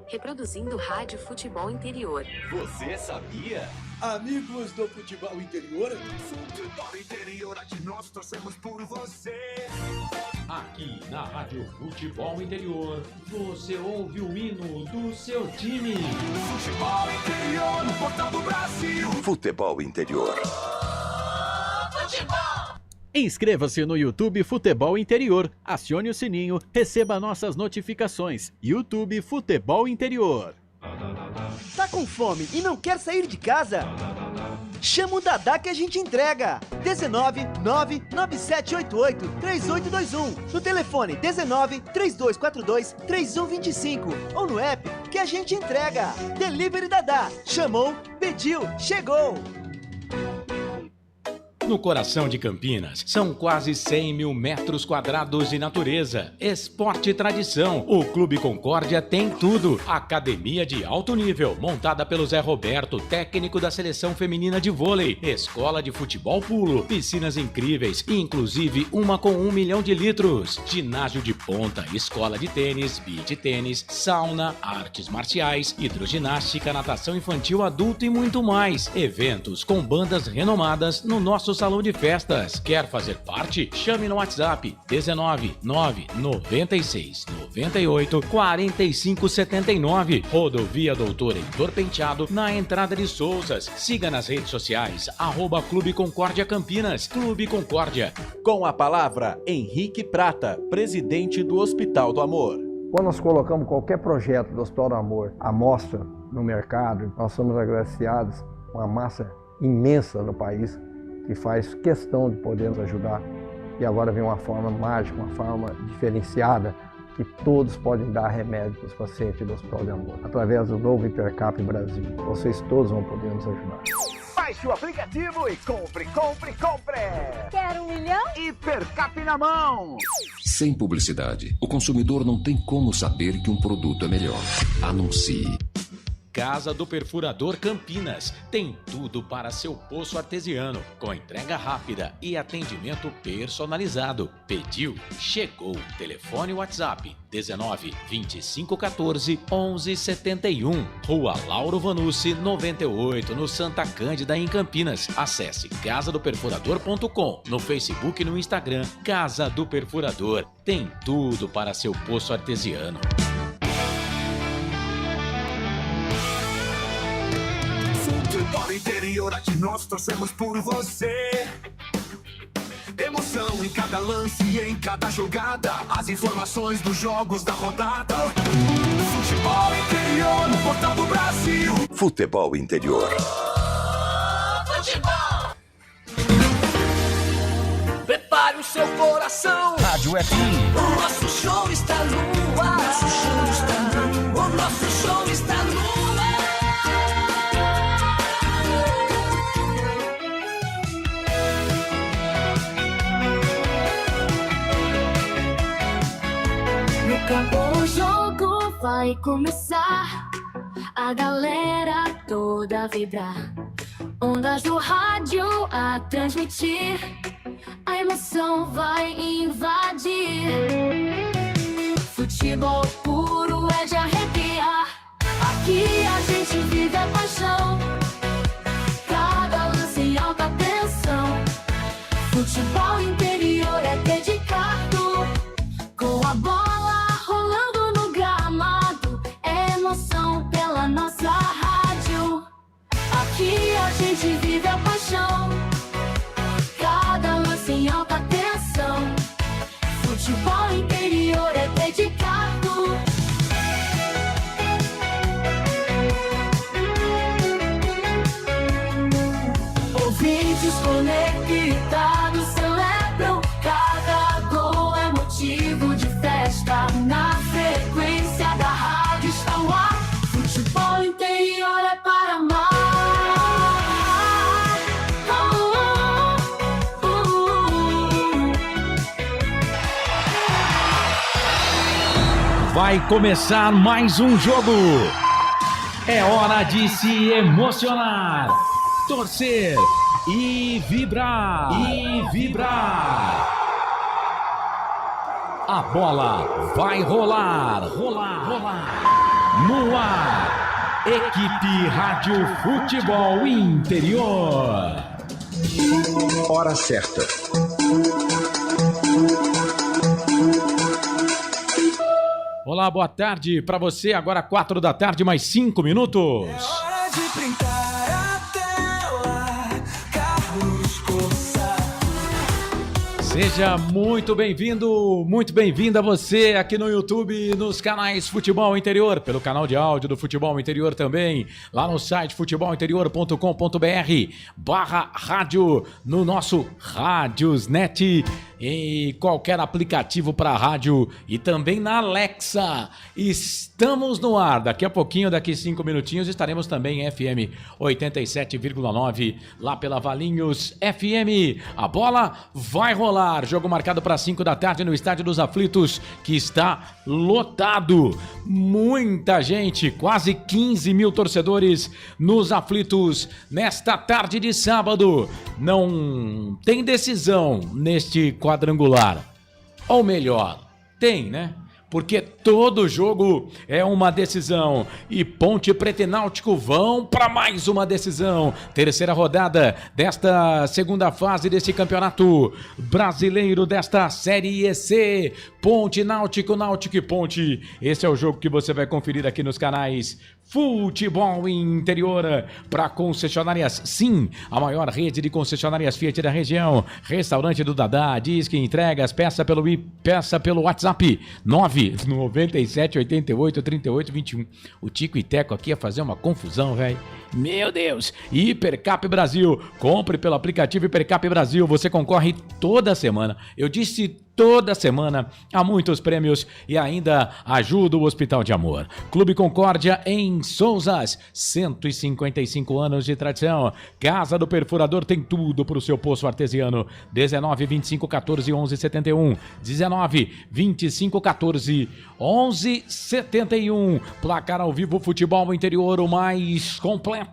Reproduzindo Rádio Futebol Interior. Você sabia? Amigos do Futebol Interior. Futebol Interior, aqui nós torcemos por você. Aqui na Rádio Futebol Interior, você ouve o hino do seu time. Futebol Interior, no portal do Brasil. Futebol Interior. Futebol! Inscreva-se no YouTube Futebol Interior, acione o sininho, receba nossas notificações. YouTube Futebol Interior. Tá com fome e não quer sair de casa? Chama o Dadá que a gente entrega. 19 99788 3821. No telefone 19 3242 3125 ou no app que a gente entrega. Delivery Dadá. Chamou, pediu, chegou. No coração de Campinas, são quase 100 mil metros quadrados de natureza, esporte e tradição. O Clube Concórdia tem tudo. Academia de alto nível, montada pelo Zé Roberto, técnico da seleção feminina de vôlei. Escola de futebol pulo, piscinas incríveis, inclusive uma com 1 milhão de litros. Ginásio de ponta, escola de tênis, beach tênis, sauna, artes marciais, hidroginástica, natação infantil, adulto e muito mais. Eventos com bandas renomadas no nosso salão de festas. Quer fazer parte? Chame no WhatsApp 19 996 98 45 79. Rodovia Doutor Heitor Penteado, na entrada de Souzas. Siga nas redes sociais @Clube Concórdia Campinas. Clube Concórdia. Com a palavra, Henrique Prata, presidente do Hospital do Amor. Quando nós colocamos qualquer projeto do Hospital do Amor à mostra no mercado, nós somos agraciados com uma massa imensa no país que faz questão de poder nos ajudar. E agora vem uma forma mágica, uma forma diferenciada, que todos podem dar remédio para os pacientes do Hospital de Amor. Através do novo Hipercap Brasil. Vocês todos vão poder nos ajudar. Baixe o aplicativo e compre! Quer 1 milhão? Hipercap na mão! Sem publicidade, o consumidor não tem como saber que um produto é melhor. Anuncie. Casa do Perfurador Campinas. Tem tudo para seu poço artesiano, com entrega rápida e atendimento personalizado. Pediu? Chegou. Telefone WhatsApp 19 25 14 11 71. Rua Lauro Vanucci 98, no Santa Cândida, em Campinas. Acesse casadoperfurador.com, no Facebook e no Instagram. Casa do Perfurador. Tem tudo para seu poço artesiano. Futebol Interior, aqui nós torcemos por você. Emoção em cada lance e em cada jogada. As informações dos jogos da rodada. Futebol Interior, no portal do Brasil. Futebol Interior. Futebol! Prepare o seu coração. Rádio FM. O nosso show está no ar. O nosso show está no ar. O jogo vai começar, a galera toda vibrar, ondas do rádio a transmitir, a emoção vai invadir. Futebol puro é de arrepiar, aqui a gente vive a paixão, cada lance em alta tensão. Futebol interior é dedicado, com a bola rolando no gramado, emoção pela nossa rádio. Aqui a gente vive a paixão, cada lance em alta tensão. Futebol interior é dedicado. Ouvintes conectados celebram, cada gol é motivo de festa. Na frequência da rádio está o ar. Futebol interior é para amar. Vai começar mais um jogo. É hora de se emocionar, torcer e vibrar. A bola vai rolar. No ar, Equipe Rádio Futebol Interior. Hora certa. Olá, boa tarde para você. Agora 4 da tarde, mais 5 minutos. É hora de printar a tela, Carlos Cossa. Seja muito bem-vindo, muito bem-vinda você aqui no YouTube, nos canais Futebol Interior, pelo canal de áudio do Futebol Interior também, lá no site futebolinterior.com.br/rádio, no nosso Rádiosnet, em qualquer aplicativo para rádio e também na Alexa. Estamos no ar. Daqui a pouquinho, daqui 5 minutinhos, estaremos também em FM 87,9, lá pela Valinhos FM. A bola vai rolar. Jogo marcado para 5 da tarde no Estádio dos Aflitos, que está lotado. Muita gente, quase 15 mil torcedores nos Aflitos nesta tarde de sábado. Não tem decisão neste quadrangular. Ou melhor, tem, né? Porque todo jogo é uma decisão. E Ponte Preta e Náutico vão para mais uma decisão. Terceira rodada desta segunda fase deste campeonato brasileiro, desta Série EC. Ponte, Náutico, Náutico e Ponte. Esse é o jogo que você vai conferir aqui nos canais Futebol Interior. Para concessionárias, sim, a maior rede de concessionárias Fiat da região. Restaurante do Dadá, diz que entregas, peça pelo WhatsApp 997 88 38 21. O Tico e Teco aqui ia fazer uma confusão, velho. Meu Deus! Hipercap Brasil. Compre pelo aplicativo Hipercap Brasil. Você concorre toda semana. Eu disse toda semana a muitos prêmios e ainda ajuda o Hospital de Amor. Clube Concórdia em Souzas, 155 anos de tradição. Casa do Perfurador tem tudo para o seu poço artesiano. 19 25 14 11 71. 19 25 14 11 71. Placar ao vivo Futebol Interior, o mais completo.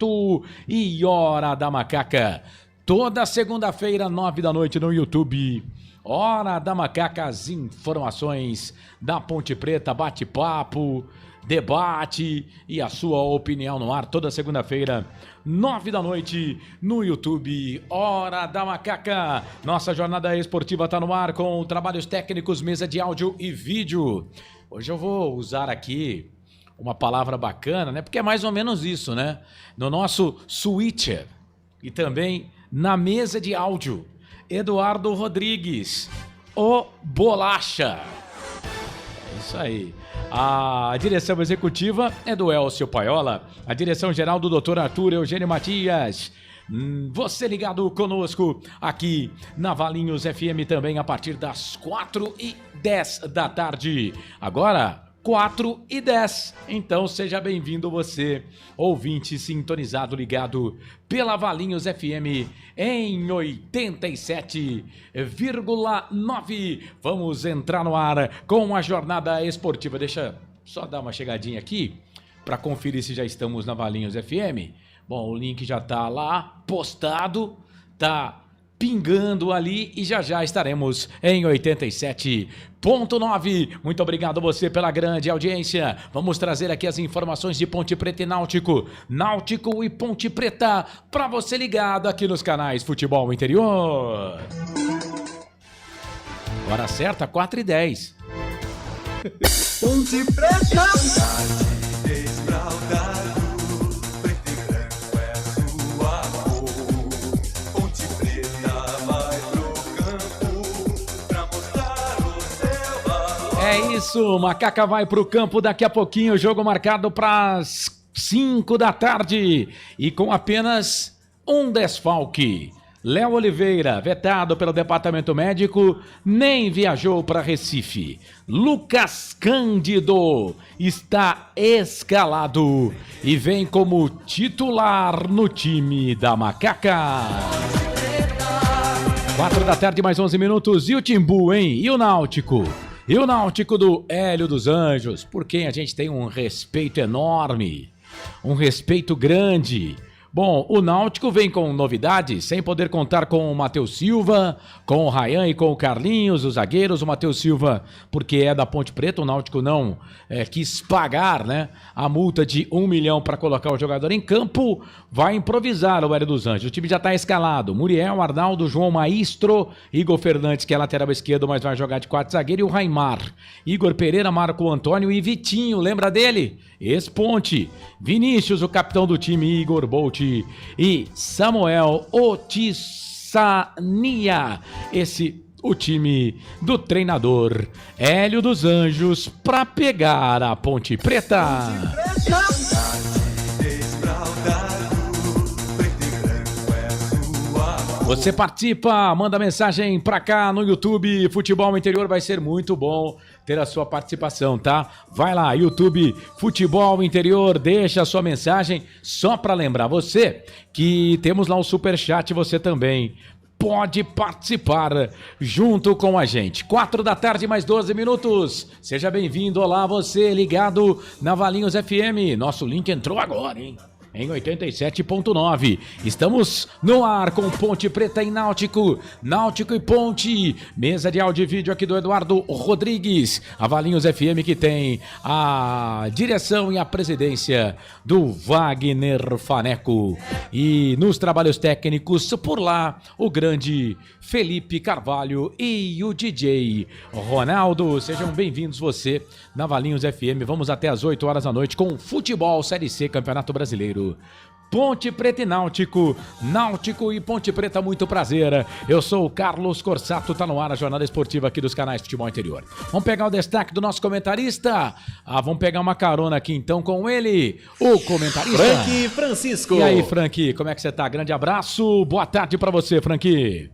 E Hora da Macaca. Toda segunda-feira, 9 da noite no YouTube. Hora da Macaca, as informações da Ponte Preta, bate-papo, debate e a sua opinião no ar. Toda segunda-feira, 9 da noite no YouTube. Hora da Macaca. Nossa jornada esportiva está no ar com trabalhos técnicos, mesa de áudio e vídeo. Hoje eu vou usar aqui uma palavra bacana, né? Porque é mais ou menos isso, né? No nosso switcher e também na mesa de áudio, Eduardo Rodrigues, o Bolacha. É isso aí. A direção executiva é do Elcio Paiola, a direção geral do Dr. Arthur Eugênio Matias. Você ligado conosco aqui na Valinhos FM também a partir das 4h10 da tarde. Agora 4h10. Então seja bem-vindo você, ouvinte sintonizado, ligado pela Valinhos FM em 87,9. Vamos entrar no ar com a jornada esportiva. Deixa só dar uma chegadinha aqui para conferir se já estamos na Valinhos FM. Bom, o link já tá lá postado, tá pingando ali e já já estaremos em 87,9. Muito obrigado a você pela grande audiência. Vamos trazer aqui as informações de Ponte Preta e Náutico. Náutico e Ponte Preta, para você ligado aqui nos canais Futebol Interior. Hora certa, 4h10. Ponte Preta. É isso, Macaca vai pro campo daqui a pouquinho, jogo marcado para as 5 da tarde e com apenas um desfalque. Léo Oliveira, vetado pelo departamento médico, nem viajou para Recife. Lucas Cândido está escalado e vem como titular no time da Macaca. 4 da tarde, mais 11 minutos. E o Timbu, hein? E o Náutico? E o Náutico do Hélio dos Anjos, por quem a gente tem um respeito enorme, um respeito grande, Bom, o Náutico vem com novidades, sem poder contar com o Matheus Silva, com o Ryan e com o Carlinhos, os zagueiros. O Matheus Silva, porque é da Ponte Preta, o Náutico não quis pagar, né, a multa de 1 milhão para colocar o jogador em campo, vai improvisar o Hélio dos Anjos. O time já está escalado: Muriel, Arnaldo, João Maestro, Igor Fernandes, que é lateral esquerdo, mas vai jogar de 4 zagueiro, e o Raimar. Igor Pereira, Marco Antônio e Vitinho, lembra dele? Ex-Ponte. Vinícius, o capitão do time, Igor Bolt, e Samuel Otissania. O time do treinador Hélio dos Anjos para pegar a Ponte Preta. Você participa, manda mensagem pra cá no YouTube. Futebol Interior, vai ser muito bom ter a sua participação, tá? Vai lá, YouTube Futebol Interior, deixa a sua mensagem. Só pra lembrar você que temos lá o Superchat, você também pode participar junto com a gente. 4 da tarde, mais 12 minutos. Seja bem-vindo, olá você ligado na Valinhos FM. Nosso link entrou agora, hein? Em 87.9. Estamos no ar com Ponte Preta e Náutico. Náutico e Ponte. Mesa de áudio e vídeo aqui do Eduardo Rodrigues. A Valinhos FM, que tem a direção e a presidência do Wagner Faneco. E nos trabalhos técnicos, por lá, o grande Felipe Carvalho e o DJ Ronaldo. Sejam bem-vindos você na Valinhos FM. Vamos até às 8 horas da noite com Futebol Série C, Campeonato Brasileiro. Ponte Preta e Náutico. Náutico e Ponte Preta, muito prazer. Eu sou o Carlos Corsato, tá no ar a jornada esportiva aqui dos canais Futebol Interior. Vamos pegar o destaque do nosso comentarista? Vamos pegar uma carona aqui então com ele, o comentarista Frank Francisco. E aí, Frank, como é que você tá? Grande abraço, boa tarde pra você, Frank.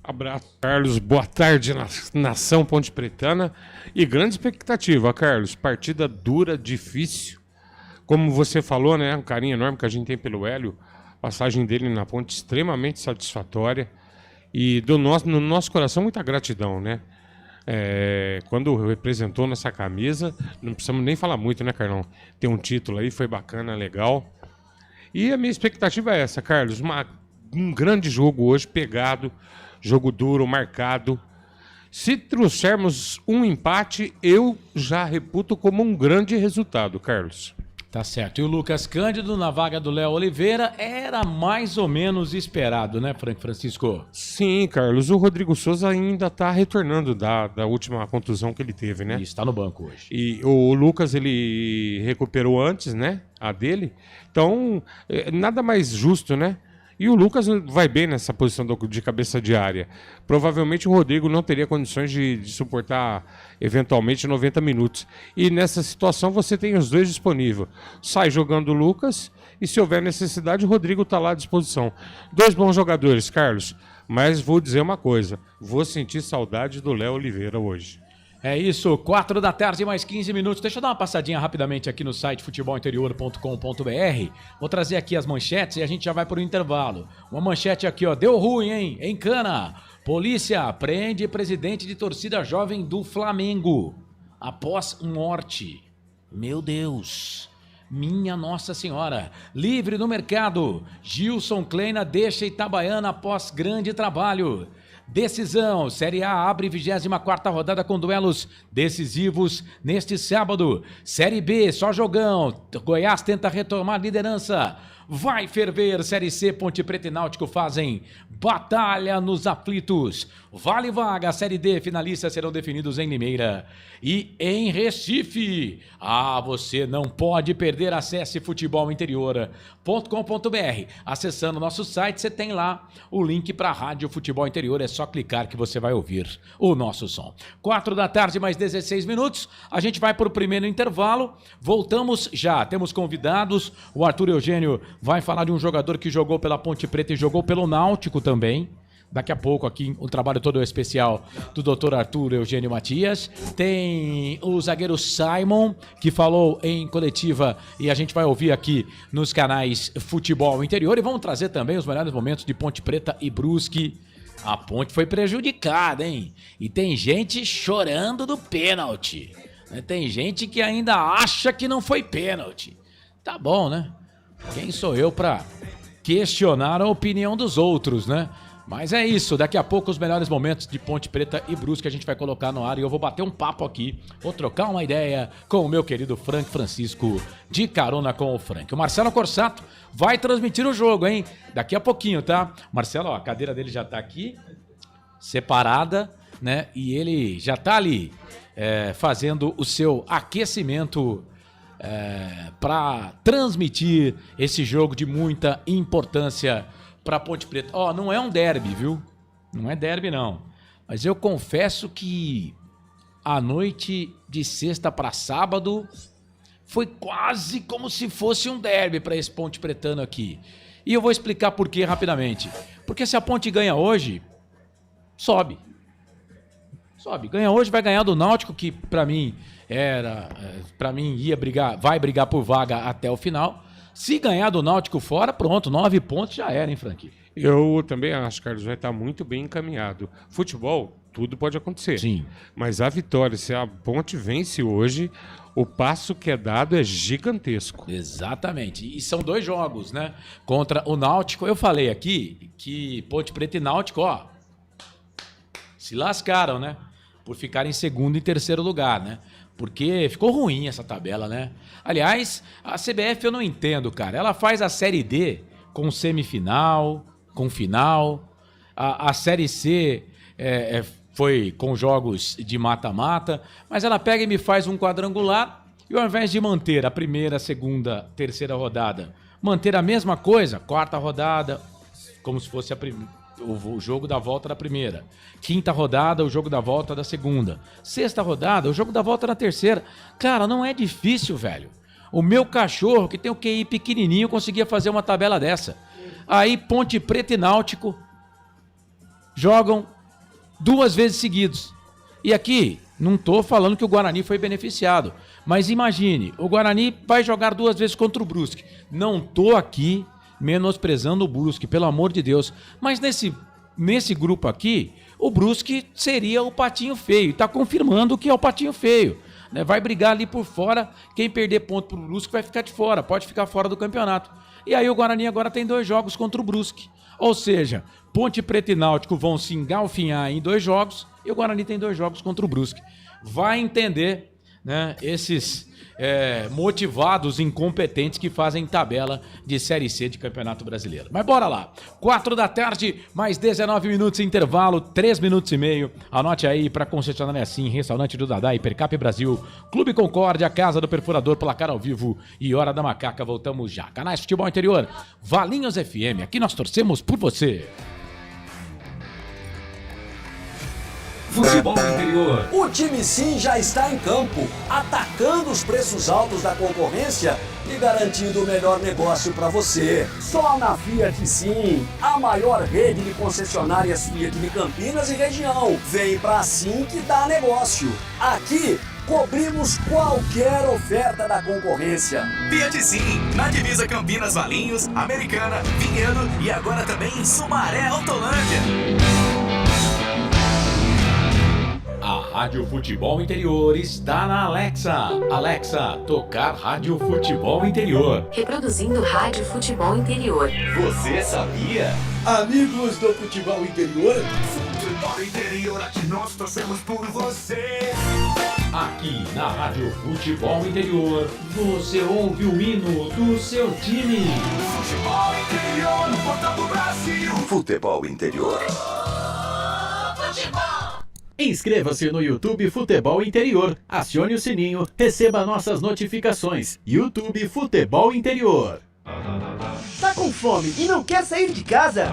Abraço, Carlos. Boa tarde, nação ponte pretana. E grande expectativa, Carlos. Partida dura, difícil. Como você falou, né? Um carinho enorme que a gente tem pelo Hélio. Passagem dele na ponte extremamente satisfatória. E no nosso coração, muita gratidão, né? Quando representou nessa camisa, não precisamos nem falar muito, né, Carlão? Tem um título aí, foi bacana, legal. E a minha expectativa é essa, Carlos. Um grande jogo hoje, pegado. Jogo duro, marcado. Se trouxermos um empate, eu já reputo como um grande resultado, Carlos. Tá certo. E o Lucas Cândido na vaga do Léo Oliveira era mais ou menos esperado, né, Frank Francisco? Sim, Carlos. O Rodrigo Souza ainda tá retornando da última contusão que ele teve, né? E está no banco hoje. E o Lucas, ele recuperou antes, né? A dele. Então, nada mais justo, né? E o Lucas vai bem nessa posição de cabeça de área. Provavelmente o Rodrigo não teria condições de suportar eventualmente 90 minutos. E nessa situação você tem os dois disponíveis. Sai jogando o Lucas e, se houver necessidade, o Rodrigo está lá à disposição. Dois bons jogadores, Carlos. Mas vou dizer uma coisa. Vou sentir saudade do Léo Oliveira hoje. É isso, 4 da tarde, mais 15 minutos. Deixa eu dar uma passadinha rapidamente aqui no site futebolinterior.com.br. Vou trazer aqui as manchetes e a gente já vai para o intervalo. Uma manchete aqui, ó. Deu ruim, hein? Em Cana. Polícia prende presidente de torcida jovem do Flamengo após morte. Meu Deus. Minha Nossa Senhora. Livre no mercado. Gilson Kleina deixa Itabaiana após grande trabalho. Decisão, Série A abre 24ª rodada com duelos decisivos neste sábado. Série B, só jogão. Goiás tenta retomar liderança. Vai ferver. Série C, Ponte Preta e Náutico fazem batalha nos aflitos. Vale vaga. Série D, finalistas serão definidos em Limeira e em Recife. Você não pode perder. Acesse futebolinterior.com.br. Acessando nosso site, você tem lá o link para a Rádio Futebol Interior. É só clicar que você vai ouvir o nosso som. 4 da tarde, mais 16 minutos. A gente vai para o primeiro intervalo. Voltamos já. Temos convidados. O Arthur Eugênio vai falar de um jogador que jogou pela Ponte Preta e jogou pelo Náutico também. Daqui a pouco aqui, o trabalho todo especial do Dr. Arthur Eugênio Matias. Tem o zagueiro Simon, que falou em coletiva e a gente vai ouvir aqui nos canais Futebol Interior. E vamos trazer também os melhores momentos de Ponte Preta e Brusque. A Ponte foi prejudicada, hein? E tem gente chorando do pênalti. Tem gente que ainda acha que não foi pênalti. Tá bom, né? Quem sou eu para questionar a opinião dos outros, né? Mas é isso, daqui a pouco os melhores momentos de Ponte Preta e Brusque a gente vai colocar no ar e eu vou bater um papo aqui, vou trocar uma ideia com o meu querido Frank Francisco, de carona com o Frank. O Marcelo Corsato vai transmitir o jogo, hein? Daqui a pouquinho, tá? Marcelo, ó, a cadeira dele já tá aqui, separada, né? E ele já tá ali fazendo o seu aquecimento para transmitir esse jogo de muita importância pra Ponte Preta. Ó, não é um derby, viu? Não é derby, não. Mas eu confesso que a noite de sexta pra sábado foi quase como se fosse um derby pra esse Ponte Pretano aqui. E eu vou explicar por quê rapidamente. Porque se a Ponte ganha hoje, sobe. Sobe. Ganha hoje, vai ganhar do Náutico, que pra mim vai brigar por vaga até o final. Se ganhar do Náutico fora, pronto, 9 pontos já era, hein, Frank? Eu também acho, Carlos, vai estar muito bem encaminhado. Futebol, tudo pode acontecer. Sim. Mas a vitória, se a Ponte vence hoje, o passo que é dado é gigantesco. Exatamente. E são 2 jogos, né? Contra o Náutico. Eu falei aqui que Ponte Preta e Náutico, ó, se lascaram, né? Por ficar em segundo e terceiro lugar, né? Porque ficou ruim essa tabela, né? Aliás, a CBF eu não entendo, cara. Ela faz a Série D com semifinal, com final. A Série C foi com jogos de mata-mata. Mas ela pega e me faz um quadrangular. E ao invés de manter a primeira, segunda, terceira rodada, manter a mesma coisa, quarta rodada, como se fosse o jogo da volta da primeira. Quinta rodada, o jogo da volta da segunda. Sexta rodada, o jogo da volta da terceira. Cara, não é difícil, velho. O meu cachorro, que tem o QI pequenininho, conseguia fazer uma tabela dessa. Aí Ponte Preta e Náutico jogam 2 vezes seguidos. E aqui, não tô falando que o Guarani foi beneficiado. Mas imagine, o Guarani vai jogar 2 vezes contra o Brusque. Não tô aqui menosprezando o Brusque, pelo amor de Deus. Mas nesse grupo aqui, o Brusque seria o patinho feio. E tá confirmando que é o patinho feio. Né? Vai brigar ali por fora. Quem perder ponto pro Brusque vai ficar de fora. Pode ficar fora do campeonato. E aí o Guarani agora tem 2 jogos contra o Brusque. Ou seja, Ponte Preta e Náutico vão se engalfinhar em 2 jogos. E o Guarani tem 2 jogos contra o Brusque. Vai entender, né, esses motivados incompetentes que fazem tabela de Série C de Campeonato Brasileiro. Mas bora lá. 4 da tarde, mais 19 minutos de intervalo, 3 minutos e meio. Anote aí para concessionária assim, Restaurante do Dadá, Hipercap Brasil, Clube Concórdia, Casa do Perfurador, Placar ao Vivo e Hora da Macaca. Voltamos já. Canais Futebol Interior, Valinhos FM. Aqui nós torcemos por você. Futebol Interior. O time Sim já está em campo, atacando os preços altos da concorrência e garantindo o melhor negócio para você. Só na Fiat Sim, a maior rede de concessionárias Fiat de Campinas e região. Vem pra Sim que dá negócio. Aqui cobrimos qualquer oferta da concorrência. Fiat Sim, na divisa Campinas, Valinhos, Americana, Vinhedo e agora também em Sumaré, Autolândia. A Rádio Futebol Interior está na Alexa. Alexa, tocar Rádio Futebol Interior. Reproduzindo Rádio Futebol Interior. Você sabia? Amigos do Futebol Interior. Futebol Interior, aqui nós torcemos por você. Aqui na Rádio Futebol Interior, você ouve o hino do seu time. Futebol Interior, no portal do Brasil. Futebol Interior. Futebol! Inscreva-se no YouTube Futebol Interior, acione o sininho, receba nossas notificações. YouTube Futebol Interior. Tá com fome e não quer sair de casa?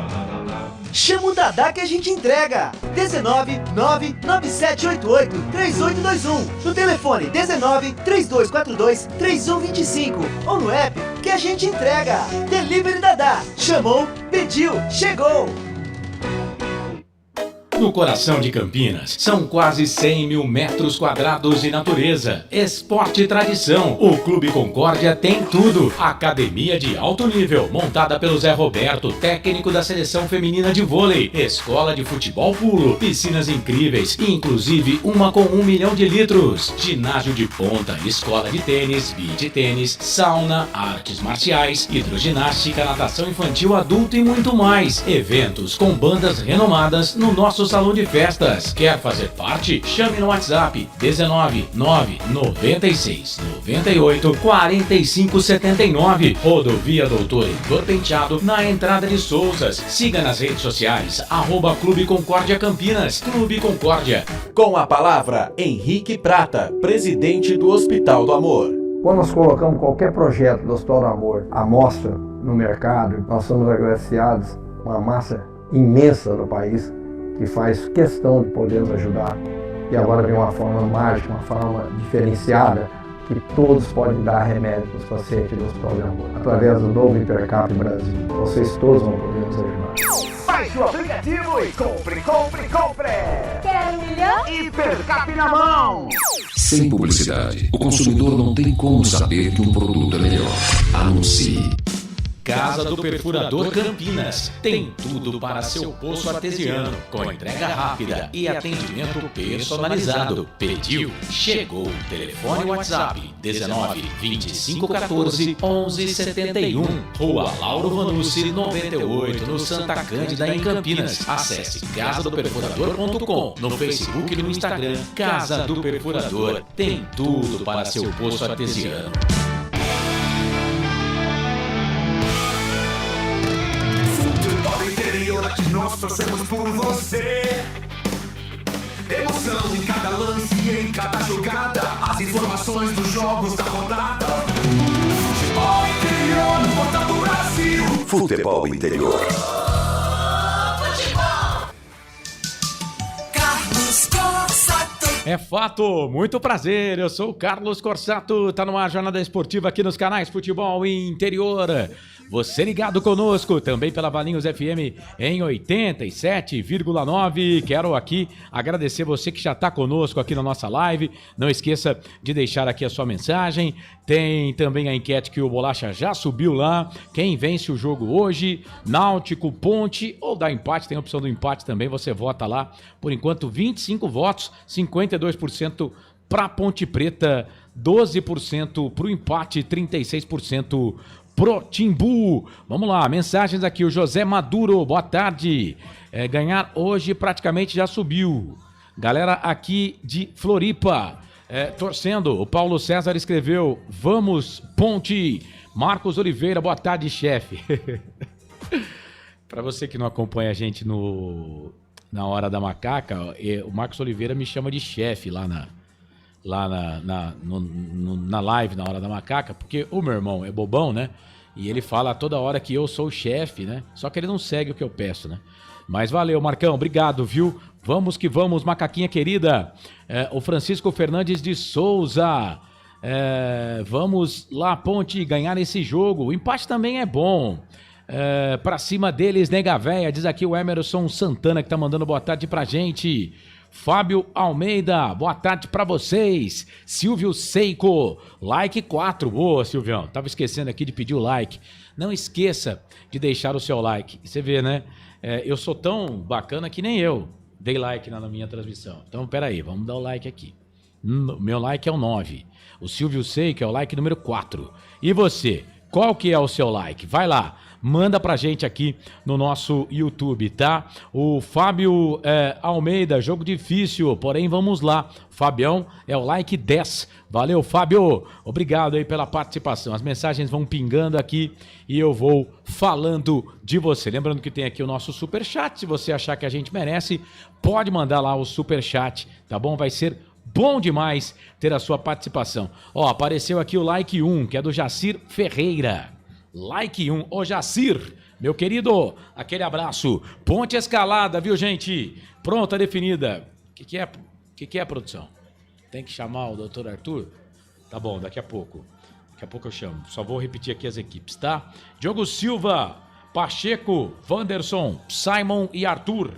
Chama o Dadá que a gente entrega. 19 99788 3821. No telefone 19 3242 3125. Ou no app que a gente entrega. Delivery Dadá. Chamou, pediu, chegou. No coração de Campinas, são quase 100 mil metros quadrados de natureza, esporte e tradição. O Clube Concórdia tem tudo. Academia de alto nível, montada pelo Zé Roberto, técnico da seleção feminina de vôlei. Escola de futebol puro, piscinas incríveis, inclusive uma com 1 milhão de litros. Ginásio de ponta, escola de tênis, beach tênis, sauna, artes marciais, hidroginástica, natação infantil, adulto e muito mais. Eventos com bandas renomadas no nosso salão de festas. Quer fazer parte? Chame no WhatsApp 19 9 96 98 45 79. Rodovia Doutor Heitor Penteado, na entrada de Souzas. Siga nas redes sociais @Clube Concórdia Campinas. Clube Concórdia. Com a palavra, Henrique Prata, presidente do Hospital do Amor. Quando nós colocamos qualquer projeto do Hospital do Amor à mostra no mercado, nós somos agraciados com uma massa imensa no país que faz questão de poder nos ajudar. E agora vem uma forma mágica, uma forma diferenciada, que todos podem dar remédio para os pacientes do Hospital do Amor. Através do novo Hipercap Brasil. Vocês todos vão poder nos ajudar. Baixe o aplicativo e compre! Quer 1 milhão? Hipercap na mão! Sem publicidade, o consumidor não tem como saber que um produto é melhor. Anuncie. Casa do Perfurador Campinas. Tem tudo para seu poço artesiano, com entrega rápida e atendimento personalizado. Pediu? Chegou. Telefone WhatsApp 19 25 14 11 71. Rua Lauro Vanucci 98, no Santa Cândida, em Campinas. Acesse casadoperfurador.com, no Facebook e no Instagram. Casa do Perfurador. Tem tudo para seu poço artesiano. Aqui nós torcemos por você. Emoção em cada lance e em cada jogada. As informações dos jogos da rodada. Futebol interior, volta do Brasil. Futebol interior. Carlos Corsato. É fato, muito prazer, eu sou o Carlos Corsato, tá numa jornada esportiva aqui nos canais Futebol Interior. Você ligado conosco, também pela Valinhos FM em 87,9. Quero aqui agradecer você que já está conosco aqui na nossa live. Não esqueça de deixar aqui a sua mensagem. Tem também a enquete que o Bolacha já subiu lá. Quem vence o jogo hoje? Náutico, Ponte ou dá empate? Tem a opção do empate também, você vota lá. Por enquanto, 25 votos, 52% para Ponte Preta, 12% para o empate, 36% pro Timbu. Vamos lá, mensagens aqui. O José Maduro, boa tarde. Ganhar hoje praticamente já subiu. Galera aqui de Floripa, torcendo. O Paulo César escreveu: vamos, Ponte. Marcos Oliveira, boa tarde, chefe. Para você que não acompanha a gente na Hora da Macaca, o Marcos Oliveira me chama de chefe lá na live, na Hora da Macaca, porque o meu irmão é bobão, né? E ele fala toda hora que eu sou o chefe, né? Só que ele não segue o que eu peço, né? Mas valeu, Marcão, obrigado, viu? Vamos que vamos, macaquinha querida. O Francisco Fernandes de Souza. Vamos lá, Ponte, ganhar esse jogo. O empate também é bom. Pra cima deles, nega véia, diz aqui o Emerson Santana, que tá mandando boa tarde pra gente. Fábio Almeida, boa tarde pra vocês. Silvio Seiko, like 4. Boa, Silvião, tava esquecendo aqui de pedir o like. Não esqueça de deixar o seu like. Você vê, né? Eu sou tão bacana que nem eu dei like na minha transmissão. Então, peraí, vamos dar o like aqui. Meu like é o 9. O Silvio Seiko é o like número 4. E você, qual que é o seu like? Vai lá. Manda pra gente aqui no nosso YouTube, tá? O Fábio Almeida, jogo difícil, porém vamos lá. Fabião é o like 10. Valeu, Fábio. Obrigado aí pela participação. As mensagens vão pingando aqui e eu vou falando de você. Lembrando que tem aqui o nosso superchat. Se você achar que a gente merece, pode mandar lá o superchat, tá bom? Vai ser bom demais ter a sua participação. Ó, apareceu aqui o like 1, que é do Jacir Ferreira. Like 1, ô Jacir, meu querido, aquele abraço. Ponte escalada, viu, gente? Pronta, definida. O que é, produção? Tem que chamar o doutor Arthur? Tá bom, daqui a pouco. Daqui a pouco eu chamo. Só vou repetir aqui as equipes, tá? Diogo Silva, Pacheco, Wanderson, Simon e Arthur.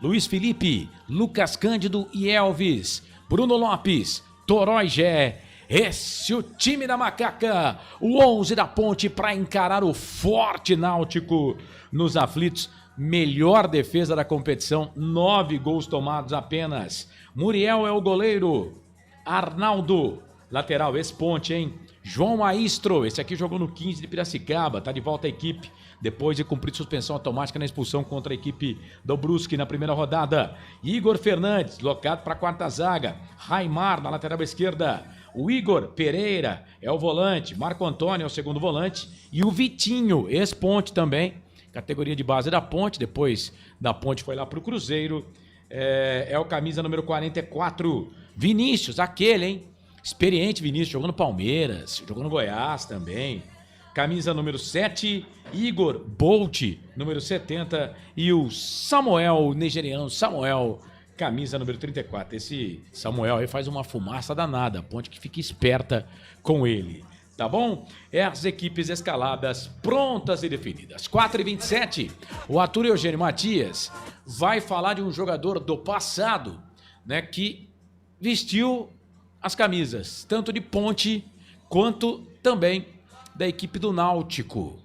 Luiz Felipe, Lucas Cândido e Elvis, Bruno Lopes, Torói Gé. Esse é o time da Macaca, o 11 da Ponte para encarar o forte Náutico nos aflitos. Melhor defesa da competição, 9 gols tomados apenas. Muriel é o goleiro, Arnaldo, lateral, esse Ponte, hein? João Maestro, esse aqui jogou no 15 de Piracicaba, tá de volta à equipe, depois de cumprir suspensão automática na expulsão contra a equipe do Brusque na primeira rodada. Igor Fernandes, locado para a quarta zaga. Raimar, na lateral esquerda. O Igor Pereira é o volante, Marco Antônio é o segundo volante e o Vitinho, ex-Ponte também, categoria de base da Ponte, depois da Ponte foi lá pro Cruzeiro, é o camisa número 44, Vinícius, aquele, hein? Experiente Vinícius, jogou no Palmeiras, jogou no Goiás também. Camisa número 7, Igor Bolt, número 70, e o Samuel, o nigeriano Samuel, camisa número 34. Esse Samuel aí faz uma fumaça danada, a Ponte que fica esperta com ele, tá bom? As equipes escaladas prontas e definidas. 4h27, o Arthur Eugênio Matias vai falar de um jogador do passado, né, que vestiu as camisas, tanto de Ponte quanto também da equipe do Náutico.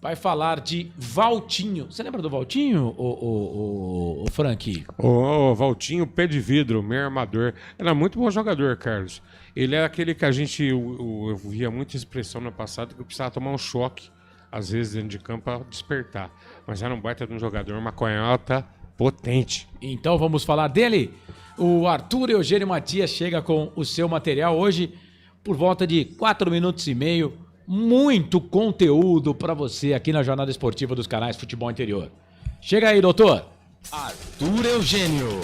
Vai falar de Valtinho. Você lembra do Valtinho, o Frank? O Valtinho, pé de vidro, meio armador. Era muito bom jogador, Carlos. Ele é aquele que a gente eu via muita expressão no passado que precisava tomar um choque, às vezes dentro de campo, para despertar. Mas era um baita de um jogador, uma canhota potente. Então vamos falar dele. O Arthur Eugênio Matias chega com o seu material hoje por volta de 4 minutos e meio. Muito conteúdo para você aqui na Jornada Esportiva dos canais Futebol Interior. Chega aí, doutor. Arthur Eugênio.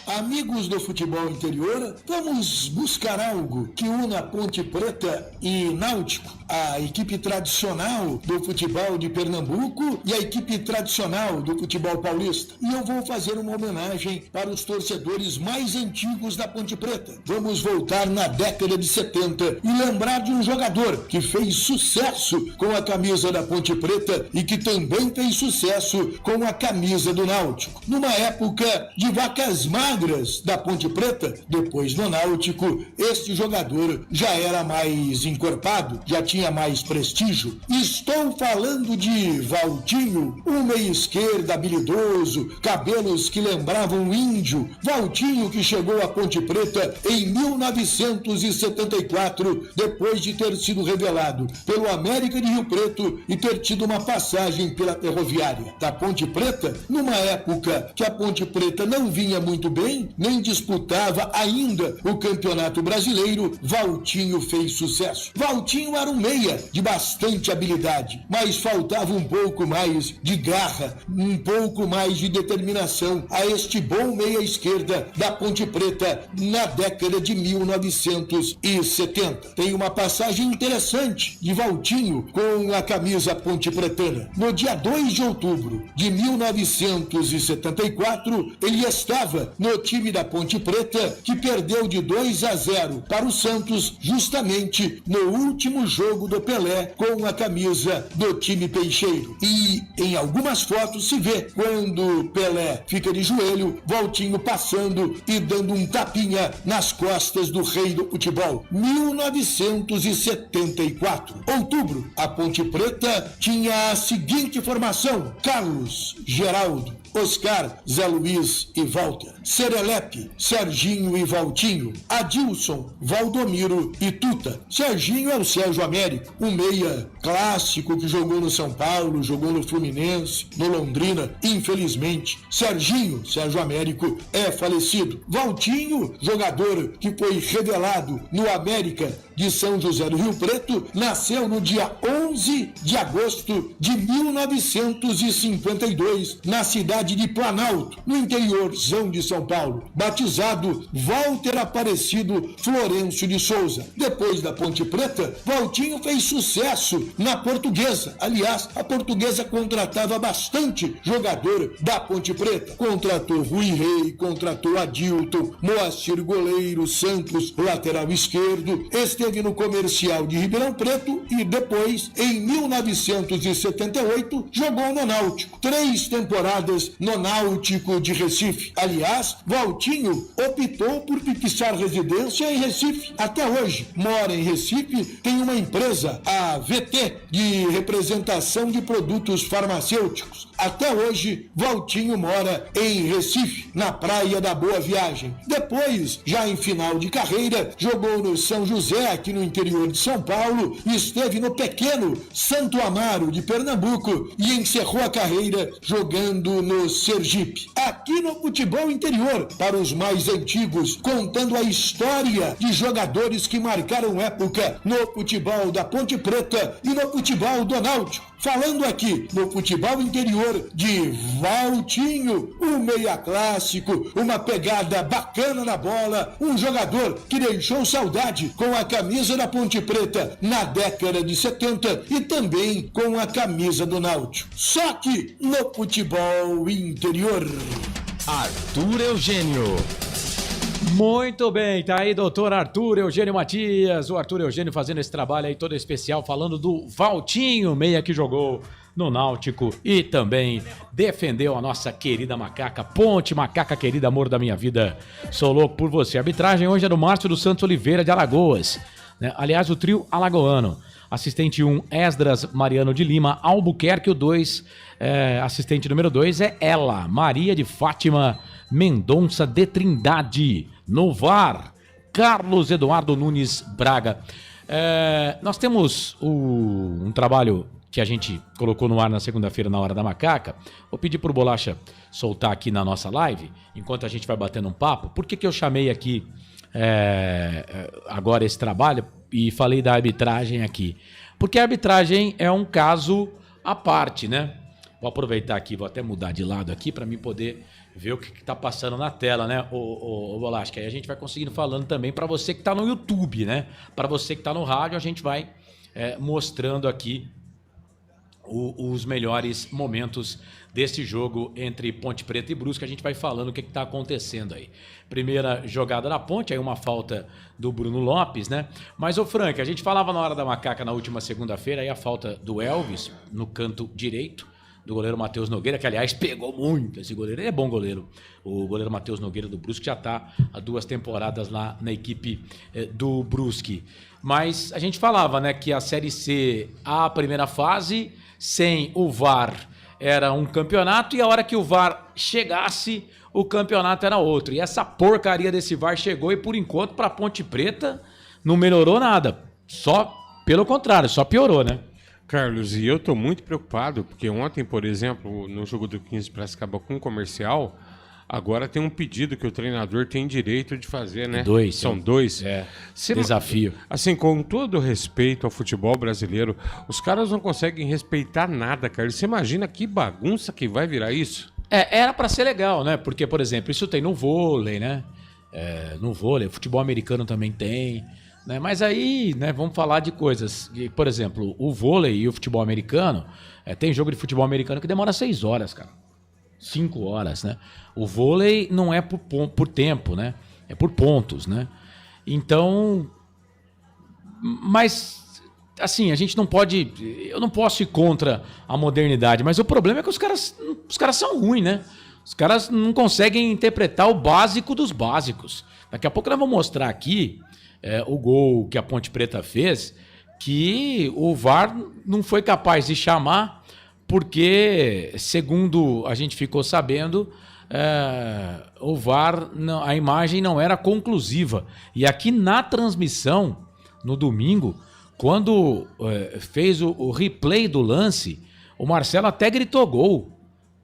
Amigos do futebol interior, vamos buscar algo que una Ponte Preta e Náutico, a equipe tradicional do futebol de Pernambuco e a equipe tradicional do futebol paulista. E eu vou fazer uma homenagem para os torcedores mais antigos da Ponte Preta. Vamos voltar na década de 70 e lembrar de um jogador que fez sucesso com a camisa da Ponte Preta e que também fez sucesso com a camisa do Náutico. Numa época de vacas magras da Ponte Preta, depois no Náutico, este jogador já era mais encorpado, já tinha mais prestígio. Estou falando de Valtinho, um meia esquerda habilidoso, cabelos que lembravam um índio. Valtinho que chegou à Ponte Preta em 1974, depois de ter sido revelado pelo América de Rio Preto e ter tido uma passagem pela Ferroviária. Da Ponte Preta, numa época que a Ponte Preta não vinha muito bem, nem disputava ainda o Campeonato Brasileiro, Valtinho fez sucesso. Valtinho era um meia de bastante habilidade, mas faltava um pouco mais de garra, um pouco mais de determinação a este bom meia esquerda da Ponte Preta na década de 1970. Tem uma passagem interessante de Valtinho com a camisa ponte pretana. No dia 2 de outubro de 1974, ele estava no time da Ponte Preta, que perdeu de 2-0 para o Santos, justamente no último jogo do Pelé, com a camisa do time peixeiro. E em algumas fotos se vê quando Pelé fica de joelho, Valtinho passando e dando um tapinha nas costas do rei do futebol. 1974. Outubro, a Ponte Preta tinha a seguinte formação: Carlos, Geraldo, Oscar, Zé Luiz e Walter, Serelepe, Serginho e Valtinho, Adilson, Valdomiro e Tuta. Serginho é o Sérgio Américo, um meia clássico que jogou no São Paulo, jogou no Fluminense, no Londrina. Infelizmente, Serginho, Sérgio Américo, é falecido. Valtinho, jogador que foi revelado no América de São José do Rio Preto, nasceu no dia 11 de agosto de 1952, na cidade de Planalto, no interiorzão de São Paulo, batizado Walter Aparecido Florencio de Souza. Depois da Ponte Preta, Valtinho fez sucesso na Portuguesa. Aliás, a Portuguesa contratava bastante jogador da Ponte Preta. Contratou Rui Rei, contratou Adilton, Moacir goleiro, Santos lateral esquerdo, esteve no Comercial de Ribeirão Preto e depois, em 1978, jogou no Náutico. 3 temporadas no Náutico de Recife. Aliás, Valtinho optou por fixar residência em Recife. Até hoje, mora em Recife, tem uma empresa, a VT, de representação de produtos farmacêuticos. Até hoje, Valtinho mora em Recife, na Praia da Boa Viagem. Depois, já em final de carreira, jogou no São José, aqui no interior de São Paulo, e esteve no pequeno Santo Amaro de Pernambuco e encerrou a carreira jogando no Sergipe. Aqui no Futebol Interior, para os mais antigos, contando a história de jogadores que marcaram época no futebol da Ponte Preta e no futebol do Náutico. Falando aqui no Futebol Interior de Valtinho, um meia clássico, uma pegada bacana na bola, um jogador que deixou saudade com a camisa da Ponte Preta na década de 70 e também com a camisa do Náutico. Só que no Futebol Interior. Arthur Eugênio. Muito bem, tá aí doutor Arthur Eugênio Matias, o Arthur Eugênio fazendo esse trabalho aí todo especial, falando do Valtinho, meia que jogou no Náutico e também defendeu a nossa querida macaca, Ponte, macaca querida, amor da minha vida, sou louco por você. A arbitragem hoje é do Márcio dos Santos Oliveira de Alagoas, né? Aliás, o trio alagoano. Assistente 1, Esdras Mariano de Lima Albuquerque, o 2, assistente número 2 é ela, Maria de Fátima Mendonça de Trindade. No VAR, Carlos Eduardo Nunes Braga. Nós temos um trabalho que a gente colocou no ar na segunda-feira na Hora da Macaca. Vou pedir pro Bolacha soltar aqui na nossa live, enquanto a gente vai batendo um papo. Por que eu chamei aqui agora esse trabalho e falei da arbitragem aqui? Porque a arbitragem é um caso à parte, né? Vou aproveitar aqui, vou até mudar de lado aqui para mim poder ver o que está passando na tela, né, o Bolacha? Que aí a gente vai conseguindo falando também para você que está no YouTube, né? Para você que está no rádio, a gente vai mostrando aqui os melhores momentos desse jogo entre Ponte Preta e Brusque. A gente vai falando o que está acontecendo aí. Primeira jogada da Ponte, aí uma falta do Bruno Lopes, né? Mas, ô Frank, a gente falava na Hora da Macaca na última segunda-feira, aí a falta do Elvis no canto direito, do goleiro Matheus Nogueira, que aliás pegou muito esse goleiro. Ele é bom goleiro. O goleiro Matheus Nogueira do Brusque já está há 2 temporadas lá na equipe do Brusque. Mas a gente falava, né, que a Série C, a primeira fase, sem o VAR, era um campeonato, e a hora que o VAR chegasse, o campeonato era outro. E essa porcaria desse VAR chegou e, por enquanto, para Ponte Preta, não melhorou nada. Só, pelo contrário, só piorou, né? Carlos, e eu tô muito preocupado, porque ontem, por exemplo, no jogo do 15 Piracicaba com o Comercial, agora tem um pedido que o treinador tem direito de fazer, né? São 2. Desafio. Assim, com todo respeito ao futebol brasileiro, os caras não conseguem respeitar nada, Carlos. Você imagina que bagunça que vai virar isso? Era pra ser legal, né? Porque, por exemplo, isso tem no vôlei, né? No vôlei, futebol americano também tem, né? Mas aí, né, vamos falar de coisas. Por exemplo, o vôlei e o futebol americano, tem jogo de futebol americano que demora 6 horas, cara. 5 horas, né? O vôlei não é por tempo, né? É por pontos, né? Então, mas, assim, a gente não pode... Eu não posso ir contra a modernidade, mas o problema é que os caras são ruins, né? Os caras não conseguem interpretar o básico dos básicos. Daqui a pouco nós vamos mostrar aqui o gol que a Ponte Preta fez, que o VAR não foi capaz de chamar, porque, segundo a gente ficou sabendo, o VAR, a imagem não era conclusiva. E aqui na transmissão, no domingo, quando fez o replay do lance, o Marcelo até gritou gol.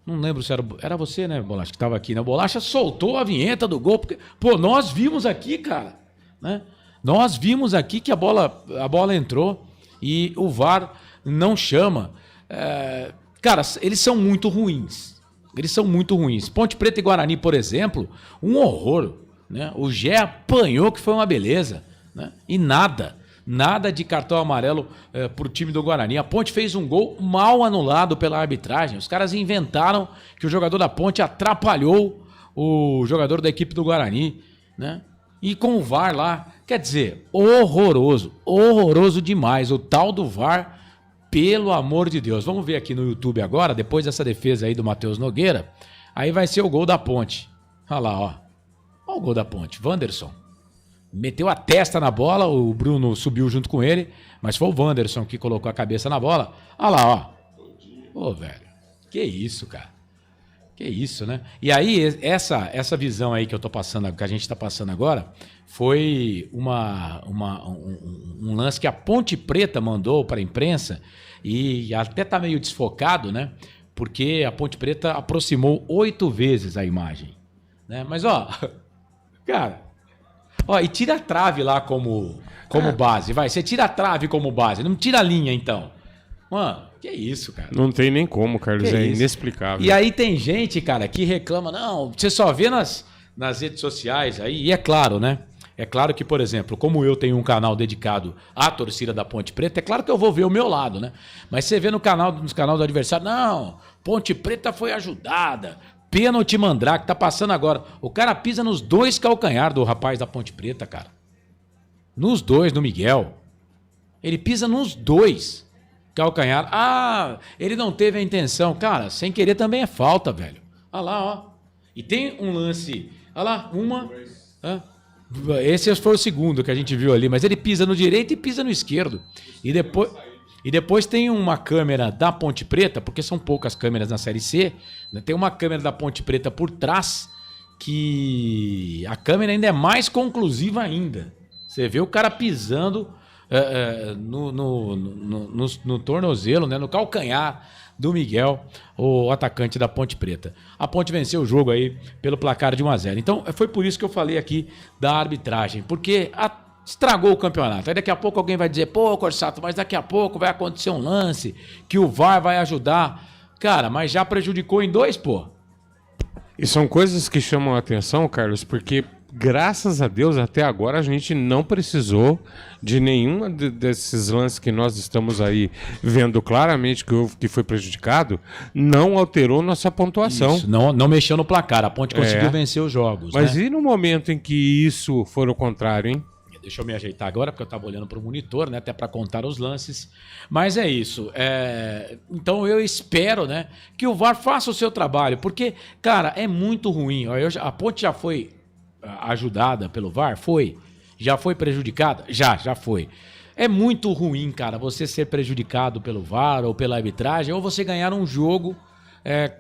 Não lembro se era você, né, Bolacha, que estava aqui, né? O Bolacha soltou a vinheta do gol, porque, pô, nós vimos aqui, cara, né? Nós vimos aqui que a bola entrou e o VAR não chama. Cara, eles são muito ruins. Eles são muito ruins. Ponte Preta e Guarani, por exemplo, um horror, né? O Gé apanhou, que foi uma beleza, né? E nada de cartão amarelo pro time do Guarani. A Ponte fez um gol mal anulado pela arbitragem. Os caras inventaram que o jogador da Ponte atrapalhou o jogador da equipe do Guarani, né? E com o VAR lá, Quer dizer, horroroso. Horroroso demais. O tal do VAR, pelo amor de Deus. Vamos ver aqui no YouTube agora, depois dessa defesa aí do Matheus Nogueira. Aí vai ser o gol da Ponte. Olha lá, ó. Olha o gol da Ponte. Wanderson. Meteu a testa na bola, o Bruno subiu junto com ele, mas foi o Wanderson que colocou a cabeça na bola. Olha lá, ó. Ô, velho. Que isso, cara. Que isso, né? E aí, essa visão aí que eu tô passando, que a gente tá passando agora, foi um lance que a Ponte Preta mandou para a imprensa e até tá meio desfocado, né? Porque a Ponte Preta aproximou 8 vezes a imagem, né? Mas, ó, cara... Ó, e tira a trave lá como base, vai. Você tira a trave como base, não tira a linha, então. Mano, que isso, cara. Não tem nem como, Carlos, é inexplicável. E aí tem gente, cara, que reclama, não, você só vê nas redes sociais aí, e é claro, né? É claro que, por exemplo, como eu tenho um canal dedicado à torcida da Ponte Preta, é claro que eu vou ver o meu lado, né? Mas você vê nos canal do adversário, não, Ponte Preta foi ajudada, pênalti Mandrake, tá passando agora. O cara pisa nos 2 calcanhares do rapaz da Ponte Preta, cara. Nos 2, no Miguel. Ele pisa nos 2 calcanhares. Ah, ele não teve a intenção. Cara, sem querer também é falta, velho. Olha lá, ó. E tem um lance. Olha lá, uma... Esse foi o segundo que a gente viu ali, mas ele pisa no direito e pisa no esquerdo. E depois tem uma câmera da Ponte Preta, porque são poucas câmeras na Série C, né? Tem uma câmera da Ponte Preta por trás, que a câmera ainda é mais conclusiva ainda. Você vê o cara pisando no tornozelo, né? No calcanhar do Miguel, o atacante da Ponte Preta. A Ponte venceu o jogo aí pelo placar de 1-0. Então foi por isso que eu falei aqui da arbitragem, porque estragou o campeonato. Aí daqui a pouco alguém vai dizer, pô, Corsato, mas daqui a pouco vai acontecer um lance que o VAR vai ajudar. Cara, mas já prejudicou em 2, pô. E são coisas que chamam a atenção, Carlos, porque graças a Deus até agora a gente não precisou de nenhum desses lances que nós estamos aí vendo claramente que foi prejudicado, não alterou nossa pontuação. Isso, não mexeu no placar, a Ponte conseguiu vencer os jogos. Mas né? E no momento em que isso for o contrário, hein? Deixa eu me ajeitar agora, porque eu estava olhando para o monitor, né, até para contar os lances. Mas é isso. Então eu espero, né, que o VAR faça o seu trabalho, porque, cara, é muito ruim. A Ponte já foi ajudada pelo VAR? Foi. Já foi prejudicada? Já foi. É muito ruim, cara, você ser prejudicado pelo VAR ou pela arbitragem, ou você ganhar um jogo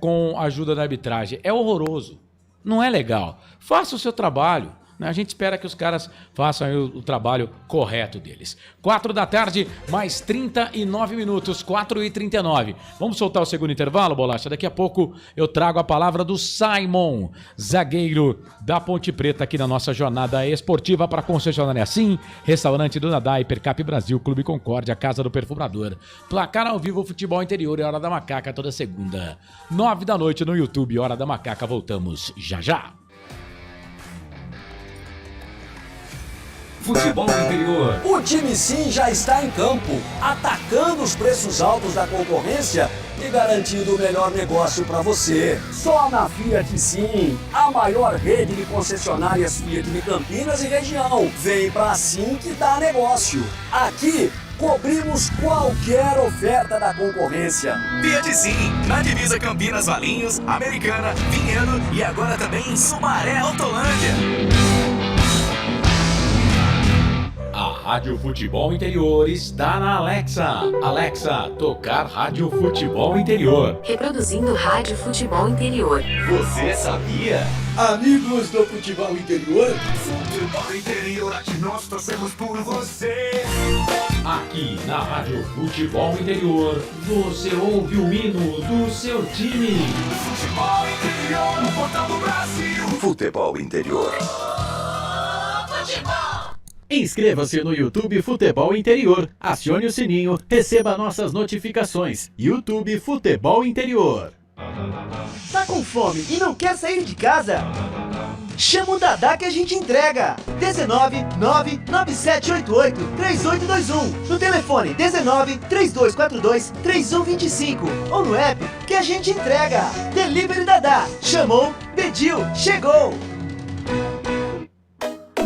com a ajuda da arbitragem. É horroroso. Não é legal. Faça o seu trabalho. A gente espera que os caras façam o trabalho correto deles. 4 da tarde, mais 39 minutos, 4h39. Vamos soltar o segundo intervalo, Bolacha? Daqui a pouco eu trago a palavra do Simon, zagueiro da Ponte Preta, aqui na nossa jornada esportiva para concessionária Sim, Restaurante do Nadai, Percap Brasil, Clube Concórdia, Casa do Perfumador. Placar ao vivo, Futebol Interior e Hora da Macaca, toda segunda. 9 da noite no YouTube, Hora da Macaca. Voltamos já já. Futebol Interior. O time Sim já está em campo, atacando os preços altos da concorrência e garantindo o melhor negócio para você. Só na Fiat Sim, a maior rede de concessionárias Fiat de Campinas e região. Vem pra Sim que dá negócio. Aqui cobrimos qualquer oferta da concorrência. Fiat Sim, na divisa Campinas, Valinhos, Americana, Vinhedo e agora também em Sumaré, Autolândia. A Rádio Futebol Interior está na Alexa. Alexa, tocar Rádio Futebol Interior. Reproduzindo Rádio Futebol Interior. Você sabia? Amigos do Futebol Interior. Futebol Interior, aqui nós torcemos por você. Aqui na Rádio Futebol Interior, você ouve o hino do seu time. Futebol Interior, no portal do Brasil. Futebol Interior. Futebol. Inscreva-se no YouTube Futebol Interior, acione o sininho, receba nossas notificações. YouTube Futebol Interior. Tá com fome e não quer sair de casa? Chama o Dadá que a gente entrega. 19997883821. No telefone 1932423125 ou no app que a gente entrega. Delivery Dadá. Chamou, pediu, chegou.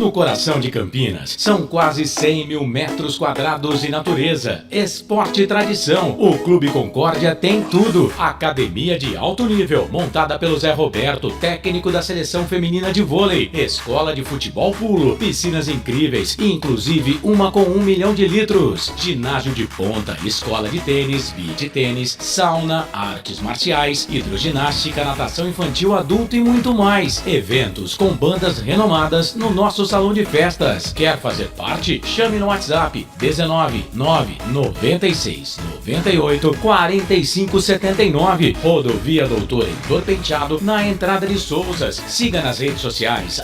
No coração de Campinas, são quase 100 mil metros quadrados de natureza, esporte e tradição. O Clube Concórdia tem tudo. Academia de alto nível, montada pelo Zé Roberto, técnico da seleção feminina de vôlei. Escola de futebol pulo, piscinas incríveis, inclusive uma com 1 milhão de litros. Ginásio de ponta, escola de tênis, beach tênis, sauna, artes marciais, hidroginástica, natação infantil, adulto e muito mais. Eventos com bandas renomadas no nosso salão de festas. Quer fazer parte? Chame no WhatsApp 19 9 96 98 45 79. Rodovia Doutor Heitor Penteado, na entrada de Souzas. Siga nas redes sociais,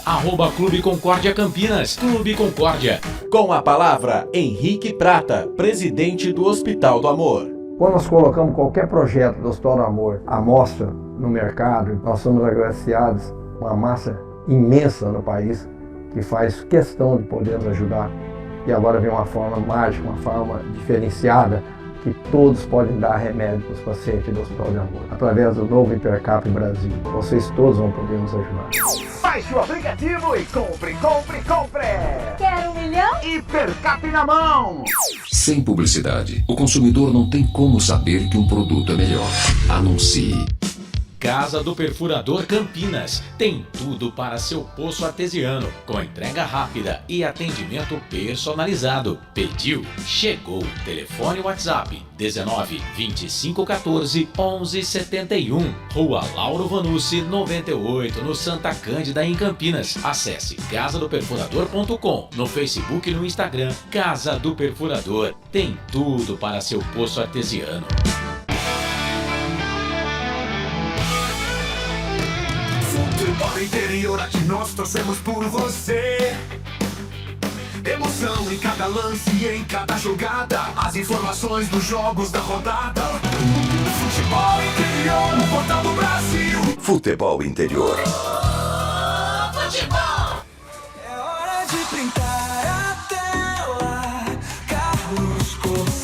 @Clube Concórdia Campinas. Clube Concórdia. Com a palavra, Henrique Prata, presidente do Hospital do Amor. Quando nós colocamos qualquer projeto do Hospital do Amor à mostra no mercado, nós somos agraciados com uma massa imensa no país que faz questão de poder nos ajudar. E agora vem uma forma mágica, uma forma diferenciada, que todos podem dar remédio para os pacientes do Hospital de Amor. Através do novo Hipercap Brasil, vocês todos vão poder nos ajudar. Baixe o aplicativo e compre, compre, compre! Quer 1 milhão? Hipercap na mão! Sem publicidade, o consumidor não tem como saber que um produto é melhor. Anuncie. Casa do Perfurador Campinas. Tem tudo para seu poço artesiano, com entrega rápida e atendimento personalizado. Pediu? Chegou. Telefone WhatsApp 19 25 14 11 71. Rua Lauro Vanucci 98, no Santa Cândida, em Campinas. Acesse casadoperfurador.com, no Facebook e no Instagram. Casa do Perfurador. Tem tudo para seu poço artesiano. Futebol interior, aqui nós torcemos por você. Emoção em cada lance e em cada jogada. As informações dos jogos da rodada. Futebol interior, no portal do Brasil. Futebol interior. Futebol! É hora de printar a tela. Carlos Corsa.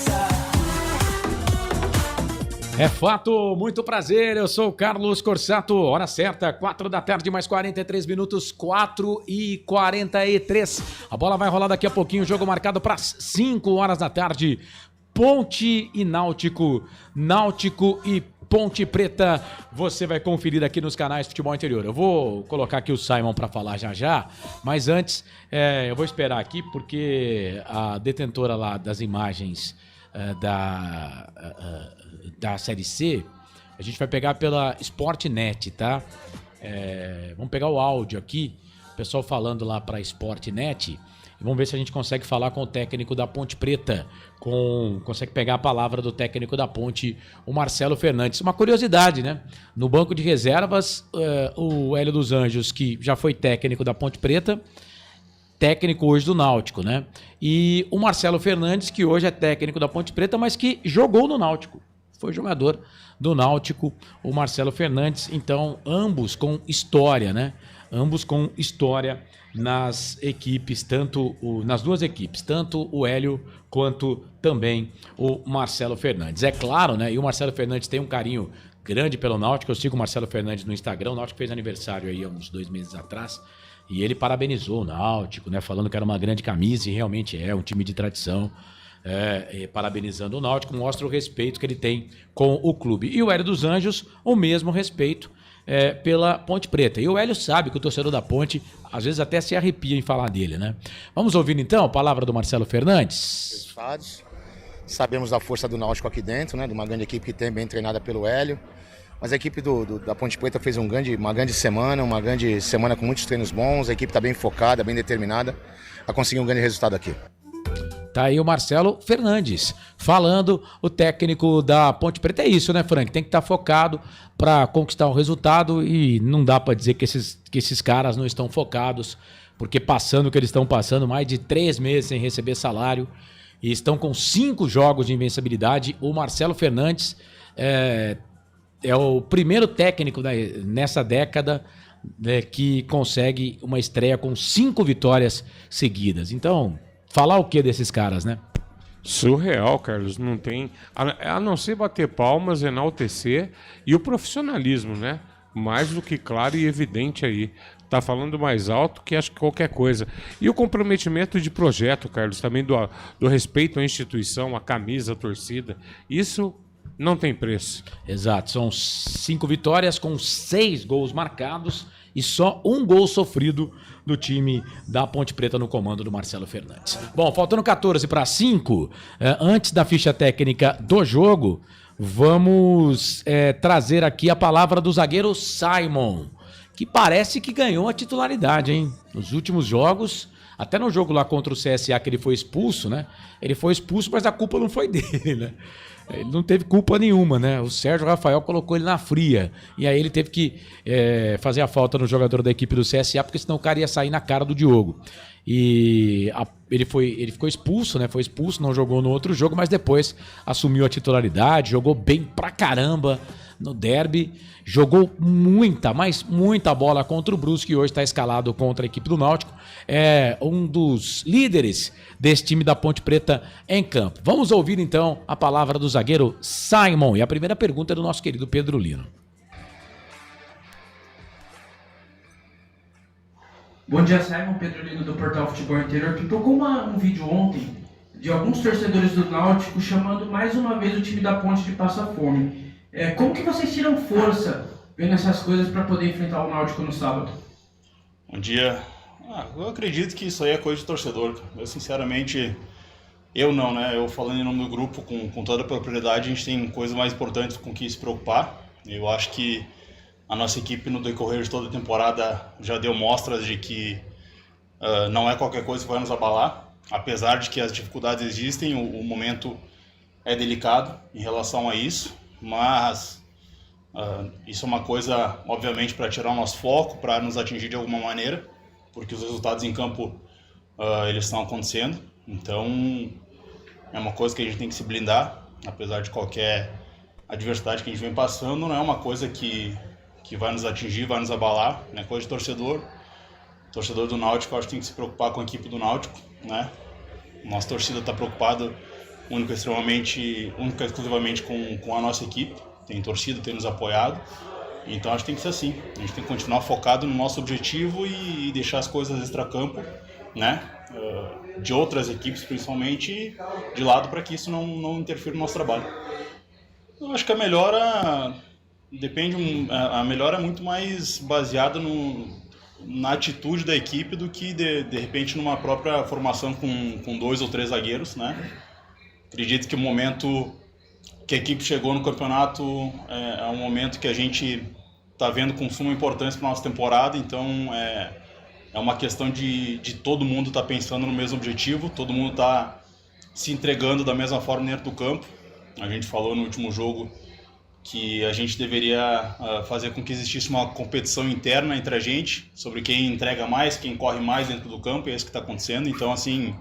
É fato, muito prazer, eu sou o Carlos Corsato, hora certa, 4 da tarde, mais 43 minutos, 4h43. A bola vai rolar daqui a pouquinho, jogo marcado para 5 horas da tarde. Ponte e Náutico, Náutico e Ponte Preta, você vai conferir aqui nos canais Futebol Interior. Eu vou colocar aqui o Simon para falar já, mas antes eu vou esperar aqui porque a detentora lá das imagens da Série C, a gente vai pegar pela Sportnet, tá? Vamos pegar o áudio aqui, o pessoal falando lá para Sportnet, e vamos ver se a gente consegue falar com o técnico da Ponte Preta, consegue pegar a palavra do técnico da Ponte, o Marcelo Fernandes. Uma curiosidade, né? No banco de reservas, o Hélio dos Anjos, que já foi técnico da Ponte Preta, técnico hoje do Náutico, né? E o Marcelo Fernandes, que hoje é técnico da Ponte Preta, mas que jogou no Náutico. Foi jogador do Náutico, o Marcelo Fernandes. Então, ambos com história, né? Ambos com história nas equipes, nas duas equipes, tanto o Hélio quanto também o Marcelo Fernandes. É claro, né? E o Marcelo Fernandes tem um carinho grande pelo Náutico. Eu sigo o Marcelo Fernandes no Instagram. O Náutico fez aniversário aí há uns 2 meses atrás. E ele parabenizou o Náutico, né? Falando que era uma grande camisa, e realmente é um time de tradição. Parabenizando o Náutico, mostra o respeito que ele tem com o clube. E o Hélio dos Anjos, o mesmo respeito pela Ponte Preta. E o Hélio sabe que o torcedor da Ponte, às vezes até se arrepia em falar dele, né? Vamos ouvir então a palavra do Marcelo Fernandes. Sabemos da força do Náutico aqui dentro, né? De uma grande equipe que tem, bem treinada pelo Hélio. Mas a equipe da Ponte Preta fez uma grande semana com muitos treinos bons. A equipe está bem focada, bem determinada a conseguir um grande resultado aqui. Tá aí o Marcelo Fernandes falando, o técnico da Ponte Preta. É isso, né, Frank? Tem que estar focado para conquistar um resultado e não dá para dizer que esses caras não estão focados, porque passando o que eles estão passando, mais de 3 meses sem receber salário e estão com 5 jogos de invencibilidade. O Marcelo Fernandes é o primeiro técnico nessa década que consegue uma estreia com 5 vitórias seguidas. Então, falar o que desses caras, né? Surreal, Carlos. Não tem... A não ser bater palmas, enaltecer e o profissionalismo, né? Mais do que claro e evidente aí tá falando mais alto que acho que qualquer coisa. E o comprometimento de projeto, Carlos, também do respeito à instituição, à camisa, à torcida, isso não tem preço. Exato, são 5 vitórias com 6 gols marcados e só 1 gol sofrido do time da Ponte Preta no comando do Marcelo Fernandes. Bom, faltando 14 para 5, antes da ficha técnica do jogo, vamos trazer aqui a palavra do zagueiro Simon, que parece que ganhou a titularidade, hein? Nos últimos jogos, até no jogo lá contra o CSA que ele foi expulso, né? Ele foi expulso, mas a culpa não foi dele, né? Ele não teve culpa nenhuma, né? O Sérgio Rafael colocou ele na fria. E aí ele teve que fazer a falta no jogador da equipe do CSA, porque senão o cara ia sair na cara do Diogo. E ele ficou expulso, né? Foi expulso, não jogou no outro jogo, mas depois assumiu a titularidade, jogou bem pra caramba no derby. Jogou muita bola contra o Brusque e hoje está escalado contra a equipe do Náutico. É um dos líderes desse time da Ponte Preta em campo. Vamos ouvir então a palavra do zagueiro Simon. E a primeira pergunta é do nosso querido Pedro Lino. Bom dia, Simon. Pedro Lino do Portal Futebol Interior. Pipocou um vídeo ontem de alguns torcedores do Náutico chamando mais uma vez o time da Ponte de Passa Fome. Como que vocês tiram força vendo essas coisas para poder enfrentar o Náutico no sábado? Bom dia. Eu acredito que isso aí é coisa de torcedor. Eu, sinceramente, não, né? Eu falando em nome do grupo, com toda a propriedade, a gente tem coisas mais importantes com que se preocupar. Eu acho que a nossa equipe, no decorrer de toda a temporada, já deu mostras de que não é qualquer coisa que vai nos abalar. Apesar de que as dificuldades existem, o momento é delicado em relação a isso. Mas isso é uma coisa, obviamente, para tirar o nosso foco, para nos atingir de alguma maneira, porque os resultados em campo eles estão acontecendo. Então é uma coisa que a gente tem que se blindar, apesar de qualquer adversidade que a gente vem passando. Não é uma coisa que vai nos atingir, vai nos abalar, é coisa de torcedor. O torcedor do Náutico, eu acho que tem que se preocupar com a equipe do Náutico, né? Nossa torcida está preocupada única e exclusivamente com a nossa equipe, tem torcido, tem nos apoiado, então acho que tem que ser assim, a gente tem que continuar focado no nosso objetivo e deixar as coisas extracampo, né, de outras equipes principalmente, de lado para que isso não interfira no nosso trabalho. Eu acho que a melhora a melhora é muito mais baseada na atitude da equipe do que de repente numa própria formação com 2 ou 3 zagueiros, né. Acredito que o momento que a equipe chegou no campeonato é um momento que a gente está vendo com suma importância para a nossa temporada, então é uma questão de todo mundo estar pensando no mesmo objetivo, todo mundo está se entregando da mesma forma dentro do campo. A gente falou no último jogo que a gente deveria fazer com que existisse uma competição interna entre a gente, sobre quem entrega mais, quem corre mais dentro do campo, e é isso que está acontecendo. Então, assim,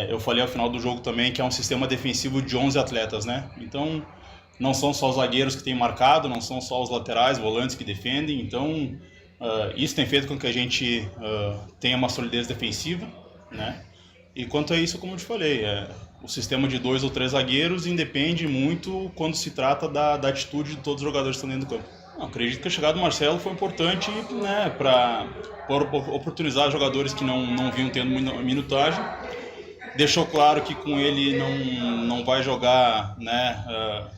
eu falei ao final do jogo também que é um sistema defensivo de 11 atletas, né? Então, não são só os zagueiros que têm marcado, não são só os laterais, volantes que defendem. Então, isso tem feito com que a gente tenha uma solidez defensiva, né? E quanto a isso, como eu te falei, o sistema de 2 ou 3 zagueiros independe muito quando se trata da atitude de todos os jogadores que estão dentro do campo. Eu acredito que a chegada do Marcelo foi importante, né, para oportunizar jogadores que não vinham tendo minutagem. Deixou claro que com ele não vai jogar, né,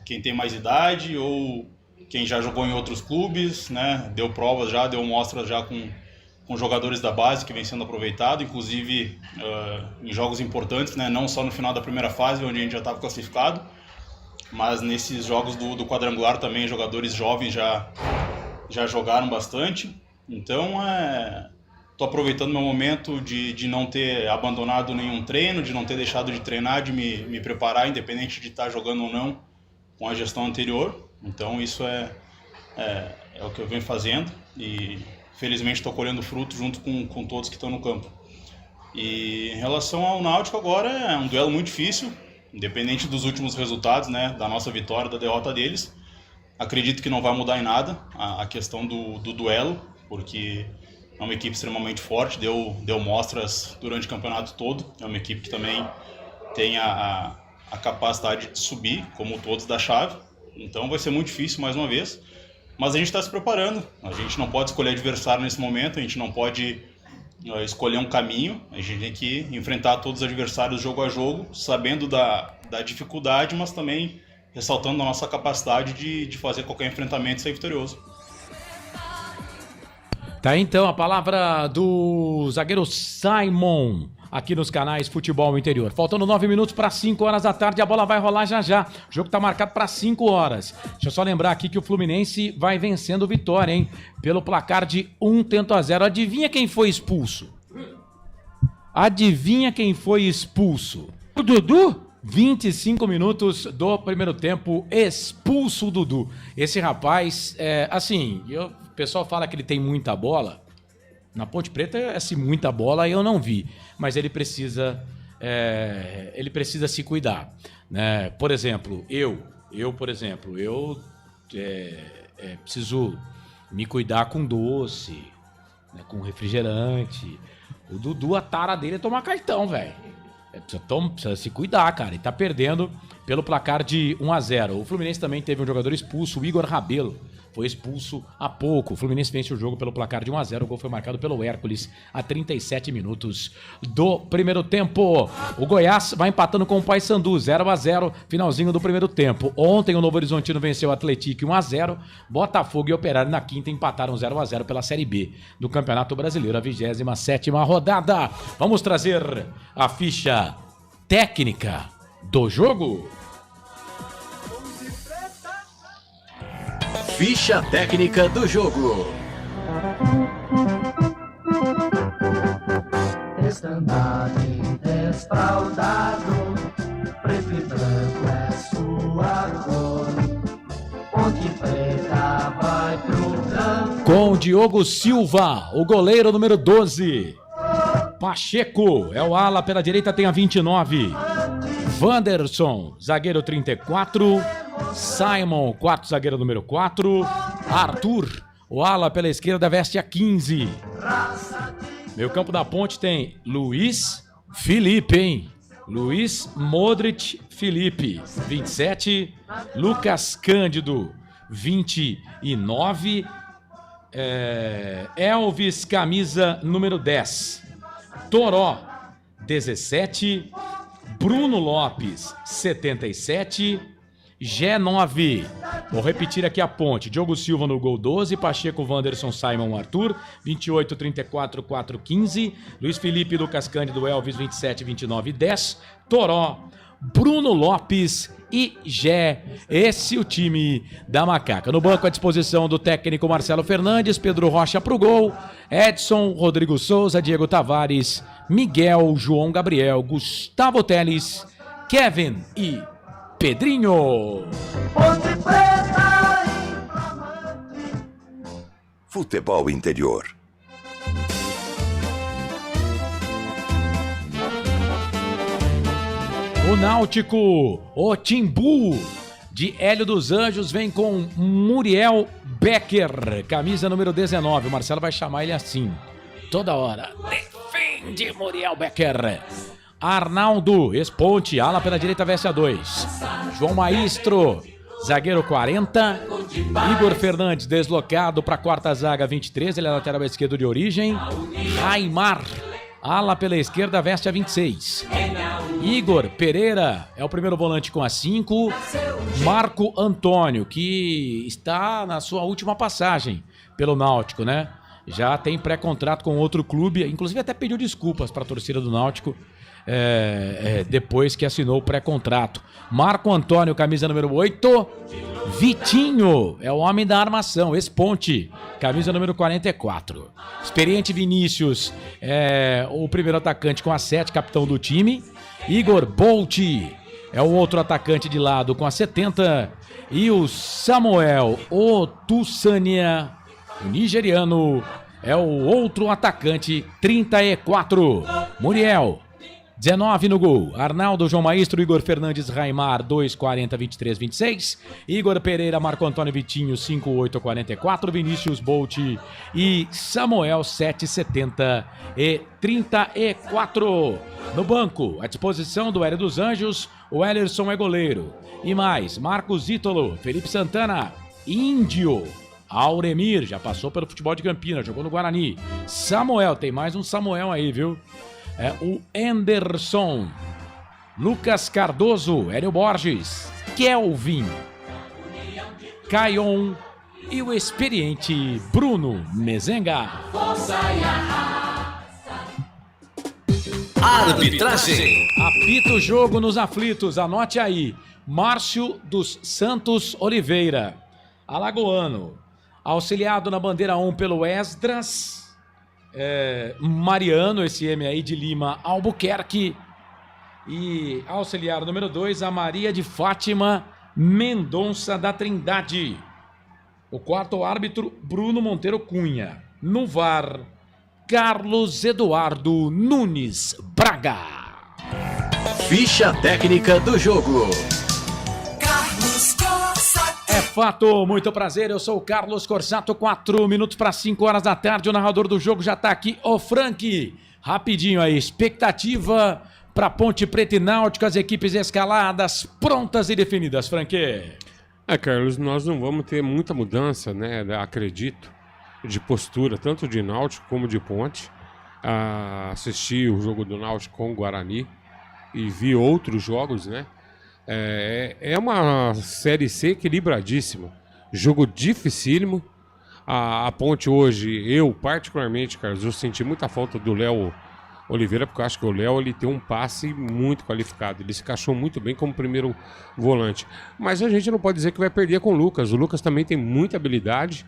quem tem mais idade ou quem já jogou em outros clubes, né, deu provas já, deu mostras já com jogadores da base que vem sendo aproveitado, inclusive em jogos importantes, né, não só no final da primeira fase, onde a gente já estava classificado, mas nesses jogos do quadrangular também jogadores jovens já jogaram bastante. Então estou aproveitando meu momento de não ter abandonado nenhum treino, de não ter deixado de treinar, de me preparar, independente de estar jogando ou não, com a gestão anterior. Então isso é o que eu venho fazendo e felizmente estou colhendo fruto junto com todos que estão no campo. E em relação ao Náutico agora, é um duelo muito difícil, independente dos últimos resultados, né, da nossa vitória, da derrota deles. Acredito que não vai mudar em nada a questão do duelo, porque é uma equipe extremamente forte, deu mostras durante o campeonato todo. É uma equipe que também tem a capacidade de subir, como todos da chave. Então vai ser muito difícil mais uma vez. Mas a gente está se preparando, a gente não pode escolher adversário nesse momento, a gente não pode escolher um caminho, a gente tem que enfrentar todos os adversários jogo a jogo, sabendo da dificuldade, mas também ressaltando a nossa capacidade de fazer qualquer enfrentamento e ser vitorioso. Tá então a palavra do zagueiro Simon aqui nos canais Futebol Interior. Faltando 9 minutos para 5 horas da tarde, a bola vai rolar já já. O jogo tá marcado para 5 horas. Deixa eu só lembrar aqui que o Fluminense vai vencendo o Vitória, hein? Pelo placar de 1-0. Adivinha quem foi expulso? Adivinha quem foi expulso? O Dudu? 25 minutos do primeiro tempo, expulso o Dudu. Esse rapaz, o pessoal fala que ele tem muita bola. Na Ponte Preta, muita bola eu não vi. Mas ele precisa se cuidar, né? Por exemplo, eu preciso me cuidar com doce, né? Com refrigerante. O Dudu, a tara dele é tomar cartão, velho. Precisa se cuidar, cara. E tá perdendo pelo placar de 1-0. O Fluminense também teve um jogador expulso, o Igor Rabelo. Foi expulso há pouco. O Fluminense vence o jogo pelo placar de 1-0. O gol foi marcado pelo Hércules a 37 minutos do primeiro tempo. O Goiás vai empatando com o Paysandu, 0-0, finalzinho do primeiro tempo. Ontem o Novo Horizontino venceu o Atlético 1-0. Botafogo e Operário na quinta empataram 0-0 pela Série B do Campeonato Brasileiro, a 27ª rodada. Vamos trazer a ficha técnica do jogo. Ficha técnica do jogo. Estandarte desfraldado, preto e branco é sua cor. Ponte Preta vai pro campo. Com Diogo Silva, o goleiro número 12. Pacheco é o ala, pela direita tem a 29. Wanderson, zagueiro 34. Simon, quarto zagueiro número 4. Arthur, o ala pela esquerda, veste a 15. Meio campo da Ponte tem Luiz Felipe, hein? Luiz Modric Felipe, 27. Lucas Cândido, 29. Elvis, camisa número 10. Toró, 17. Bruno Lopes, 77. G9. Vou repetir aqui a Ponte. Diogo Silva no gol, 12. Pacheco, Wanderson, Simon, Arthur, 28, 34, 4, 15. Luiz Felipe, Lucas Cândido, Elvis, 27, 29 e 10. Toró, Bruno Lopes e Gé. Esse é o time da Macaca. No banco à disposição do técnico Marcelo Fernandes, Pedro Rocha pro gol, Edson, Rodrigo Souza, Diego Tavares, Miguel, João Gabriel, Gustavo Teles, Kevin e Pedrinho. Futebol Interior. O Náutico, o Timbu de Hélio dos Anjos vem com Muriel Becker, camisa número 19. O Marcelo vai chamar ele assim toda hora. Defende Muriel Becker. Arnaldo, ex-Ponte, ala pela direita, veste a 2. João Maestro, zagueiro 40. Igor Fernandes, deslocado para a quarta zaga, 23. Ele é lateral esquerdo de origem. Raimar, ala pela esquerda, veste a 26. Igor Pereira é o primeiro volante com a 5. Marco Antônio, que está na sua última passagem pelo Náutico, né? Já tem pré-contrato com outro clube, inclusive até pediu desculpas para a torcida do Náutico depois que assinou o pré-contrato. Marco Antônio, camisa número 8. Vitinho é o homem da armação, ex-Ponte, camisa número 44. Experiente Vinícius é o primeiro atacante com a 7, capitão do time. Igor Bolt é o outro atacante de lado com a 70. E o Samuel Otusania, o nigeriano, é o outro atacante, 34. Muriel, 19 no gol. Arnaldo, João Maestro, Igor Fernandes, Raimar, 2, 40, 23, 26. Igor Pereira, Marco Antônio, Vitinho, 5, 8, 44. Vinícius, Bolt e Samuel, 7, 70 e 34. No banco, à disposição do Hélio dos Anjos, o Ellerson é goleiro. E mais, Marcos Ítolo, Felipe Santana, Índio, Auremir, já passou pelo futebol de Campinas, jogou no Guarani. Samuel, tem mais um Samuel aí, viu? O Anderson. Lucas Cardoso, Hélio Borges, Kelvin, Caion e o experiente Bruno Mezenga. Arbitragem. Apita o jogo nos aflitos, anote aí. Márcio dos Santos Oliveira, alagoano. Auxiliado na bandeira 1 pelo Esdras, Mariano, esse M aí de Lima Albuquerque. E auxiliar número 2, a Maria de Fátima Mendonça da Trindade. O quarto árbitro, Bruno Monteiro Cunha. No VAR, Carlos Eduardo Nunes Braga. Ficha técnica do jogo. É fato, muito prazer, eu sou o Carlos Corsato, 4 minutos para 5 horas da tarde, o narrador do jogo já está aqui, o Frank. Rapidinho aí, expectativa para Ponte Preta e Náutico, as equipes escaladas, prontas e definidas, Frank. Carlos, nós não vamos ter muita mudança, né, acredito, de postura, tanto de Náutico como de Ponte. Assisti o jogo do Náutico com o Guarani e vi outros jogos, né? É uma Série C equilibradíssima, jogo dificílimo. A Ponte hoje, eu particularmente, Carlos, eu senti muita falta do Léo Oliveira, porque eu acho que o Léo ele tem um passe muito qualificado, ele se encaixou muito bem como primeiro volante. Mas a gente não pode dizer que vai perder com o Lucas também tem muita habilidade,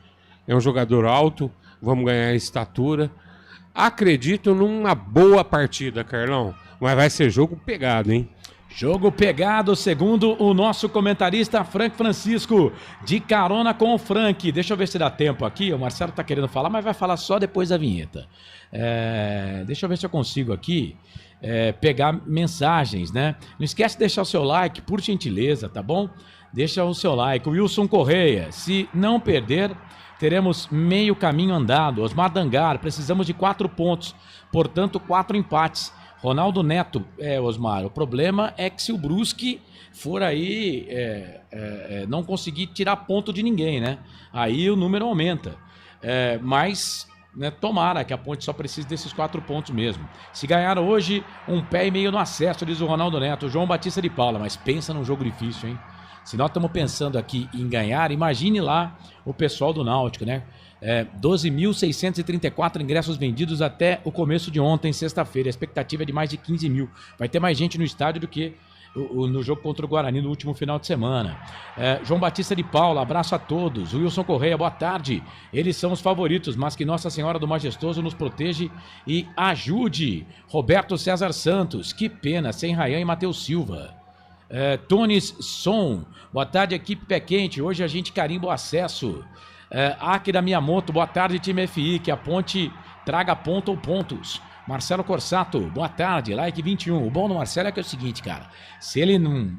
é um jogador alto, vamos ganhar estatura. Acredito numa boa partida, Carlão, mas vai ser jogo pegado, hein? Jogo pegado, segundo o nosso comentarista Frank Francisco, de carona com o Frank. Deixa eu ver se dá tempo aqui, o Marcelo tá querendo falar, mas vai falar só depois da vinheta. Deixa eu ver se eu consigo aqui pegar mensagens, né? Não esquece de deixar o seu like, por gentileza, tá bom? Deixa o seu like. Wilson Correia, se não perder, teremos meio caminho andado. Osmar Dangar, precisamos de 4 pontos, portanto 4 empates. Ronaldo Neto, Osmar, o problema é que se o Brusque for aí não conseguir tirar ponto de ninguém, né? Aí o número aumenta. Mas, né, tomara que a Ponte só precise desses 4 pontos mesmo. Se ganhar hoje, um pé e meio no acesso, diz o Ronaldo Neto. O João Batista de Paula, mas pensa num jogo difícil, hein? Se nós estamos pensando aqui em ganhar, imagine lá o pessoal do Náutico, né? 12.634 ingressos vendidos até o começo de ontem, sexta-feira. A expectativa é de mais de 15 mil. Vai ter mais gente no estádio do que no jogo contra o Guarani no último final de semana. João Batista de Paula, abraço a todos. Wilson Correia, boa tarde. Eles são os favoritos, mas que Nossa Senhora do Majestoso nos protege e ajude. Roberto César Santos, que pena, sem Rayan e Matheus Silva. Tones Som, boa tarde, equipe Pé Quente. Hoje a gente carimba o acesso. Akira Miyamoto, boa tarde, time FI, que a Ponte traga ponto ou pontos. Marcelo Corsato, boa tarde, like 21. O bom do Marcelo é que é o seguinte, cara, se ele não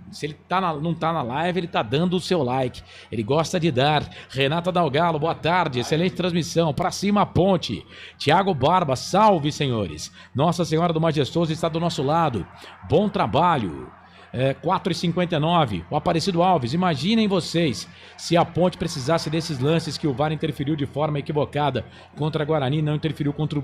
tá na live, ele tá dando o seu like, ele gosta de dar. Renata Dalgalo, boa tarde, excelente transmissão, pra cima a Ponte. Tiago Barba, salve, senhores. Nossa Senhora do Majestoso está do nosso lado, bom trabalho. 4h59, o Aparecido Alves, imaginem vocês se a Ponte precisasse desses lances que o VAR interferiu de forma equivocada contra a Guarani, não interferiu contra o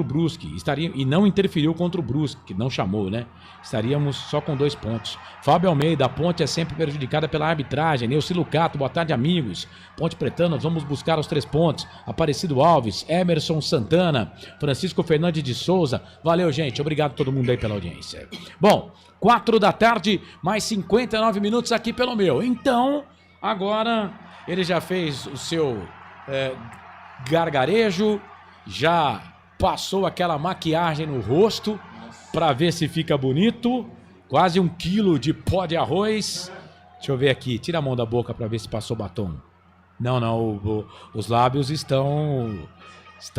Brusque, e não interferiu contra o Brusque, que não chamou, né? Estaríamos só com 2 pontos. Fábio Almeida, a Ponte é sempre prejudicada pela arbitragem. Neuci Lucato, boa tarde, amigos. Ponte Pretana, nós vamos buscar os 3 pontos. Aparecido Alves, Emerson Santana, Francisco Fernandes de Souza. Valeu, gente. Obrigado a todo mundo aí pela audiência. Bom, 4 da tarde, mais 59 minutos aqui pelo meu. Então, agora ele já fez o seu gargarejo, já passou aquela maquiagem no rosto para ver se fica bonito. Quase 1 quilo de pó de arroz. Deixa eu ver aqui, tira a mão da boca para ver se passou batom. Não, os lábios estão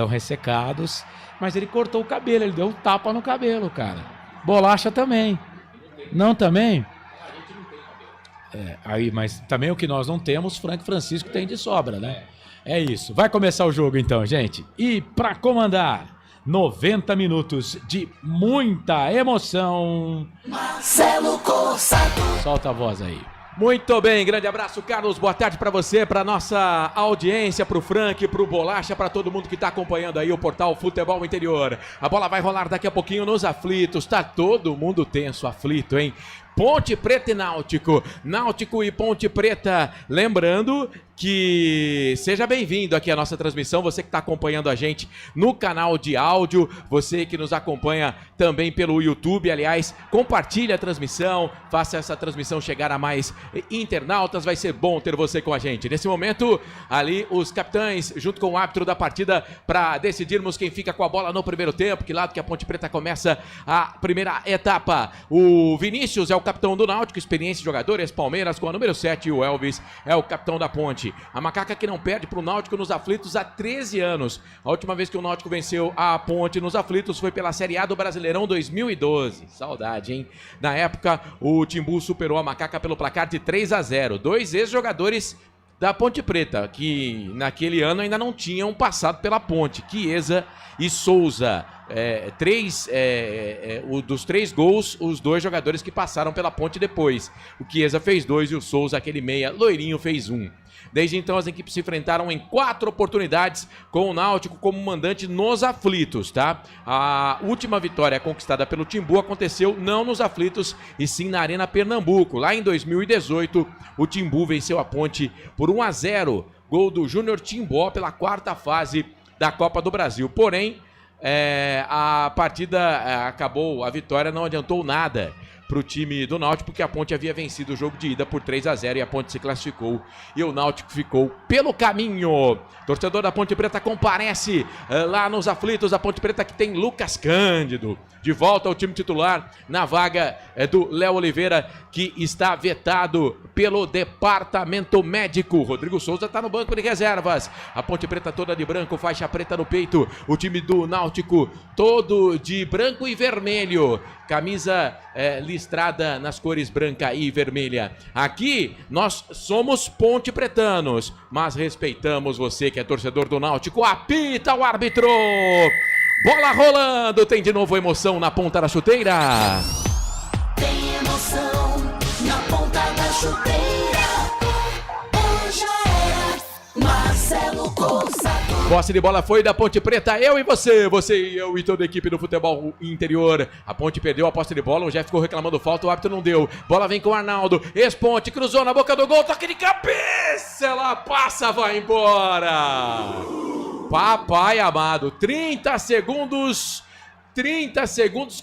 ressecados. Mas ele cortou o cabelo, ele deu um tapa no cabelo, cara. Bolacha também. Não também? Aí, mas também o que nós não temos, Frank Francisco tem de sobra, né? É isso. Vai começar o jogo então, gente. E para comandar 90 minutos de muita emoção, Marcelo Corsato. Solta a voz aí. Muito bem, grande abraço, Carlos. Boa tarde para você, para nossa audiência, para o Frank, para o Bolacha, para todo mundo que está acompanhando aí o portal Futebol Interior. A bola vai rolar daqui a pouquinho nos aflitos. Tá todo mundo tenso, aflito, hein? Ponte Preta e Náutico. Náutico e Ponte Preta. Lembrando que seja bem-vindo aqui à nossa transmissão, você que está acompanhando a gente no canal de áudio, você que nos acompanha também pelo YouTube, aliás, compartilhe a transmissão, faça essa transmissão chegar a mais internautas, vai ser bom ter você com a gente. Nesse momento, ali os capitães, junto com o árbitro da partida, para decidirmos quem fica com a bola no primeiro tempo, que lado que a Ponte Preta começa a primeira etapa. O Vinícius é o capitão do Náutico, experiência de jogadores, Palmeiras com a número 7, e o Elvis é o capitão da Ponte. A macaca que não perde para o Náutico nos aflitos há 13 anos. A última vez que o Náutico venceu a Ponte nos aflitos foi pela Série A do Brasileirão 2012. Saudade, hein? Na época, o Timbu superou a macaca pelo placar de 3-0. Dois ex-jogadores da Ponte Preta, que naquele ano ainda não tinham passado pela Ponte, Chiesa e Souza. Dos 3 gols, os 2 jogadores que passaram pela Ponte depois. O Chiesa fez 2 e o Souza, aquele meia loirinho, fez 1. Desde então as equipes se enfrentaram em 4 oportunidades, com o Náutico como mandante nos aflitos, tá? A última vitória conquistada pelo Timbu aconteceu não nos aflitos, e sim na Arena Pernambuco. Lá em 2018, o Timbu venceu a Ponte por 1-0, gol do Júnior Timbó pela 4ª fase da Copa do Brasil. Porém, a partida acabou, a vitória não adiantou nada para o time do Náutico, porque a Ponte havia vencido o jogo de ida por 3-0 e a Ponte se classificou e o Náutico ficou pelo caminho. Torcedor da Ponte Preta comparece lá nos aflitos. A Ponte Preta que tem Lucas Cândido de volta ao time titular na vaga do Léo Oliveira, que está vetado pelo departamento médico. Rodrigo Souza está no banco de reservas. A Ponte Preta toda de branco, faixa preta no peito. O time do Náutico todo de branco e vermelho, camisa listrada nas cores branca e vermelha. Aqui nós somos ponte pretanos, mas respeitamos você que é torcedor do Náutico. Apita o árbitro! Bola rolando, tem de novo emoção na ponta da chuteira. Tem emoção na ponta da chuteira. Hoje era Marcelo Coçador. Posse de bola foi da Ponte Preta, eu e você e eu e toda a equipe do Futebol Interior. A Ponte perdeu a posse de bola, o Jeff ficou reclamando falta, o árbitro não deu. Bola vem com o Arnaldo, ex-Ponte, cruzou na boca do gol, toque de cabeça, ela passa, vai embora. Papai amado, 30 segundos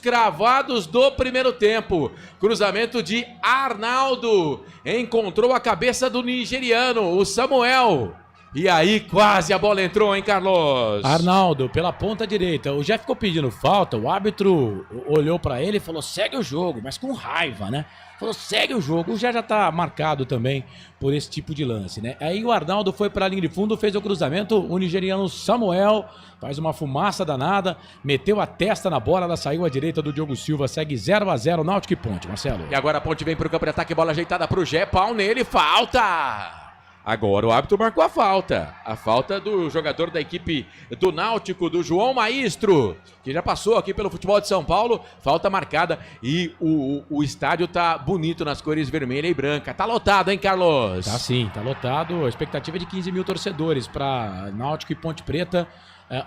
cravados do primeiro tempo. Cruzamento de Arnaldo, encontrou a cabeça do nigeriano, o Samuel. E aí quase a bola entrou, hein, Carlos? Arnaldo, pela ponta direita. O Jeff ficou pedindo falta, o árbitro olhou pra ele e falou, segue o jogo, mas com raiva, né? Falou, segue o jogo. Já tá marcado também por esse tipo de lance, né? Aí o Arnaldo foi pra linha de fundo, fez o cruzamento, o nigeriano Samuel faz uma fumaça danada, meteu a testa na bola, ela saiu à direita do Diogo Silva, segue 0-0, Náutico e Ponte, Marcelo. E agora a Ponte vem pro campo de ataque, bola ajeitada pro Gé, pau nele, falta! Agora o árbitro marcou a falta do jogador da equipe do Náutico, do João Maestro, que já passou aqui pelo futebol de São Paulo, falta marcada e o estádio tá bonito nas cores vermelha e branca. Tá lotado, hein, Carlos? Tá sim, tá lotado, a expectativa é de 15 mil torcedores para Náutico e Ponte Preta.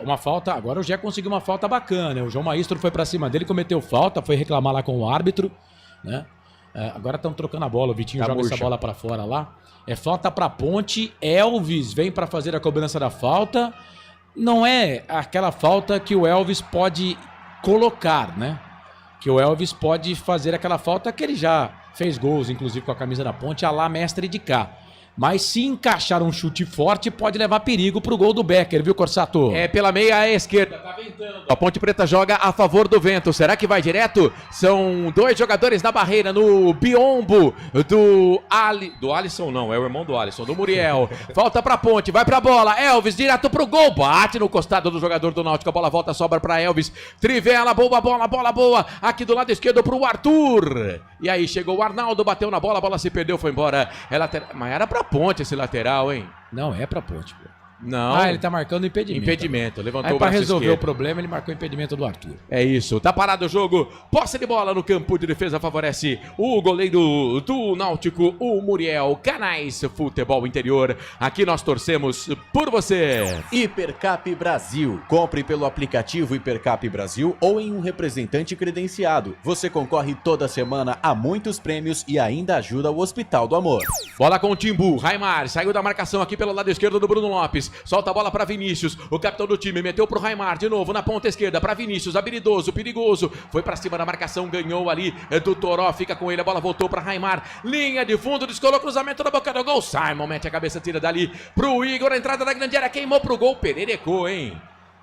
Uma falta, agora o Gé conseguiu uma falta bacana, o João Maestro foi pra cima dele, cometeu falta, foi reclamar lá com o árbitro, né? Agora estão trocando a bola, o Vitinho joga essa bola pra fora lá. É falta pra Ponte, Elvis vem pra fazer a cobrança da falta. Não é aquela falta que o Elvis pode colocar, né? Que o Elvis pode fazer aquela falta que ele já fez gols, inclusive com a camisa da Ponte, a lá mestre de cá. Mas se encaixar um chute forte, pode levar perigo pro gol do Becker, viu, Corsato? É pela meia à esquerda, tá ventando. A Ponte Preta joga a favor do vento, será que vai direto? São 2 jogadores na barreira, no biombo do Alisson não, é o irmão do Alisson, do Muriel. Falta pra Ponte, vai pra bola, Elvis direto pro gol, bate no costado do jogador do Náutico, a bola volta, sobra pra Elvis, trivela, boa bola boa, aqui do lado esquerdo pro Arthur. E aí chegou o Arnaldo, bateu na bola, a bola se perdeu, foi embora. Mas era pra Ponte esse lateral, hein? Não, é pra Ponte, pô. Não. Ele tá marcando impedimento. Impedimento, levantou aí, o braço pra resolver esquerdo. o problema, ele marcou o impedimento do Arthur. É isso, tá parado o jogo, posse de bola no campo de defesa favorece o goleiro do Náutico, o Muriel Canais Futebol Interior. Aqui nós torcemos por você. Hipercap Brasil. Compre pelo aplicativo Hipercap Brasil ou em um representante credenciado. Você concorre toda semana a muitos prêmios e ainda ajuda o Hospital do Amor. Bola com o Timbu, Raimar, saiu da marcação aqui pelo lado esquerdo do Bruno Lopes, solta a bola para Vinícius, o capitão do time, meteu pro Raimar, de novo na ponta esquerda para Vinícius, habilidoso, perigoso, foi para cima da marcação, ganhou ali do Toró, fica com ele, a bola voltou para Raimar, linha de fundo, descolou cruzamento na boca do gol, Simon mete a cabeça, tira dali pro Igor, a entrada da grande área, queimou pro gol, pererecou, hein?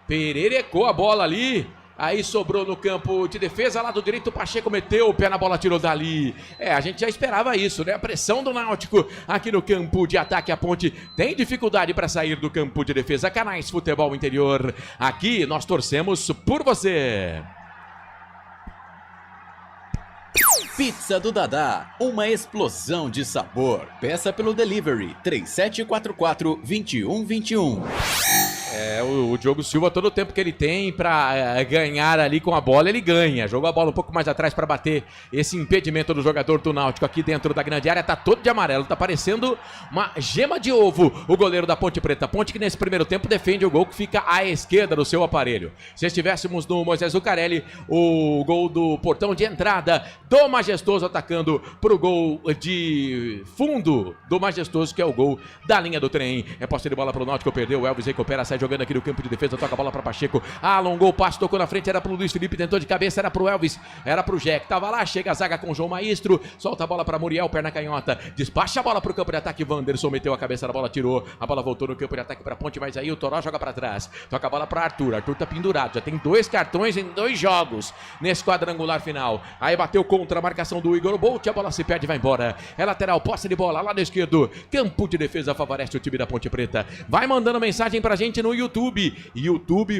Pererecou a bola ali. Aí sobrou no campo de defesa, lado direito, o Pacheco meteu o pé na bola, tirou dali. A gente já esperava isso, né? A pressão do Náutico aqui no campo de ataque. A Ponte tem dificuldade para sair do campo de defesa. Canais Futebol Interior. Aqui nós torcemos por você. Pizza do Dadá, uma explosão de sabor. Peça pelo delivery 3744-2121. O Diogo Silva, todo o tempo que ele tem pra ganhar ali com a bola, ele ganha. Jogou a bola um pouco mais atrás pra bater esse impedimento do jogador do Náutico aqui dentro da grande área. Tá todo de amarelo, tá parecendo uma gema de ovo o goleiro da Ponte Preta. Ponte que nesse primeiro tempo defende o gol que fica à esquerda do seu aparelho. Se estivéssemos no Moisés Zucarelli, o gol do portão de entrada do Majestoso atacando pro gol de fundo do Majestoso, que é o gol da linha do trem. É posse de bola pro Náutico, perdeu, o Elvis recupera, sai jogando aqui no campo de defesa, toca a bola para Pacheco, alongou o passe, tocou na frente, era pro Luiz Felipe, tentou de cabeça, era pro Elvis, era pro Jack, tava lá, chega a zaga com o João Maestro, solta a bola para Muriel, perna canhota, despacha a bola pro campo de ataque, Wanderson meteu a cabeça na bola, tirou, a bola voltou no campo de ataque pra Ponte, mas aí o Toró joga para trás, toca a bola para Arthur tá pendurado, já tem 2 cartões em 2 jogos nesse quadrangular final, aí bateu contra a marcação do Igor Bolt, a bola se perde e vai embora, é lateral, posse de bola, lado esquerdo, campo de defesa favorece o time da Ponte Preta, vai mandando mensagem pra gente no YouTube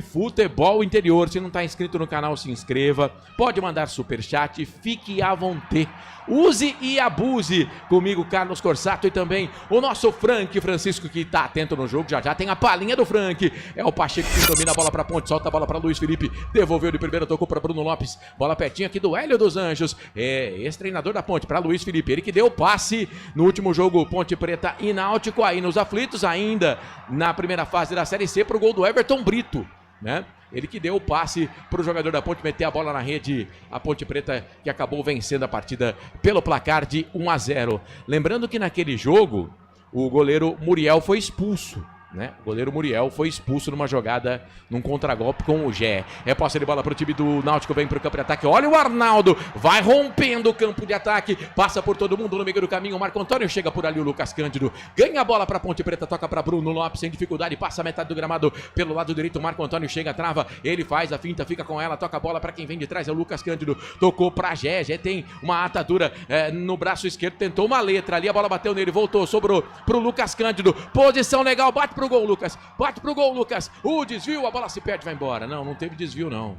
Futebol Interior. Se não está inscrito no canal, se inscreva. Pode mandar superchat, fique à vontade. Use e abuse. Comigo, Carlos Corsato, e também o nosso Francisco, que está atento no jogo. Já tem a palhinha do Frank. É o Pacheco que domina a bola para Ponte, solta a bola para Luiz Felipe, devolveu de primeira, tocou para Bruno Lopes. Bola pertinho aqui do Hélio dos Anjos. Ex-treinador da Ponte, para Luiz Felipe. Ele que deu o passe no último jogo, Ponte Preta e Náutico, aí nos aflitos, ainda na primeira fase da Série C, pro gol do Everton Brito, né? Ele que deu o passe pro jogador da Ponte meter a bola na rede, a Ponte Preta que acabou vencendo a partida pelo placar de 1-0. Lembrando que naquele jogo, o goleiro Muriel foi expulso, né? O goleiro Muriel foi expulso numa jogada, num contragolpe com o Gé. É posse de bola pro time do Náutico, vem pro campo de ataque. Olha o Arnaldo, vai rompendo o campo de ataque, passa por todo mundo no meio do caminho. O Marco Antônio chega por ali, o Lucas Cândido ganha a bola pra Ponte Preta, toca pra Bruno Lopes sem dificuldade, passa a metade do gramado pelo lado direito. O Marco Antônio chega, trava, ele faz a finta, fica com ela, toca a bola pra quem vem de trás, é o Lucas Cândido, tocou pra Gé. Gé tem uma atadura no braço esquerdo, tentou uma letra ali, a bola bateu nele, voltou, sobrou pro Lucas Cândido, posição legal, bate pro gol, Lucas. Bate pro gol, Lucas. O desvio, a bola se perde, vai embora. Não teve desvio, não.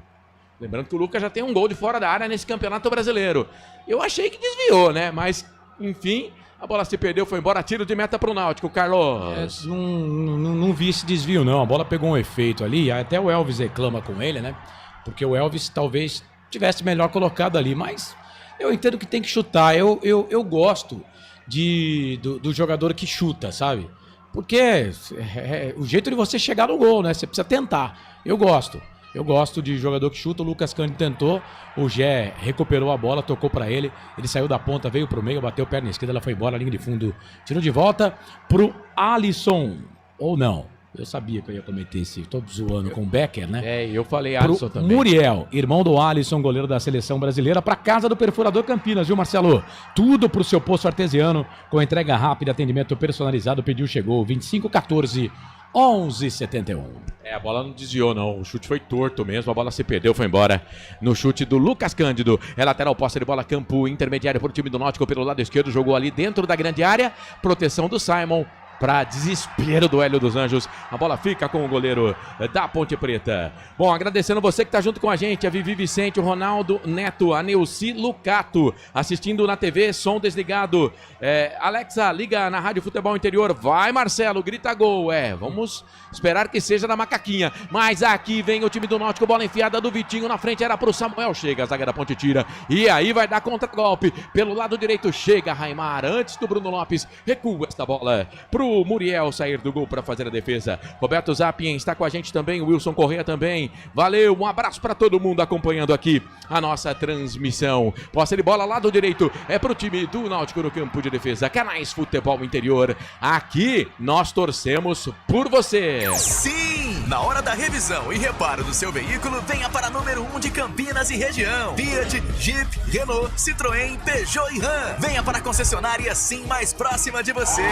Lembrando que o Lucas já tem um gol de fora da área nesse Campeonato Brasileiro. Eu achei que desviou, né? Mas, enfim, a bola se perdeu, foi embora. Tiro de meta pro Náutico, Carlos. Não vi esse desvio, não. A bola pegou um efeito ali. Até o Elvis reclama com ele, né? Porque o Elvis talvez tivesse melhor colocado ali. Mas eu entendo que tem que chutar. Eu gosto do jogador que chuta, sabe? Porque é o jeito de você chegar no gol, né? Você precisa tentar. Eu gosto de jogador que chuta. O Lucas Cândido tentou, o Gé recuperou a bola, tocou pra ele, ele saiu da ponta, veio pro meio, bateu perna esquerda, ela foi embora, linha de fundo, tirou de volta pro Alisson, ou não. Eu sabia que eu ia cometer esse, tô zoando com o Becker, né? Eu falei Alisson também. Muriel, irmão do Alisson, goleiro da seleção brasileira, pra casa do Perfurador Campinas, viu, Marcelo? Tudo pro seu poço artesiano, com entrega rápida, atendimento personalizado, pediu, chegou, 2514-1171. A bola não desviou, não. O chute foi torto mesmo. A bola se perdeu, foi embora. No chute do Lucas Cândido. É lateral, posse de bola, campo intermediário para o time do Náutico pelo lado esquerdo. Jogou ali dentro da grande área. Proteção do Simon. para desespero do Hélio dos Anjos. A bola fica com o goleiro da Ponte Preta. Bom, agradecendo você que está junto com a gente, a Vivi Vicente, o Ronaldo Neto, a Neuci Lucato, assistindo na TV, som desligado. Alexa, liga na Rádio Futebol Interior. Vai, Marcelo, grita gol. Vamos esperar que seja da Macaquinha. Mas aqui vem o time do Náutico, bola enfiada do Vitinho, na frente era pro Samuel, chega, a zaga da Ponte tira. E aí vai dar contra-golpe. Pelo lado direito chega Raimar, antes do Bruno Lopes, recua esta bola pro Muriel sair do gol para fazer a defesa. Roberto Zappien está com a gente também, o Wilson Corrêa também. Valeu, um abraço para todo mundo acompanhando aqui a nossa transmissão. Posse de bola lado direito é pro time do Náutico no campo de defesa. Canais Futebol Interior. Aqui nós torcemos por você. Sim! Na hora da revisão e reparo do seu veículo, venha para número 1 de Campinas e região. Fiat, Jeep, Renault, Citroën, Peugeot e Ram. Venha para a concessionária Sim mais próxima de você.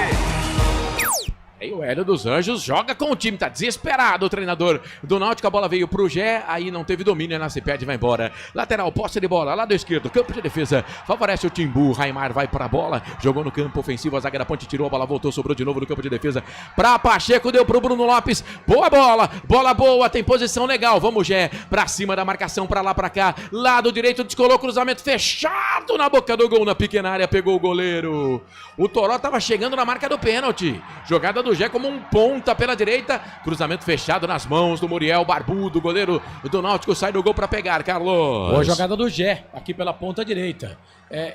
E o Hélio dos Anjos joga com o time, tá desesperado o treinador do Náutico, a bola veio pro Gé, aí não teve domínio, na se perde, vai embora. Lateral, posse de bola, lado esquerdo, campo de defesa, favorece o Timbu, Raimar vai pra bola, jogou no campo ofensivo, a zaga da Ponte tirou, a bola voltou, sobrou de novo no campo de defesa, pra Pacheco, deu pro Bruno Lopes, boa bola boa, tem posição legal, vamos Gé, pra cima da marcação, pra lá, pra cá, lado direito, descolou, cruzamento fechado na boca do gol, na pequena área, pegou o goleiro. O Toró tava chegando na marca do pênalti, jogada do Gé como um ponta pela direita, cruzamento fechado nas mãos do Muriel Barbudo, goleiro do Náutico, sai do gol para pegar, Carlos. Boa jogada do Gé, aqui pela ponta direita.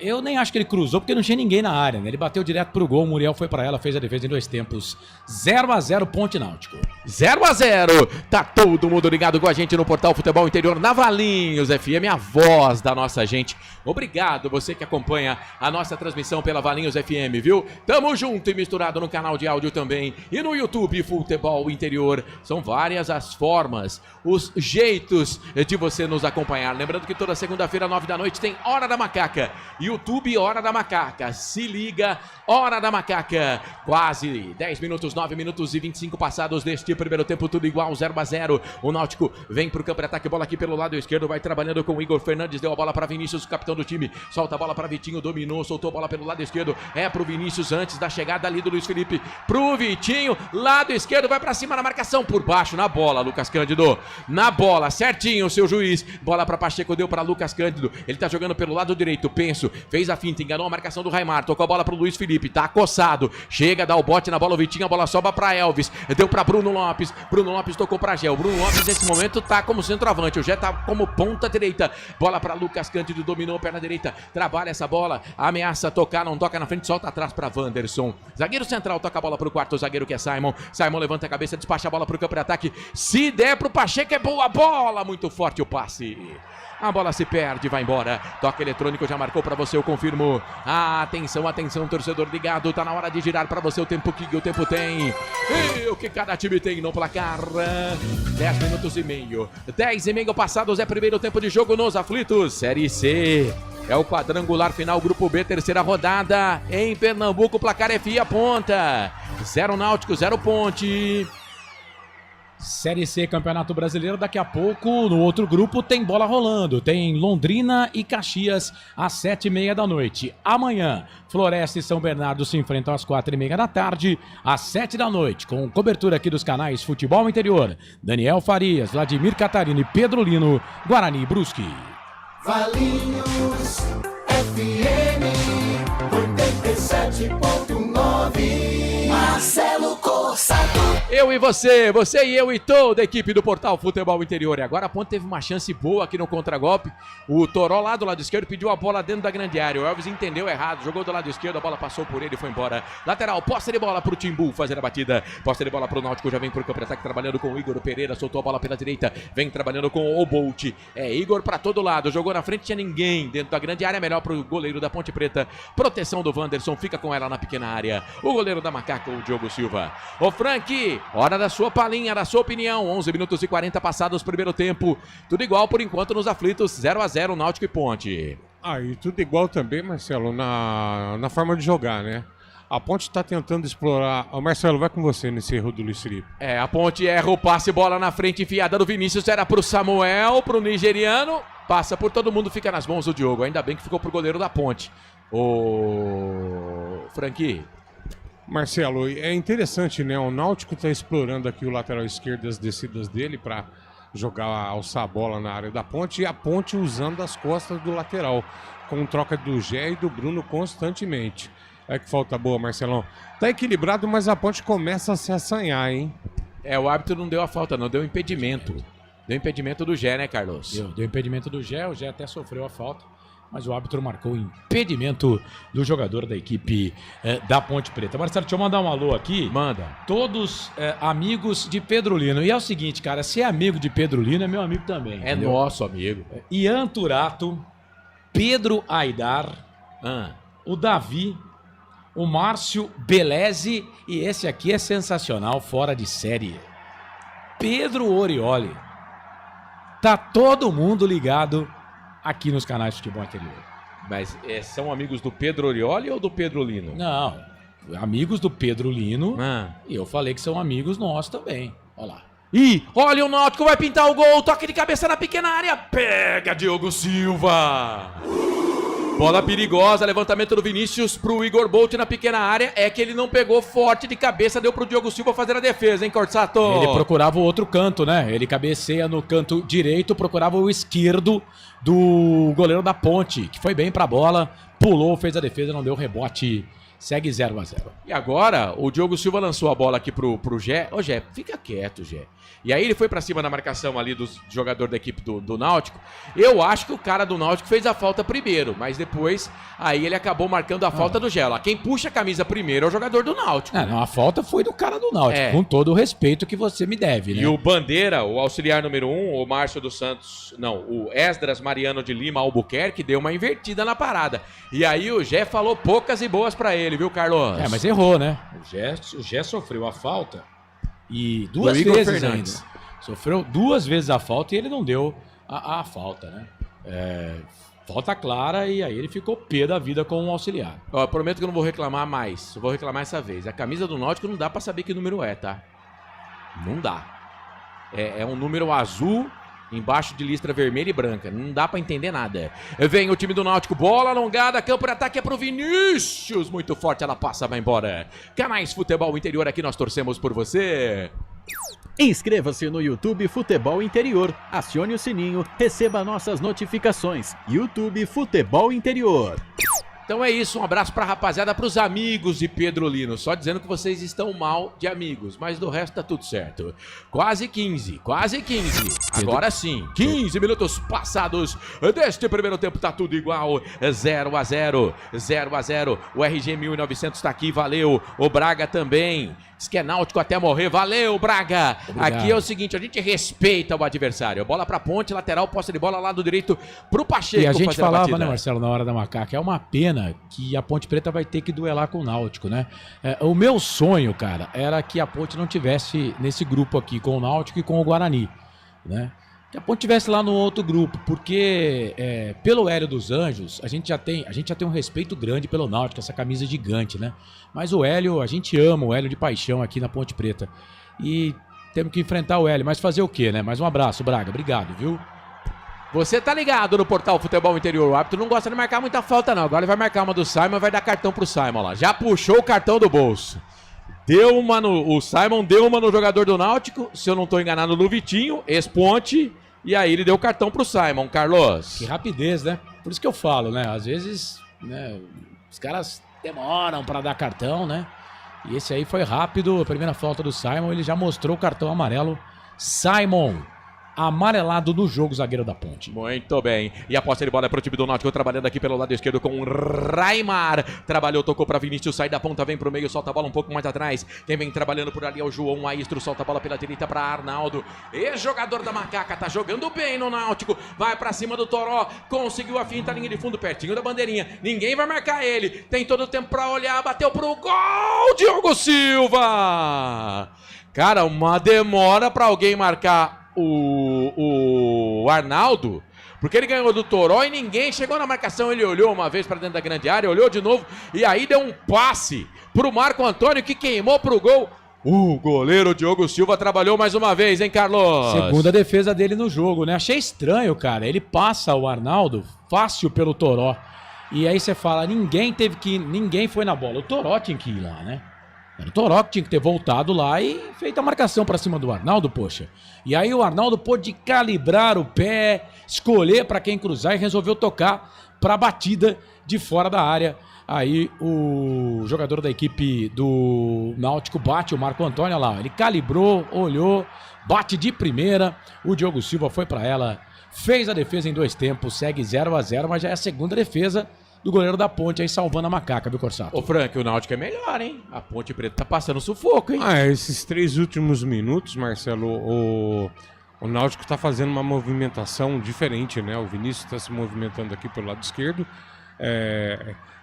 Eu nem acho que ele cruzou porque não tinha ninguém na área, né? Ele bateu direto pro gol, o Muriel foi para ela, fez a defesa em 2 tempos. 0-0 Ponte Náutico. 0-0, tá todo mundo ligado com a gente no Portal Futebol Interior, na Valinhos FM, a voz da nossa gente. Obrigado você que acompanha a nossa transmissão pela Valinhos FM, viu? Tamo junto e misturado no canal de áudio também e no YouTube Futebol Interior. São várias as formas, os jeitos de você nos acompanhar. Lembrando que toda segunda-feira, 9 da noite, tem Hora da Macaca. YouTube Hora da Macaca. Se liga, Hora da Macaca. Quase 10 minutos, 9 minutos e 25 passados deste primeiro tempo, tudo igual, 0-0. O Náutico vem pro campo de ataque, bola aqui pelo lado esquerdo, vai trabalhando com o Igor Fernandes, deu a bola para Vinícius, o capitão do time, solta a bola para Vitinho, dominou, soltou a bola pelo lado esquerdo, pro Vinícius antes da chegada ali do Luiz Felipe, pro Vitinho, lado esquerdo, vai para cima na marcação, por baixo, na bola, Lucas Cândido, na bola, certinho o seu juiz, bola para Pacheco, deu para Lucas Cândido, ele tá jogando pelo lado direito, Penso, fez a finta, enganou a marcação do Raimar, tocou a bola pro Luiz Felipe, tá acossado, chega, dá o bote na bola, o Vitinho, a bola sobra para Elvis, deu para Bruno Lopes tocou para Gé, o Bruno Lopes nesse momento tá como centroavante, o Gé tá como ponta direita, bola para Lucas Cândido, dominou, perna direita, trabalha essa bola, ameaça tocar, não toca na frente, solta atrás para Wanderson, zagueiro central, toca a bola pro quarto zagueiro que é Simon levanta a cabeça, despacha a bola pro campo de ataque, se der pro Pacheco é boa bola, muito forte o passe. A bola se perde, vai embora. Toque eletrônico já marcou pra você, eu confirmo. Atenção, torcedor ligado. Tá na hora de girar pra você o tempo que o tempo tem. E o que cada time tem no placar. 10 minutos e meio. 10 e meio passados, é primeiro tempo de jogo nos aflitos. Série C. É o quadrangular final, Grupo B, terceira rodada. Em Pernambuco, o placar é FIA ponta. 0 Náutico, 0 Ponte. Série C, Campeonato Brasileiro, daqui a pouco no outro grupo tem bola rolando, tem Londrina e Caxias às 7h30 da noite. Amanhã, Floresta e São Bernardo se enfrentam às 4h30 da tarde, às 7 da noite, com cobertura aqui dos canais Futebol Interior, Daniel Farias, Vladimir Catarino e Pedro Lino, Guarani e Brusque. Valinhos FM 87.9. Marcelo Corsato. Eu e você e eu e toda a equipe do Portal Futebol Interior. E agora a Ponte teve uma chance boa aqui no contragolpe. O Toró lá do lado esquerdo pediu a bola dentro da grande área. O Elvis entendeu errado, jogou do lado esquerdo, a bola passou por ele e foi embora. Lateral, posse de bola pro Timbu fazer a batida. Posse de bola pro Náutico, já vem pro campo de ataque trabalhando com o Igor Pereira, soltou a bola pela direita, vem trabalhando com o Bolt. É Igor pra todo lado, jogou na frente, tinha ninguém dentro da grande área, melhor pro goleiro da Ponte Preta. Proteção do Wanderson, fica com ela na pequena área. O goleiro da Macaca, o Diogo Silva. Ô Frank, hora da sua palinha, da sua opinião. 11 minutos e 40 passados, primeiro tempo. Tudo igual por enquanto nos aflitos, 0-0 Náutico e Ponte. E tudo igual também, Marcelo, na forma de jogar, né? A Ponte está tentando explorar. O Marcelo, vai com você nesse erro do Luiz Felipe. A Ponte erra o passe, bola na frente, enfiada do Vinícius, era pro Samuel, pro nigeriano. Passa por todo mundo, fica nas mãos do Diogo. Ainda bem que ficou pro goleiro da Ponte. Ô Frank, Marcelo, é interessante, né? O Náutico está explorando aqui o lateral esquerdo e as descidas dele para jogar, alçar a bola na área da Ponte, e a Ponte usando as costas do lateral, com troca do Gé e do Bruno constantemente. É que falta boa, Marcelão. Tá equilibrado, mas a Ponte começa a se assanhar, hein? O árbitro não deu a falta, não, deu impedimento. Deu impedimento do Gé, né, Carlos? Deu impedimento do Gé, o Gé até sofreu a falta, mas o árbitro marcou o impedimento do jogador da equipe da Ponte Preta. Marcelo, deixa eu mandar um alô aqui. Manda. Todos amigos de Pedro Lino. E é o seguinte, cara, se é amigo de Pedro Lino, é meu amigo também. É entendeu? Nosso amigo. Ian Turato, Pedro Aidar, o Davi, o Márcio Beleze e esse aqui é sensacional, fora de série. Pedro Orioli. Tá todo mundo ligado aqui nos canais de futebol interior. Mas são amigos do Pedro Orioli ou do Pedro Lino? Não, amigos do Pedro Lino. E eu falei que são amigos nossos também. Olha lá. Ih, olha o Náutico, vai pintar o gol. Toque de cabeça na pequena área. Pega Diogo Silva. Bola perigosa, levantamento do Vinícius pro Igor Bolt na pequena área. É que ele não pegou forte de cabeça, deu pro Diogo Silva fazer a defesa, hein, Corsato? Ele procurava o outro canto, né? Ele cabeceia no canto direito, procurava o esquerdo do goleiro da Ponte, que foi bem pra bola, pulou, fez a defesa, não deu rebote. Segue 0-0. E agora, o Diogo Silva lançou a bola aqui pro Gé. Ô, Gé, fica quieto, Gé. E aí ele foi pra cima na marcação ali do jogador da equipe do Náutico. Eu acho que o cara do Náutico fez a falta primeiro, mas depois aí ele acabou marcando a falta do Gé. Lá, quem puxa a camisa primeiro é o jogador do Náutico. Não, a falta foi do cara do Náutico, com todo o respeito que você me deve, né? E o Bandeira, o auxiliar número 1, o Márcio dos Santos, não, o Esdras Mariano de Lima Albuquerque, deu uma invertida na parada. E aí o Gé falou poucas e boas pra ele, viu, Carlos? Mas errou, né? O Gé sofreu a falta e duas vezes ainda. Sofreu 2 vezes a falta e ele não deu a falta, né? Falta clara e aí ele ficou pé da vida com o auxiliar. Ó, eu prometo que eu não vou reclamar mais. Eu vou reclamar essa vez. A camisa do Náutico não dá pra saber que número é, tá? Não dá. É um número azul embaixo de listra vermelha e branca. Não dá pra entender nada. Vem o time do Náutico. Bola alongada. Campo de ataque é pro Vinícius. Muito forte. Ela passa, vai embora. Canais Futebol Interior. Aqui nós torcemos por você. Inscreva-se no YouTube Futebol Interior. Acione o sininho. Receba nossas notificações. YouTube Futebol Interior. Então é isso, um abraço pra rapaziada, pros amigos de Pedro Lino. Só dizendo que vocês estão mal de amigos, mas do resto tá tudo certo. Quase 15. Agora sim, 15 minutos passados deste primeiro tempo, tá tudo igual. 0-0. O RG 1900 tá aqui, valeu. O Braga também. Diz que é Náutico até morrer. Valeu, Braga. Obrigado. Aqui é o seguinte, a gente respeita o adversário. Bola pra Ponte, lateral, posse de bola lado direito pro Pacheco. E a gente falava, né, Marcelo, na hora da macaca, é uma pena que a Ponte Preta vai ter que duelar com o Náutico, né? O meu sonho, cara, era que a Ponte não tivesse nesse grupo aqui com o Náutico e com o Guarani, né? Que a Ponte tivesse lá no outro grupo, porque pelo Hélio dos Anjos, a gente já tem um respeito grande pelo Náutico, essa camisa gigante, né? Mas o Hélio, a gente ama o Hélio de paixão aqui na Ponte Preta. E temos que enfrentar o Hélio, mas fazer o quê, né? Mais um abraço, Braga, obrigado, viu? Você tá ligado no portal Futebol Interior. O árbitro não gosta de marcar muita falta, não. Agora ele vai marcar uma do Simon, vai dar cartão pro Simon lá. Já puxou o cartão do bolso. O Simon deu uma no jogador do Náutico, se eu não tô enganado, no Vitinho, ex-Ponte, e aí ele deu o cartão pro Simon, Carlos. Que rapidez, né? Por isso que eu falo, né? Às vezes, né, os caras demoram pra dar cartão, né? E esse aí foi rápido, a primeira falta do Simon, ele já mostrou o cartão amarelo. Simon, amarelado no jogo, zagueiro da Ponte. Muito bem. E a posse de bola é pro time do Náutico, trabalhando aqui pelo lado esquerdo com o Raimar. Trabalhou, tocou pra Vinícius, sai da ponta, vem pro meio, solta a bola um pouco mais atrás. Quem vem trabalhando por ali é o João Maestro, solta a bola pela direita pra Arnaldo. Ex-jogador da Macaca, tá jogando bem no Náutico. Vai pra cima do Toró, conseguiu a finta, linha de fundo, pertinho da bandeirinha. Ninguém vai marcar ele, tem todo o tempo pra olhar, bateu pro gol, Diogo Silva. Cara, uma demora pra alguém marcar o Arnaldo, porque ele ganhou do Toró e ninguém chegou na marcação. Ele olhou uma vez para dentro da grande área, olhou de novo e aí deu um passe pro Marco Antônio, que queimou pro gol. O goleiro Diogo Silva trabalhou mais uma vez, hein, Carlos? Segunda defesa dele no jogo, né? Achei estranho, cara. Ele passa o Arnaldo fácil pelo Toró. E aí você fala, ninguém foi na bola. O Toró tinha que ir lá, né? Era o Toró que tinha que ter voltado lá e feito a marcação pra cima do Arnaldo, poxa. E aí o Arnaldo pôde calibrar o pé, escolher pra quem cruzar e resolveu tocar pra batida de fora da área. Aí o jogador da equipe do Náutico bate, o Marco Antônio, olha lá, ele calibrou, olhou, bate de primeira, o Diogo Silva foi pra ela, fez a defesa em 2 tempos, segue 0-0, mas já é a segunda defesa do goleiro da Ponte aí salvando a macaca, viu, Corsato? Ô, Frank, o Náutico é melhor, hein? A Ponte Preta tá passando sufoco, hein? Esses 3 últimos minutos, Marcelo, o Náutico tá fazendo uma movimentação diferente, né? O Vinícius tá se movimentando aqui pelo lado esquerdo,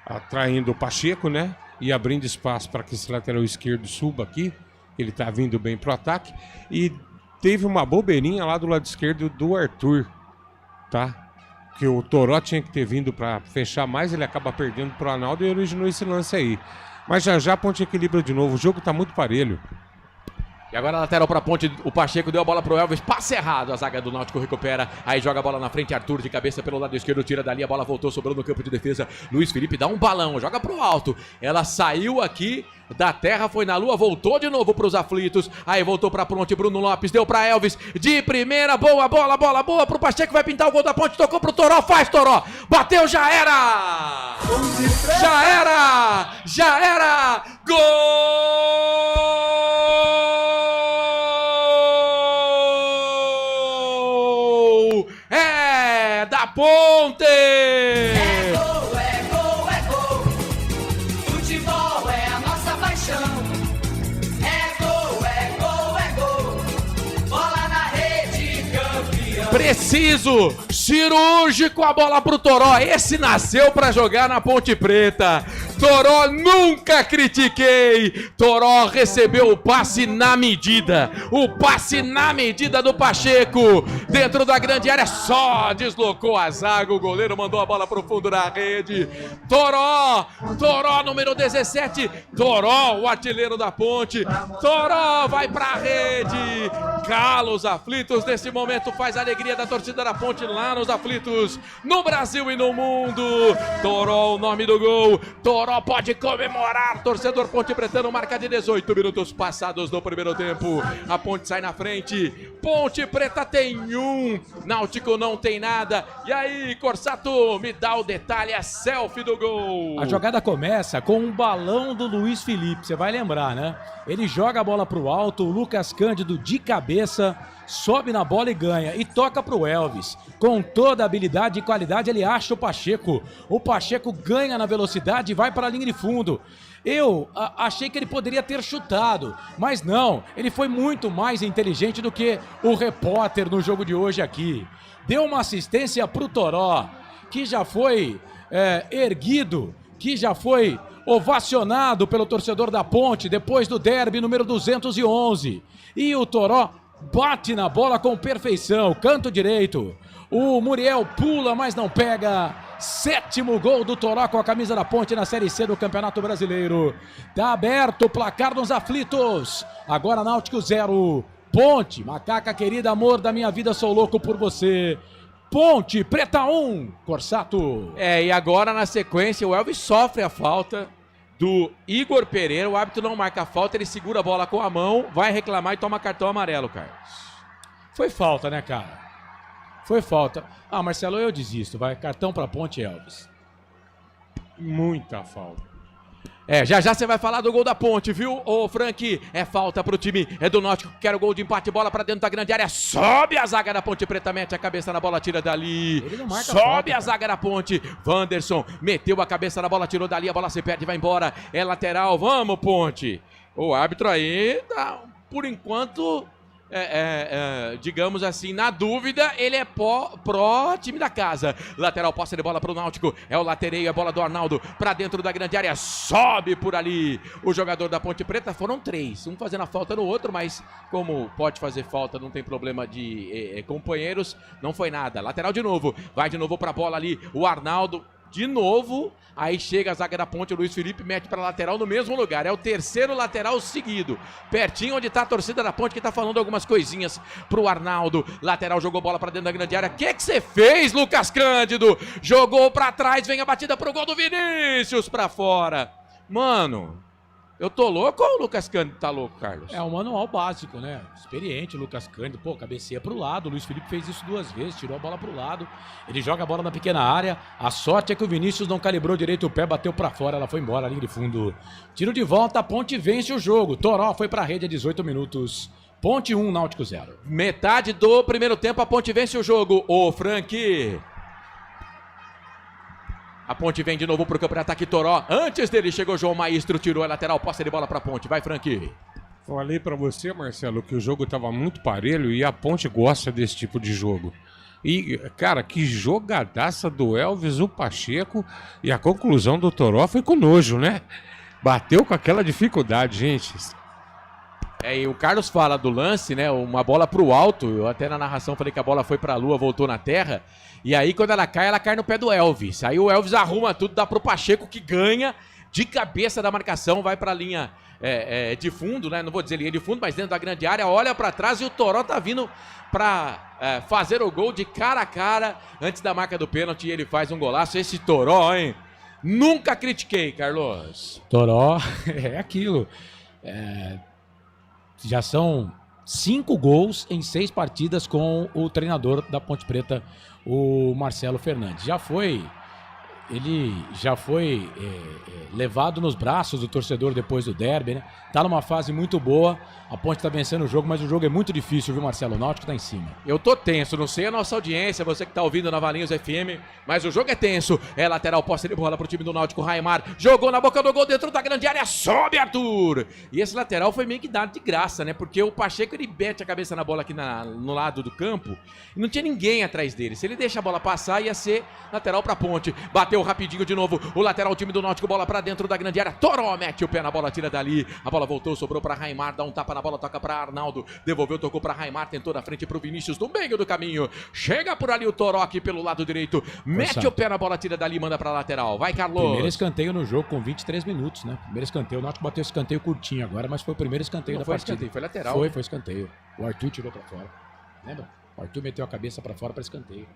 atraindo o Pacheco, né? E abrindo espaço para que esse lateral esquerdo suba aqui. Ele tá vindo bem pro ataque. E teve uma bobeirinha lá do lado esquerdo do Arthur, tá? Que o Toró tinha que ter vindo para fechar mais, ele acaba perdendo pro Arnaldo e originou esse lance aí. Mas já a Ponte equilibra de novo, o jogo tá muito parelho. E agora a lateral pra Ponte, o Pacheco deu a bola pro Elvis, passe errado, a zaga do Náutico recupera, aí joga a bola na frente, Arthur de cabeça pelo lado esquerdo, tira dali, a bola voltou, sobrou no campo de defesa, Luiz Felipe dá um balão, joga pro alto, ela saiu aqui da terra, foi na lua, voltou de novo pros aflitos, aí voltou pra Ponte, Bruno Lopes, deu pra Elvis, de primeira, boa bola, bola boa pro Pacheco, vai pintar o gol da Ponte, tocou pro Toró, faz Toró, bateu, já era! Já era! Gol! Da Ponte! É gol, é gol, é gol. Futebol é a nossa paixão. É gol, é gol, é gol. Bola na rede, campeão. Preciso, cirúrgico, a bola pro Toró. Esse nasceu pra jogar na Ponte Preta. Toró, nunca critiquei. Toró recebeu o passe na medida. O passe na medida do Pacheco. Dentro da grande área, só deslocou a zaga. O goleiro mandou a bola pro fundo da rede. Toró, número 17. Toró, o artilheiro da Ponte. Toró vai pra rede. Cala os aflitos. Nesse momento faz a alegria da torcida da Ponte lá nos aflitos. No Brasil e no mundo. Toró, o nome do gol. Toró pode comemorar, torcedor Ponte Pretano, marca de 18 minutos passados no primeiro tempo, a Ponte sai na frente, Ponte Preta tem 1, Náutico não tem nada, e aí, Corsato, me dá o detalhe, a selfie do gol. A jogada começa com um balão do Luiz Felipe, você vai lembrar, né? Ele joga a bola pro alto, o Lucas Cândido de cabeça, sobe na bola e ganha, e toca pro Elvis. Com toda a habilidade e qualidade, ele acha o Pacheco. O Pacheco ganha na velocidade e vai para a linha de fundo. Eu achei que ele poderia ter chutado, mas não, ele foi muito mais inteligente do que o repórter no jogo de hoje aqui. Deu uma assistência pro Toró, que já foi erguido, que já foi ovacionado pelo torcedor da Ponte depois do derby número 211. E o Toró bate na bola com perfeição, canto direito. O Muriel pula, mas não pega. 7º gol do Toró com a camisa da Ponte na Série C do Campeonato Brasileiro. Tá aberto o placar nos aflitos. Agora Náutico 0. Ponte, macaca querida, amor da minha vida, sou louco por você. Ponte Preta 1, Corsato. E agora na sequência o Elvis sofre a falta do Igor Pereira, o árbitro não marca a falta, ele segura a bola com a mão, vai reclamar e toma cartão amarelo, Carlos. Foi falta, né, cara? Foi falta. Ah, Marcelo, eu desisto, vai, cartão pra Ponte, Elvis. Muita falta. Já você vai falar do gol da Ponte, viu, ô Frank? É falta pro time, é do Náutico, quer o gol de empate, bola pra dentro da grande área, sobe a zaga da Ponte Preta, mete a cabeça na bola, tira dali, sobe a zaga da Ponte, Wanderson meteu a cabeça na bola, tirou dali, a bola se perde, vai embora, é lateral, vamos Ponte. O árbitro aí, por enquanto, digamos assim, na dúvida, ele é pró time da casa. Lateral, posse de bola pro Náutico, é o latereio, é bola do Arnaldo pra dentro da grande área, sobe por ali o jogador da Ponte Preta. Foram 3, um fazendo a falta no outro, mas como pode fazer falta, não tem problema de companheiros, não foi nada. Lateral de novo, vai de novo pra bola ali o Arnaldo, de novo, aí chega a zaga da Ponte, o Luiz Felipe mete para lateral no mesmo lugar, é o 3º lateral seguido, pertinho onde está a torcida da Ponte, que está falando algumas coisinhas pro Arnaldo. Lateral, jogou bola para dentro da grande área, o que você fez, Lucas Cândido? Jogou para trás, vem a batida pro gol do Vinícius para fora. Mano, Eu tô louco ou o Lucas Cândido tá louco, Carlos? É um manual básico, né? Experiente, o Lucas Cândido. Pô, cabeceia pro lado. O Luiz Felipe fez isso 2 vezes, tirou a bola pro lado. Ele joga a bola na pequena área. A sorte é que o Vinícius não calibrou direito o pé, bateu pra fora, ela foi embora, linha de fundo. Tiro de volta, a Ponte vence o jogo. Toró foi pra rede a 18 minutos. Ponte 1, Náutico 0. Metade do primeiro tempo, a Ponte vence o jogo. Ô, Frank. A Ponte vem de novo pro campo de ataque, Toró. Antes dele chegou João Maestro, tirou a lateral, posse de bola pra Ponte. Vai, Frank. Falei pra você, Marcelo, que o jogo tava muito parelho e a Ponte gosta desse tipo de jogo. E, cara, que jogadaça do Elvis, o Pacheco, e a conclusão do Toró foi com nojo, né? Bateu com aquela dificuldade, gente. E o Carlos fala do lance, né? Uma bola pro alto. Eu até na narração falei que a bola foi pra lua, voltou na terra. E aí quando ela cai no pé do Elvis. Aí o Elvis arruma tudo, dá pro Pacheco que ganha de cabeça da marcação, vai pra linha de fundo, né? Não vou dizer linha de fundo, mas dentro da grande área, olha pra trás e o Toró tá vindo pra fazer o gol de cara a cara antes da marca do pênalti e ele faz um golaço. Esse Toró, hein? Nunca critiquei, Carlos. Toró é aquilo. Já são 5 gols em 6 partidas com o treinador da Ponte Preta, o Marcelo Fernandes. Ele já foi levado nos braços do torcedor depois do derby, né? Tá numa fase muito boa, a Ponte tá vencendo o jogo, mas o jogo é muito difícil, viu, Marcelo? O Náutico tá em cima. Eu tô tenso, não sei a nossa audiência, você que tá ouvindo na Valinhos FM, mas o jogo é tenso. É lateral, posse de bola pro time do Náutico, Raimar jogou na boca do gol dentro da grande área, sobe Arthur! E esse lateral foi meio que dado de graça, né? Porque o Pacheco, ele bete a cabeça na bola aqui no lado do campo e não tinha ninguém atrás dele. Se ele deixa a bola passar, ia ser lateral pra Ponte. Bateu rapidinho de novo, o lateral, o time do Náutico, bola pra dentro da grande área, Toró mete o pé na bola, tira dali, a bola voltou, sobrou pra Raimar, dá um tapa na bola, toca pra Arnaldo, devolveu, tocou pra Raimar, tentou na frente pro Vinícius, no meio do caminho, chega por ali o Toró aqui pelo lado direito, mete o pé na bola, tira dali, manda pra lateral, vai Carlos. Primeiro escanteio no jogo com 23 minutos, né? Primeiro escanteio, o Náutico bateu escanteio curtinho agora, mas foi o primeiro escanteio da partida. Escanteio, foi lateral. Foi escanteio. O Arthur tirou pra fora, lembra? O Arthur meteu a cabeça pra fora pra escanteio.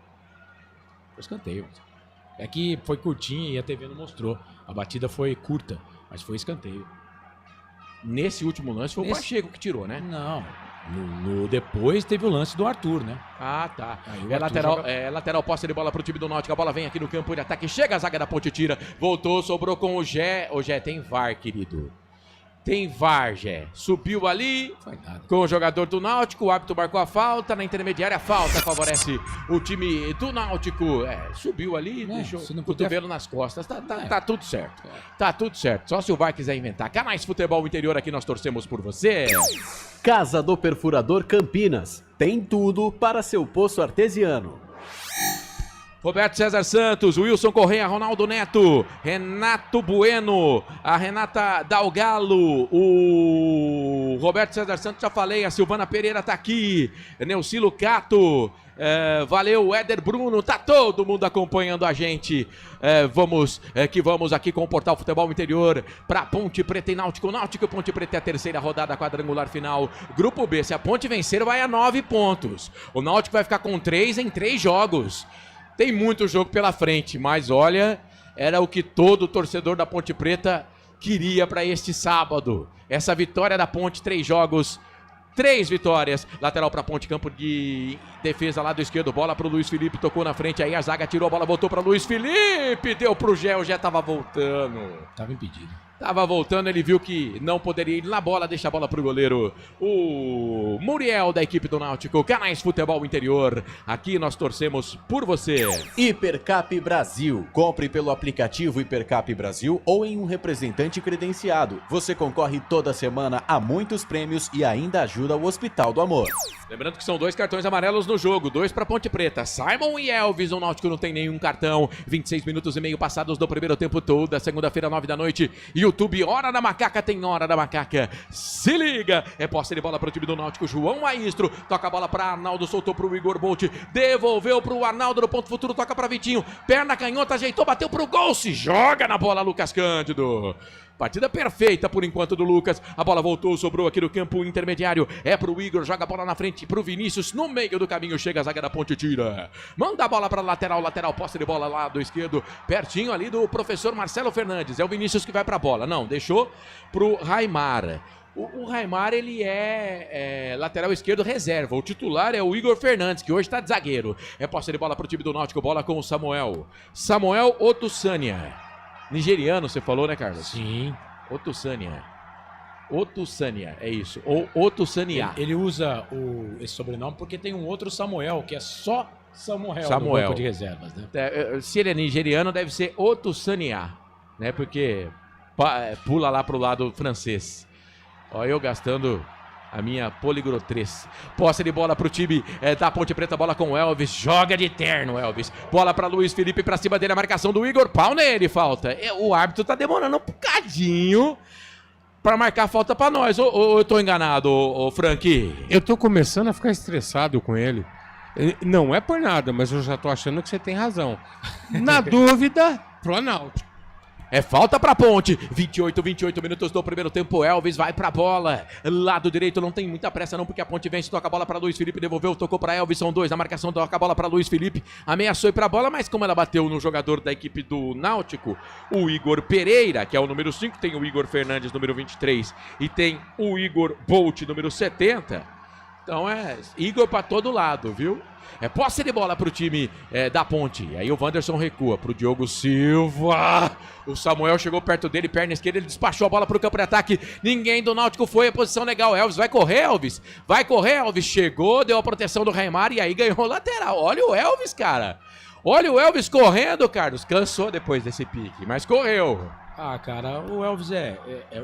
Foi escanteio. É que foi curtinho e a TV não mostrou. A batida foi curta, mas foi escanteio. Nesse último lance foi o Pacheco que tirou, né? Não. Depois teve o lance do Arthur, né? Ah, tá. Lateral, posse de bola pro time do Náutico. A bola vem aqui no campo de ataque. Chega a zaga da Ponte, tira. Voltou, sobrou com o Gé. O Gé tem VAR, querido. Tem VAR, Gé. Subiu ali com o jogador do Náutico. O árbitro marcou a falta. Na intermediária, a falta favorece o time do Náutico. Subiu ali, deixou o cotovelo nas costas. Tá tudo certo. Tá tudo certo. Só se o VAR quiser inventar. Canais Futebol Interior, aqui nós torcemos por você. Casa do Perfurador Campinas. Tem tudo para seu poço artesiano. Roberto César Santos, Wilson Correia, Ronaldo Neto, Renato Bueno, a Renata Dalgalo, o Roberto César Santos, já falei, a Silvana Pereira tá aqui, Neucilo Cato, valeu, Éder Bruno, tá todo mundo acompanhando a gente. Vamos aqui com o Portal Futebol Interior para Ponte Preta e Náutico. Náutico e Ponte Preta é a terceira rodada quadrangular final. Grupo B, se a Ponte vencer, vai a 9 pontos. O Náutico vai ficar com 3 em 3 jogos. Tem muito jogo pela frente, mas olha, era o que todo torcedor da Ponte Preta queria para este sábado. Essa vitória da Ponte, 3 jogos, 3 vitórias. Lateral para Ponte, campo de defesa lá do esquerdo, bola para o Luiz Felipe, tocou na frente, aí a zaga tirou a bola, voltou para Luiz Felipe, deu para o Gé tava voltando. Tava impedido. Tava voltando, ele viu que não poderia ir na bola, deixa a bola pro goleiro, o Muriel da equipe do Náutico. Canais Futebol Interior, aqui nós torcemos por você. Hipercap Brasil. Compre pelo aplicativo Hipercap Brasil ou em um representante credenciado. Você concorre toda semana a muitos prêmios e ainda ajuda o Hospital do Amor. Lembrando que são 2 cartões amarelos no jogo, 2 para Ponte Preta. Simon e Elvis, o Náutico não tem nenhum cartão. 26 minutos e meio passados do primeiro tempo, toda segunda-feira, 9 da noite. YouTube, Hora da Macaca, tem Hora da Macaca. Se liga! É posse de bola para o time do Náutico, João Maestro. Toca a bola para Arnaldo, soltou para o Igor Bolt. Devolveu para o Arnaldo no ponto futuro, toca para Vitinho. Perna canhota, ajeitou, bateu para o gol. Se joga na bola, Lucas Cândido. Partida perfeita por enquanto do Lucas. A bola voltou, sobrou aqui no campo intermediário. É pro Igor, joga a bola na frente pro Vinícius. No meio do caminho chega a zaga da Ponte, tira. Manda a bola pra lateral, posse de bola lá do esquerdo. Pertinho ali do professor Marcelo Fernandes. É o Vinícius que vai pra bola. Não, deixou pro Raimar. O Raimar, ele é lateral esquerdo reserva. O titular é o Igor Fernandes, que hoje está de zagueiro. É posse de bola para o time do Náutico. Bola com o Samuel. Samuel Otusania. Nigeriano, você falou, né, Carlos? Sim. Otusania, é isso. Ou Otusania. Ele usa esse sobrenome porque tem um outro Samuel, que é só Samuel no banco de reservas, né? Se ele é nigeriano, deve ser Otusania, né? Porque pula lá pro lado francês. Ó, eu gastando a minha poligrotrez. Posse de bola pro time da Ponte Preta, bola com o Elvis, joga de terno, Elvis. Bola pra Luiz Felipe, pra cima dele, a marcação do Igor, pau nele, falta. O árbitro tá demorando um bocadinho pra marcar falta pra nós. Ou eu tô enganado, Frank? Eu tô começando a ficar estressado com ele. Não é por nada, mas eu já tô achando que você tem razão. Na dúvida, pro Náutico. É falta pra Ponte. 28 minutos do primeiro tempo. Elvis vai pra bola. Lado direito, não tem muita pressa não, porque a Ponte vence. Toca a bola pra Luiz Felipe, devolveu, tocou pra Elvis. São dois na marcação, toca a bola pra Luiz Felipe. Ameaçou ir pra bola, mas como ela bateu no jogador da equipe do Náutico, o Igor Pereira, que é o número 5, tem o Igor Fernandes, número 23, e tem o Igor Bolt, número 70. Então é Igor pra todo lado, viu? É posse de bola pro time da Ponte. Aí o Wanderson recua pro Diogo Silva. O Samuel chegou perto dele, perna esquerda, ele despachou a bola pro campo de ataque. Ninguém do Náutico foi, a posição legal. Elvis vai correr, Elvis. Vai correr, Elvis. Chegou, deu a proteção do Raimar e aí ganhou o lateral. Olha o Elvis, cara. Olha o Elvis correndo, Carlos. Cansou depois desse pique, mas correu. Ah, cara, o Elvis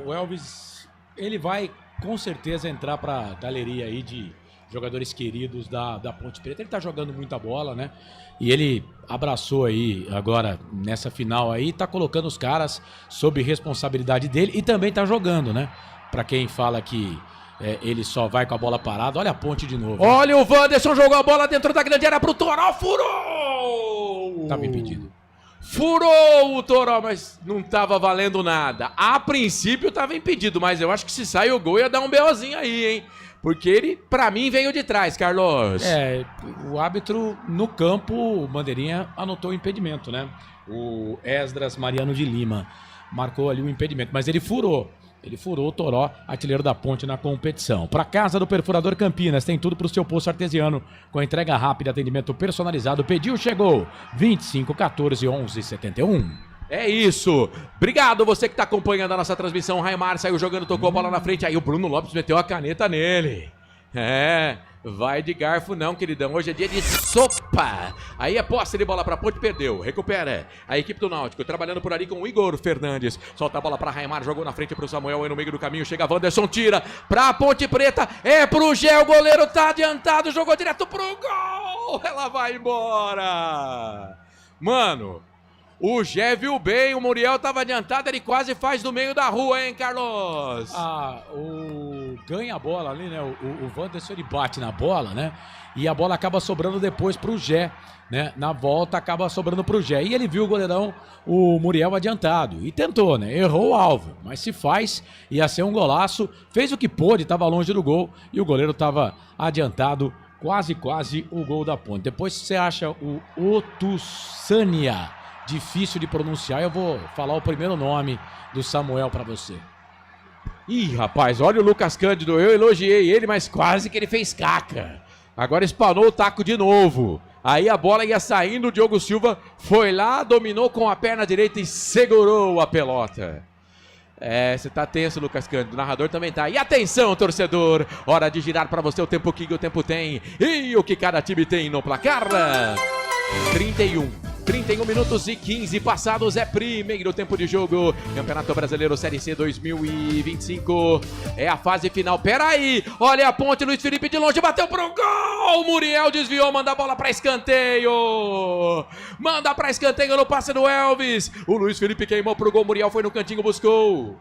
o Elvis, ele vai com certeza entrar pra galeria aí de jogadores queridos da Ponte Preta. Ele tá jogando muita bola, né? E ele abraçou aí, agora, nessa final aí, tá colocando os caras sob responsabilidade dele e também tá jogando, né? Pra quem fala que ele só vai com a bola parada, olha a Ponte de novo. Olha o Wanderson, jogou a bola dentro da grande área pro Toró, furou! Tava impedido. Furou o Toró, mas não tava valendo nada. A princípio tava impedido, mas eu acho que se sai o gol ia dar um BOzinho aí, hein? Porque ele, pra mim, veio de trás, Carlos. O árbitro no campo, o Bandeirinha anotou o impedimento, né? O Esdras Mariano de Lima marcou ali o impedimento, mas ele furou. Ele furou o Toró, artilheiro da Ponte na competição. Para casa do Perfurador Campinas, tem tudo para o seu poço artesiano, com entrega rápida, atendimento personalizado. Pediu, chegou. 25 14 11 71. É isso. Obrigado você que está acompanhando a nossa transmissão. Raimar saiu jogando, tocou a bola na frente. Aí o Bruno Lopes meteu a caneta nele. Vai de garfo não, queridão. Hoje é dia de sopa. Aí é posse de bola pra Ponte, perdeu. Recupera a equipe do Náutico, trabalhando por ali com o Igor Fernandes. Solta a bola pra Raimar, jogou na frente pro Samuel. Aí no meio do caminho chega Wanderson, tira pra Ponte Preta. É pro Gé, o goleiro tá adiantado. Jogou direto pro gol. Ela vai embora. Mano, o Gé viu bem, o Muriel tava adiantado, ele quase faz no meio da rua, hein, Carlos? Ganha a bola ali, né? O Wanderson, ele bate na bola, né? E a bola acaba sobrando depois pro Gé, né? Na volta acaba sobrando pro Gé. E ele viu o goleirão, o Muriel, adiantado. E tentou, né? Errou o alvo. Mas se faz, ia ser um golaço. Fez o que pôde, tava longe do gol. E o goleiro tava adiantado. Quase o gol da Ponte. Depois você acha o Otusania difícil de pronunciar, eu vou falar o primeiro nome do Samuel pra você. Ih, rapaz, olha o Lucas Cândido, eu elogiei ele, mas quase que ele fez caca. Agora espanou o taco de novo. Aí a bola ia saindo, o Diogo Silva foi lá, dominou com a perna direita e segurou a pelota. Você tá tenso, Lucas Cândido, o narrador também tá. E atenção, torcedor, hora de girar pra você o tempo que o tempo tem e o que cada time tem no placar. 31 minutos e 15 passados, é primeiro tempo de jogo, Campeonato Brasileiro Série C 2025, é a fase final. Peraí, olha a Ponte, Luiz Felipe de longe, bateu pro gol, Muriel desviou, manda a bola pra escanteio, no passe do Elvis, o Luiz Felipe queimou pro gol, Muriel foi no cantinho, buscou,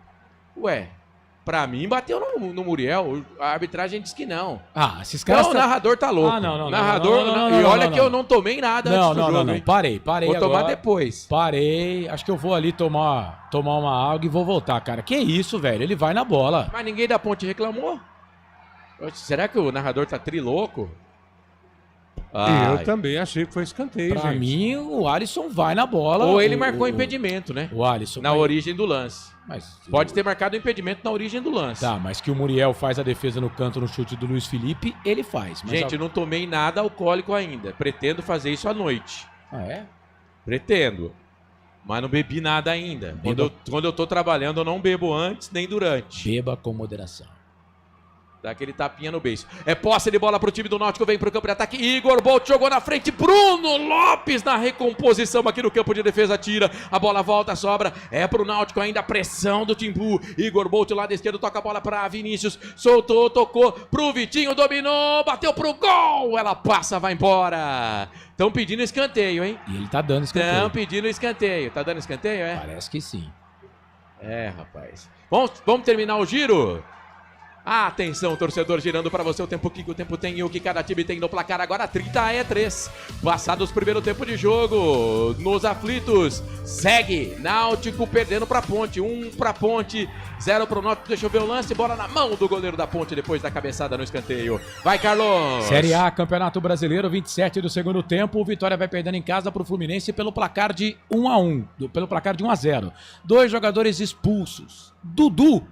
Pra mim, bateu no Muriel. A arbitragem disse que não. Ah, esses caras... Não, o narrador tá louco. Ah, não. Narrador, e olha que eu não tomei nada antes do jogo. Não. Parei Vou tomar depois. Parei. Acho que eu vou ali tomar uma água e vou voltar, cara. Que isso, velho? Ele vai na bola. Mas ninguém da Ponte reclamou. Será que o narrador tá trilouco? Eu também achei que foi escanteio, Pra gente. mim, o Alisson vai na bola. Ou ele marcou impedimento, né? O Alisson. Na origem do lance. Mas pode ter marcado impedimento na origem do lance. Tá, mas que o Muriel faz a defesa no canto no chute do Luiz Felipe, ele faz. Mas Gente, eu não tomei nada alcoólico ainda. Pretendo fazer isso à noite. Ah, é? Pretendo. Mas não bebi nada ainda. Quando eu tô trabalhando, eu não bebo antes nem durante. Beba com moderação. Dá aquele tapinha no beiço. É posse de bola pro time do Náutico, vem pro campo de ataque. Igor Bolt jogou na frente. Bruno Lopes na recomposição aqui no campo de defesa, tira. A bola volta, sobra. É pro Náutico ainda, a pressão do Timbu. Igor Bolt lá da esquerda, toca a bola pra Vinícius. Soltou, tocou pro Vitinho, dominou, bateu pro gol. Ela passa, vai embora. Estão pedindo escanteio, hein? E ele tá dando escanteio. Estão pedindo escanteio. Tá dando escanteio, é? Parece que sim. É, rapaz. Vamos terminar o giro? Atenção, torcedor, girando para você o tempo que o tempo tem e o que cada time tem no placar. Agora 30-3. Passados o primeiro tempo de jogo, nos aflitos, segue Náutico perdendo para Ponte. 1 para Ponte, 0 para o Náutico. Deixa eu ver o lance, bola na mão do goleiro da Ponte depois da cabeçada no escanteio. Vai, Carlos! Série A, Campeonato Brasileiro, 27 do segundo tempo. O Vitória vai perdendo em casa para o Fluminense pelo placar de 1-1, pelo placar de 1-0. 2 jogadores expulsos. Dudu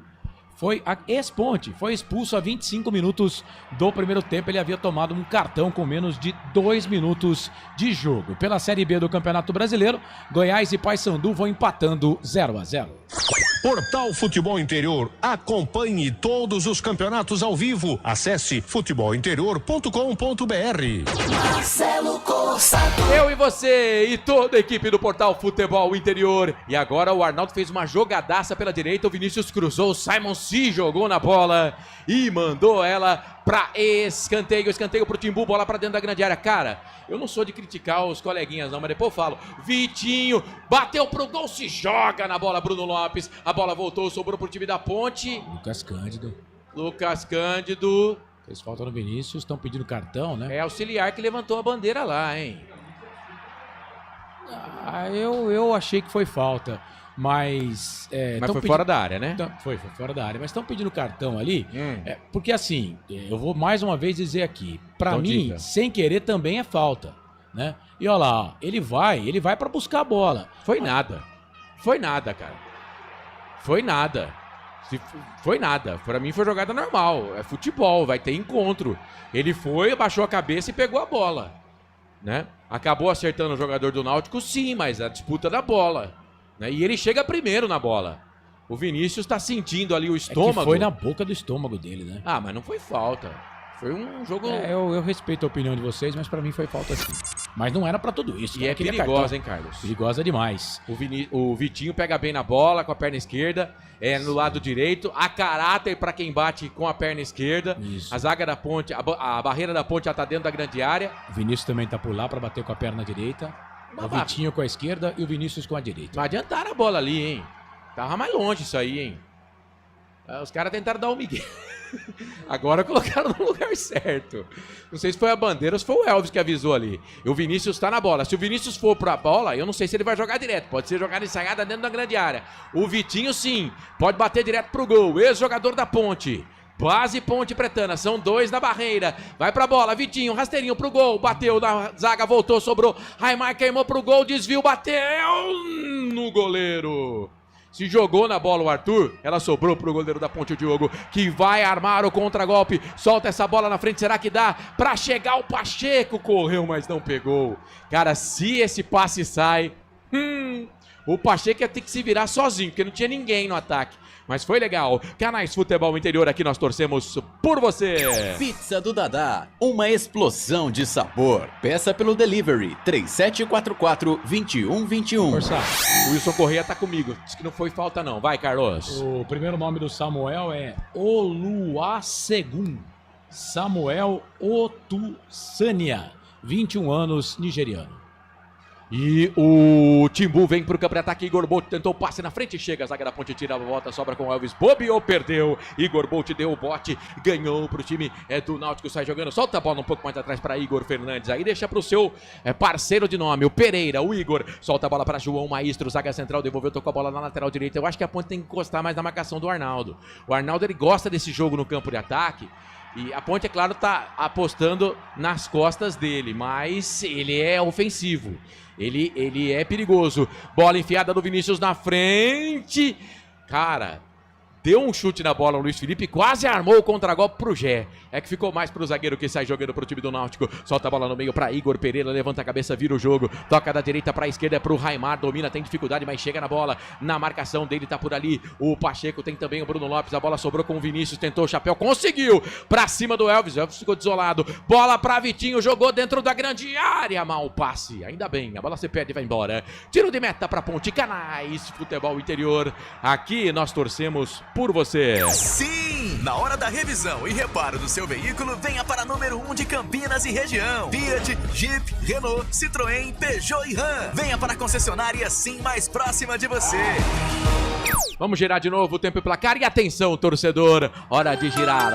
foi a ex-Ponte, foi expulso a 25 minutos do primeiro tempo. Ele havia tomado um cartão com menos de 2 minutos de jogo. Pela Série B do Campeonato Brasileiro, Goiás e Paysandu vão empatando 0-0. Portal Futebol Interior. Acompanhe todos os campeonatos ao vivo. Acesse futebolinterior.com.br. Marcelo Corsato. Eu e você e toda a equipe do Portal Futebol Interior. E agora o Arnaldo fez uma jogadaça pela direita. O Vinícius cruzou, o Simon se jogou na bola e mandou ela pra escanteio. Escanteio pro Timbu, bola pra dentro da grande área. Cara, eu não sou de criticar os coleguinhas não, mas depois eu falo. Vitinho, bateu pro gol, se joga na bola, Bruno Lopes. A bola voltou, sobrou pro time da Ponte. Lucas Cândido. Fez falta no Vinícius, estão pedindo cartão, né? É auxiliar que levantou a bandeira lá, hein? Eu achei que foi falta. Mas foi fora da área, né? Foi fora da área. Mas estão pedindo cartão ali. Porque assim, eu vou mais uma vez dizer aqui. Pra Então mim, diga. sem querer também é falta, né? E olha lá, ó, ele vai pra buscar a bola. Foi nada, cara. Foi nada. Foi nada. Pra mim foi jogada normal. É futebol, vai ter encontro. Ele foi, abaixou a cabeça e pegou a bola, né? Acabou acertando o jogador do Náutico, sim, mas a disputa da bola, né? E ele chega primeiro na bola. O Vinícius tá sentindo ali o estômago. Que foi na boca do estômago dele, né? Ah, mas não foi falta. Foi um jogo... Eu respeito a opinião de vocês, mas pra mim foi falta sim. Mas não era pra tudo isso. E é perigosa, hein, Carlos? Perigosa demais. O Vitinho pega bem na bola com a perna esquerda, no lado direito, a caráter pra quem bate com a perna esquerda. Isso. A zaga da Ponte, a barreira da Ponte já tá dentro da grande área. O Vinícius também tá por lá pra bater com a perna direita. O Vitinho com a esquerda e o Vinícius com a direita. Não adiantaram a bola ali, hein? Tava mais longe isso aí, hein? Os caras tentaram dar um migué. Agora colocaram no lugar certo. Não sei se foi a bandeira ou se foi o Elvis que avisou ali. E o Vinícius tá na bola. Se o Vinícius for pra bola, eu não sei se ele vai jogar direto. Pode ser jogada ensaiada dentro da grande área. O Vitinho, sim, pode bater direto pro gol. Ex-jogador da Ponte. Base Ponte Pretana, são 2 na barreira. Vai pra bola, Vitinho, rasteirinho pro gol. Bateu na zaga, voltou, sobrou. Raimar queimou pro gol, desviou, bateu no goleiro. Se jogou na bola o Arthur, ela sobrou pro goleiro da Ponte, o Diogo, que vai armar o contragolpe. Solta essa bola na frente, será que dá pra chegar o Pacheco? Correu, mas não pegou. Cara, se esse passe sai, o Pacheco ia ter que se virar sozinho, porque não tinha ninguém no ataque. Mas foi legal. Canais Futebol Interior, aqui nós torcemos por você. Pizza do Dadá, uma explosão de sabor. Peça pelo delivery 3744-2121. O Wilson Correia tá comigo. Diz que não foi falta não. Vai, Carlos. O primeiro nome do Samuel é Oluwasegun Samuel Otusania, 21 anos, nigeriano. E o Timbu vem pro campo de ataque. Igor Bolt tentou o passe na frente. Chega, a zaga da Ponte tira a volta, sobra com o Elvis. Bobeou, perdeu. Igor Bolt deu o bote, ganhou pro time do Náutico. Sai jogando, solta a bola um pouco mais atrás para Igor Fernandes. Aí deixa pro seu parceiro de nome, o Pereira. O Igor solta a bola para João Maestro. Zaga central, devolveu, tocou a bola na lateral direita. Eu acho que a Ponte tem que encostar mais na marcação do Arnaldo. O Arnaldo, ele gosta desse jogo no campo de ataque. E a Ponte, é claro, tá apostando nas costas dele, mas ele é ofensivo. Ele é perigoso. Bola enfiada do Vinícius na frente. Cara, deu um chute na bola o Luiz Felipe, quase armou o contragolpe pro Gé. É que ficou mais pro zagueiro que sai jogando pro time do Náutico. Solta a bola no meio pra Igor Pereira, levanta a cabeça, vira o jogo. Toca da direita pra esquerda, é pro Raimar, domina, tem dificuldade, mas chega na bola. Na marcação dele tá por ali o Pacheco, tem também o Bruno Lopes. A bola sobrou com o Vinícius, tentou o chapéu, conseguiu. Pra cima do Elvis, o Elvis ficou desolado. Bola pra Vitinho, jogou dentro da grande área. Mal passe, ainda bem, a bola se perde e vai embora. Tiro de meta pra Ponte. Canais Futebol Interior. Aqui nós torcemos por você. Sim! Na hora da revisão e reparo do seu veículo, venha para número 1 de Campinas e região. Fiat, Jeep, Renault, Citroën, Peugeot e Ram. Venha para a concessionária Sim mais próxima de você. Vamos girar de novo o tempo e placar. E atenção, torcedor. Hora de girar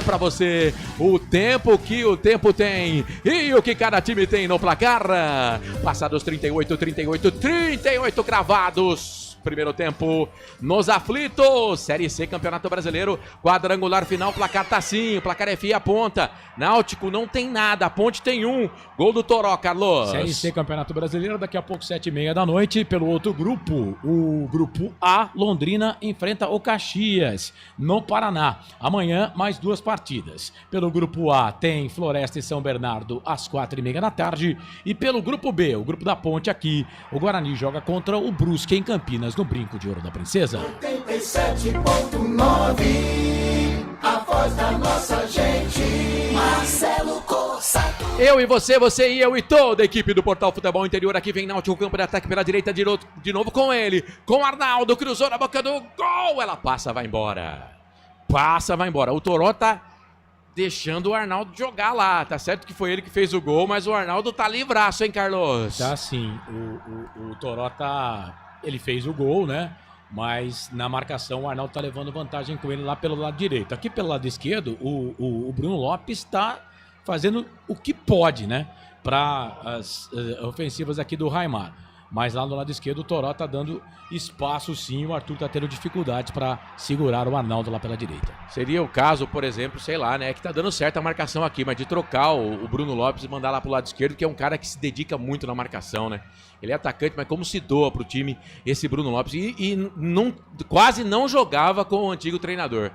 pra você. O tempo que o tempo tem. E o que cada time tem no placar. Passados 38 cravados. Primeiro tempo nos aflitos. Série C, Campeonato Brasileiro, quadrangular final. Placar tá assim, o placar é FIA ponta. Náutico não tem nada, a Ponte tem um. Gol do Toró, Carlos. Série C, Campeonato Brasileiro, daqui a pouco 7h30 da noite. Pelo outro grupo, o grupo A, Londrina enfrenta o Caxias, no Paraná. Amanhã, mais 2 partidas. Pelo grupo A, tem Floresta e São Bernardo, às 4h30 da tarde. E pelo grupo B, o grupo da Ponte aqui, o Guarani joga contra o Brusque em Campinas, no Brinco de Ouro da Princesa. 87.9, a voz da nossa gente, Marcelo Cossato. Eu e você e eu e toda a equipe do Portal Futebol Interior. Aqui vem Náutico, campo de ataque pela direita, de novo com ele, com Arnaldo, cruzou na boca do gol, ela passa, vai embora. O Toró tá deixando o Arnaldo jogar lá, tá certo que foi ele que fez o gol, mas o Arnaldo tá livraço, hein, Carlos? Tá sim, o Toró ele fez o gol, né? Mas na marcação o Arnaldo tá levando vantagem com ele lá pelo lado direito. Aqui pelo lado esquerdo, o Bruno Lopes tá fazendo o que pode, né? Para as ofensivas aqui do Raimar. Mas lá no lado esquerdo o Toró tá dando espaço sim, o Arthur tá tendo dificuldades para segurar o Arnaldo lá pela direita. Seria o caso, por exemplo, sei lá, né, que tá dando certo a marcação aqui, mas de trocar o Bruno Lopes e mandar lá pro lado esquerdo, que é um cara que se dedica muito na marcação, né? Ele é atacante, mas como se doa pro time esse Bruno Lopes e quase não jogava com o antigo treinador.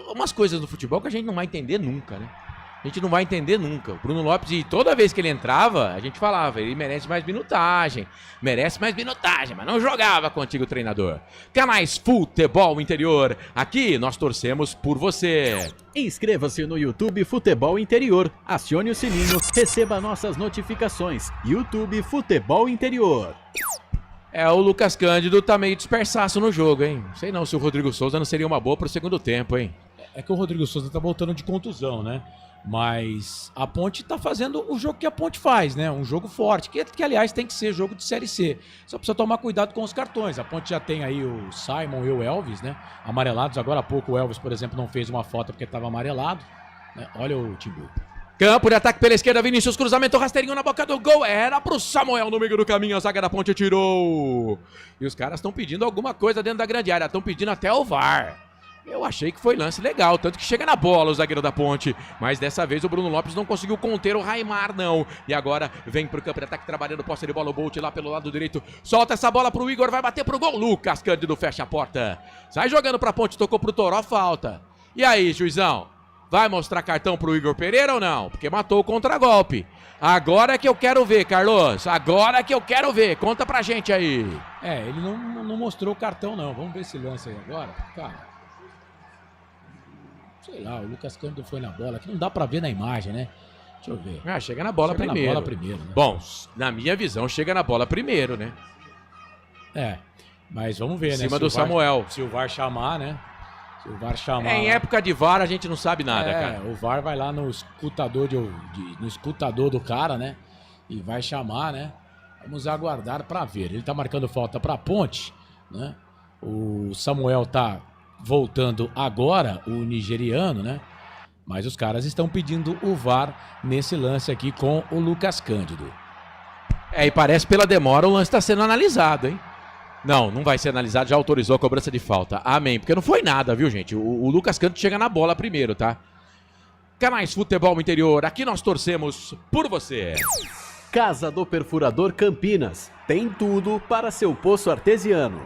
Umas coisas no futebol que a gente não vai entender nunca, né? A gente não vai entender nunca. O Bruno Lopes, e toda vez que ele entrava, a gente falava, ele merece mais minutagem, mas não jogava com o antigo treinador. Canais Futebol Interior, aqui nós torcemos por você. Inscreva-se no YouTube Futebol Interior, acione o sininho, receba nossas notificações. YouTube Futebol Interior. O Lucas Cândido tá meio dispersaço no jogo, hein? Sei não se o Rodrigo Souza não seria uma boa pro segundo tempo, hein? É que o Rodrigo Souza tá voltando de contusão, né? Mas a Ponte tá fazendo o jogo que a Ponte faz, né? Um jogo forte, que aliás tem que ser jogo de Série C. Só precisa tomar cuidado com os cartões. A Ponte já tem aí o Simon e o Elvis, né? Amarelados. Agora há pouco o Elvis, por exemplo, não fez uma falta porque estava amarelado, né? Olha o Timbu. Campo de ataque pela esquerda, Vinícius, cruzamento, rasteirinho na boca do gol. Era pro Samuel no meio do caminho, a zaga da Ponte tirou. E os caras estão pedindo alguma coisa dentro da grande área, estão pedindo até o VAR. Eu achei que foi lance legal, tanto que chega na bola o zagueiro da Ponte. Mas dessa vez o Bruno Lopes não conseguiu conter o Raimar, não. E agora vem pro campo de ataque, trabalhando posse de bola, o Bolt lá pelo lado direito. Solta essa bola pro Igor, vai bater pro gol. Lucas Cândido fecha a porta. Sai jogando pra Ponte, tocou pro Toró, falta. E aí, juizão? Vai mostrar cartão pro Igor Pereira ou não? Porque matou o contragolpe. Agora que eu quero ver, Carlos. Agora que eu quero ver. Conta pra gente aí. Ele não mostrou o cartão, não. Vamos ver esse lance aí agora. Cara, sei lá, o Lucas Cândido foi na bola, que não dá pra ver na imagem, né? Deixa eu ver. Chega na bola primeiro. Né? Bom, na minha visão, chega na bola primeiro, né? Mas vamos ver, né? Em cima do Samuel. Se o VAR chamar, né? Se o VAR chamar... Em época de VAR, a gente não sabe nada, cara. O VAR vai lá no escutador, no escutador do cara, né? e vai chamar, né? Vamos aguardar para ver. Ele tá marcando falta para a Ponte, né? O Samuel tá voltando agora, o nigeriano, né? Mas os caras estão pedindo o VAR nesse lance aqui com o Lucas Cândido. E parece pela demora o lance está sendo analisado, hein? Não vai ser analisado, já autorizou a cobrança de falta. Amém, porque não foi nada, viu, gente? O Lucas Cândido chega na bola primeiro, tá? Canais Futebol Interior, aqui nós torcemos por você. Casa do Perfurador Campinas. Tem tudo para seu poço artesiano.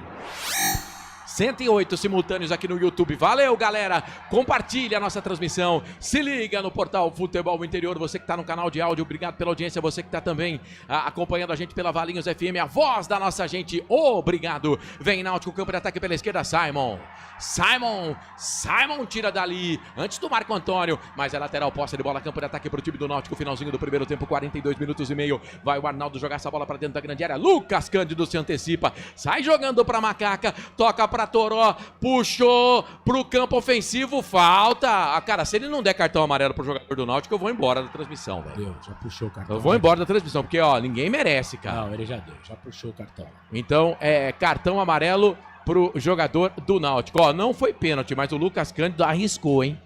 108 simultâneos aqui no YouTube. Valeu, galera. Compartilha a nossa transmissão. Se liga no portal Futebol Interior. Você que está no canal de áudio, obrigado pela audiência. Você que está também acompanhando a gente pela Valinhos FM, a voz da nossa gente. Obrigado. Vem Náutico, campo de ataque pela esquerda. Simon tira dali. Antes do Marco Antônio. Mas é lateral, posse de bola, campo de ataque para o time do Náutico. Finalzinho do primeiro tempo, 42 minutos e meio. Vai o Arnaldo jogar essa bola para dentro da grande área. Lucas Cândido se antecipa. Sai jogando para Macaca. Toca para Toró, puxou pro campo ofensivo, falta. Cara, se ele não der cartão amarelo pro jogador do Náutico, eu vou embora da transmissão, velho. Já puxou o cartão. Eu vou embora da transmissão, porque, ó, ninguém merece, cara. Não, ele já deu, já puxou o cartão. Então, cartão amarelo pro jogador do Náutico. Ó, não foi pênalti, mas o Lucas Cândido arriscou, hein?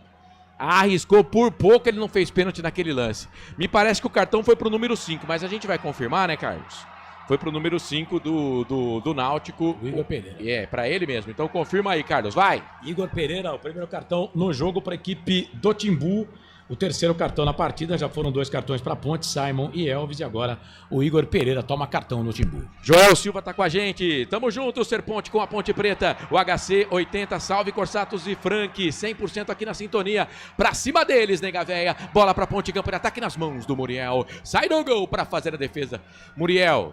Arriscou, por pouco ele não fez pênalti naquele lance. Me parece que o cartão foi pro número 5, mas a gente vai confirmar, né, Carlos? Foi pro número 5 do Náutico. O Igor Pereira. Pra ele mesmo. Então confirma aí, Carlos, vai. Igor Pereira, o primeiro cartão no jogo para a equipe do Timbu. O terceiro cartão na partida, já foram 2 cartões para Ponte, Simon e Elvis. E agora o Igor Pereira toma cartão no Timbu. Joel Silva tá com a gente. Tamo junto, Ser Ponte com a Ponte Preta. O HC 80, salve Corsatos e Frank. 100% aqui na sintonia. Pra cima deles, nega véia. Bola pra Ponte, campo de ataque nas mãos do Muriel. Sai do gol pra fazer a defesa. Muriel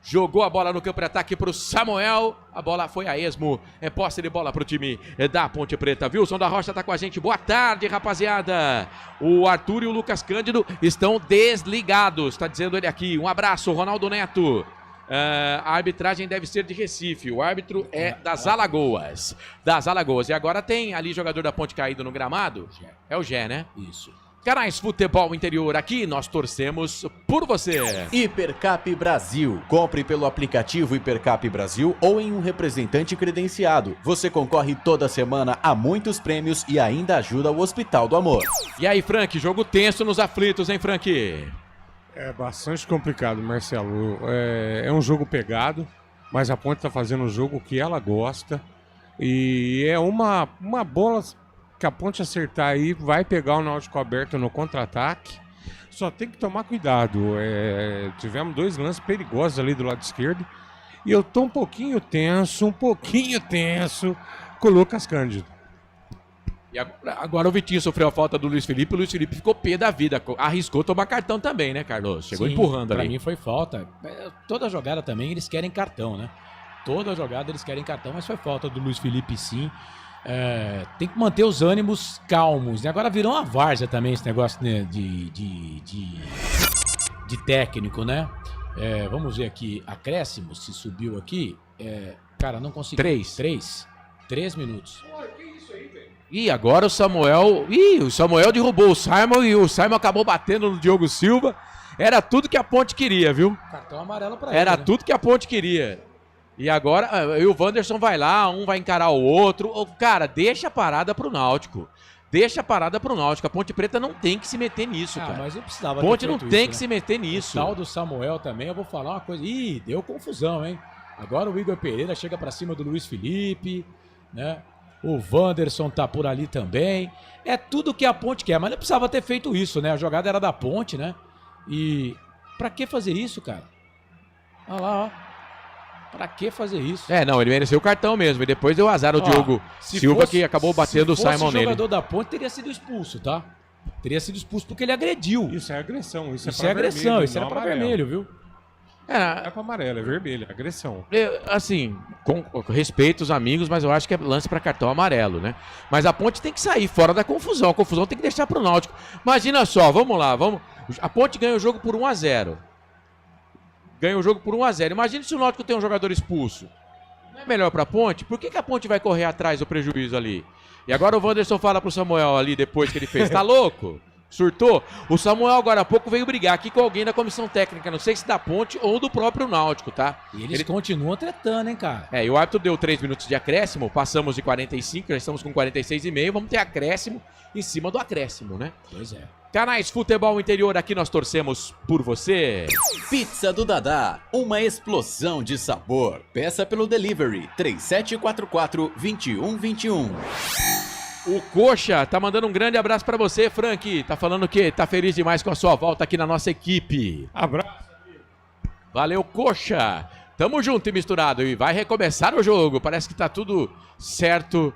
jogou a bola no campo de ataque pro Samuel. A bola foi a esmo. É posse de bola pro time da Ponte Preta. Wilson da Rocha tá com a gente. Boa tarde, rapaziada. O Arthur e o Lucas Cândido estão desligados. Tá dizendo ele aqui. Um abraço, Ronaldo Neto. A arbitragem deve ser de Recife. O árbitro é das Alagoas. E agora tem ali jogador da Ponte caído no gramado. É o Gé, né? Isso. Canais Futebol Interior, aqui nós torcemos por você. Hipercap Brasil. Compre pelo aplicativo Hipercap Brasil ou em um representante credenciado. Você concorre toda semana a muitos prêmios e ainda ajuda o Hospital do Amor. E aí, Frank, jogo tenso nos aflitos, hein, Frank? É bastante complicado, Marcelo. É um jogo pegado, mas a Ponte está fazendo o jogo que ela gosta. E é uma bola que a Ponte acertar aí, vai pegar o Náutico aberto no contra-ataque. Só tem que tomar cuidado. Tivemos 2 lances perigosos ali do lado esquerdo. E eu tô um pouquinho tenso com o Lucas Cândido. E agora o Vitinho sofreu a falta do Luiz Felipe. O Luiz Felipe ficou pé da vida. Arriscou tomar cartão também, né, Carlos? Chegou empurrando ali. Pra mim foi falta. Toda jogada também eles querem cartão, né? Toda jogada eles querem cartão, mas foi falta do Luiz Felipe, sim. Tem que manter os ânimos calmos, né? Agora virou uma várzea também esse negócio, né, de técnico, né? Vamos ver aqui, acréscimos, se subiu aqui. Cara, não consegui. 3 minutos. Que isso aí, velho? E agora o Samuel derrubou o Simon e o Simon acabou batendo no Diogo Silva. Era tudo que a Ponte queria, viu? Cartão amarelo pra ele. Era né? tudo que a Ponte queria. E agora, o Wanderson vai lá, um vai encarar o outro. Cara, deixa a parada pro Náutico. A Ponte Preta não tem que se meter nisso, cara. Mas eu precisava Ponte não tem que se meter nisso. O tal do Samuel também, eu vou falar uma coisa. Ih, deu confusão, hein? Agora o Igor Pereira chega pra cima do Luiz Felipe, né? O Wanderson tá por ali também. É tudo que a Ponte quer, mas não precisava ter feito isso, né? A jogada era da Ponte, né? E pra que fazer isso, cara? Olha lá, ó. Pra que fazer isso? Não, ele mereceu o cartão mesmo. E depois deu azar o Diogo Silva, que acabou batendo o Simon nele. Se o jogador da Ponte teria sido expulso, tá? Teria sido expulso porque ele agrediu. Isso é agressão. Isso é agressão, isso era pra vermelho, viu? É pra amarelo, é vermelho, agressão. Assim, com respeito aos amigos, mas eu acho que é lance pra cartão amarelo, né? Mas a Ponte tem que sair fora da confusão. A confusão tem que deixar pro Náutico. Imagina só, vamos lá, a Ponte ganha o jogo por 1-0. Imagina se o Náutico tem um jogador expulso. Não é melhor pra Ponte? Por que a Ponte vai correr atrás do prejuízo ali? E agora o Wanderson fala pro Samuel ali, depois que ele fez. Tá louco? Surtou? O Samuel agora há pouco veio brigar aqui com alguém da comissão técnica, não sei se da Ponte ou do próprio Náutico, tá? E eles continuam tretando, hein, cara? E o árbitro deu 3 minutos de acréscimo, passamos de 45, já estamos com 46,5, vamos ter acréscimo em cima do acréscimo, né? Pois é. Canais Futebol Interior, aqui nós torcemos por você. Pizza do Dadá, uma explosão de sabor. Peça pelo delivery 3744-2121. O Coxa tá mandando um grande abraço pra você, Frank. Tá falando que tá feliz demais com a sua volta aqui na nossa equipe. Abraço. Valeu, Coxa. Tamo junto e misturado. E vai recomeçar o jogo. Parece que tá tudo certo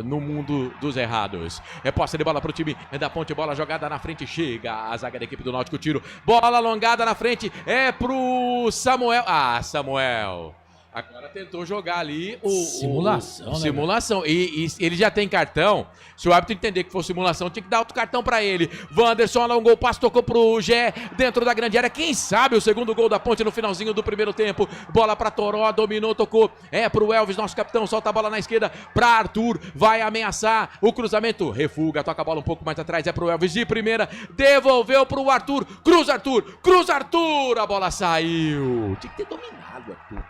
no mundo dos errados. É posse de bola pro time da Ponte, bola jogada na frente, chega a zaga da equipe do Náutico, tiro, bola alongada na frente, é pro Samuel. Samuel agora tentou jogar ali simulação, né? Simulação. E ele já tem cartão. Se o árbitro entender que for simulação, tinha que dar outro cartão pra ele. Wanderson alongou o passo, tocou pro Gé, dentro da grande área. Quem sabe o segundo gol da Ponte no finalzinho do primeiro tempo. Bola pra Toró, dominou, tocou. É pro Elvis, nosso capitão, solta a bola na esquerda pra Arthur. Vai ameaçar o cruzamento. Refuga, toca a bola um pouco mais atrás. É pro Elvis de primeira. Devolveu pro Arthur. Cruza Arthur. Cruza Arthur. A bola saiu. Tinha que ter dominado, Arthur.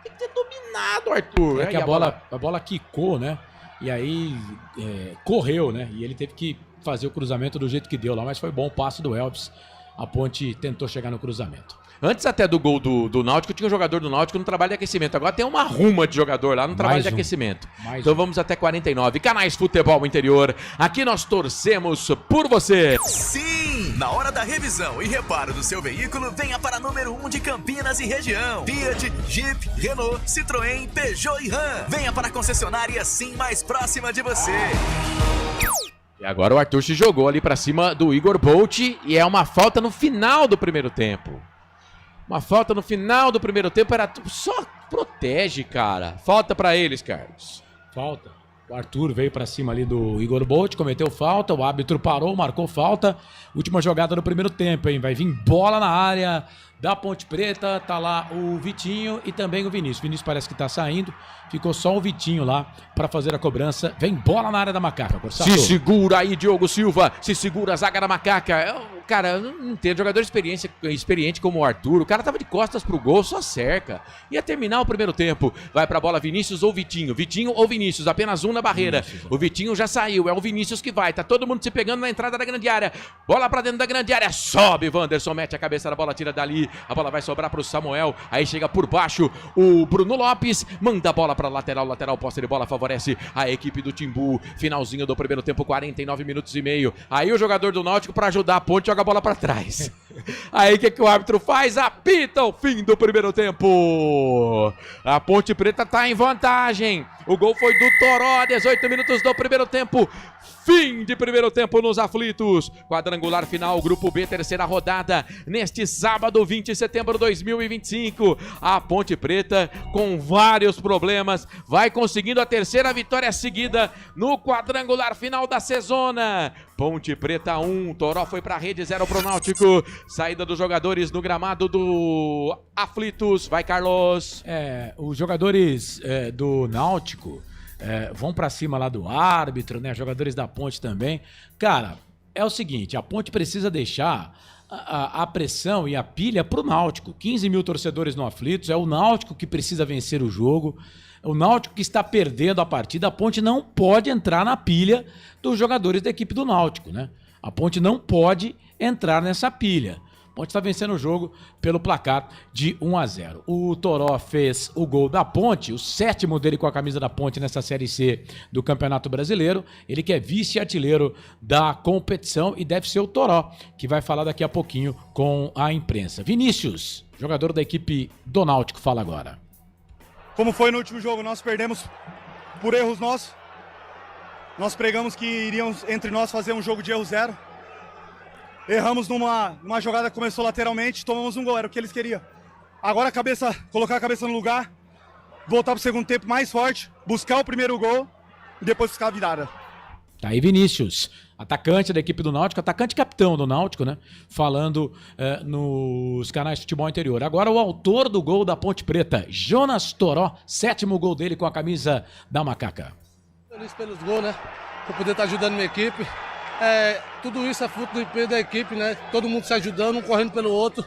Tem que ter dominado, Arthur. É que a bola quicou, né? E aí correu, né? E ele teve que fazer o cruzamento do jeito que deu lá. Mas foi bom o passe do Elvis. A Ponte tentou chegar no cruzamento. Antes até do gol do Náutico, tinha um jogador do Náutico no trabalho de aquecimento. Agora tem uma ruma de jogador lá no trabalho de aquecimento. Então vamos até 49. Canais Futebol Interior. Aqui nós torcemos por você. Sim! Na hora da revisão e reparo do seu veículo, venha para número 1 de Campinas e região. Fiat, Jeep, Renault, Citroën, Peugeot e Ram. Venha para a concessionária Sim mais próxima de você. E agora o Arthur se jogou ali pra cima do Igor Bolt e é uma falta no final do primeiro tempo. Uma falta no final do primeiro tempo, era só protege, cara. Falta pra eles, Carlos. Falta. O Arthur veio pra cima ali do Igor Bolt, cometeu falta, o árbitro parou, marcou falta. Última jogada do primeiro tempo, hein? Vai vir bola na área da Ponte Preta, tá lá o Vitinho e também o Vinícius. O Vinícius parece que tá saindo, ficou só o Vitinho lá pra fazer a cobrança. Vem bola na área da Macaca. Se segura aí, Diogo Silva, se segura a zaga da Macaca. Cara, eu não entendo, jogador experiente como o Arthur, o cara tava de costas pro gol, só cerca. Ia terminar o primeiro tempo, vai pra bola Vinícius ou Vitinho, Vitinho ou Vinícius, apenas um na barreira. O Vitinho já saiu, é o Vinícius que vai, tá todo mundo se pegando na entrada da grande área. Bola pra dentro da grande área, sobe, Wanderson mete a cabeça da bola, tira dali, a bola vai sobrar pro Samuel, aí chega por baixo o Bruno Lopes, manda a bola pra lateral, posse de bola favorece a equipe do Timbu, finalzinho do primeiro tempo, 49 minutos e meio. Aí o jogador do Náutico pra ajudar a Ponte joga a bola pra trás. Aí o que o árbitro faz? Apita o fim do primeiro tempo. A Ponte Preta tá em vantagem. O gol foi do Toró, 18 minutos do primeiro tempo. Fim de primeiro tempo nos aflitos. Quadrangular final, Grupo B, terceira rodada. Neste sábado, 20 de setembro de 2025. A Ponte Preta, com vários problemas, vai conseguindo a terceira vitória seguida no quadrangular final da sezona. Ponte Preta 1, Toró foi pra rede, 0 pro Náutico. Saída dos jogadores no gramado do Aflitos. Vai, Carlos. Os jogadores do Náutico vão pra cima lá do árbitro, né? Jogadores da Ponte também. Cara, é o seguinte, a Ponte precisa deixar a pressão e a pilha pro Náutico. 15 mil torcedores no Aflitos, é o Náutico que precisa vencer o jogo. O Náutico que está perdendo a partida, a Ponte não pode entrar na pilha dos jogadores da equipe do Náutico, né? A Ponte não pode entrar nessa pilha. A Ponte está vencendo o jogo pelo placar de 1-0. O Toró fez o gol da Ponte, o 7º dele com a camisa da Ponte nessa Série C do Campeonato Brasileiro. Ele que é vice-artilheiro da competição e deve ser o Toró, que vai falar daqui a pouquinho com a imprensa. Vinícius, jogador da equipe do Náutico, fala agora. Como foi no último jogo, nós perdemos por erros nossos. Nós pregamos que iríamos entre nós fazer um jogo de erro zero. Erramos numa jogada que começou lateralmente, tomamos um gol, era o que eles queriam. Agora colocar a cabeça no lugar, voltar para o segundo tempo mais forte, buscar o primeiro gol e depois ficar a virada. Tá aí Vinícius, atacante da equipe do Náutico, atacante capitão do Náutico, né? Falando nos canais de futebol interior. Agora o autor do gol da Ponte Preta, Jonas Toró, 7º gol dele com a camisa da Macaca. Feliz pelos gols, né? Por poder estar ajudando minha equipe. Tudo isso é fruto do empenho da equipe, né? Todo mundo se ajudando, um correndo pelo outro.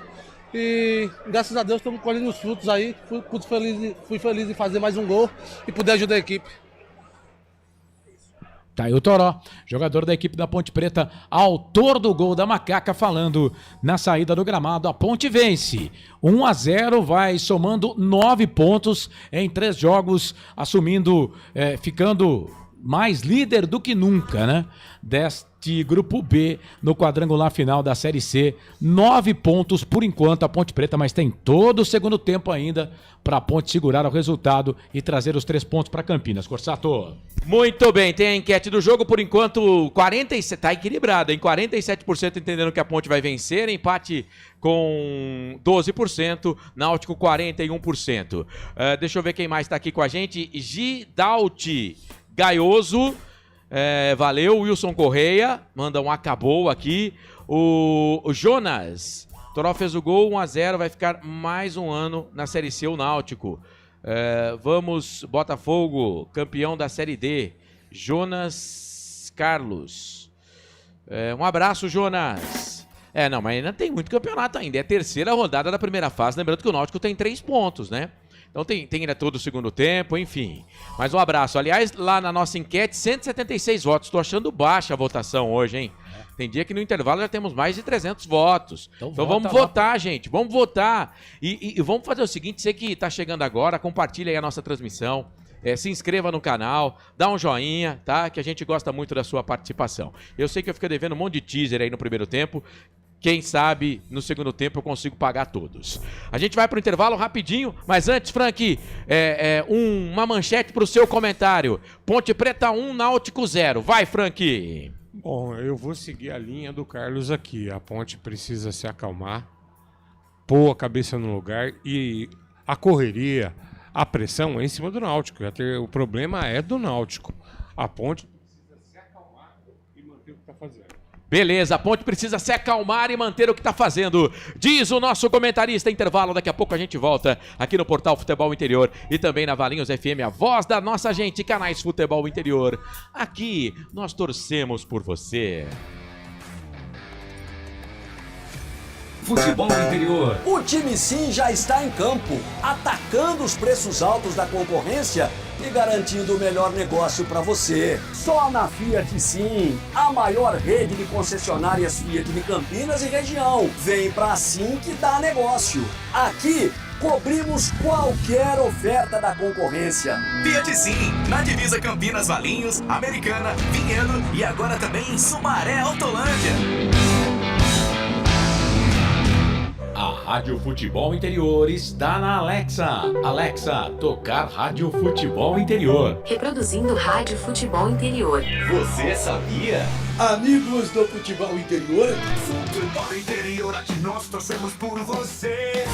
E graças a Deus estamos colhendo os frutos aí. Fui feliz em fazer mais um gol e poder ajudar a equipe. Tá aí o Toró, jogador da equipe da Ponte Preta, autor do gol da Macaca, falando na saída do gramado. A Ponte vence 1-0, vai somando 9 pontos em 3 jogos, assumindo, ficando mais líder do que nunca, né? Deste grupo B no quadrangular final da Série C. 9 pontos por enquanto a Ponte Preta, mas tem todo o segundo tempo ainda para a Ponte segurar o resultado e trazer os 3 pontos para Campinas. Corsato. Muito bem, tem a enquete do jogo, por enquanto 47, tá equilibrada, em 47% entendendo que a Ponte vai vencer, empate com 12%, Náutico 41%. Deixa eu ver quem mais tá aqui com a gente, Gidalti Gaioso, valeu, Wilson Correia, manda um acabou aqui, o Jonas, Toró fez o gol, 1-0, vai ficar mais um ano na Série C, o Náutico. Vamos, Botafogo, campeão da Série D, Jonas Carlos. Um abraço, Jonas. Não, mas ainda tem muito campeonato ainda, é a terceira rodada da primeira fase, lembrando que o Náutico tem 3 pontos, né? Então tem ainda todo o segundo tempo, enfim. Mas um abraço. Aliás, lá na nossa enquete, 176 votos. Estou achando baixa a votação hoje, hein? Tem dia que no intervalo já temos mais de 300 votos. Então vamos votar, gente. Vamos votar. E vamos fazer o seguinte, você que está chegando agora, compartilha aí a nossa transmissão. Se inscreva no canal, dá um joinha, tá? Que a gente gosta muito da sua participação. Eu sei que eu fiquei devendo um monte de teaser aí no primeiro tempo. Quem sabe no segundo tempo eu consigo pagar todos. A gente vai para o intervalo rapidinho, mas antes, Frank, uma manchete para o seu comentário. Ponte Preta 1, Náutico 0. Vai, Frank! Bom, eu vou seguir a linha do Carlos aqui. A Ponte precisa se acalmar, pôr a cabeça no lugar e a correria, a pressão é em cima do Náutico. O problema é do Náutico. A Ponte precisa se acalmar e manter o que está fazendo. Beleza, a Ponte precisa se acalmar e manter o que está fazendo, diz o nosso comentarista. Intervalo, daqui a pouco a gente volta aqui no Portal Futebol Interior e também na Valinhos FM, a voz da nossa gente, canais Futebol Interior. Aqui nós torcemos por você. Futebol Interior. O time sim já está em campo, atacando os preços altos da concorrência e garantindo o melhor negócio para você. Só na Fiat Sim, a maior rede de concessionárias Fiat de Campinas e região. Vem pra Sim que dá negócio. Aqui cobrimos qualquer oferta da concorrência. Fiat Sim, na divisa Campinas, Valinhos, Americana, Vinhedo e agora também em Sumaré, Autolândia. A Rádio Futebol Interior está na Alexa. Alexa, tocar Rádio Futebol Interior. Reproduzindo Rádio Futebol Interior. Você sabia? Amigos do Futebol Interior. Futebol Interior, aqui nós torcemos por você.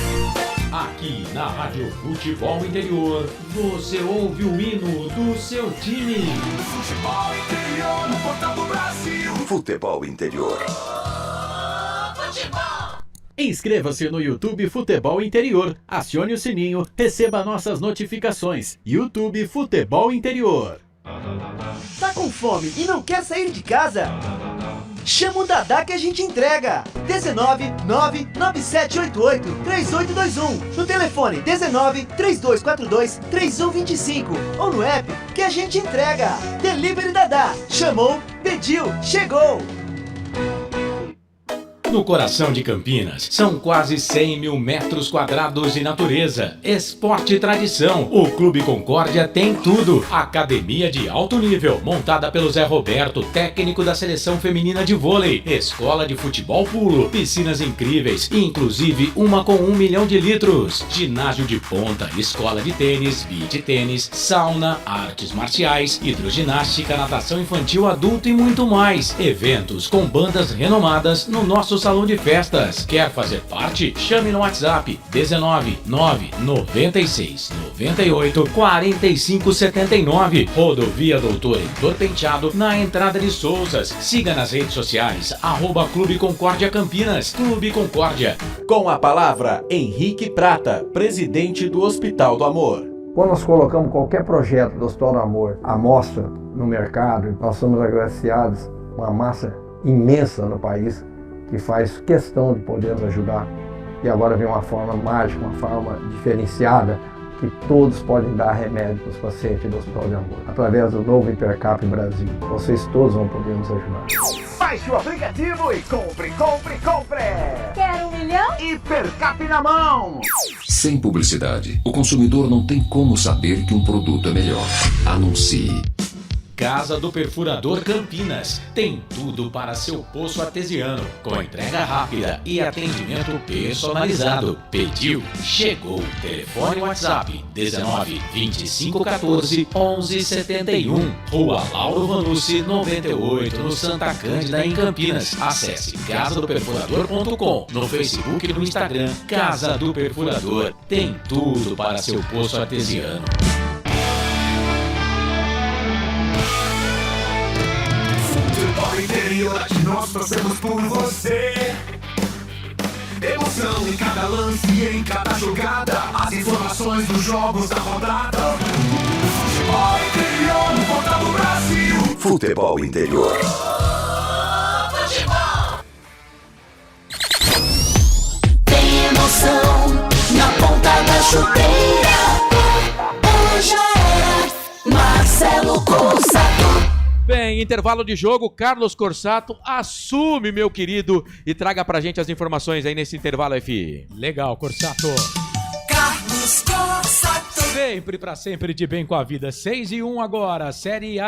Aqui na Rádio Futebol Interior, você ouve o hino do seu time. Futebol Interior, no Portal do Brasil. Futebol Interior. Futebol. Inscreva-se no YouTube Futebol Interior, acione o sininho, receba nossas notificações. YouTube Futebol Interior. Tá com fome e não quer sair de casa? Chama o Dadá que a gente entrega. 19997883821. No telefone 1932423125 ou no app que a gente entrega. Delivery Dadá. Chamou, pediu, chegou. No coração de Campinas, são quase 100 mil metros quadrados de natureza, esporte e tradição. O Clube Concórdia tem tudo. Academia de alto nível, montada pelo Zé Roberto, técnico da seleção feminina de vôlei. Escola de futebol pulo, piscinas incríveis, inclusive uma com 1 milhão de litros. Ginásio de ponta, escola de tênis, beach tênis, sauna, artes marciais, hidroginástica, natação infantil, adulto e muito mais. Eventos com bandas renomadas no nosso salão de festas. Quer fazer parte? Chame no WhatsApp 19998 Rodovia Doutor Heitor Penteado, na entrada de Souzas. Siga nas redes sociais @Clube Concórdia Campinas. Clube Concórdia. Com a palavra, Henrique Prata, presidente do Hospital do Amor. Quando nós colocamos qualquer projeto do Hospital do Amor à mostra no mercado, nós somos agraciados com uma massa imensa no país que faz questão de poder nos ajudar. E agora vem uma forma mágica, uma forma diferenciada, que todos podem dar remédio para os pacientes do Hospital de Amor. Através do novo Hipercap Brasil, vocês todos vão poder nos ajudar. Baixe o aplicativo e compre! Quer 1 milhão? Hipercap na mão! Sem publicidade, o consumidor não tem como saber que um produto é melhor. Anuncie. Casa do Perfurador Campinas. Tem tudo para seu poço artesiano, com entrega rápida e atendimento personalizado. Pediu, chegou. Telefone WhatsApp 19 25 14 11 71. Rua Lauro Vanucci 98, no Santa Cândida, em Campinas. Acesse casadoperfurador.com. No Facebook e no Instagram, Casa do Perfurador. Tem tudo para seu poço artesiano. Futebol interior, aqui nós torcemos por você. Emoção em cada lance e em cada jogada. As informações dos jogos da rodada. Futebol interior no portal do Brasil. Futebol interior. Tem emoção na ponta da chuteira. Hoje é Marcelo Corsato. Bem, intervalo de jogo, Carlos Corsato assume, meu querido, e traga pra gente as informações aí nesse intervalo, F. Legal, Corsato. Carlos Corsato. Sempre pra sempre de bem com a vida. 6-1 agora, Série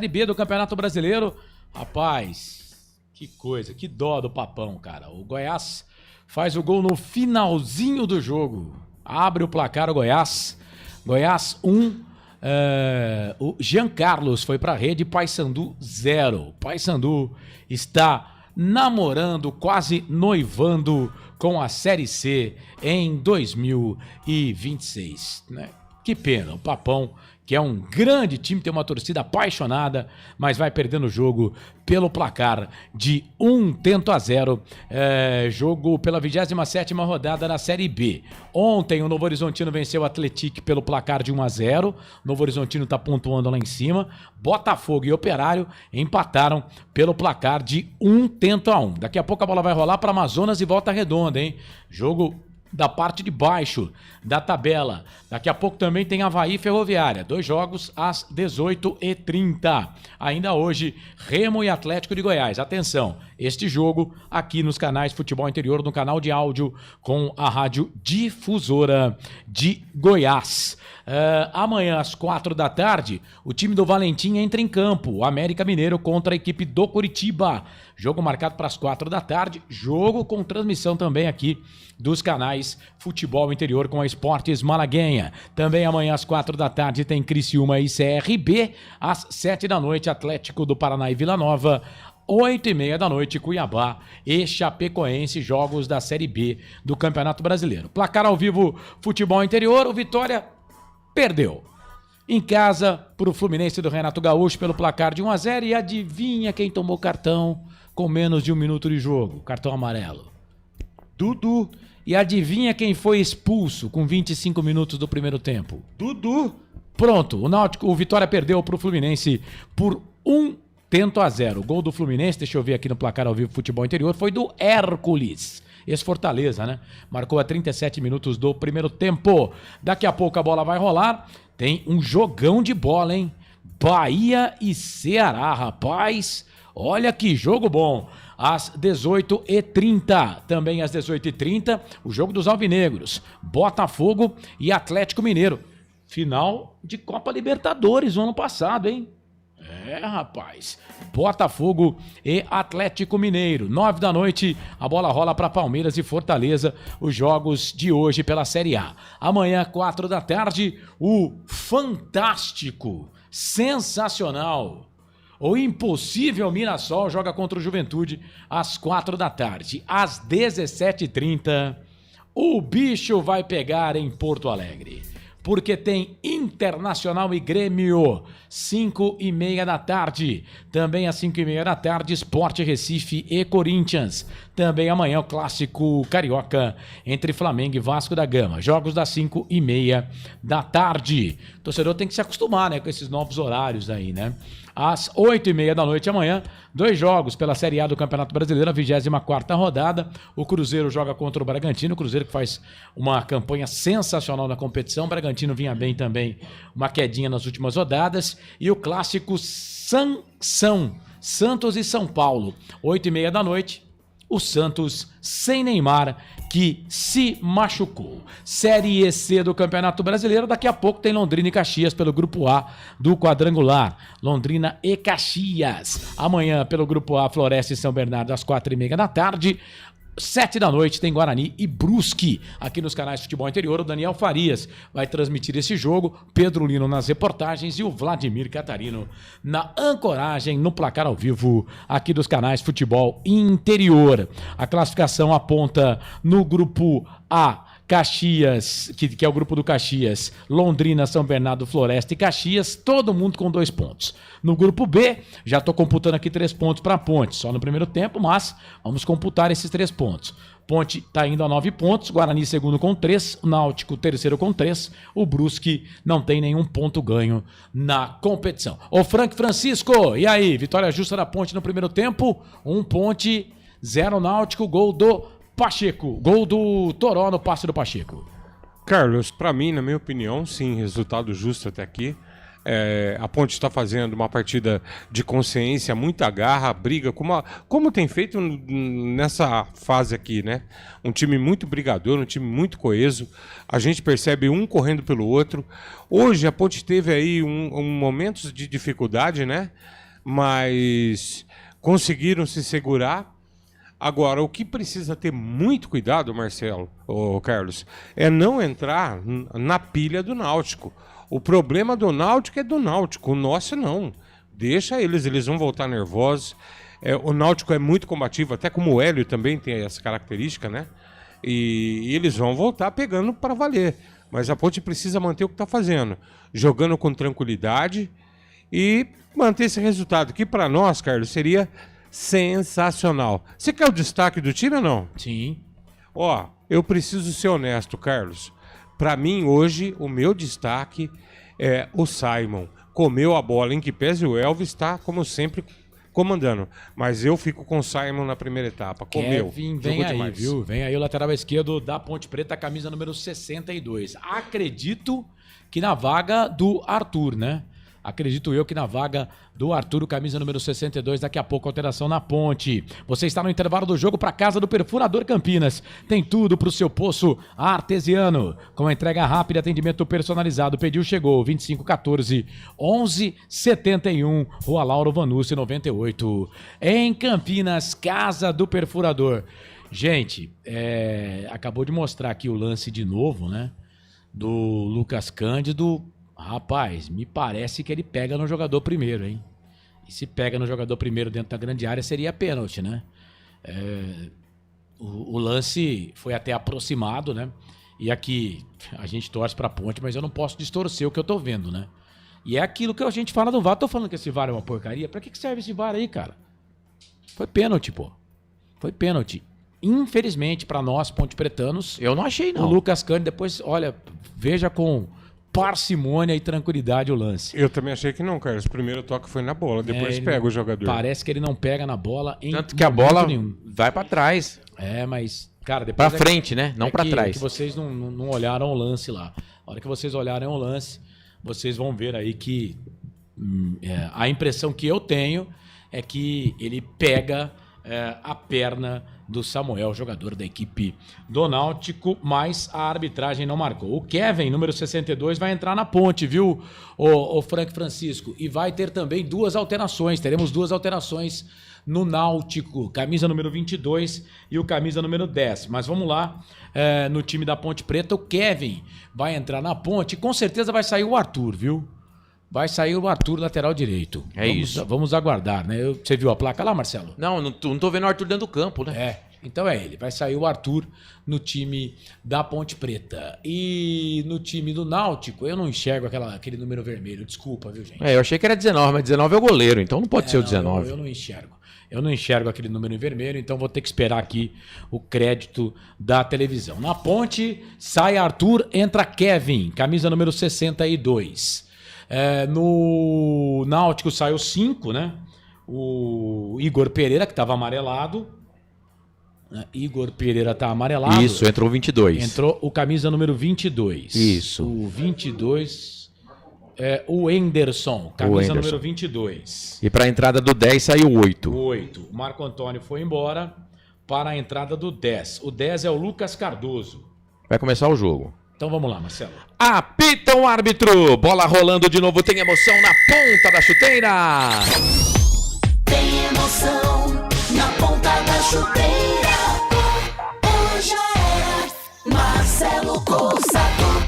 B do Campeonato Brasileiro. Rapaz, que coisa, que dó do Papão, cara. O Goiás faz o gol no finalzinho do jogo. Abre o placar o Goiás. Goiás 1. O Jean Carlos foi para a rede, Paysandu 0. Paysandu está namorando, quase noivando com a Série C em 2026, né? Que pena, o Papão, que é um grande time, tem uma torcida apaixonada, mas vai perdendo o jogo pelo placar de 1-0, jogo pela 27ª rodada na Série B. Ontem o Novo Horizontino venceu o Atlético pelo placar de 1-0, Novo Horizontino está pontuando lá em cima, Botafogo e Operário empataram pelo placar de 1-1. Daqui a pouco a bola vai rolar para Amazonas e Volta Redonda, hein? Jogo da parte de baixo da tabela. Daqui a pouco também tem Avaí e Ferroviária. 2 jogos às 18h30. Ainda hoje, Remo e Atlético de Goiás. Atenção, este jogo aqui nos canais Futebol Interior, no canal de áudio com a Rádio Difusora de Goiás. Amanhã às 4 da tarde, o time do Valentim entra em campo. O América Mineiro contra a equipe do Curitiba. Jogo marcado para as 4 da tarde. Jogo com transmissão também aqui dos canais Futebol Interior com a Esportes Malaguenha. Também amanhã às 4 da tarde tem Criciúma e CRB. Às 7 da noite, Atlético do Paraná e Vila Nova. 8h30 da noite, Cuiabá e Chapecoense, jogos da Série B do Campeonato Brasileiro. Placar ao vivo, Futebol Interior, o Vitória perdeu em casa para o Fluminense do Renato Gaúcho pelo placar de 1-0 e adivinha quem tomou cartão com menos de 1 minuto de jogo, cartão amarelo? Dudu. E adivinha quem foi expulso com 25 minutos do primeiro tempo? Dudu. Pronto, o Vitória perdeu para o Fluminense por 1-0. O gol do Fluminense, deixa eu ver aqui no placar ao vivo Futebol Interior, foi do Hércules. Esse Fortaleza, né? Marcou a 37 minutos do primeiro tempo. Daqui a pouco a bola vai rolar. Tem um jogão de bola, hein? Bahia e Ceará, rapaz. Olha que jogo bom. Às 18h30. Também às 18h30, o jogo dos alvinegros. Botafogo e Atlético Mineiro. Final de Copa Libertadores no ano passado, hein? Rapaz. Botafogo e Atlético Mineiro. 9 da noite, a bola rola para Palmeiras e Fortaleza. Os jogos de hoje pela Série A. Amanhã, 4 da tarde, o fantástico, sensacional, o impossível Mirassol joga contra o Juventude às 4 da tarde. Às 17h30, o bicho vai pegar em Porto Alegre. Porque tem Internacional e Grêmio, 5h30 da tarde. Também às 5h30 da tarde, Sport Recife e Corinthians. Também amanhã o clássico carioca entre Flamengo e Vasco da Gama. Jogos das 5h30 da tarde. O torcedor tem que se acostumar, né, com esses novos horários aí, né? às 8h30 da noite amanhã. 2 jogos pela Série A do Campeonato Brasileiro, a 24ª rodada. O Cruzeiro joga contra o Bragantino. O Cruzeiro que faz uma campanha sensacional na competição. O Bragantino vinha bem também, uma quedinha nas últimas rodadas. E o clássico Santos e São Paulo, 8h30 da noite. O Santos sem Neymar, que se machucou. Série C do Campeonato Brasileiro, daqui a pouco tem Londrina e Caxias pelo Grupo A do quadrangular. Londrina e Caxias. Amanhã pelo Grupo A, Floresta e São Bernardo às 4h30 da tarde. 7 da noite tem Guarani e Brusque aqui nos canais Futebol Interior. O Daniel Farias vai transmitir esse jogo, Pedro Lino nas reportagens e o Vladimir Catarino na ancoragem no placar ao vivo aqui dos canais Futebol Interior. A classificação aponta no grupo A, Caxias, que é o grupo do Caxias, Londrina, São Bernardo, Floresta e Caxias, todo mundo com 2 pontos. No grupo B, já estou computando aqui 3 pontos para a Ponte, só no primeiro tempo, mas vamos computar esses 3 pontos. Ponte está indo a 9 pontos, Guarani segundo com 3, Náutico terceiro com 3, o Brusque não tem nenhum ponto ganho na competição. Ô Frank Francisco, e aí? Vitória justa da Ponte no primeiro tempo, 1 Ponte, 0 Náutico, gol do Pacheco, gol do Toró no passe do Pacheco. Carlos, para mim, na minha opinião, sim, resultado justo até aqui. A Ponte está fazendo uma partida de consciência, muita garra, briga, como tem feito nessa fase aqui, né? Um time muito brigador, um time muito coeso. A gente percebe um correndo pelo outro. Hoje a Ponte teve aí momentos de dificuldade, né? Mas conseguiram se segurar. Agora, o que precisa ter muito cuidado, Marcelo, Carlos, é não entrar na pilha do Náutico. O problema do Náutico é do Náutico, o nosso não. Deixa eles vão voltar nervosos. O Náutico é muito combativo, até como o Hélio também tem essa característica, né? E eles vão voltar pegando para valer. Mas a Ponte precisa manter o que está fazendo, jogando com tranquilidade e manter esse resultado, que para nós, Carlos, seria sensacional. Você quer o destaque do time ou não? Sim. Eu preciso ser honesto, Carlos. Para mim, hoje, o meu destaque é o Simon. Comeu a bola, em que pese o Elvis está, como sempre, comandando. Mas eu fico com o Simon na primeira etapa. Comeu. Kevin, vem aí, demais. Viu? Vem aí o lateral esquerdo da Ponte Preta, camisa número 62. Acredito que na vaga do Arthur, né? Acredito eu que na vaga do Arthur, camisa número 62, daqui a pouco alteração na Ponte. Você está no intervalo do jogo para casa do Perfurador Campinas. Tem tudo para o seu poço artesiano. Com entrega rápida, atendimento personalizado. Pediu, chegou. 2514-1171, Rua Lauro Vanucci, 98. Em Campinas, casa do Perfurador. Gente, acabou de mostrar aqui o lance de novo, né? Do Lucas Cândido. Rapaz, me parece que ele pega no jogador primeiro, hein? E se pega no jogador primeiro dentro da grande área, seria pênalti, né? O lance foi até aproximado, né? E aqui a gente torce pra Ponte, mas eu não posso distorcer o que eu tô vendo, né? E é aquilo que a gente fala do VAR. Tô falando que esse VAR é uma porcaria. Pra que serve esse VAR aí, cara? Foi pênalti, pô. Foi pênalti. Infelizmente, pra nós, Ponte Pretanos... Eu não achei, não. O Lucas Cândido, depois, olha, veja com parcimônia e tranquilidade o lance. Eu também achei que não, Carlos. O primeiro toque foi na bola, depois pega o jogador. Parece que ele não pega na bola em tanto que a bola vai pra trás. Mas, cara, depois... Pra frente, né? Não pra trás. É que vocês não olharam o lance lá. A hora que vocês olharem o lance, vocês vão ver aí que a impressão que eu tenho é que ele pega a perna do Samuel, jogador da equipe do Náutico, mas a arbitragem não marcou. O Kevin, número 62, vai entrar na Ponte, viu, o Frank Francisco? E vai ter também 2 alterações. Teremos 2 alterações no Náutico. Camisa número 22 e o camisa número 10. Mas vamos lá, no time da Ponte Preta, o Kevin vai entrar na Ponte. Com certeza vai sair o Arthur, viu? Vai sair o Arthur, lateral direito. Isso. Vamos aguardar, né? Você viu a placa lá, Marcelo? Não tô vendo o Arthur dentro do campo, né? Então é ele. Vai sair o Arthur no time da Ponte Preta. E no time do Náutico, eu não enxergo aquele número vermelho. Desculpa, viu, gente? Eu achei que era 19, mas 19 é o goleiro, então não pode ser o 19. Eu não enxergo. Eu não enxergo aquele número em vermelho, então vou ter que esperar aqui o crédito da televisão. Na Ponte, sai Arthur, entra Kevin, camisa número 62. No Náutico saiu 5, né? O Igor Pereira, que estava amarelado. Igor Pereira tá amarelado. Isso, entrou o 22. Entrou o camisa número 22. Isso. O 22 é o Enderson, camisa número 22. E para a entrada do 10 saiu 8. 8. O Marco Antônio foi embora para a entrada do 10. O 10 é o Lucas Cardoso. Vai começar o jogo. Então vamos lá, Marcelo. Apita o árbitro. Bola rolando de novo. Tem emoção na ponta da chuteira. Tem emoção na ponta da chuteira. Hoje é Marcelo Coçador.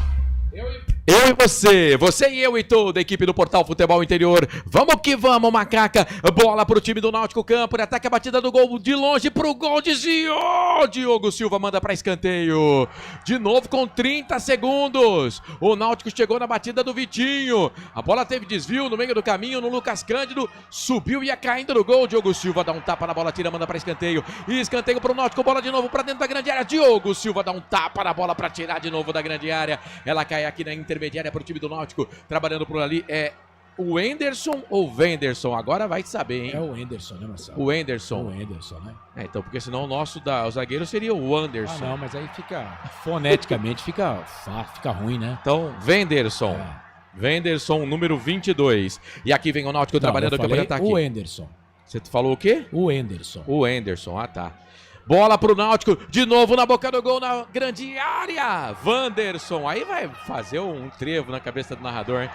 Eu e você e eu e toda a equipe do Portal Futebol Interior. Vamos que vamos, Macaca. Bola pro time do Náutico Campo. Ele ataca a batida do gol de longe pro gol, desviou. Diogo Silva manda pra escanteio. De novo com 30 segundos. O Náutico chegou na batida do Vitinho. A bola teve desvio no meio do caminho no Lucas Cândido. Subiu e ia caindo no gol. Diogo Silva dá um tapa na bola, tira, manda pra escanteio. E escanteio pro Náutico, bola de novo pra dentro da grande área. Diogo Silva dá um tapa na bola pra tirar de novo da grande área. Ela cai aqui na intermediária pro time do Náutico, trabalhando por ali, é o Enderson ou Venderson? Agora vai saber, hein? É o Enderson, né, Marcelo? O Enderson. O Enderson, né? Então, porque senão o zagueiro seria o Anderson. Não, mas aí fica, foneticamente, fica ruim, né? Então, Venderson. Venderson, número 22. E aqui vem o Náutico trabalhando aqui para ataque. O Enderson. Você falou o quê? O Enderson. O Enderson, tá. Bola pro Náutico, de novo na boca do gol, na grande área. Wanderson, aí vai fazer um trevo na cabeça do narrador, hein?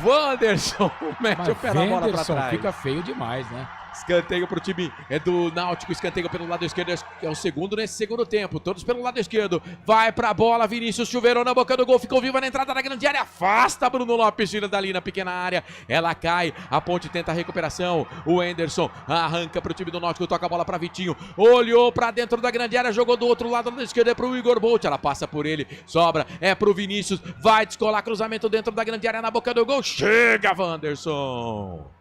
Wanderson mete o pé na bola pra trás. Fica feio demais, né? Escanteio pro time do Náutico, escanteio pelo lado esquerdo, é o segundo nesse segundo tempo, todos pelo lado esquerdo, vai pra bola, Vinícius Chuveirão na boca do gol, ficou viva na entrada da grande área, afasta Bruno Lopes, tira dali na pequena área, ela cai, a Ponte tenta a recuperação, o Enderson arranca pro time do Náutico, toca a bola pra Vitinho, olhou pra dentro da grande área, jogou do outro lado da esquerda, é pro Igor Bolt, ela passa por ele, sobra, é pro Vinícius, vai descolar cruzamento dentro da grande área na boca do gol, chega Wanderson!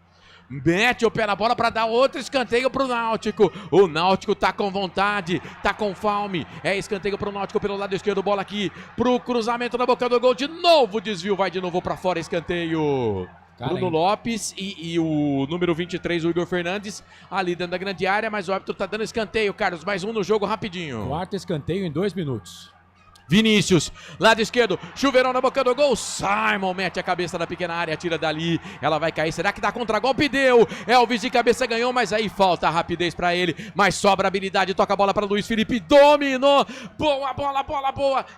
Mete o pé na bola para dar outro escanteio pro Náutico. O Náutico tá com vontade, tá com fome. É escanteio pro Náutico pelo lado esquerdo, bola aqui pro cruzamento na boca do gol. De novo desvio, vai de novo para fora, escanteio. Bruno Lopes e o número 23, o Igor Fernandes, ali dentro da grande área, mas o árbitro tá dando escanteio, Carlos. Mais um no jogo rapidinho. Quarto escanteio em 2 minutos. Vinícius, lado esquerdo, Chuveirão na boca do gol, Simon mete a cabeça na pequena área, tira dali, ela vai cair, será que dá contragolpe? Deu, Elvis de cabeça ganhou, mas aí falta rapidez pra ele, mas sobra habilidade, toca a bola pra Luiz Felipe, dominou, boa bola,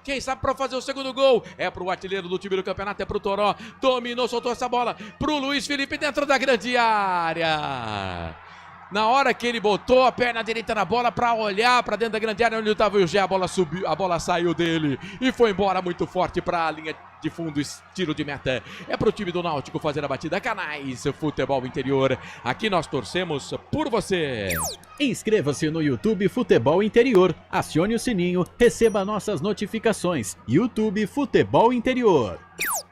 quem sabe pra fazer o segundo gol, é pro artilheiro do time do campeonato, é pro Toró, dominou, soltou essa bola pro Luiz Felipe dentro da grande área. Na hora que ele botou a perna direita na bola para olhar para dentro da grande área onde estava o Gé, a bola subiu, a bola saiu dele e foi embora muito forte para a linha de fundo, tiro de meta. É pro time do Náutico fazer a batida. Canais Futebol Interior. Aqui nós torcemos por você. Inscreva-se no YouTube Futebol Interior. Acione o sininho, receba nossas notificações. YouTube Futebol Interior.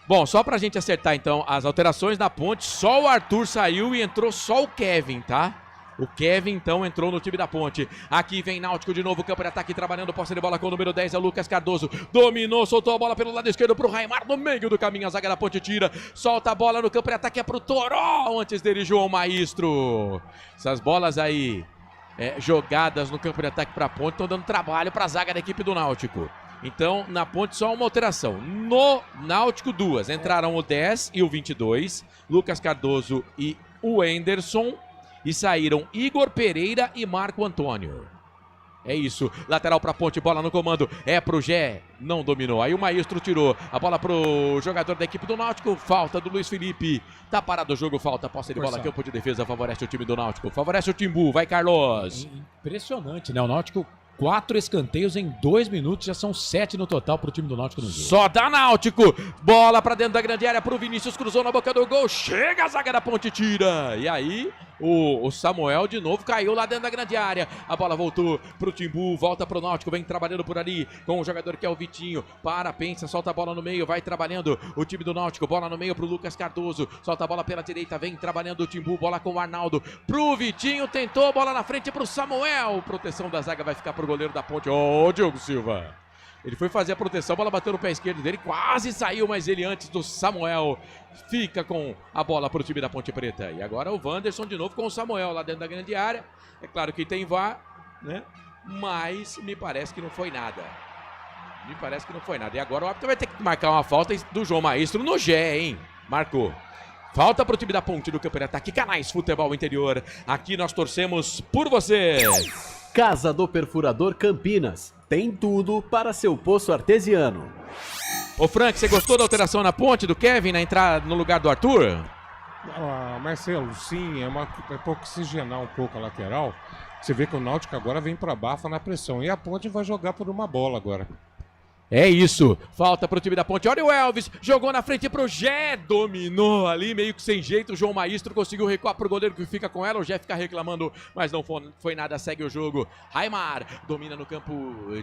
Bom, só pra gente acertar então as alterações na Ponte, só o Arthur saiu e entrou só o Kevin, tá? O Kevin, então, entrou no time da Ponte. Aqui vem Náutico de novo, campo de ataque, trabalhando, posse de bola com o número 10, é o Lucas Cardoso. Dominou, soltou a bola pelo lado esquerdo pro Raimar, no meio do caminho, a zaga da Ponte tira. Solta a bola no campo de ataque, é pro Toró, antes dele, João Maestro. Essas bolas aí, jogadas no campo de ataque pra Ponte, estão dando trabalho pra zaga da equipe do Náutico. Então, na Ponte, só uma alteração. No Náutico, 2. Entraram o 10 e o 22, Lucas Cardoso e o Enderson. E saíram Igor Pereira e Marco Antônio. É isso, lateral pra Ponte, bola no comando, é pro Gé, não dominou, aí o Maestro tirou, a bola pro jogador da equipe do Náutico, falta do Luiz Felipe, tá parado o jogo, falta, posse de bola, campo de defesa, favorece o time do Náutico, favorece o Timbu, vai Carlos. Impressionante, né, o Náutico 4 escanteios em 2 minutos, já são 7 no total pro time do Náutico no jogo. Só dá Náutico, bola pra dentro da grande área pro Vinícius, cruzou na boca do gol, chega a zaga da Ponte, tira, e aí o Samuel de novo caiu lá dentro da grande área, a bola voltou pro Timbu, volta pro Náutico, vem trabalhando por ali com o jogador que é o Vitinho, pensa, solta a bola no meio, vai trabalhando o time do Náutico, bola no meio pro Lucas Cardoso, solta a bola pela direita, vem trabalhando o Timbu, bola com o Arnaldo, pro Vitinho, tentou, bola na frente pro Samuel, proteção da zaga vai ficar pro goleiro da Ponte, Diogo Silva. Ele foi fazer a proteção, a bola bateu no pé esquerdo dele, quase saiu, mas ele antes do Samuel fica com a bola para o time da Ponte Preta. E agora o Wanderson de novo com o Samuel lá dentro da grande área. É claro que tem VAR, né? Mas me parece que não foi nada. E agora o árbitro vai ter que marcar uma falta do João Maestro no Gé, hein? Marcou. Falta pro time da Ponte do Campeonato. Aqui, Canais Futebol Interior. Aqui nós torcemos por você. Casa do Perfurador Campinas. Tem tudo para seu poço artesiano. Ô Frank, você gostou da alteração na ponte do Kevin na entrada no lugar do Arthur? Marcelo, sim, é para oxigenar um pouco a lateral. Você vê que o Náutico agora vem para baixo na pressão. E a Ponte vai jogar por uma bola agora. É isso, falta pro time da Ponte. Olha o Elvis, jogou na frente pro Gé, dominou ali, meio que sem jeito. O João Maestro conseguiu recuar pro goleiro que fica com ela. O Gé fica reclamando, mas não foi nada, segue o jogo. Raimar domina no campo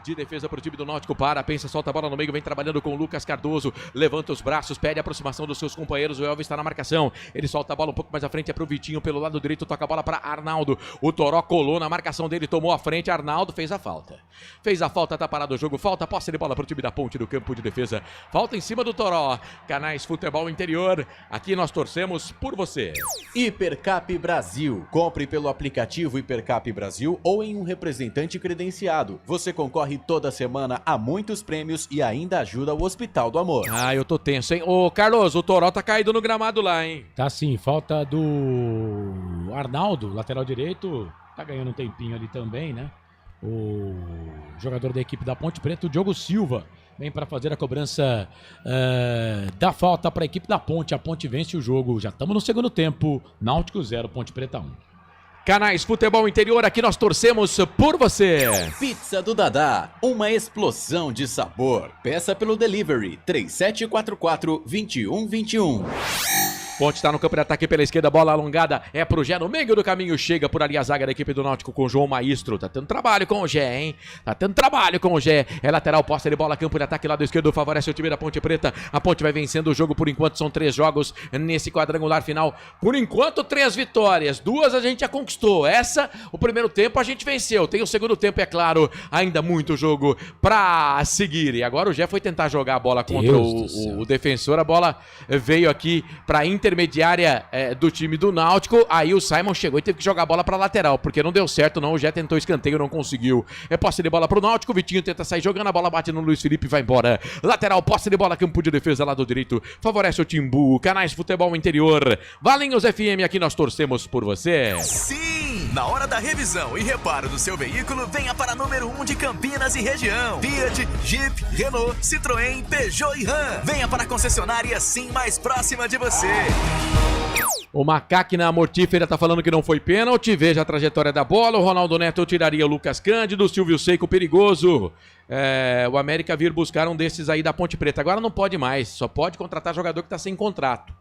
de defesa pro time do Náutico. Pensa, solta a bola no meio, vem trabalhando com o Lucas Cardoso. Levanta os braços, pede a aproximação dos seus companheiros. O Elvis está na marcação, ele solta a bola um pouco mais à frente, é pro Vitinho pelo lado direito, toca a bola para Arnaldo. O Toró colou na marcação dele, tomou a frente. Arnaldo fez a falta, tá parado o jogo. Falta, posse de bola pro time da Ponte do campo de defesa. Falta em cima do Toró. Canais Futebol Interior. Aqui nós torcemos por você. Hipercap Brasil. Compre pelo aplicativo Hipercap Brasil ou em um representante credenciado. Você concorre toda semana a muitos prêmios e ainda ajuda o Hospital do Amor. Eu tô tenso, hein? Ô, Carlos, o Toró tá caído no gramado lá, hein? Tá sim. Falta do Arnaldo, lateral direito. Tá ganhando um tempinho ali também, né? O jogador da equipe da Ponte Preta, o Diogo Silva, vem para fazer a cobrança da falta para a equipe da Ponte. A Ponte vence o jogo. Já estamos no segundo tempo. Náutico 0, Ponte Preta 1. Canais Futebol Interior, aqui nós torcemos por você. Pizza do Dadá, uma explosão de sabor. Peça pelo delivery 3744-2121. Ponte está no campo de ataque pela esquerda, bola alongada, é pro Gé no meio do caminho, chega por ali a zaga da equipe do Náutico com o João Maestro. Tá tendo trabalho com o Gé, hein? É lateral, posse de bola, campo de ataque lado esquerdo, favorece o time da Ponte Preta. A Ponte vai vencendo o jogo por enquanto, são 3 jogos nesse quadrangular final. Por enquanto, 3 vitórias, 2 a gente já conquistou. O primeiro tempo a gente venceu. Tem o segundo tempo, é claro, ainda muito jogo pra seguir. E agora o Gé foi tentar jogar a bola contra o defensor. A bola veio aqui pra intermediária do time do Náutico. Aí o Simon chegou e teve que jogar a bola pra lateral, porque não deu certo, não. O Gé tentou escanteio, não conseguiu. É posse de bola pro Náutico. O Vitinho tenta sair jogando, a bola bate no Luiz Felipe e vai embora. Lateral, posse de bola, campo de defesa lado direito. Favorece o Timbu. Canais Futebol Interior. Valinhos FM, aqui nós torcemos por você. Sim! Na hora da revisão e reparo do seu veículo, venha para número 1 de Campinas e região. Fiat, Jeep, Renault, Citroën, Peugeot e Ram. Venha para a concessionária Sim mais próxima de você. O Macaquina Mortífera tá falando que não foi pênalti. Veja a trajetória da bola. O Ronaldo Neto tiraria o Lucas Cândido. Silvio Seco perigoso. O América vir buscar um desses aí da Ponte Preta. Agora não pode mais. Só pode contratar jogador que tá sem contrato,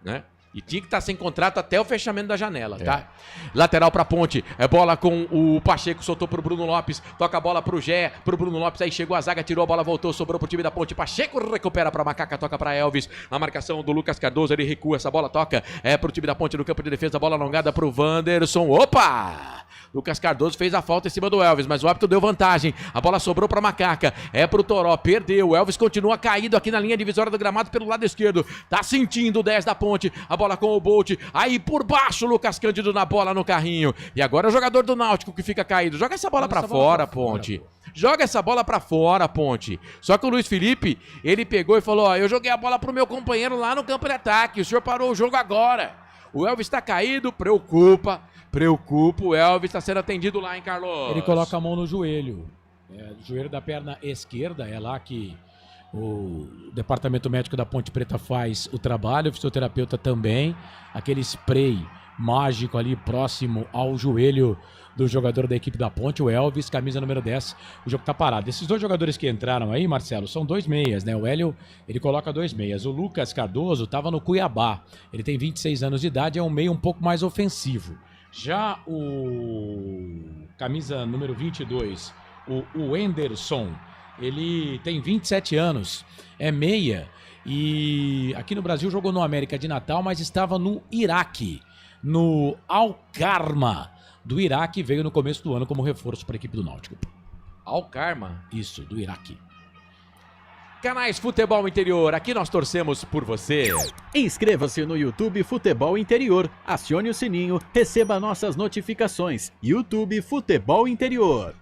né? E tinha que estar sem contrato até o fechamento da janela, tá? Lateral pra Ponte, bola com o Pacheco, soltou pro Bruno Lopes, toca a bola pro Gé, pro Bruno Lopes, aí chegou a zaga, tirou a bola, voltou, sobrou pro time da Ponte, Pacheco recupera pra Macaca, toca pra Elvis, a marcação do Lucas Cardoso, ele recua, essa bola toca, pro time da Ponte no campo de defesa, bola alongada pro Wanderson, opa! Lucas Cardoso fez a falta em cima do Elvis, mas o árbitro deu vantagem, a bola sobrou pra Macaca, pro Toró, perdeu, o Elvis continua caído aqui na linha divisória do gramado pelo lado esquerdo, tá sentindo o 10 da Ponte, a bola com o Bolt, aí por baixo Lucas Cândido na bola no carrinho, e agora o jogador do Náutico que fica caído, joga essa bola pra fora, Ponte, joga essa bola pra fora, Ponte, só que o Luiz Felipe, ele pegou e falou, eu joguei a bola pro meu companheiro lá no campo de ataque, o senhor parou o jogo agora, o Elvis tá caído, preocupa, o Elvis está sendo atendido lá, hein, Carlos? Ele coloca a mão no joelho, joelho da perna esquerda, é lá que o departamento médico da Ponte Preta faz o trabalho, o fisioterapeuta também, aquele spray mágico ali próximo ao joelho do jogador da equipe da Ponte, o Elvis, camisa número 10, o jogo tá parado. Esses dois jogadores que entraram aí, Marcelo, são 2 meias, né? O Hélio, ele coloca 2 meias. O Lucas Cardoso tava no Cuiabá, ele tem 26 anos de idade, é um meio um pouco mais ofensivo. Já o camisa número 22, o Wenderson, ele tem 27 anos, é meia, e aqui no Brasil jogou no América de Natal, mas estava no Iraque, no Al-Karma do Iraque, veio no começo do ano como reforço para a equipe do Náutico. Al-Karma? Isso, do Iraque. Canais Futebol Interior, aqui nós torcemos por você. Inscreva-se no YouTube Futebol Interior, acione o sininho, receba nossas notificações. YouTube Futebol Interior.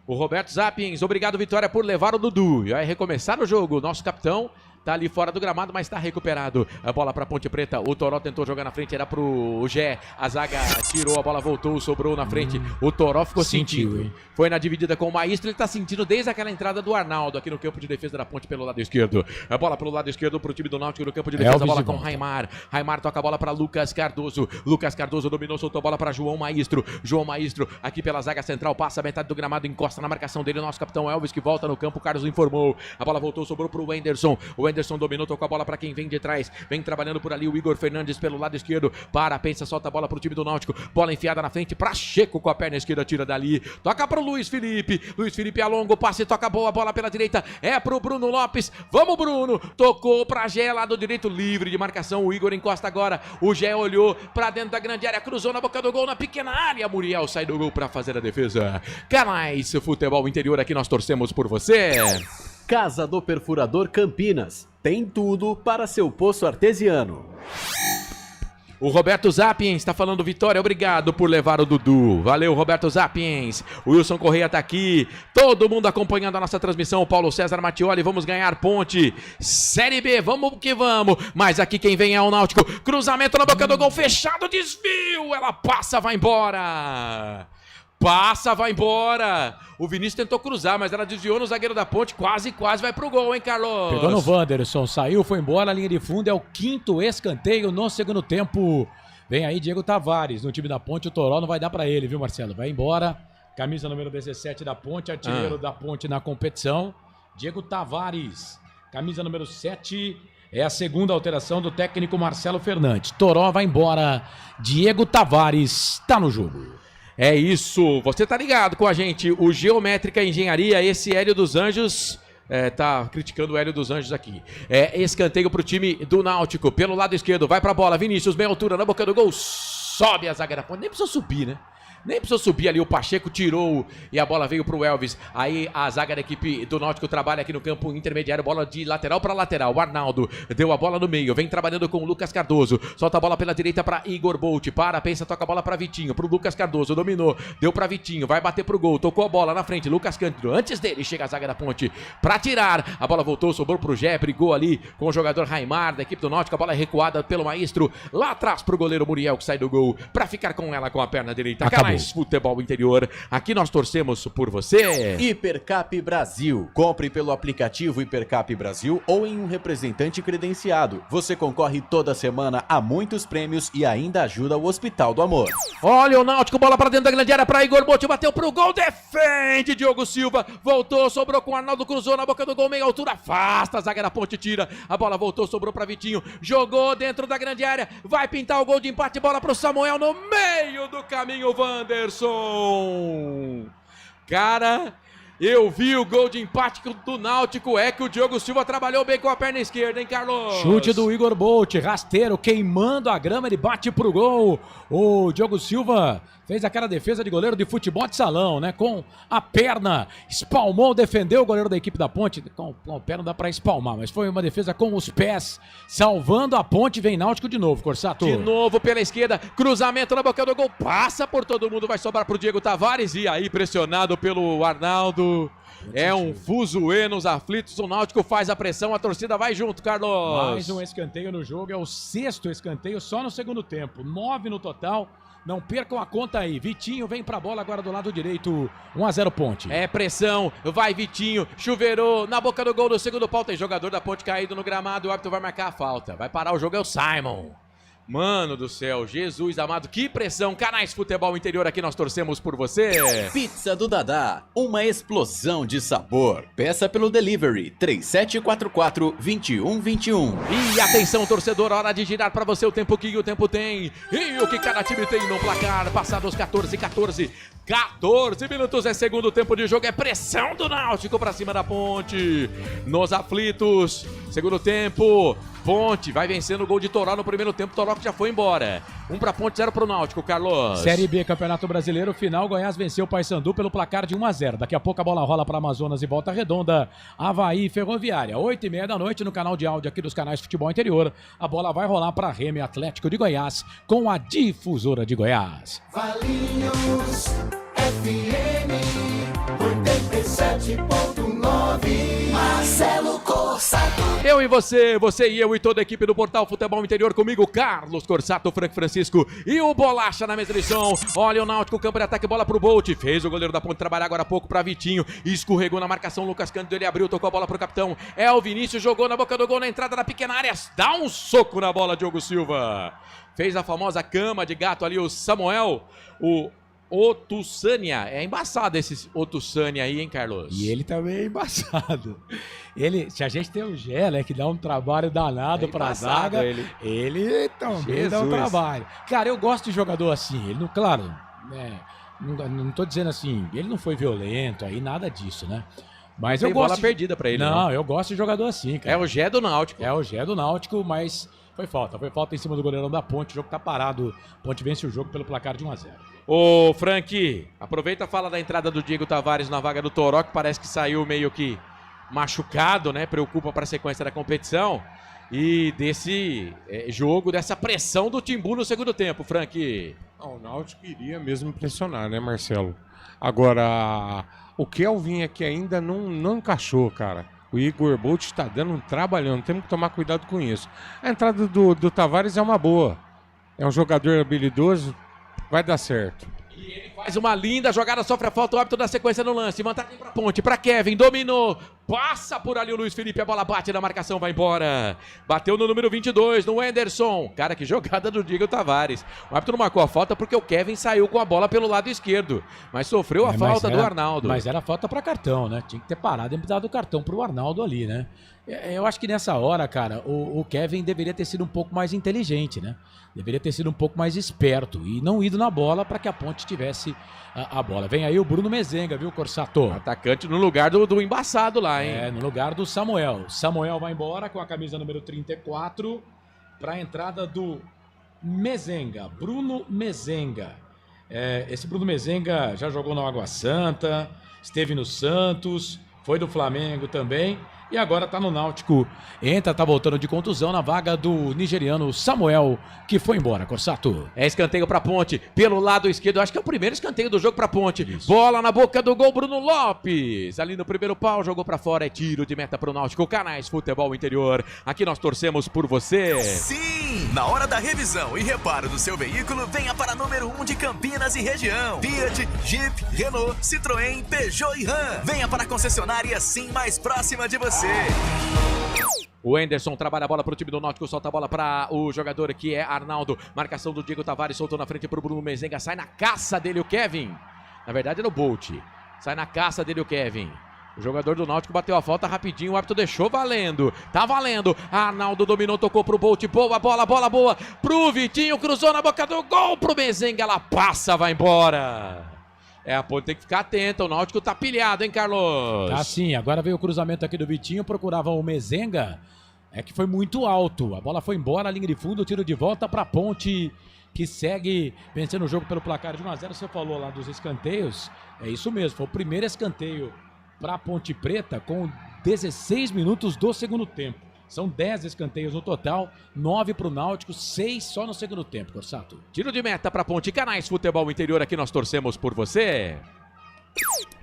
O Roberto Zappins, obrigado Vitória por levar o Dudu. Vai recomeçar o jogo, nosso capitão tá ali fora do gramado, mas tá recuperado. A bola pra Ponte Preta, o Toró tentou jogar na frente, era pro Gé. A zaga tirou, a bola voltou, sobrou na frente. O Toró ficou sentindo. Foi na dividida com o Maestro, ele tá sentindo desde aquela entrada do Arnaldo aqui no campo de defesa da Ponte pelo lado esquerdo. A bola pelo lado esquerdo pro time do Náutico no campo de defesa, a bola com Raimar. Raimar toca a bola pra Lucas Cardoso. Lucas Cardoso dominou, soltou a bola pra João Maestro. João Maestro aqui pela zaga central, passa a metade do gramado, encosta na marcação dele, o nosso capitão Elvis que volta no campo, o Carlos informou. A bola voltou, sobrou pro Wenderson. O Wenderson dominou, tocou a bola para quem vem de trás, vem trabalhando por ali o Igor Fernandes pelo lado esquerdo, pensa, solta a bola pro time do Náutico, bola enfiada na frente, pra Checo com a perna esquerda, tira dali, toca pro Luiz Felipe alonga o passe, toca boa, a bola pela direita, é pro Bruno Lopes, vamos Bruno, tocou pra Gé, lado direito, livre de marcação, o Igor encosta agora, o Gé olhou pra dentro da grande área, cruzou na boca do gol, na pequena área, Muriel sai do gol pra fazer a defesa. Canais Futebol Interior, aqui nós torcemos por você. Casa do Perfurador Campinas. Tem tudo para seu poço artesiano. O Roberto Zappins está falando, Vitória, obrigado por levar o Dudu. Valeu, Roberto Zappins. O Wilson Correia tá aqui. Todo mundo acompanhando a nossa transmissão. O Paulo César Mattioli, vamos ganhar Ponte. Série B, vamos que vamos. Mas aqui quem vem é o Náutico. Cruzamento na boca do gol, fechado, desvio. Ela passa, vai embora. Passa, vai embora. O Vinícius tentou cruzar, mas ela desviou no zagueiro da Ponte. Quase vai pro gol, hein, Carlos? Pegou no Wanderson, saiu, foi embora, a linha de fundo. É o 5º escanteio no segundo tempo. Vem aí Diego Tavares no time da Ponte. O Toró não vai dar pra ele, viu, Marcelo? Vai embora. Camisa número 17 da Ponte, artilheiro da Ponte na competição. Diego Tavares, camisa número 7. É a segunda alteração do técnico Marcelo Fernandes. Toró vai embora. Diego Tavares tá no jogo. É isso, você tá ligado com a gente, o Geométrica Engenharia, esse Hélio dos Anjos, tá criticando o Hélio dos Anjos aqui. Escanteio pro time do Náutico, pelo lado esquerdo, vai pra bola, Vinícius, meia altura, na boca do gol, sobe a zaga da Ponte, nem precisou subir, né? Nem precisou subir ali, o Pacheco tirou e a bola veio pro Elvis. Aí a zaga da equipe do Náutico trabalha aqui no campo intermediário, bola de lateral para lateral. O Arnaldo deu a bola no meio, vem trabalhando com o Lucas Cardoso. Solta a bola pela direita para Igor Bolt. Pensa, toca a bola para Vitinho, pro Lucas Cardoso, dominou, deu para Vitinho, vai bater pro gol, tocou a bola na frente, Lucas Cândido. Antes dele chega a zaga da Ponte para tirar. A bola voltou, sobrou pro Gé, brigou ali com o jogador Raimar da equipe do Náutico. A bola é recuada pelo Maestro, lá atrás pro goleiro Muriel que sai do gol para ficar com ela com a perna direita. Canais Futebol Interior, aqui nós torcemos por você. Hipercap Brasil. Compre pelo aplicativo Hipercap Brasil ou em um representante credenciado. Você concorre toda semana a muitos prêmios e ainda ajuda o Hospital do Amor. Olha o Náutico, bola pra dentro da grande área para Igor Botti, bateu pro gol, defende Diogo Silva, voltou, sobrou com o Arnaldo, cruzou na boca do gol, meia altura, afasta, a zaga da Ponte tira, a bola voltou, sobrou pra Vitinho, jogou dentro da grande área, vai pintar o gol de empate, bola pro Samuel no meio do caminho, Wanderson. Cara, eu vi o gol de empate do Náutico, é que o Diogo Silva trabalhou bem com a perna esquerda, hein, Carlos? Chute do Igor Bolt, rasteiro, queimando a grama, ele bate pro gol. O Diogo Silva fez aquela defesa de goleiro de futebol de salão, né? Com a perna, espalmou, defendeu o goleiro da equipe da Ponte. Com a perna não dá pra espalmar, mas foi uma defesa com os pés, salvando a Ponte. Vem Náutico de novo, Corsato. De novo pela esquerda, cruzamento na boca do gol, passa por todo mundo, vai sobrar pro Diego Tavares. E aí, pressionado pelo Arnaldo, é um fuzuê nos aflitos, o Náutico faz a pressão, a torcida vai junto, Carlos. Mais um escanteio no jogo, é o 6º escanteio só no segundo tempo, 9 no total. Não percam a conta aí. Vitinho vem pra bola agora do lado direito. 1-0 Ponte. É pressão. Vai Vitinho. Chuveirou na boca do gol do segundo pau. Tem jogador da Ponte caído no gramado. O árbitro vai marcar a falta. Vai parar o jogo, é o Simon. Mano do céu, Jesus amado, que pressão. Canais Futebol Interior, aqui nós torcemos por você. Pizza do Dadá, uma explosão de sabor. Peça pelo delivery 3744-2121. E atenção, torcedor, hora de girar pra você o tempo que o tempo tem. E o que cada time tem no placar. Passados 14 minutos é segundo tempo de jogo. É pressão do Náutico pra cima da Ponte. Nos aflitos, Segundo tempo, Ponte vai vencendo o gol de Toró no primeiro tempo. Toró que já foi embora. 1 para Ponte, 0 para o Náutico, Carlos. Série B, Campeonato Brasileiro, final, Goiás venceu o Paysandu pelo placar de 1-0. Daqui a pouco a bola rola para Amazonas e Volta Redonda, Avaí e Ferroviária. 8h30 da noite no canal de áudio aqui dos canais Futebol Interior. A bola vai rolar para Remo e Atlético de Goiás com a Difusora de Goiás. Valinhos FM 87.9. Marcelo Corsato. Eu e você e eu e toda a equipe do Portal Futebol Interior, comigo, Carlos Corsato, Frank Francisco e o Bolacha na mesa de som. Olha o Náutico, campo de ataque, bola pro Bolt, fez o goleiro da Ponte trabalhar agora há pouco pra Vitinho, escorregou na marcação, Lucas Cândido, ele abriu, tocou a bola pro capitão, é o Vinícius, jogou na boca do gol, na entrada da pequena área, dá um soco na bola, Diogo Silva. Fez a famosa cama de gato ali, o Samuel, o Otussânia. É embaçado esse Otussânia aí, hein, Carlos? E ele também é embaçado. Se a gente tem um Gé, né, que dá um trabalho danado pra zaga, ele também dá um trabalho. Cara, eu gosto de jogador assim. Ele não, claro, não tô dizendo assim, ele não foi violento aí, nada disso, né? Mas eu gosto bola perdida pra ele. Não, eu gosto de jogador assim, cara. É o Gé do Náutico. É o Gé do Náutico, mas foi falta em cima do goleirão da Ponte. O jogo tá parado. Ponte vence o jogo pelo placar de 1-0. Ô, Frank, aproveita e fala da entrada do Diego Tavares na vaga do Toró, que parece que saiu meio que machucado, né? Preocupa para a sequência da competição. E desse jogo, dessa pressão do Timbu no segundo tempo, Frank. O Náutico iria mesmo impressionar, né, Marcelo? Agora, o Kelvin aqui ainda não encaixou, cara. O Igor Bolt está dando um trabalhão, temos que tomar cuidado com isso. A entrada do Tavares é uma boa. É um jogador habilidoso, vai dar certo. E ele faz uma linda jogada, sofre a falta, o árbitro da sequência no lance. Vantagem pra Ponte, pra Kevin, dominou. Passa por ali o Luiz Felipe, a bola bate na marcação, vai embora. Bateu no número 22, no Anderson. Cara, que jogada do Diego Tavares. O árbitro não marcou a falta porque o Kevin saiu com a bola pelo lado esquerdo. Mas sofreu a falta do Arnaldo. Mas era falta pra cartão, né? Tinha que ter parado e dado o cartão pro Arnaldo ali, né? Eu acho que nessa hora, cara, o Kevin deveria ter sido um pouco mais inteligente, né? Deveria ter sido um pouco mais esperto e não ido na bola para que a Ponte tivesse a bola. Vem aí o Bruno Mezenga, viu, Corsato? Atacante no lugar do embaçado lá, hein? No lugar do Samuel. Samuel vai embora com a camisa número 34 para a entrada do Mezenga, Bruno Mezenga. Esse Bruno Mezenga já jogou no Água Santa, esteve no Santos, foi do Flamengo também. E agora tá no Náutico. Tá voltando de contusão na vaga do nigeriano Samuel, que foi embora, Corsato. É escanteio pra Ponte, pelo lado esquerdo. Acho que é o primeiro escanteio do jogo pra Ponte. Isso. Bola na boca do gol, Bruno Lopes. Ali no primeiro pau, jogou pra fora. É tiro de meta pro Náutico. Canais Futebol Interior. Aqui nós torcemos por você. Sim! Na hora da revisão e reparo do seu veículo, venha para número 1 de Campinas e região. Fiat, Jeep, Renault, Citroën, Peugeot e Ram. Venha para a concessionária Sim mais próxima de você. O Anderson trabalha a bola para o time do Náutico, solta a bola para o jogador que é Arnaldo. Marcação do Diego Tavares, soltou na frente para o Bruno Mezenga, sai na caça dele o Kevin. Na verdade era o Bolt. Sai na caça dele o Kevin. O jogador do Náutico bateu a falta rapidinho, o árbitro deixou valendo. Tá valendo. Arnaldo dominou, tocou pro Bolt. Boa bola boa. Pro Vitinho, cruzou na boca do gol pro Mezenga. Ela passa, vai embora. A Ponte tem que ficar atenta, o Náutico tá pilhado, hein, Carlos? Tá sim, agora veio o cruzamento aqui do Vitinho, procurava o Mezenga, que foi muito alto, a bola foi embora, a linha de fundo, tiro de volta pra Ponte, que segue vencendo o jogo pelo placar de 1-0, você falou lá dos escanteios, é isso mesmo, foi o primeiro escanteio pra Ponte Preta com 16 minutos do segundo tempo. São 10 escanteios no total, 9 para o Náutico, 6 só no segundo tempo, Corsato. Tiro de meta para Ponte. Canais Futebol Interior, aqui nós torcemos por você.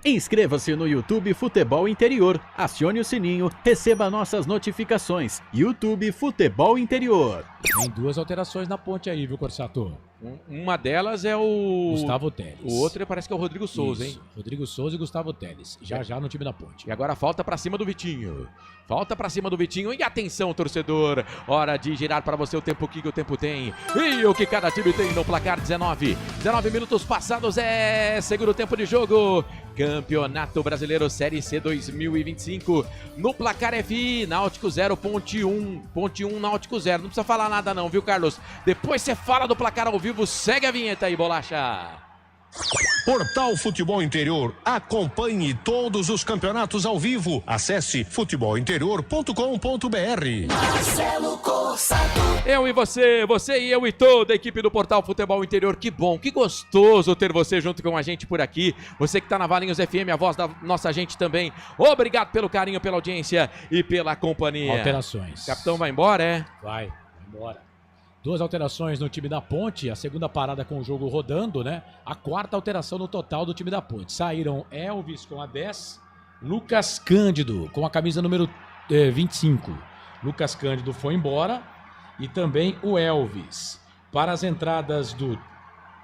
Inscreva-se no YouTube Futebol Interior, acione o sininho, receba nossas notificações. YouTube Futebol Interior. Tem 2 alterações na Ponte aí, viu, Corsato? Uma delas é o Gustavo Teles. O outro parece que é o Rodrigo Souza, hein? Rodrigo Souza e Gustavo Teles. Já no time da Ponte. E agora falta pra cima do Vitinho. Falta pra cima do Vitinho. E atenção, torcedor. Hora de girar para você o tempo que o tempo tem. E o que cada time tem no placar 19. 19 minutos passados segundo tempo de jogo. Campeonato Brasileiro Série C 2025. No placar FI, Náutico 0, Ponte 1. Ponte 1, Náutico 0. Não precisa falar nada não, viu, Carlos? Depois você fala do placar ao vivo. Segue a vinheta aí, Bolacha. Portal Futebol Interior. Acompanhe todos os campeonatos ao vivo. Acesse futebolinterior.com.br. Marcelo Corsato. Eu e você e eu e toda a equipe do Portal Futebol Interior. Que bom, que gostoso ter você junto com a gente por aqui. Você que está na Valinhos FM, a voz da nossa gente também. Obrigado pelo carinho, pela audiência e pela companhia. Alterações. Capitão vai embora, é? Vai embora. 2 alterações no time da Ponte, a segunda parada com o jogo rodando, né? A quarta alteração no total do time da Ponte. Saíram Elvis com a 10, Lucas Cândido com a camisa número 25. Lucas Cândido foi embora e também o Elvis. Para as entradas do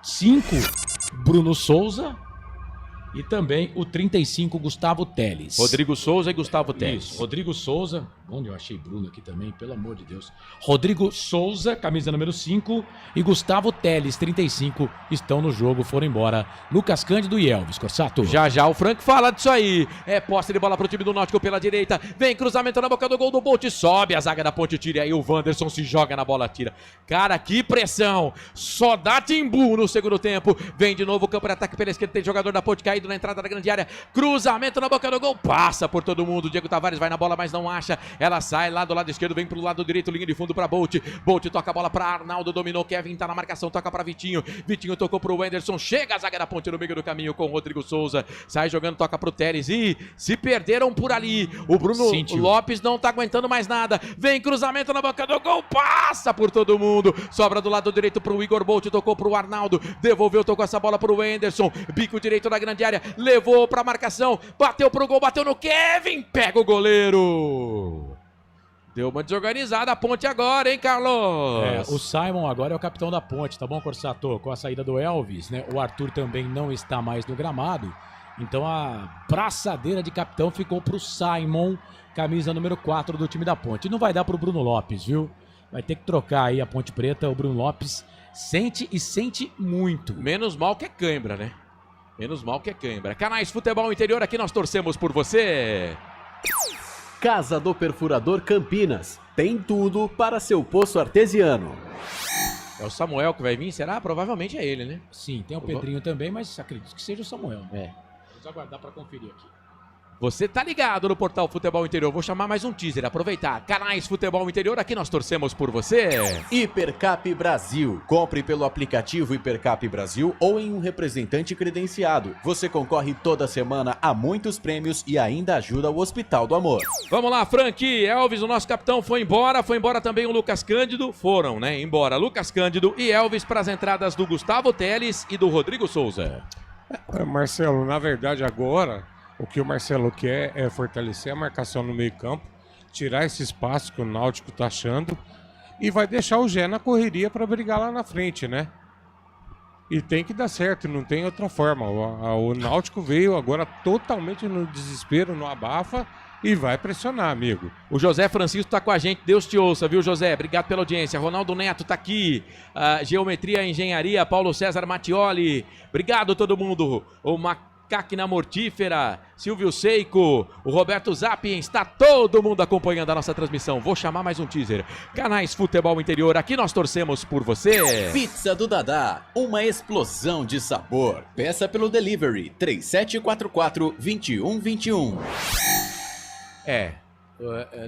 5, Bruno Souza e também o 35, Gustavo Teles. Rodrigo Souza e Gustavo Teles. Isso, Rodrigo Souza, onde eu achei Bruno aqui também, pelo amor de Deus. Rodrigo Souza, camisa número 5, e Gustavo Teles, 35, estão no jogo, foram embora. Lucas Cândido e Elvis, Corsato. Já o Frank fala disso aí. É posse de bola pro time do Náutico pela direita. Vem cruzamento na boca do gol do Bolt. Sobe a zaga da Ponte, tira. E aí o Wanderson se joga na bola, tira. Cara, que pressão. Só dá timbu no segundo tempo. Vem de novo o campo de ataque pela esquerda. Tem jogador da Ponte caído na entrada da grande área. Cruzamento na boca do gol. Passa por todo mundo. Diego Tavares vai na bola, mas não acha. Ela sai lá do lado esquerdo, vem pro lado direito, linha de fundo pra Bolt. Bolt toca a bola pra Arnaldo, dominou. Kevin tá na marcação, toca pra Vitinho. Vitinho tocou pro Wenderson. Chega a zaga da Ponte no meio do caminho com o Rodrigo Souza. Sai jogando, toca pro Teles. E se perderam por ali. O Bruno Lopes não tá aguentando mais nada. Vem cruzamento na boca do gol. Passa por todo mundo. Sobra do lado direito pro Igor Bolt. Tocou pro Arnaldo. Devolveu, tocou essa bola pro Wenderson. Bico direito da grande área. Levou pra marcação. Bateu pro gol, bateu no Kevin. Pega o goleiro. Deu uma desorganizada a Ponte agora, hein, Carlos? O Simon agora é o capitão da Ponte, tá bom, Corsato? Com a saída do Elvis, né? O Arthur também não está mais no gramado. Então a braçadeira de capitão ficou pro Simon, camisa número 4 do time da Ponte. Não vai dar pro Bruno Lopes, viu? Vai ter que trocar aí a Ponte Preta. O Bruno Lopes sente e sente muito. Menos mal que é cãibra, né? Menos mal que é cãibra. Canais Futebol Interior, aqui nós torcemos por você. Casa do Perfurador Campinas. Tem tudo para seu poço artesiano. É o Samuel que vai vir, será? Provavelmente é ele, né? Sim, tem o Pedrinho também, mas acredito que seja o Samuel. Vamos aguardar para conferir aqui. Você tá ligado no Portal Futebol Interior. Vou chamar mais um teaser, aproveitar. Canais Futebol Interior, aqui nós torcemos por você. Hipercap Brasil. Compre pelo aplicativo Hipercap Brasil ou em um representante credenciado. Você concorre toda semana a muitos prêmios e ainda ajuda o Hospital do Amor. Vamos lá, Frank. Elvis, o nosso capitão, foi embora. Foi embora também o Lucas Cândido. Foram, né? Embora Lucas Cândido e Elvis para as entradas do Gustavo Teles e do Rodrigo Souza. Marcelo, na verdade agora... O que o Marcelo quer é fortalecer a marcação no meio-campo, tirar esse espaço que o Náutico tá achando e vai deixar o Gé na correria para brigar lá na frente, né? E tem que dar certo, não tem outra forma. O Náutico veio agora totalmente no desespero, no abafa e vai pressionar, amigo. O José Francisco tá com a gente, Deus te ouça, viu, José? Obrigado pela audiência. Ronaldo Neto tá aqui, Geometria Engenharia, Paulo César Mattioli. Obrigado todo mundo. O Macáquina Mortífera, Silvio Seico, o Roberto Zappien, está todo mundo acompanhando a nossa transmissão. Vou chamar mais um teaser. Canais Futebol Interior, aqui nós torcemos por você. Pizza do Dadá, uma explosão de sabor. Peça pelo delivery 3744-2121.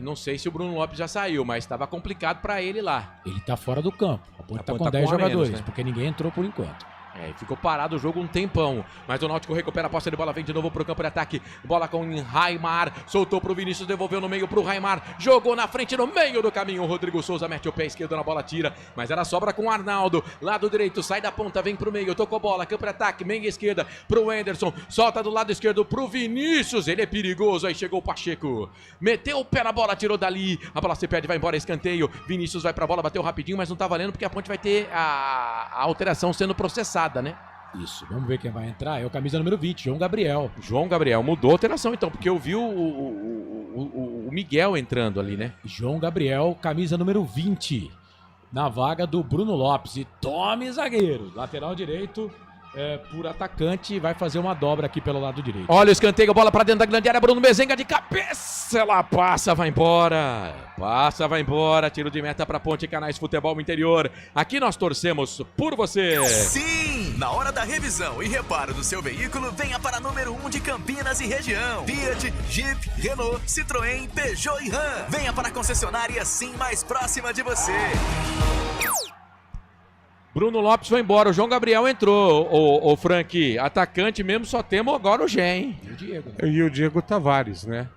Não sei se o Bruno Lopes já saiu, mas estava complicado para ele lá. Ele tá fora do campo. A Ponte tá com tá 10 com a jogadores, menos, né? porque ninguém entrou por enquanto. Ficou parado o jogo um tempão. Mas o Náutico recupera a posse de bola, vem de novo pro campo de ataque. Bola com o Raimar, soltou pro Vinícius, devolveu no meio pro Raimar. Jogou na frente, no meio do caminho. O Rodrigo Souza mete o pé esquerdo na bola, tira. Mas ela sobra com o Arnaldo. Lado direito, sai da ponta, vem pro meio. Tocou bola, campo de ataque, meia esquerda pro Wenderson. Solta do lado esquerdo pro Vinícius. Ele é perigoso, aí chegou o Pacheco. Meteu o pé na bola, tirou dali. A bola se perde, vai embora, escanteio. Vinícius vai pra bola, bateu rapidinho, mas não tá valendo porque a Ponte vai ter a alteração sendo processada, né? Isso, vamos ver quem vai entrar. É o camisa número 20, João Gabriel. João Gabriel, mudou a alteração então, porque eu vi o Miguel entrando ali, né? João Gabriel, camisa número 20, na vaga do Bruno Lopes. E tome zagueiro, lateral direito, por atacante, vai fazer uma dobra aqui pelo lado direito. Olha o escanteio, bola pra dentro da grande área, Bruno Mezenga de cabeça, ela passa, vai embora. Passa, vai embora, tiro de meta pra Ponte. Canais Futebol Interior. Aqui nós torcemos por você. Sim! Na hora da revisão e reparo do seu veículo, venha para número 1 de Campinas e região. Fiat, Jeep, Renault, Citroën, Peugeot e Ram. Venha para a concessionária Sim mais próxima de você. Bruno Lopes foi embora, o João Gabriel entrou, o Frank, atacante mesmo, só temos agora o Gé, hein? E o Diego Tavares, né?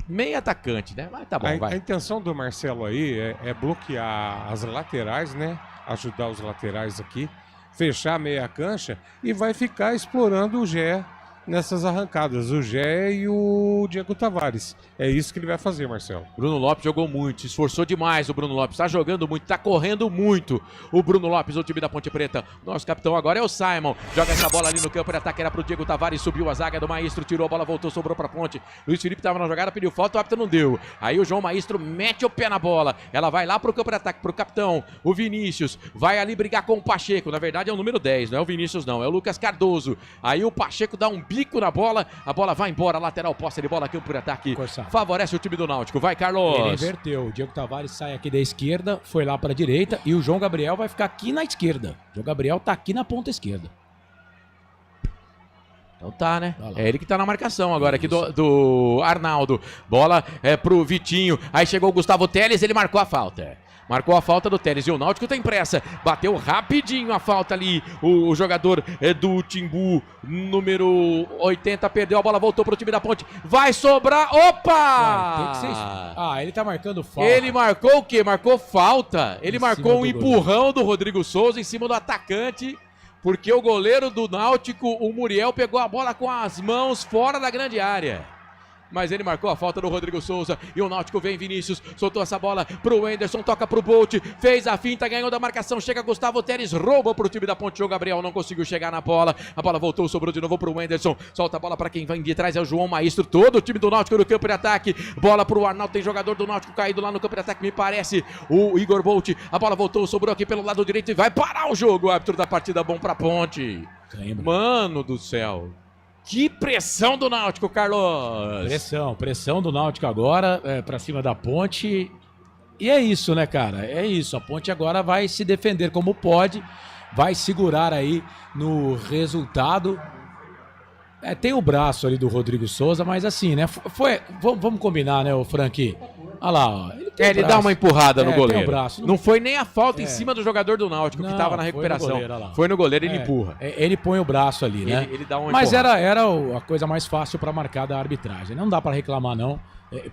Meio atacante, né? Mas tá bom, vai. A intenção do Marcelo aí é bloquear as laterais, né? Ajudar os laterais aqui, fechar a meia cancha e vai ficar explorando o Gé nessas arrancadas, o Gé e o Diego Tavares. É isso que ele vai fazer, Marcelo. Bruno Lopes jogou muito, se esforçou demais o Bruno Lopes, tá jogando muito, tá correndo muito. O Bruno Lopes, o time da Ponte Preta. Nosso capitão agora é o Simon. Joga essa bola ali no campo de ataque, era pro Diego Tavares, subiu a zaga do Maestro, tirou a bola, voltou, sobrou pra Ponte. Luiz Felipe tava na jogada, pediu falta, o árbitro não deu. Aí o João Maestro mete o pé na bola. Ela vai lá pro campo de ataque, pro capitão, o Vinícius. Vai ali brigar com o Pacheco, na verdade é o número 10, não é o Vinícius não, é o Lucas Cardoso. Aí o Pacheco dá um bico na bola, a bola vai embora, lateral, posse de bola, campo de ataque. Favorece o time do Náutico. Vai, Carlos. Ele inverteu. O Diego Tavares sai aqui da esquerda, foi lá pra direita e o João Gabriel vai ficar aqui na esquerda. O João Gabriel tá aqui na ponta esquerda. Então tá, né? É ele que tá na marcação agora aqui do Arnaldo. Bola pro Vitinho. Aí chegou o Gustavo Teles, ele marcou a falta. Marcou a falta do Teles e o Náutico tem pressa. Bateu rapidinho a falta ali. O jogador do Timbu, número 80, perdeu a bola, voltou pro time da Ponte. Vai sobrar. Opa! Tem que ser isso. Ele tá marcando falta. Ele marcou o quê? Marcou falta. Ele marcou um empurrão do Rodrigo Souza em cima do atacante. Porque o goleiro do Náutico, o Muriel, pegou a bola com as mãos fora da grande área. Mas ele marcou a falta do Rodrigo Souza. E o Náutico vem, Vinícius, soltou essa bola pro Wenderson, toca pro Bolt, fez a finta, ganhou da marcação, chega Gustavo Teres, rouba pro time da Ponte. João Gabriel não conseguiu chegar na bola. A bola voltou, sobrou de novo pro Wenderson. Solta a bola pra quem vem de trás, é o João Maestro. Todo o time do Náutico no campo de ataque. Bola pro Arnaldo, tem jogador do Náutico caído lá no campo de ataque, me parece o Igor Bolt. A bola voltou, sobrou aqui pelo lado direito e vai parar o jogo. O árbitro da partida bom pra Ponte. Mano do céu. Que pressão do Náutico, Carlos! Pressão do Náutico agora, pra cima da Ponte. E é isso, né, cara? É isso. A Ponte agora vai se defender como pode, vai segurar aí no resultado. Tem o braço ali do Rodrigo Souza, mas assim, né? Vamos combinar, né, o Frank? Olha lá, ó. Ele dá uma empurrada no goleiro. Braço. Não foi nem a falta em cima do jogador do Náutico, que estava na recuperação. Foi no goleiro, ele empurra. Ele põe o braço ali, né? Ele dá uma Mas era a coisa mais fácil para marcar da arbitragem. Não dá para reclamar, não,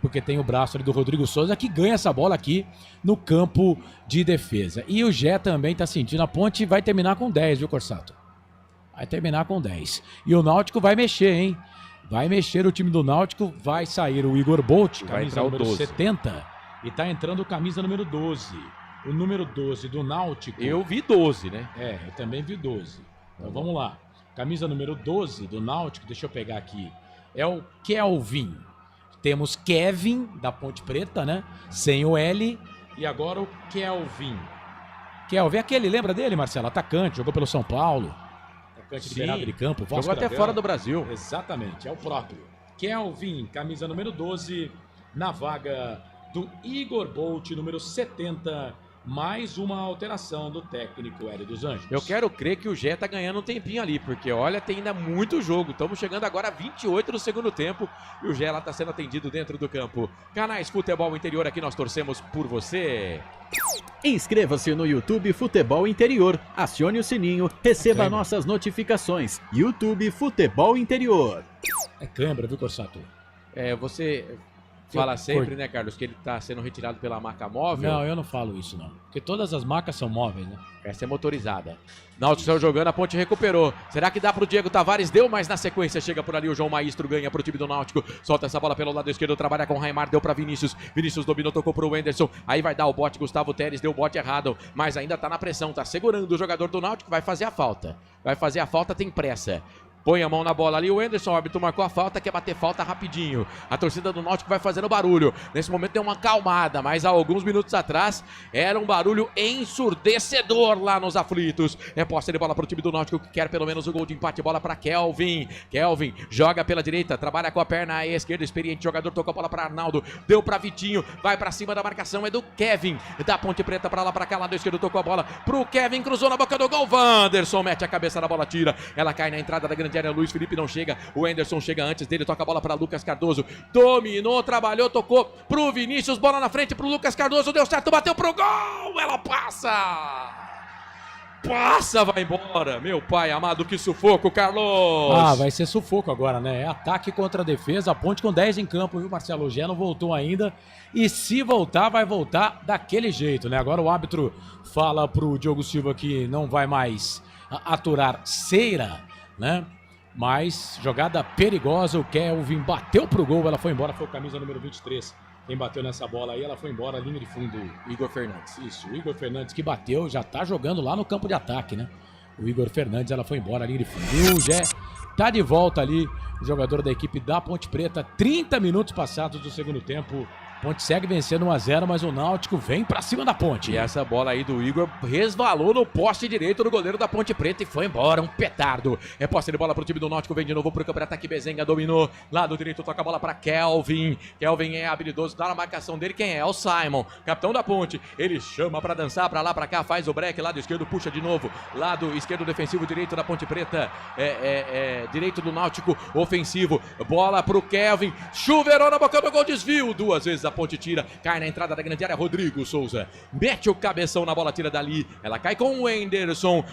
porque tem o braço ali do Rodrigo Souza, que ganha essa bola aqui no campo de defesa. E o Gé também tá sentindo. A Ponte vai terminar com 10, viu, Corsato? Vai terminar com 10. E o Náutico vai mexer, hein? Vai mexer o time do Náutico, vai sair o Igor Bolt, camisa número 70. E tá entrando camisa número 12. O número 12 do Náutico. Eu vi 12, né? Eu também vi 12. Então vamos lá. Camisa número 12 do Náutico, deixa eu pegar aqui. É o Kelvin. Temos Kevin, da Ponte Preta, né? Sem o L. E agora o Kelvin. Kelvin, aquele, lembra dele, Marcelo? Atacante, jogou pelo São Paulo. Atacante liberado de campo. Jogou até fora do Brasil. Exatamente, é o próprio. Kelvin, camisa número 12, na vaga do Igor Bolt, número 70, mais uma alteração do técnico Hélio dos Anjos. Eu quero crer que o Gé tá ganhando um tempinho ali, porque olha, tem ainda muito jogo. Estamos chegando agora a 28 do segundo tempo e o Gé lá tá sendo atendido dentro do campo. Canais Futebol Interior, aqui nós torcemos por você. Inscreva-se no YouTube Futebol Interior, acione o sininho, receba nossas notificações. YouTube Futebol Interior. É câimbra, viu, Corsato? Você fala sempre, né, Carlos, que ele tá sendo retirado pela marca móvel. Não, eu não falo isso, não. Porque todas as marcas são móveis, né? Essa é motorizada. Náutico saiu jogando, a Ponte recuperou. Será que dá pro Diego Tavares? Deu, mas na sequência chega por ali o João Maestro, ganha pro time do Náutico. Solta essa bola pelo lado esquerdo, trabalha com o Raimar, deu pra Vinícius. Vinícius dominou, tocou pro Wenderson. Aí vai dar o bote, Gustavo Teres deu o bote errado. Mas ainda tá na pressão, tá segurando o jogador do Náutico, vai fazer a falta. Vai fazer a falta, tem pressa. põe a mão na bola ali, o Anderson, o árbitro marcou a falta, quer bater falta rapidinho. A torcida do Náutico vai fazendo barulho. Nesse momento tem uma acalmada, mas há alguns minutos atrás era um barulho ensurdecedor lá nos aflitos. É posse de bola pro time do Náutico que quer pelo menos o gol de empate. Bola para Kelvin. Kelvin joga pela direita, trabalha com a perna esquerda, experiente jogador, tocou a bola para Arnaldo, deu para Vitinho, vai para cima da marcação, é do Kevin, da Ponte Preta para lá, para cá, lado esquerdo, tocou a bola pro Kevin, cruzou na boca do gol, Wanderson mete a cabeça na bola, tira, ela cai na entrada da grande área, Luiz Felipe não chega, o Anderson chega antes dele, toca a bola para Lucas Cardoso, dominou, trabalhou, tocou pro Vinícius, bola na frente pro Lucas Cardoso, deu certo, bateu pro gol, ela passa, vai embora, meu pai amado, que sufoco, Carlos. Ah, vai ser sufoco agora, né? É ataque contra a defesa, a Ponte com 10 em campo, viu, Marcelo? O Gé não voltou ainda, e se voltar, vai voltar daquele jeito, né? Agora o árbitro fala pro Diogo Silva que não vai mais aturar cera, né? Mas jogada perigosa, o Kelvin bateu pro gol, ela foi embora, foi o camisa número 23. Quem bateu nessa bola aí, ela foi embora, linha de fundo. Igor Fernandes. Isso, o Igor Fernandes que bateu, já tá jogando lá no campo de ataque, né? O Igor Fernandes, ela foi embora, linha de fundo. E o Gé tá de volta ali, o jogador da equipe da Ponte Preta, 30 minutos passados do segundo tempo. Ponte segue vencendo 1-0, mas o Náutico vem pra cima da Ponte. E essa bola aí do Igor resvalou no poste direito do goleiro da Ponte Preta e foi embora, um petardo. É posse de bola pro time do Náutico, vem de novo pro campo de ataque, Bezenga dominou, lado direito toca a bola pra Kelvin. Kelvin é habilidoso, dá na marcação dele, quem é? É o Simon, capitão da Ponte. Ele chama pra dançar, pra lá, pra cá, faz o break, lado esquerdo, puxa de novo, lado esquerdo defensivo, direito da Ponte Preta, direito do Náutico, ofensivo, bola pro Kelvin, chuveirou na boca do gol, desvio, duas vezes a Ponte tira, cai na entrada da grande área, Rodrigo Souza mete o cabeção na bola, tira dali, ela cai com o Anderson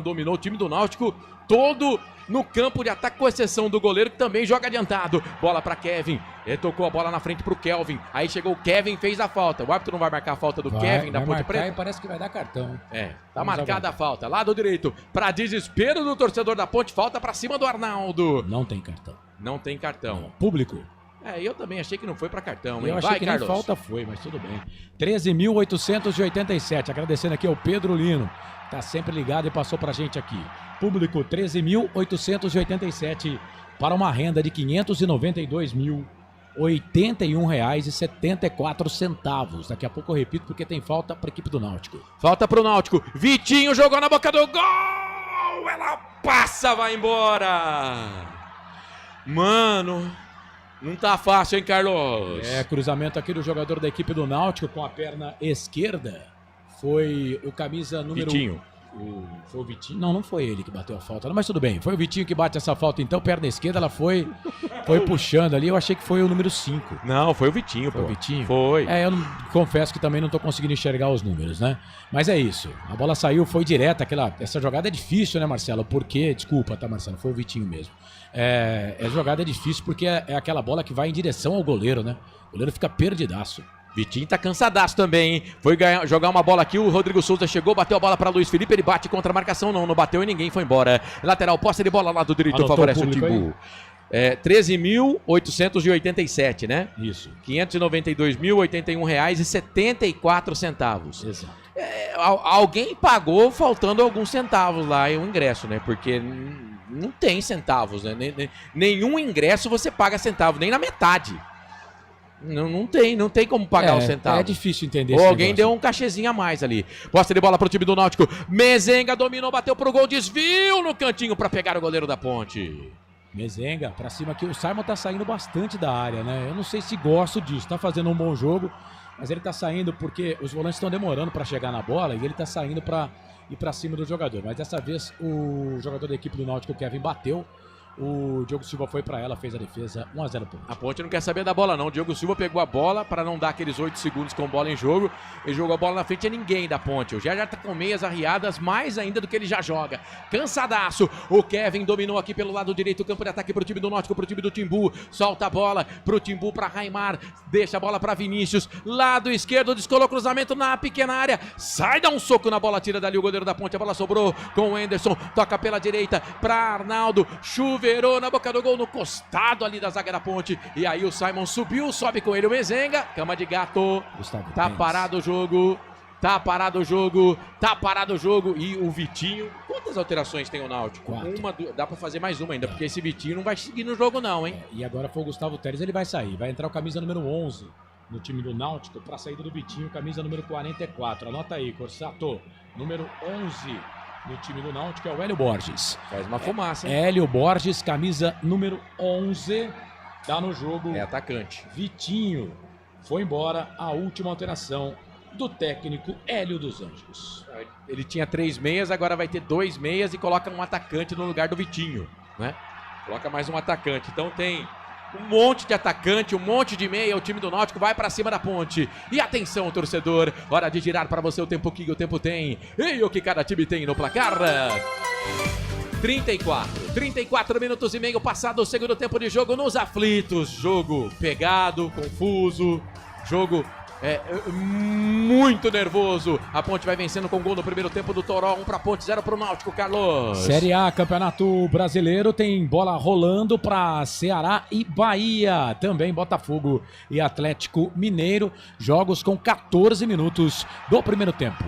dominou o time do Náutico todo no campo de ataque, com exceção do goleiro que também joga adiantado, bola para Kevin, ele tocou a bola na frente pro Kelvin, aí chegou o Kevin, fez a falta, o árbitro não vai marcar a falta do Kevin da Ponte Preta? E parece que vai dar cartão. Tá marcada a falta, lado direito, para desespero do torcedor da Ponte, falta para cima do Arnaldo. Não tem cartão. Não tem cartão. Não. Público. Eu também achei que não foi pra cartão, hein? Eu achei que Carlos. Nem falta foi, mas tudo bem. 13.887, agradecendo aqui ao Pedro Lino, tá sempre ligado e passou pra gente aqui. Público 13.887 para uma renda de R$ 592.081,74. Daqui a pouco eu repito porque tem falta pra equipe do Náutico. Falta pro Náutico, Vitinho jogou na boca do gol, ela passa, vai embora. Mano... Não tá fácil, hein, Carlos? Cruzamento aqui do jogador da equipe do Náutico com a perna esquerda. Foi o camisa número... Vitinho. Foi o Vitinho? Não foi ele que bateu a falta, mas tudo bem. Foi o Vitinho que bate essa falta, então, perna esquerda, ela foi puxando ali. Eu achei que foi o número 5. Não, foi o Vitinho, Foi o Vitinho? Foi. Eu confesso que também não tô conseguindo enxergar os números, né? Mas é isso. A bola saiu, foi direta. Essa jogada é difícil, né, Marcelo? Porque, desculpa, tá, Marcelo? Foi o Vitinho mesmo. A jogada é difícil porque é aquela bola que vai em direção ao goleiro, né? O goleiro fica perdidaço. Vitinho tá cansadaço também, hein? Foi jogar uma bola aqui, o Rodrigo Souza chegou, bateu a bola para Luiz Felipe, ele bate contra a marcação, não bateu e ninguém foi embora. Lateral, posse de bola lá do direito, favorece o Timbu. 13.887, né? Isso. R$ 592.081,74. Exato. Alguém pagou faltando alguns centavos lá o ingresso, né? Porque não tem centavos, né? Nenhum ingresso você paga centavo, nem na metade. Não tem como pagar os centavos. É difícil entender. Ou alguém deu um cachezinho a mais ali. Posse de bola pro time do Náutico. Mezenga dominou, bateu pro gol, desvio no cantinho para pegar o goleiro da Ponte. Mezenga pra cima aqui. O Simon tá saindo bastante da área, né? Eu não sei se gosto disso. Tá fazendo um bom jogo, mas ele tá saindo porque os volantes estão demorando para chegar na bola e ele tá saindo para ir para cima do jogador. Mas dessa vez o jogador da equipe do Náutico, o Kevin, bateu. O Diogo Silva foi pra ela, fez a defesa, 1-0 Ponte. A Ponte não quer saber da bola não, o Diogo Silva pegou a bola para não dar aqueles 8 segundos com bola em jogo. Ele jogou a bola na frente, é ninguém da Ponte. O já tá com meias arriadas, mais ainda do que ele já joga. Cansadaço, o Kevin dominou aqui pelo lado direito, o campo de ataque pro time do Náutico, pro time do Timbu. Solta a bola pro Timbu, pra Raimar, deixa a bola pra Vinícius. Lado esquerdo, descolou cruzamento na pequena área. Sai, dá um soco na bola, tira dali o goleiro da Ponte. A bola sobrou com o Anderson, toca pela direita pra Arnaldo. Chuveirou na boca do gol, no costado ali da zaga da Ponte. E aí o Simon subiu, sobe com ele o Mezenga. Cama de gato. Gustavo tá Pérez. Parado o jogo. Tá parado o jogo. E o Vitinho... Quantas alterações tem o Náutico? 4. Dá pra fazer mais uma ainda, porque esse Vitinho não vai seguir no jogo não, hein? E agora foi o Gustavo Teres, ele vai sair. Vai entrar o camisa número 11 no time do Náutico pra saída do Vitinho, camisa número 44. Anota aí, Corsato. Número 11 no time do Náutico é o Hélio Borges. Faz uma fumaça, hein? Hélio Borges, camisa número 11. Tá no jogo. É atacante. Vitinho foi embora, a última alteração do técnico Hélio dos Anjos. Ele tinha 3 meias, agora vai ter 2 meias e coloca um atacante no lugar do Vitinho, né? Coloca mais um atacante. Então tem um monte de atacante, um monte de meia. O time do Náutico vai pra cima da ponte. E atenção, torcedor, hora de girar para você o tempo que o tempo tem. E o que cada time tem no placar. 34 minutos e meio passado o segundo tempo de jogo nos aflitos. Jogo pegado, confuso, jogo muito nervoso. A Ponte vai vencendo com gol no primeiro tempo do Toró. 1 pra Ponte, 0 pro Náutico, Carlos. Série A, Campeonato Brasileiro, tem bola rolando pra Ceará e Bahia. Também Botafogo e Atlético Mineiro. Jogos com 14 minutos do primeiro tempo.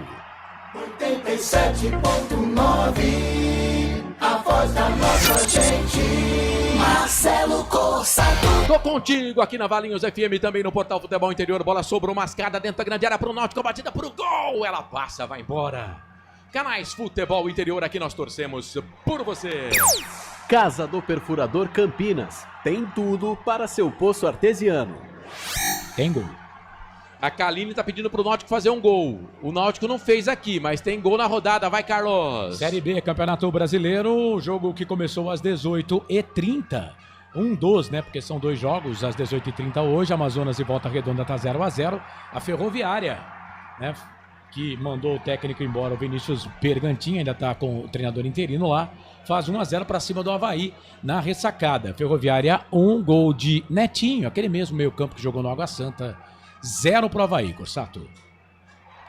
87.9, a voz da nossa gente, Marcelo Corsato. Tô contigo aqui na Valinhos FM, também no Portal Futebol Interior. Bola sobrou, mascada dentro da grande área pro Náutico, batida pro gol. Ela passa, vai embora. Canais Futebol Interior, aqui nós torcemos por você. Casa do Perfurador Campinas. Tem tudo para seu poço artesiano. Tem gol. A Kaline tá pedindo pro Náutico fazer um gol. O Náutico não fez aqui, mas tem gol na rodada. Vai, Carlos. Série B, Campeonato Brasileiro. Jogo que começou às 18h30. Um dos, né? Porque são 2 jogos às 18h30 hoje. Amazonas e Volta Redonda tá 0-0. A Ferroviária, né? Que mandou o técnico embora, o Vinícius Bergantin, ainda tá com o treinador interino lá. Faz 1-0 para cima do Avaí na ressacada. Ferroviária, 1 gol de Netinho, aquele mesmo meio campo que jogou no Água Santa. 0 pro Avaí, Corsato.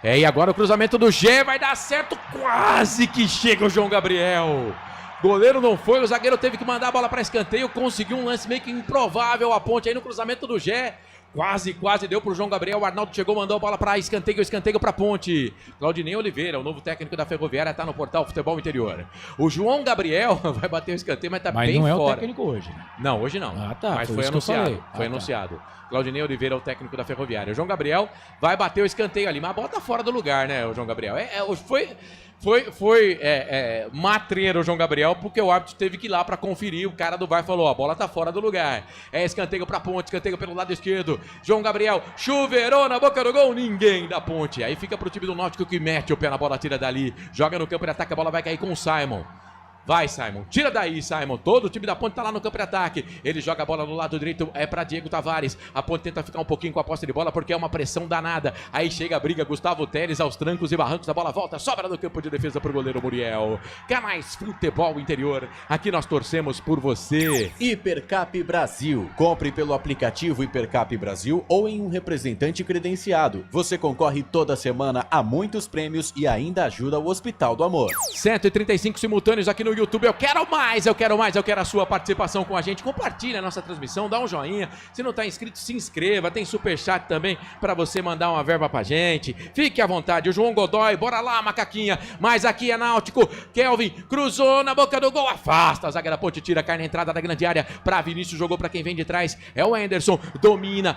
E agora o cruzamento do Gé vai dar certo. Quase que chega o João Gabriel. Goleiro não foi, o zagueiro teve que mandar a bola para escanteio. Conseguiu um lance meio que improvável. A Ponte aí no cruzamento do Gé. Quase deu pro João Gabriel. O Arnaldo chegou, mandou a bola para escanteio pra Ponte. Claudinei Oliveira, o novo técnico da Ferroviária, tá no Portal Futebol Interior. O João Gabriel vai bater o escanteio, mas tá bem fora. Mas não é o técnico hoje, né? Não, hoje não. Ah, tá. Mas foi anunciado. Foi anunciado. Claudinei Oliveira é o técnico da Ferroviária. O João Gabriel vai bater o escanteio ali, mas a bola tá fora do lugar, né, o João Gabriel? Foi matreiro o João Gabriel, porque o árbitro teve que ir lá pra conferir. O cara do VAR falou, a bola tá fora do lugar. É escanteio pra Ponte, escanteio pelo lado esquerdo. João Gabriel chuveirou na boca do gol, ninguém da Ponte. Aí fica pro time do Náutico que mete o pé na bola, tira dali. Joga no campo de ataque, a bola vai cair com o Simon. Vai, Simon. Tira daí, Simon. Todo o time da Ponte tá lá no campo de ataque. Ele joga a bola no lado direito, é pra Diego Tavares. A Ponte tenta ficar um pouquinho com a posse de bola, porque é uma pressão danada. Aí chega a briga, Gustavo Teles aos trancos e barrancos. A bola volta, sobra no campo de defesa pro goleiro Muriel. Canais Futebol Interior. Aqui nós torcemos por você. Hipercap Brasil. Compre pelo aplicativo Hipercap Brasil ou em um representante credenciado. Você concorre toda semana a muitos prêmios e ainda ajuda o Hospital do Amor. 135 simultâneos aqui no YouTube. Eu quero a sua participação com a gente. Compartilha a nossa transmissão, dá um joinha. Se não tá inscrito, se inscreva. Tem superchat também para você mandar uma verba pra gente. Fique à vontade. O João Godoy, bora lá, macaquinha. Mas aqui é Náutico. Kelvin cruzou na boca do gol, afasta. A zaga da Ponte tira, cai na entrada da grande área pra Vinícius, jogou pra quem vem de trás. É o Anderson, domina,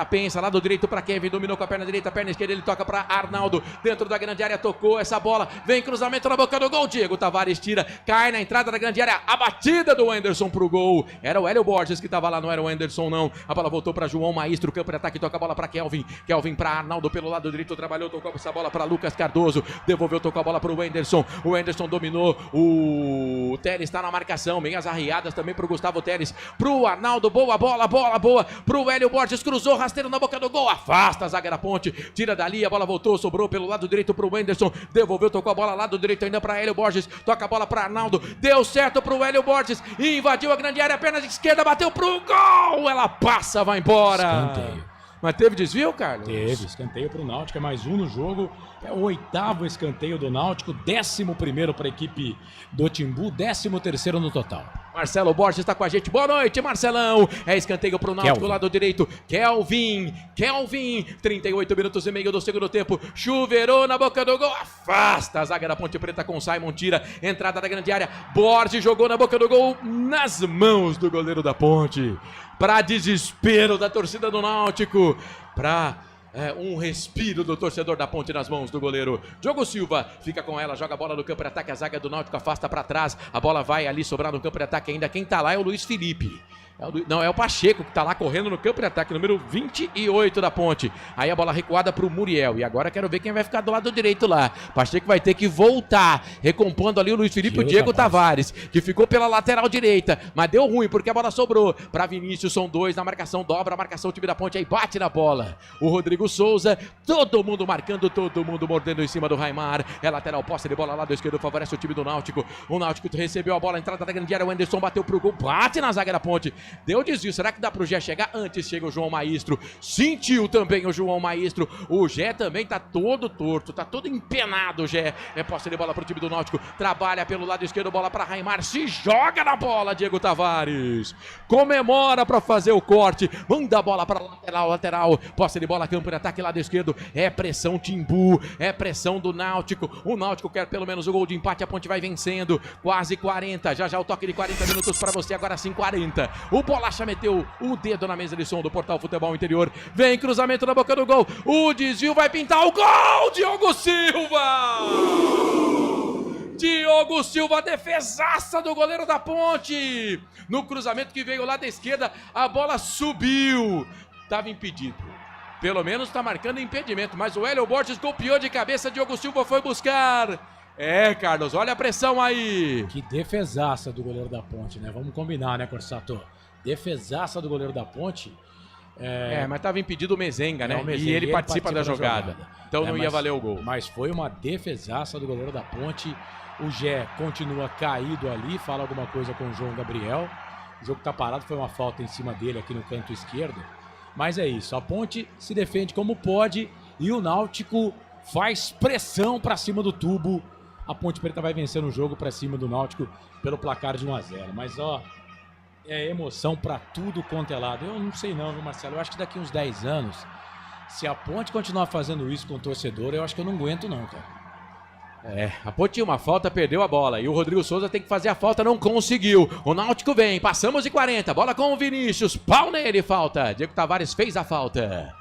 pensa, lado direito pra Kevin, dominou com a perna direita, perna esquerda, ele toca pra Arnaldo, dentro da grande área, tocou essa bola, vem cruzamento na boca do gol, Diego Tavares tira, cai na entrada da grande área, a batida do Anderson pro gol. Era o Hélio Borges que tava lá, não era o Anderson não. A bola voltou pra João Maestro, campo de ataque, toca a bola pra Kelvin. Kelvin pra Arnaldo pelo lado direito, trabalhou, tocou essa bola pra Lucas Cardoso, devolveu, tocou a bola pro Anderson. O Anderson dominou, o Teles tá na marcação, meias arriadas também pro Gustavo Teles, pro Arnaldo, boa bola boa, pro Hélio Borges, cruzou, rasteiro na boca do gol, afasta a zaga da Ponte, tira dali, a bola voltou, sobrou pelo lado direito pro Anderson, devolveu, tocou a bola lado direito ainda pra Hélio Borges, toca a bola pra Arnaldo, deu certo pro Hélio Borges, invadiu a grande área, perna de esquerda, bateu pro gol, ela passa, vai embora. Escanteio. Mas teve desvio, Carlos? Teve, escanteio pro Náutico, é mais um no jogo, é o 8º escanteio do Náutico, 11º para a equipe do Timbu, 13º no total. Marcelo Borges está com a gente. Boa noite, Marcelão. É escanteio pro Náutico, lado direito. Kelvin, 38 minutos e meio do segundo tempo. Chuveirou na boca do gol. Afasta a zaga da Ponte Preta com Simon. Tira, entrada da grande área. Borges jogou na boca do gol, nas mãos do goleiro da Ponte. Para desespero da torcida do Náutico. Para um respiro do torcedor da Ponte nas mãos do goleiro. Diogo Silva fica com ela, joga a bola no campo de ataque, a zaga do Náutico afasta para trás, a bola vai ali sobrar no campo de ataque ainda. Quem tá lá é o Luiz Felipe. Não, é o Pacheco que tá lá correndo no campo de ataque, número 28 da Ponte. Aí a bola recuada pro Muriel. E agora quero ver quem vai ficar do lado direito lá. Pacheco vai ter que voltar, recompondo ali o Luiz Felipe e o Diego Tavares, que ficou pela lateral direita, mas deu ruim porque a bola sobrou pra Vinícius. São dois na marcação, dobra a marcação, o time da Ponte aí bate na bola. O Rodrigo Souza, todo mundo marcando, todo mundo mordendo em cima do Raimar. É lateral, posse de bola lá do esquerdo, favorece o time do Náutico. O Náutico recebeu a bola, entrada da grande área, o Anderson bateu pro gol, bate na zaga da Ponte. Deu desvio, será que dá pro Gé chegar? Antes chega o João Maestro, sentiu também o João Maestro. O Gé também tá todo torto, tá todo empenado o Gé. É posse de bola pro time do Náutico, trabalha pelo lado esquerdo, bola pra Raimar, se joga na bola, Diego Tavares. Comemora pra fazer o corte, manda a bola pra lateral, posse de bola, campo de ataque, lado esquerdo. É pressão Timbu, é pressão do Náutico. O Náutico quer pelo menos o gol de empate, a Ponte vai vencendo, quase 40, já o toque de 40 minutos pra você, agora sim 40. O Bolacha meteu o dedo na mesa de som do Portal Futebol Interior. Vem cruzamento na boca do gol. O desvio vai pintar o gol. Diogo Silva! Diogo Silva, defesaça do goleiro da Ponte. No cruzamento que veio lá da esquerda, a bola subiu. Tava impedido. Pelo menos tá marcando impedimento. Mas o Hélio Borges golpeou de cabeça. Diogo Silva foi buscar. Carlos, olha a pressão aí. Que defesaça do goleiro da Ponte, né? Vamos combinar, né, Corsato? Defesaça do goleiro da Ponte. Mas estava impedido o Mezenga, né? E ele participa da jogada. Então não ia valer o gol. Mas foi uma defesaça do goleiro da Ponte. O Gé continua caído ali, fala alguma coisa com o João Gabriel. O jogo tá parado, foi uma falta em cima dele aqui no canto esquerdo. Mas é isso, a Ponte se defende como pode e o Náutico faz pressão para cima do tubo. A Ponte Preta vai vencendo o jogo para cima do Náutico pelo placar de 1-0. Mas é emoção pra tudo quanto é lado. Eu não sei não, viu, Marcelo? Eu acho que daqui uns 10 anos, se a Ponte continuar fazendo isso com o torcedor, eu acho que eu não aguento não, cara. A Ponte tinha uma falta, perdeu a bola. E o Rodrigo Souza tem que fazer a falta, não conseguiu. O Náutico vem, passamos de 40. Bola com o Vinícius, pau nele, falta. Diego Tavares fez a falta.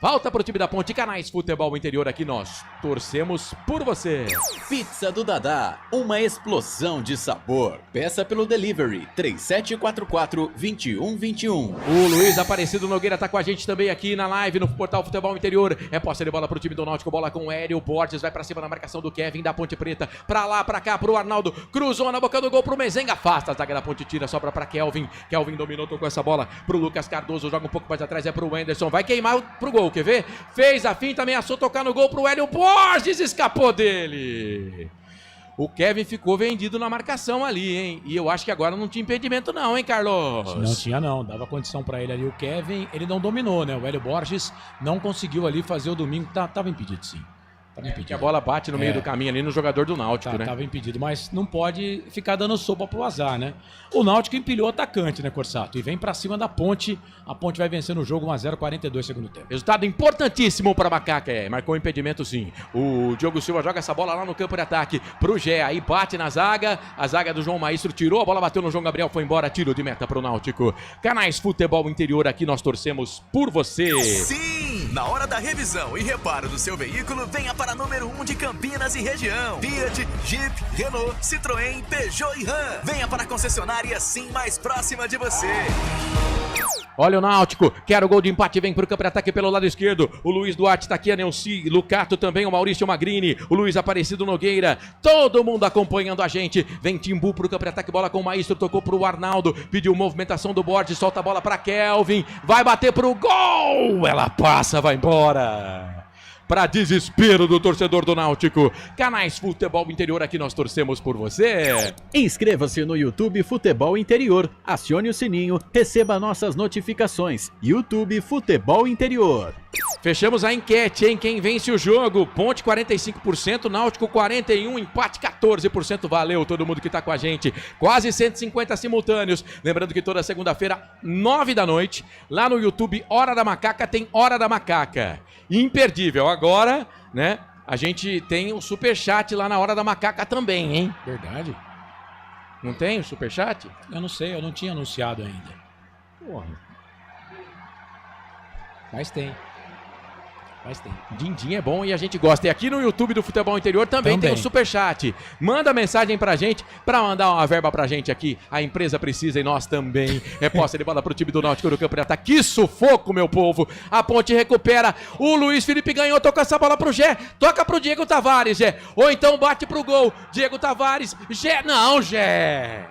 Falta pro time da Ponte. Canais Futebol Interior, aqui nós torcemos por você. Pizza do Dadá, uma explosão de sabor. Peça pelo delivery 3744-2121. O Luiz Aparecido Nogueira tá com a gente também aqui na live no Portal Futebol Interior. É posse de bola pro time do Náutico, bola com o Hélio Borges, vai pra cima na marcação do Kevin da Ponte Preta, pra lá, pra cá, pro Arnaldo, cruzou na boca do gol pro Mezenga, afasta a zaga da Ponte, tira, sobra pra Kelvin dominou, tocou essa bola pro Lucas Cardoso, joga um pouco mais atrás, é pro Anderson, vai queimar pro gol, quer ver? Fez a finta, ameaçou tocar no gol pro Hélio Borges, escapou dele. O Kevin ficou vendido na marcação ali, hein? E eu acho que agora não tinha impedimento não, hein, Carlos? Não tinha não, dava condição pra ele ali. O Kevin, ele não dominou, né? O Hélio Borges não conseguiu ali fazer o domingo, tava impedido sim. Que a bola bate no meio do caminho ali no jogador do Náutico, né? Tava impedido, mas não pode ficar dando sopa pro azar, né? O Náutico empilhou o atacante, né, Corsato? E vem pra cima da Ponte. A Ponte vai vencendo o jogo 1-0, 42 segundo tempo. Resultado importantíssimo pra Macaca, marcou impedimento sim. O Diogo Silva joga essa bola lá no campo de ataque pro Gé, aí bate na zaga. A zaga do João Maestro tirou, a bola bateu no João Gabriel, foi embora, tiro de meta pro Náutico. Canais Futebol Interior, aqui nós torcemos por você. Sim, na hora da revisão e reparo do seu veículo, venha para número 1 de Campinas e região. Fiat, Jeep, Renault, Citroën, Peugeot e Ram. Venha para a concessionária sim mais próxima de você. Olha o Náutico, quer o gol de empate, vem pro campo de ataque pelo lado esquerdo. O Luiz Duarte tá aqui, a Nelci, Lucato também, o Maurício Magrini, o Luiz Aparecido Nogueira, todo mundo acompanhando a gente. Vem Timbu pro campo de ataque, bola com o Maestro, tocou pro Arnaldo, pediu movimentação do Borges, solta a bola pra Kelvin, vai bater pro gol, ela passa, vai embora. para desespero do torcedor do Náutico. Canais Futebol Interior, aqui nós torcemos por você. Inscreva-se no YouTube Futebol Interior, acione o sininho, receba nossas notificações. YouTube Futebol Interior. Fechamos a enquete, hein? Quem vence o jogo? Ponte 45%, Náutico 41%, empate 14%. Valeu todo mundo que tá com a gente. Quase 150 simultâneos. Lembrando que toda segunda-feira, 9 da noite, lá no YouTube Hora da Macaca, tem Hora da Macaca. Imperdível. Agora, né, a gente tem o superchat lá na Hora da Macaca também, hein? Verdade. Não tem o superchat? Eu não sei, eu não tinha anunciado ainda. Porra. Mas tem. Dindim é bom e a gente gosta. E aqui no YouTube do Futebol Interior também tem o superchat. Manda mensagem pra gente, pra mandar uma verba pra gente aqui. A empresa precisa e nós também. É posse de bola pro time do Náutico do Campo de Ataque. Que sufoco, meu povo. A Ponte recupera. O Luiz Felipe ganhou, toca essa bola pro Gé. Toca pro Diego Tavares, Gé. Ou então bate pro gol. Diego Tavares. Gé, não, Gé.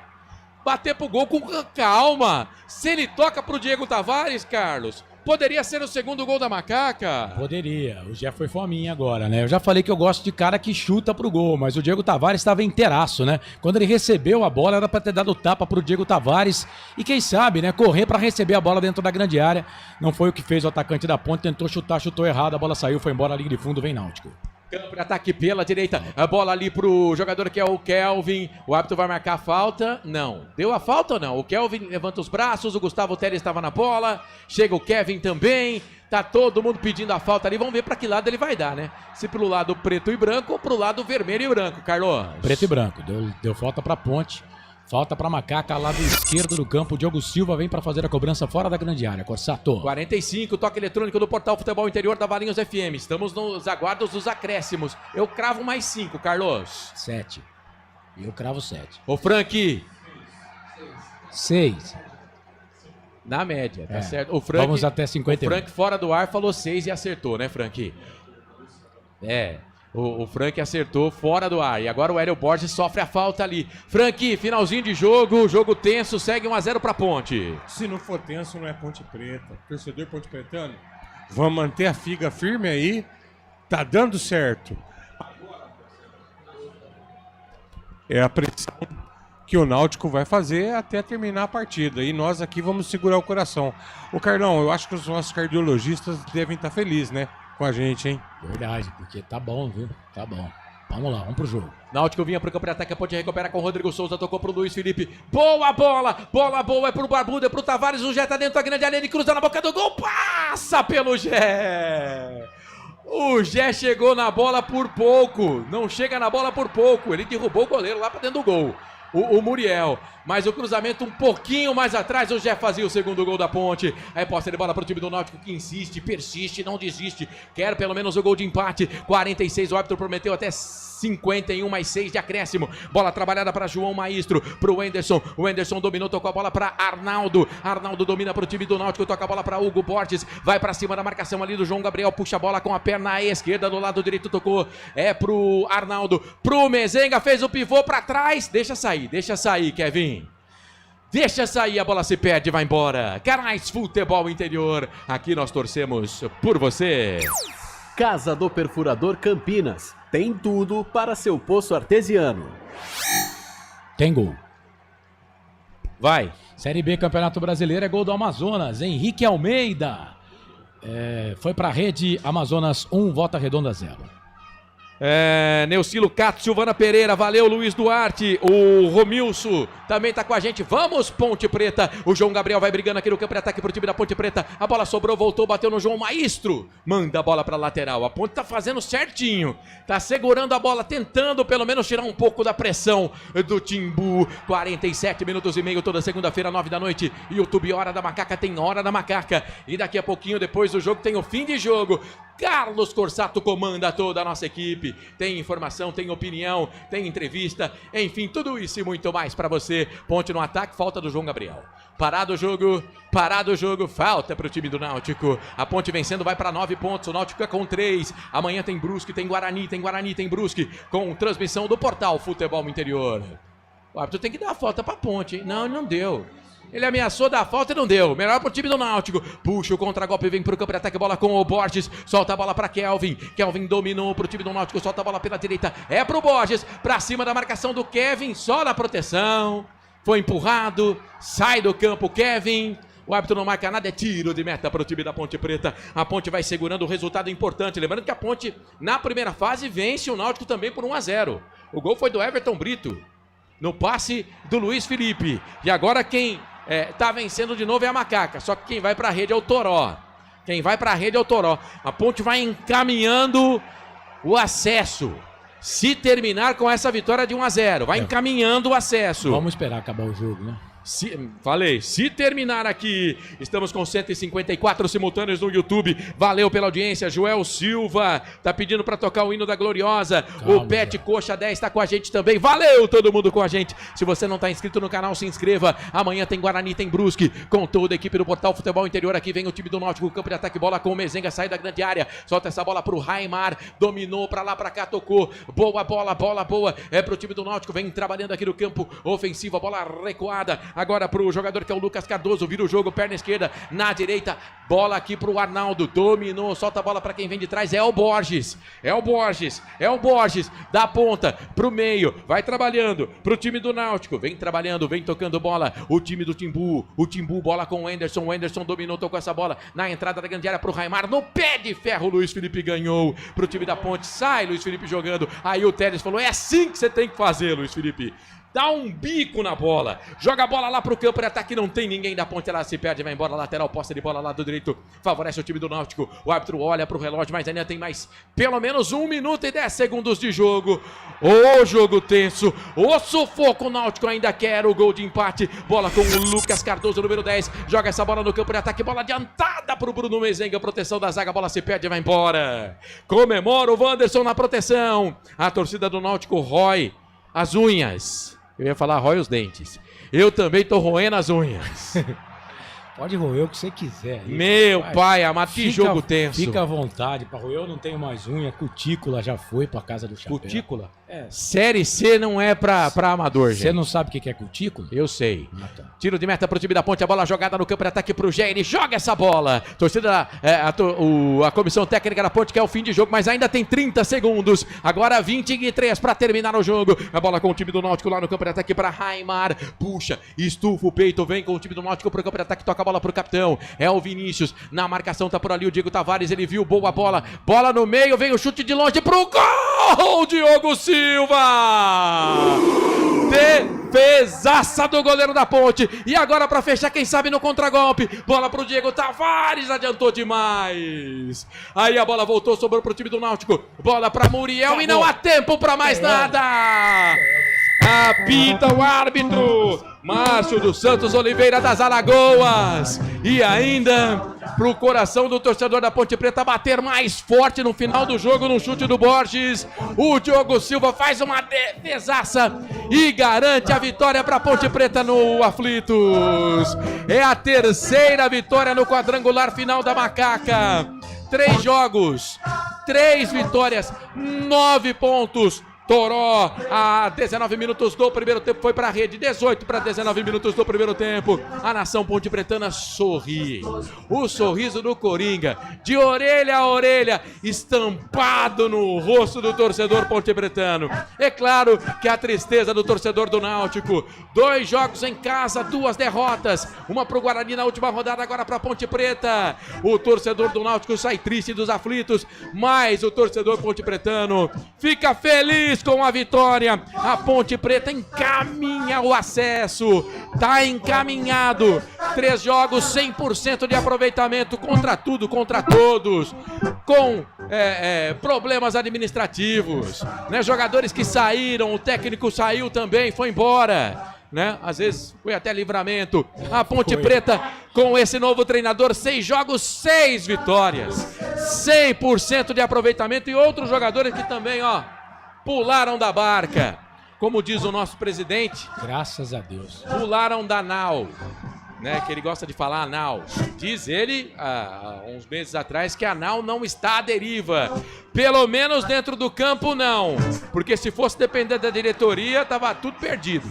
Bater pro gol com calma. Se ele toca pro Diego Tavares, Carlos, poderia ser o segundo gol da Macaca? Poderia. O Gé foi fominha agora, né? Eu já falei que eu gosto de cara que chuta pro gol, mas o Diego Tavares estava inteiraço, né? Quando ele recebeu a bola, era pra ter dado tapa pro Diego Tavares e quem sabe, né? Correr pra receber a bola dentro da grande área. Não foi o que fez o atacante da Ponte, tentou chutar, chutou errado, a bola saiu, foi embora, a linha de fundo, vem Náutico. Campo de ataque pela direita, a bola ali pro jogador que é o Kelvin, o árbitro vai marcar a falta, não, deu a falta ou não? O Kelvin levanta os braços, o Gustavo Teles estava na bola, chega o Kevin também, tá todo mundo pedindo a falta ali, vamos ver pra que lado ele vai dar, né? Se pro lado preto e branco ou pro lado vermelho e branco, Carlos? Preto e branco, deu falta pra Ponte. Falta para Macaca, lado esquerdo do campo. O Diogo Silva vem para fazer a cobrança fora da grande área. Corsato. 45, toque eletrônico do Portal Futebol Interior da Valinhos FM. Estamos nos aguardos dos acréscimos. Eu cravo mais 5, Carlos. 7. Eu cravo 7. Ô, Frank. 6. Na média, tá certo. O Frank, vamos até 51. O Frank fora do ar falou 6 e acertou, né, Frank? É. O Frank acertou fora do ar. E agora o Hélio Borges sofre a falta ali. Frank, finalzinho de jogo. Jogo tenso. Segue 1-0 pra Ponte. Se não for tenso, não é Ponte Preta. Torcedor ponte pretano, vamos manter a figa firme aí. Tá dando certo. É a pressão que o Náutico vai fazer até terminar a partida. E nós aqui vamos segurar o coração. Ô Carlão, eu acho que os nossos cardiologistas devem estar felizes, né? Com a gente, hein? Verdade, porque tá bom, viu? Tá bom. Vamos lá, vamos pro jogo. Náutico vinha pro campo de ataque, a Ponte recupera com o Rodrigo Souza, tocou pro Luiz Felipe. Boa bola! Bola boa, é pro Barbudo, é pro Tavares, o Gé tá dentro da grande área, ele cruza na boca do gol, passa pelo Gé! O Gé chegou na bola por pouco, não chega na bola por pouco, ele derrubou o goleiro lá pra dentro do gol. O Muriel, mas o cruzamento um pouquinho mais atrás, o Gé fazia o segundo gol da Ponte. Aí posse de bola pro time do Náutico que insiste, persiste, não desiste. Quer pelo menos o gol de empate. 46, o árbitro prometeu até 51 mais 6 de acréscimo. Bola trabalhada para João Maestro, pro Wenderson. O Wenderson dominou, tocou a bola para Arnaldo. Arnaldo domina pro time do Náutico, toca a bola para Hugo Borges. Vai para cima da marcação ali do João Gabriel, puxa a bola com a perna esquerda do lado direito, tocou. É pro Arnaldo, pro Mezenga, fez o pivô para trás. Deixa sair, Kevin. Deixa sair, a bola se perde, vai embora. Canais Futebol Interior, aqui nós torcemos por você. Casa do Perfurador Campinas. Tem tudo para seu poço artesiano. Tem gol. Vai. Série B, Campeonato Brasileiro, é gol do Amazonas. Henrique Almeida. Foi pra rede, Amazonas 1, Volta Redonda 0. Neucilo Cato, Silvana Pereira, valeu Luiz Duarte, o Romilson também tá com a gente, vamos Ponte Preta, o João Gabriel vai brigando aqui no campo de ataque pro time da Ponte Preta, a bola sobrou, voltou, bateu no João Maestro, manda a bola pra lateral, a Ponte tá fazendo certinho, tá segurando a bola, tentando pelo menos tirar um pouco da pressão do Timbu. 47 minutos e meio, toda segunda-feira, 9 da noite, YouTube Hora da Macaca, tem Hora da Macaca, e daqui a pouquinho depois do jogo tem o fim de jogo. Carlos Corsato comanda toda a nossa equipe, tem informação, tem opinião, tem entrevista, enfim, tudo isso e muito mais pra você. Ponte no ataque, falta do João Gabriel. Parado o jogo, falta pro time do Náutico. A Ponte vencendo, vai pra 9 pontos, o Náutico é com 3. Amanhã tem Brusque, tem Guarani, tem Brusque, com transmissão do Portal Futebol Interior. O árbitro tem que dar a falta pra Ponte, hein? Não deu. Ele ameaçou dar falta e não deu. Melhor pro time do Náutico. Puxa o contra-golpe, vem pro campo de ataque. Bola com o Borges. Solta a bola pra Kelvin. Kelvin dominou pro time do Náutico. Solta a bola pela direita. É pro Borges. Pra cima da marcação do Kevin. Só na proteção. Foi empurrado. Sai do campo Kevin. O árbitro não marca nada, é tiro de meta para o time da Ponte Preta. A Ponte vai segurando o resultado importante. Lembrando que a Ponte, na primeira fase, vence o Náutico também por 1-0. O gol foi do Everton Brito, no passe do Luiz Felipe. E agora quem tá vencendo de novo é a Macaca. Só que quem vai para a rede é o Toró. Quem vai para a rede é o Toró. A Ponte vai encaminhando o acesso. Se terminar com essa vitória de 1-0, vai encaminhando o acesso. Vamos esperar acabar o jogo, né? Se terminar aqui, estamos com 154 simultâneos no YouTube. Valeu pela audiência. Joel Silva tá pedindo pra tocar o hino da Gloriosa. Calma, o Pet Coxa 10 tá com a gente também. Valeu todo mundo com a gente. Se você não tá inscrito no canal, se inscreva. Amanhã tem Guarani, tem Brusque, com toda a equipe do Portal Futebol Interior. Aqui vem o time do Náutico, campo de ataque, bola com o Mezenga, sai da grande área, solta essa bola pro Raimar, dominou pra lá, pra cá, tocou. Boa bola, boa. É pro time do Náutico, vem trabalhando aqui no campo ofensivo, a bola recuada. Agora pro jogador que é o Lucas Cardoso, vira o jogo, perna esquerda, na direita, bola aqui pro Arnaldo, dominou, solta a bola pra quem vem de trás, é o Borges, da ponta pro meio, vai trabalhando pro time do Náutico, vem trabalhando, vem tocando bola, o time do Timbu, bola com o Anderson dominou, tocou essa bola na entrada da grande área pro Raimar, no pé de ferro, Luiz Felipe ganhou pro time da Ponte, sai Luiz Felipe jogando, aí o Teles falou, é assim que você tem que fazer, Luiz Felipe. Dá um bico na bola, joga a bola lá pro campo de ataque, não tem ninguém da Ponte, ela se perde, vai embora, lateral, posse de bola lá do direito, favorece o time do Náutico, o árbitro olha pro relógio, mas ainda tem mais, pelo menos 1 minuto e 10 segundos de jogo, o jogo tenso, o sufoco, o Náutico ainda quer o gol de empate, bola com o Lucas Cardoso, número 10, joga essa bola no campo de ataque, bola adiantada pro Bruno Mezenga, proteção da zaga, a bola se perde, vai embora, comemora o Wanderson na proteção, a torcida do Náutico rói as unhas. Eu ia falar rói os dentes. Eu também tô roendo as unhas. Pode roer o que você quiser. Meu pai amado, que jogo tenso. Fica à vontade para roer. Eu não tenho mais unha. Cutícula já foi pra casa do chapéu. Cutícula? É. Série C não é pra amador, gente. Você não sabe o que é cutícula? Eu sei. Tiro de meta pro time da Ponte. A bola jogada no campo de ataque pro Gé. Ele joga essa bola. Torcida, a comissão técnica da Ponte quer o fim de jogo, mas ainda tem 30 segundos. Agora 23 pra terminar o jogo. A bola com o time do Náutico lá no campo de ataque pra Raimar. Puxa, estufa o peito. Vem com o time do Náutico pro campo de ataque. Toca a bola pro capitão. É o Vinícius. Na marcação tá por ali o Diego Tavares. Ele viu, boa bola. Bola no meio. Vem o chute de longe pro gol. Diogo Silva. Defesaça do goleiro da Ponte. E agora pra fechar, quem sabe no contragolpe. Bola pro Diego Tavares. Adiantou demais. Aí a bola voltou, sobrou pro time do Náutico. Bola pra Muriel. E não há tempo pra mais nada. Apita o árbitro Márcio dos Santos Oliveira das Alagoas. E ainda pro coração do torcedor da Ponte Preta bater mais forte no final do jogo, no chute do Borges, o Diogo Silva faz uma defesaça e garante a vitória para Ponte Preta no Aflitos. É a terceira vitória no quadrangular final da Macaca. 3 jogos, 3 vitórias, 9 pontos. Toró, a 19 minutos do primeiro tempo, foi para a rede, 18 para 19 minutos do primeiro tempo. A nação ponte-pretana sorri. O sorriso do Coringa, de orelha a orelha, estampado no rosto do torcedor ponte-pretano. É claro que a tristeza do torcedor do Náutico. 2 jogos em casa, 2 derrotas. Uma para o Guarani na última rodada, agora para a Ponte Preta. O torcedor do Náutico sai triste dos aflitos, mas o torcedor ponte-pretano fica feliz com a vitória. A Ponte Preta encaminha o acesso, tá encaminhado. 3 jogos, 100% de aproveitamento, contra tudo, contra todos, com problemas administrativos, né? Jogadores que saíram, o técnico saiu também, foi embora, né? Às vezes foi até livramento. A Ponte Preta com esse novo treinador, 6 jogos, 6 vitórias, 100% de aproveitamento. E outros jogadores que também, pularam da barca, como diz o nosso presidente. Graças a Deus. Pularam da nau, né? Que ele gosta de falar nau. Diz ele, há uns meses atrás, que a nau não está à deriva. Pelo menos dentro do campo, não. Porque se fosse depender da diretoria, tava tudo perdido.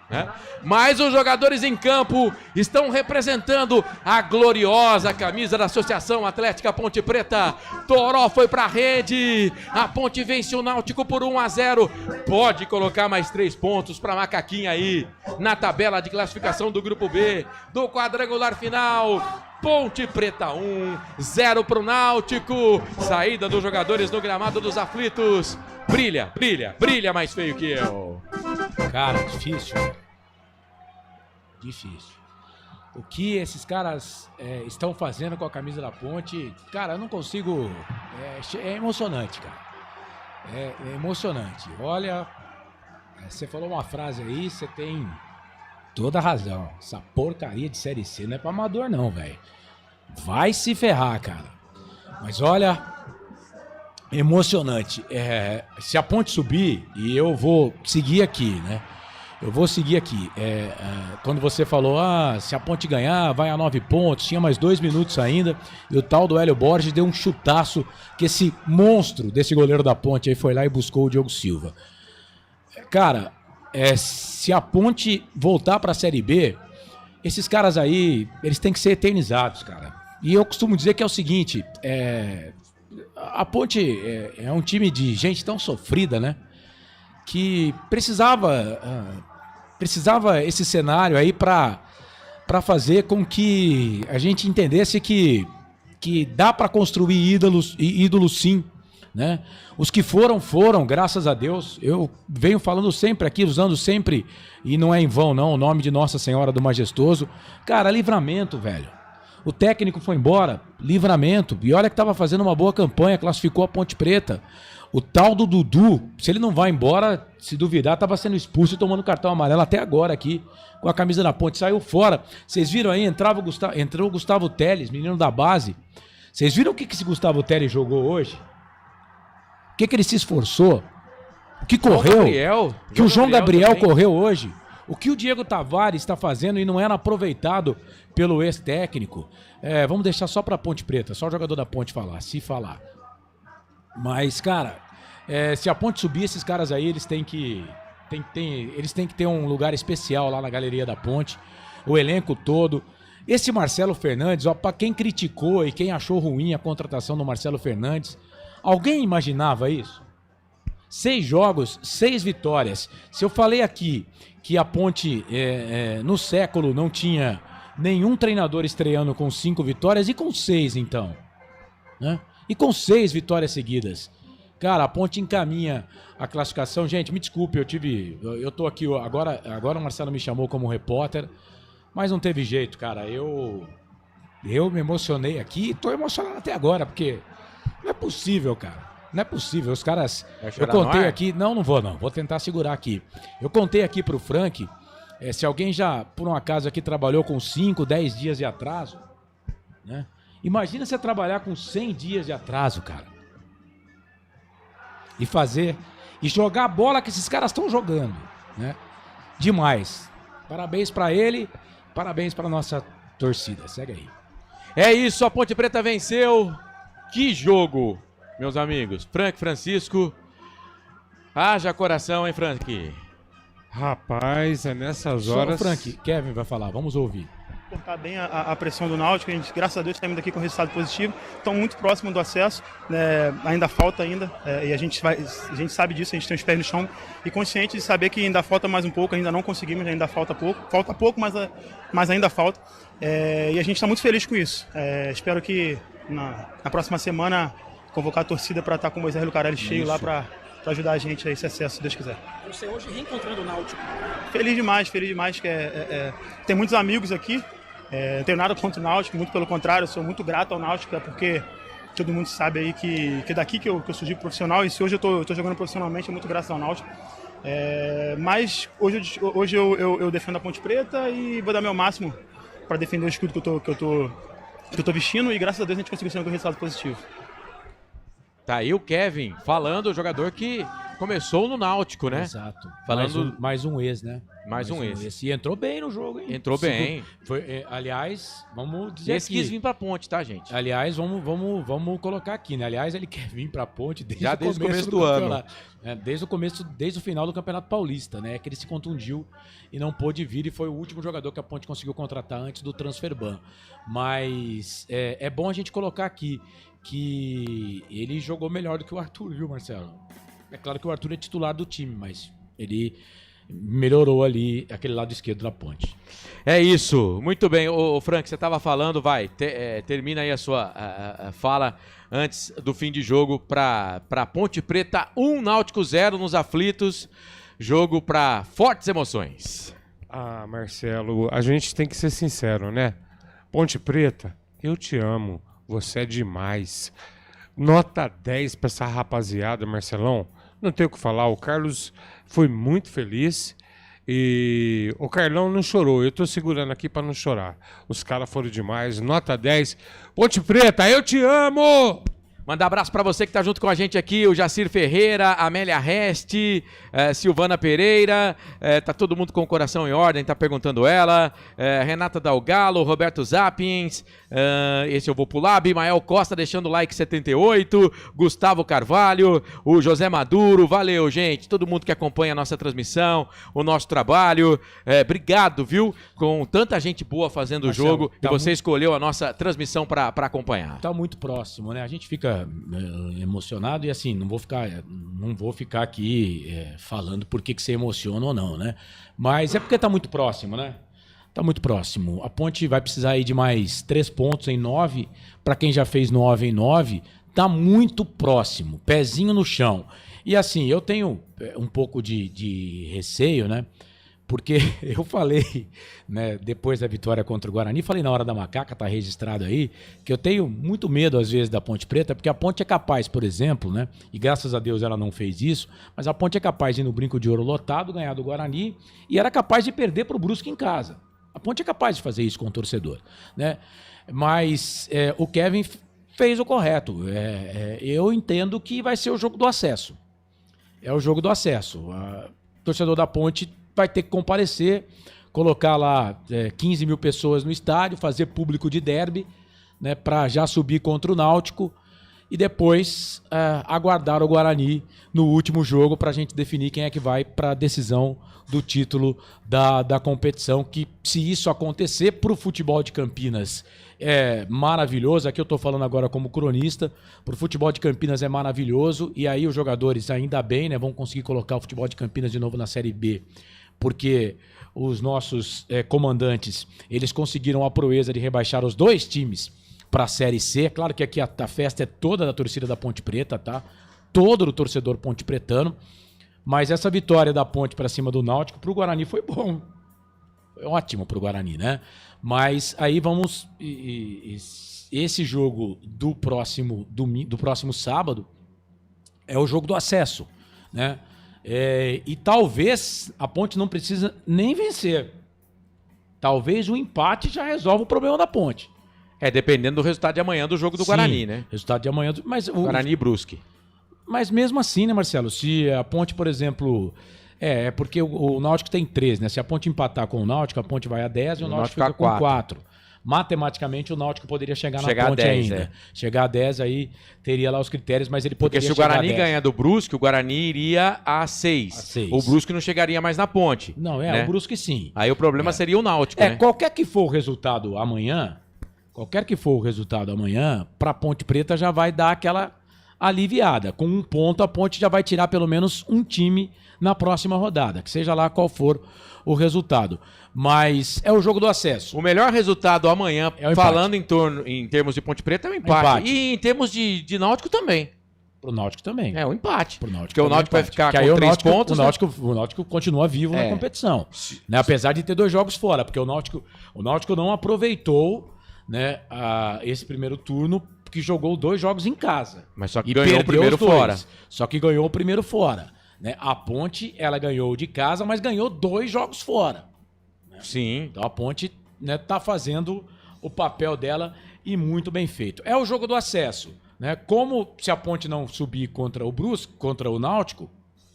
né? Mas os jogadores em campo estão representando a gloriosa camisa da Associação Atlética Ponte Preta. Toró foi pra rede, a Ponte vence o Náutico por 1-0. Pode colocar mais 3 pontos pra Macaquinha aí na tabela de classificação do Grupo B, do quadrangular final. Ponte Preta 1, 0 pro Náutico. Saída dos jogadores no gramado dos aflitos. Brilha, brilha, brilha mais feio que eu. Cara, difícil. Difícil. O que esses caras estão fazendo com a camisa da Ponte, cara, eu não consigo. É emocionante, cara. É emocionante. Olha, você falou uma frase aí, você tem toda a razão. Essa porcaria de Série C não é pra amador, não, velho. Vai se ferrar, cara. Mas olha, emocionante. Se a Ponte subir, e eu vou seguir aqui, né? Eu vou seguir aqui. Quando você falou, se a Ponte ganhar, vai a 9 pontos, tinha mais 2 minutos ainda, e o tal do Hélio Borges deu um chutaço, que esse monstro desse goleiro da Ponte aí foi lá e buscou o Diogo Silva. Cara, se a Ponte voltar pra Série B, esses caras aí, eles têm que ser eternizados, cara. E eu costumo dizer que é o seguinte, a Ponte é um time de gente tão sofrida, né? Que precisava esse cenário aí para fazer com que a gente entendesse que dá para construir ídolos sim, né? Os que foram, graças a Deus. Eu venho falando sempre aqui, usando sempre, e não é em vão não, o nome de Nossa Senhora do Majestoso. Cara, Livramento, velho. O técnico foi embora, Livramento, e olha que estava fazendo uma boa campanha, classificou a Ponte Preta. O tal do Dudu, se ele não vai embora, se duvidar, estava sendo expulso e tomando cartão amarelo até agora aqui, com a camisa da Ponte, saiu fora. Vocês viram aí, entrou o Gustavo Teles, menino da base. Vocês viram o que esse Gustavo Teles jogou hoje? O que ele se esforçou? O que correu? O João Gabriel correu hoje? O que o Diego Tavares está fazendo e não era aproveitado pelo ex-técnico? Vamos deixar só para a Ponte Preta, só o jogador da Ponte falar, se falar. Mas, cara, se a Ponte subir, esses caras aí, eles têm que ter um lugar especial lá na galeria da Ponte, o elenco todo. Esse Marcelo Fernandes, ó, para quem criticou e quem achou ruim a contratação do Marcelo Fernandes, alguém imaginava isso? 6 jogos, 6 vitórias. Se eu falei aqui que a Ponte no século não tinha nenhum treinador estreando com 5 vitórias, e com 6 então, né? E com 6 vitórias seguidas. Cara, a Ponte encaminha a classificação. Gente, me desculpe, eu tô aqui agora o Marcelo me chamou como repórter, mas não teve jeito, cara. Eu me emocionei aqui e tô emocionado até agora, porque não é possível, cara. Não é possível, os caras... Eu contei aqui... Não vou não, vou tentar segurar aqui. Eu contei aqui pro Frank, se alguém já, por um acaso, aqui trabalhou com 5, 10 dias de atraso, né? Imagina você trabalhar com 100 dias de atraso, cara. E jogar a bola que esses caras estão jogando, né? Demais. Parabéns pra ele, parabéns pra nossa torcida. Segue aí. É isso, a Ponte Preta venceu. Que jogo, meus amigos. Francisco. Haja coração, hein, Frank? Rapaz, nessas horas... Só o Frank, Kevin vai falar, vamos ouvir. Suportar bem a pressão do Náutico, a gente, graças a Deus, está indo aqui com resultado positivo, estão muito próximo do acesso, né? Ainda falta e a gente sabe disso, a gente tem os pés no chão e consciente de saber que ainda falta mais um pouco, ainda não conseguimos, ainda falta pouco, mas ainda falta, e a gente está muito feliz com isso. Espero que na próxima semana convocar a torcida para estar com o Moisés Lucarelli cheio lá para ajudar a gente a esse acesso, se Deus quiser. Você hoje reencontrando o Náutico? Feliz demais, que tem muitos amigos aqui, não tenho nada contra o Náutico, muito pelo contrário, eu sou muito grato ao Náutico, porque todo mundo sabe aí que daqui que eu surgi profissional, e se hoje eu tô jogando profissionalmente é muito graças ao Náutico. Mas hoje eu defendo a Ponte Preta e vou dar meu máximo para defender o escudo que eu tô vestindo, e graças a Deus a gente conseguiu ser um resultado positivo. Tá aí o Kevin falando, o jogador que Começou no Náutico, né? Exato. Falando... Mais um ex, né? Mais um ex. E entrou bem no jogo, hein? Entrou bem. Aliás, vamos dizer esse quis vir pra Ponte, tá, gente? Aliás, vamos colocar aqui, né? Aliás, ele quer vir pra Ponte desde o começo do ano. Desde o final do Campeonato Paulista, né? Que ele se contundiu e não pôde vir e foi o último jogador que a Ponte conseguiu contratar antes do transfer ban. Mas é bom a gente colocar aqui que ele jogou melhor do que o Arthur, viu, Marcelo? É claro que o Arthur é titular do time, mas ele melhorou ali aquele lado esquerdo da Ponte. É isso, muito bem. Ô Frank, você estava falando, termina aí a sua fala antes do fim de jogo para Ponte Preta 1, Náutico 0 nos aflitos, jogo para fortes emoções. Ah, Marcelo, a gente tem que ser sincero, né? Ponte Preta, eu te amo, você é demais. Nota 10 para essa rapaziada, Marcelão. Não tenho o que falar, o Carlos foi muito feliz e o Carlão não chorou. Eu tô segurando aqui para não chorar. Os caras foram demais, nota 10. Ponte Preta, eu te amo! Mandar abraço para você que tá junto com a gente aqui, o Jacir Ferreira, Amélia Reste, Silvana Pereira, tá todo mundo com o coração em ordem, tá perguntando ela, Renata Dalgalo, Roberto Zappins, esse eu vou pular, Abimael Costa deixando o like 78, Gustavo Carvalho, o José Maduro, valeu gente, todo mundo que acompanha a nossa transmissão, o nosso trabalho, obrigado, viu, com tanta gente boa fazendo o jogo, e você escolheu a nossa transmissão para acompanhar. Tá muito próximo, né, a gente fica emocionado e assim, não vou ficar aqui falando por que você emociona ou não, né? Mas é porque tá muito próximo, né? Tá muito próximo. A Ponte vai precisar aí de mais 3 pontos em 9. Para quem já fez 9 em 9, tá muito próximo. Pezinho no chão. E assim, eu tenho um pouco de receio, né? Porque eu falei, né, depois da vitória contra o Guarani, falei na hora da macaca, tá registrado aí, que eu tenho muito medo às vezes da Ponte Preta, porque a Ponte é capaz, por exemplo, né, e graças a Deus ela não fez isso, mas a Ponte é capaz de ir no Brinco de Ouro lotado, ganhar do Guarani, e era capaz de perder pro Brusque em casa. A Ponte é capaz de fazer isso com o torcedor, né? Mas o Kevin fez o correto. Eu entendo que vai ser o jogo do acesso. É o jogo do acesso. O torcedor da Ponte vai ter que comparecer, colocar lá 15 mil pessoas no estádio, fazer público de derby, né, para já subir contra o Náutico e depois aguardar o Guarani no último jogo para a gente definir quem é que vai para a decisão do título da competição, que se isso acontecer para o futebol de Campinas é maravilhoso. Aqui eu estou falando agora como cronista, para o futebol de Campinas é maravilhoso, e aí os jogadores ainda bem, né, vão conseguir colocar o futebol de Campinas de novo na Série B, porque os nossos comandantes, eles conseguiram a proeza de rebaixar os 2 times para a Série C. Claro que aqui a festa é toda da torcida da Ponte Preta, tá? Todo o torcedor pontepretano. Mas essa vitória da Ponte para cima do Náutico para o Guarani foi bom. Foi ótimo para o Guarani, né? Mas aí vamos... Esse jogo do próximo sábado é o jogo do acesso, né? E talvez a Ponte não precisa nem vencer. Talvez o empate já resolva o problema da Ponte. Dependendo do resultado de amanhã do jogo do Guarani, né? Resultado de amanhã... Guarani e Brusque. Mas mesmo assim, né, Marcelo? Se a Ponte, por exemplo... porque o Náutico tem 13, né? Se a Ponte empatar com o Náutico, a Ponte vai a 10 e o Náutico fica com 4. Matematicamente, o Náutico poderia chegar na Ponte 10, ainda. Chegar a 10, aí teria lá os critérios, mas ele poderia chegar a 10. Porque se o Guarani ganhar do Brusque, o Guarani iria a 6. O Brusque não chegaria mais na Ponte. Não, né? O Brusque sim. Aí o problema seria o Náutico, né? Qualquer que for o resultado amanhã, para a Ponte Preta já vai dar aquela aliviada. Com 1 ponto, a Ponte já vai tirar pelo menos um time na próxima rodada, que seja lá qual for o resultado. Mas é o jogo do acesso. O melhor resultado amanhã, falando em termos de Ponte Preta, é o empate. E em termos de Náutico também. Pro Náutico também. É o empate. Pro Náutico porque o Náutico vai ficar com 3 pontos. O Náutico continua vivo na competição. Né? Apesar de ter 2 jogos fora, porque o Náutico não aproveitou, né, esse primeiro turno, que jogou 2 jogos em casa. Mas só que ganhou o primeiro fora. Só que ganhou o primeiro fora. Né? A Ponte, ela ganhou de casa, mas ganhou 2 jogos fora. Né? Sim. Então a Ponte, né, tá fazendo o papel dela e muito bem feito. É o jogo do acesso. Né? Como se a Ponte não subir contra o Brusque, contra o Náutico,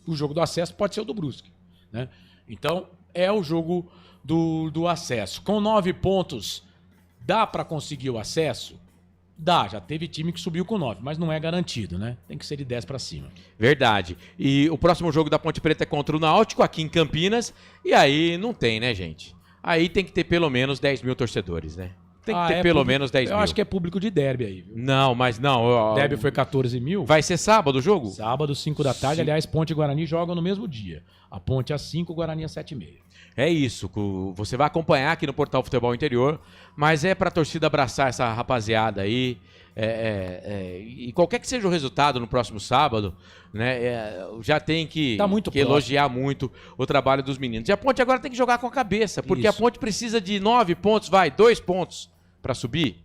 O jogo do acesso pode ser o do Brusque, né? Então, é o jogo do acesso. Com 9 pontos, dá para conseguir o acesso? Dá, já teve time que subiu com 9, mas não é garantido, né? Tem que ser de 10 para cima. Verdade. E o próximo jogo da Ponte Preta é contra o Náutico, aqui em Campinas, e aí não tem, né, gente? Aí tem que ter pelo menos 10 mil torcedores, né? Tem que ter pelo menos 10 mil. Eu acho que é público de derby aí, viu? Não, mas não. Derby foi 14 mil. Vai ser sábado o jogo? Sábado, 5 da tarde. Aliás, Ponte e Guarani jogam no mesmo dia. A Ponte às 5, o Guarani às 7h30. É isso, você vai acompanhar aqui no Portal Futebol Interior, mas é pra torcida abraçar essa rapaziada aí, e qualquer que seja o resultado no próximo sábado, né, já tem que elogiar muito o trabalho dos meninos. E a Ponte agora tem que jogar com a cabeça, porque Isso. a Ponte precisa de 9 pontos, 2 pontos pra subir.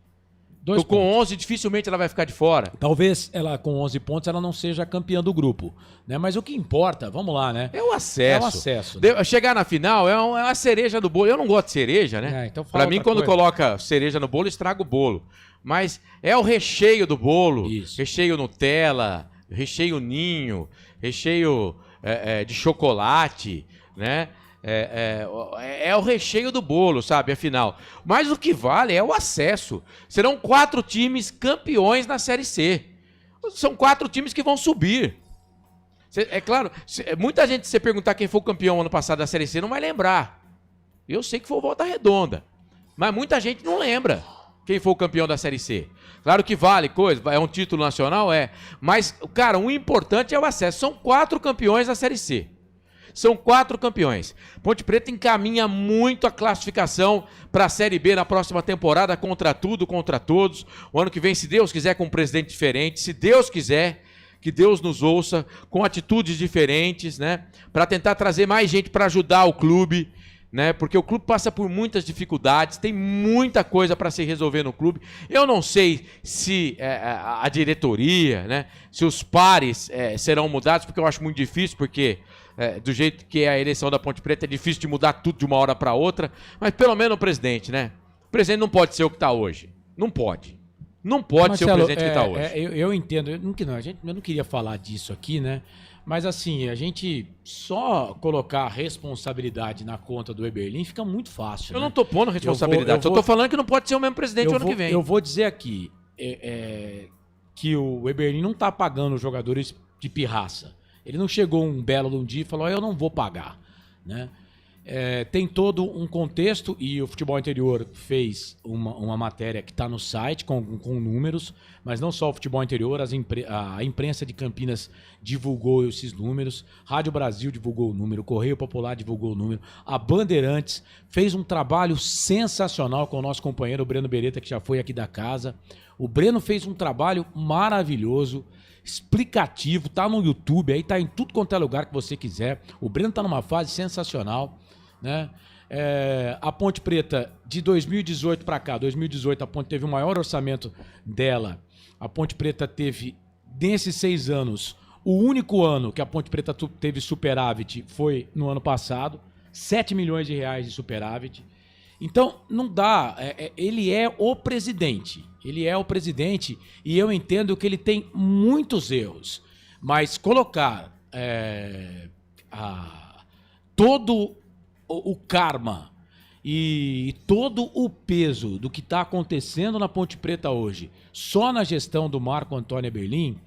Com 11, dificilmente ela vai ficar de fora. Talvez ela com 11 pontos ela não seja campeã do grupo, né? Mas o que importa, vamos lá, né? É o acesso. É o acesso. Né? Chegar na final é uma cereja do bolo. Eu não gosto de cereja, né? Então fala pra mim, outra quando coisa. coloca cereja no bolo, estraga o bolo. Mas é o recheio do bolo. Isso. Recheio Nutella, recheio ninho, recheio de chocolate, né? É o recheio do bolo, sabe? Afinal. Mas o que vale é o acesso. Serão 4 times campeões na Série C. São 4 times que vão subir. É claro, muita gente, se você perguntar quem foi o campeão ano passado da Série C, não vai lembrar. Eu sei que foi o Volta Redonda. Mas muita gente não lembra quem foi o campeão da Série C. Claro que vale coisa, é um título nacional, Mas, cara, o importante é o acesso. São 4 campeões da Série C. São 4 campeões. Ponte Preta encaminha muito a classificação para a Série B na próxima temporada, contra tudo, contra todos. O ano que vem, se Deus quiser, com um presidente diferente, se Deus quiser, que Deus nos ouça, com atitudes diferentes, né? Para tentar trazer mais gente para ajudar o clube, né? Porque o clube passa por muitas dificuldades, tem muita coisa para se resolver no clube. Eu não sei se a diretoria, né? Se os pares serão mudados, porque eu acho muito difícil, porque do jeito que é a eleição da Ponte Preta, é difícil de mudar tudo de uma hora para outra, mas pelo menos o presidente, né? O presidente não pode ser o que está hoje. Não pode. Não pode ser o presidente que está hoje. Eu entendo. Eu não queria falar disso aqui, né? Mas assim, a gente só colocar a responsabilidade na conta do Eberlin fica muito fácil. Eu não tô pondo responsabilidade, eu tô falando que não pode ser o mesmo presidente o ano que vem. Eu vou dizer aqui que o Eberlin não tá pagando os jogadores de pirraça. Ele não chegou um belo dia e falou, eu não vou pagar, né? Tem todo um contexto e o Futebol Interior fez uma matéria que está no site com números, mas não só o Futebol Interior, a imprensa de Campinas divulgou esses números, Rádio Brasil divulgou o número, Correio Popular divulgou o número, a Bandeirantes fez um trabalho sensacional com o nosso companheiro Breno Beretta, que já foi aqui da casa. O Breno fez um trabalho maravilhoso, explicativo, tá no YouTube, aí tá em tudo quanto é lugar que você quiser. O Breno tá numa fase sensacional, né? A Ponte Preta de 2018 para cá, 2018 a Ponte teve o maior orçamento dela. A Ponte Preta teve, nesses 6 anos, o único ano que a Ponte Preta teve superávit foi no ano passado, 7 milhões de reais de superávit. Então, não dá, ele é o presidente, e eu entendo que ele tem muitos erros, mas colocar todo o karma e todo o peso do que está acontecendo na Ponte Preta hoje, só na gestão do Marco Antônio Eberlin,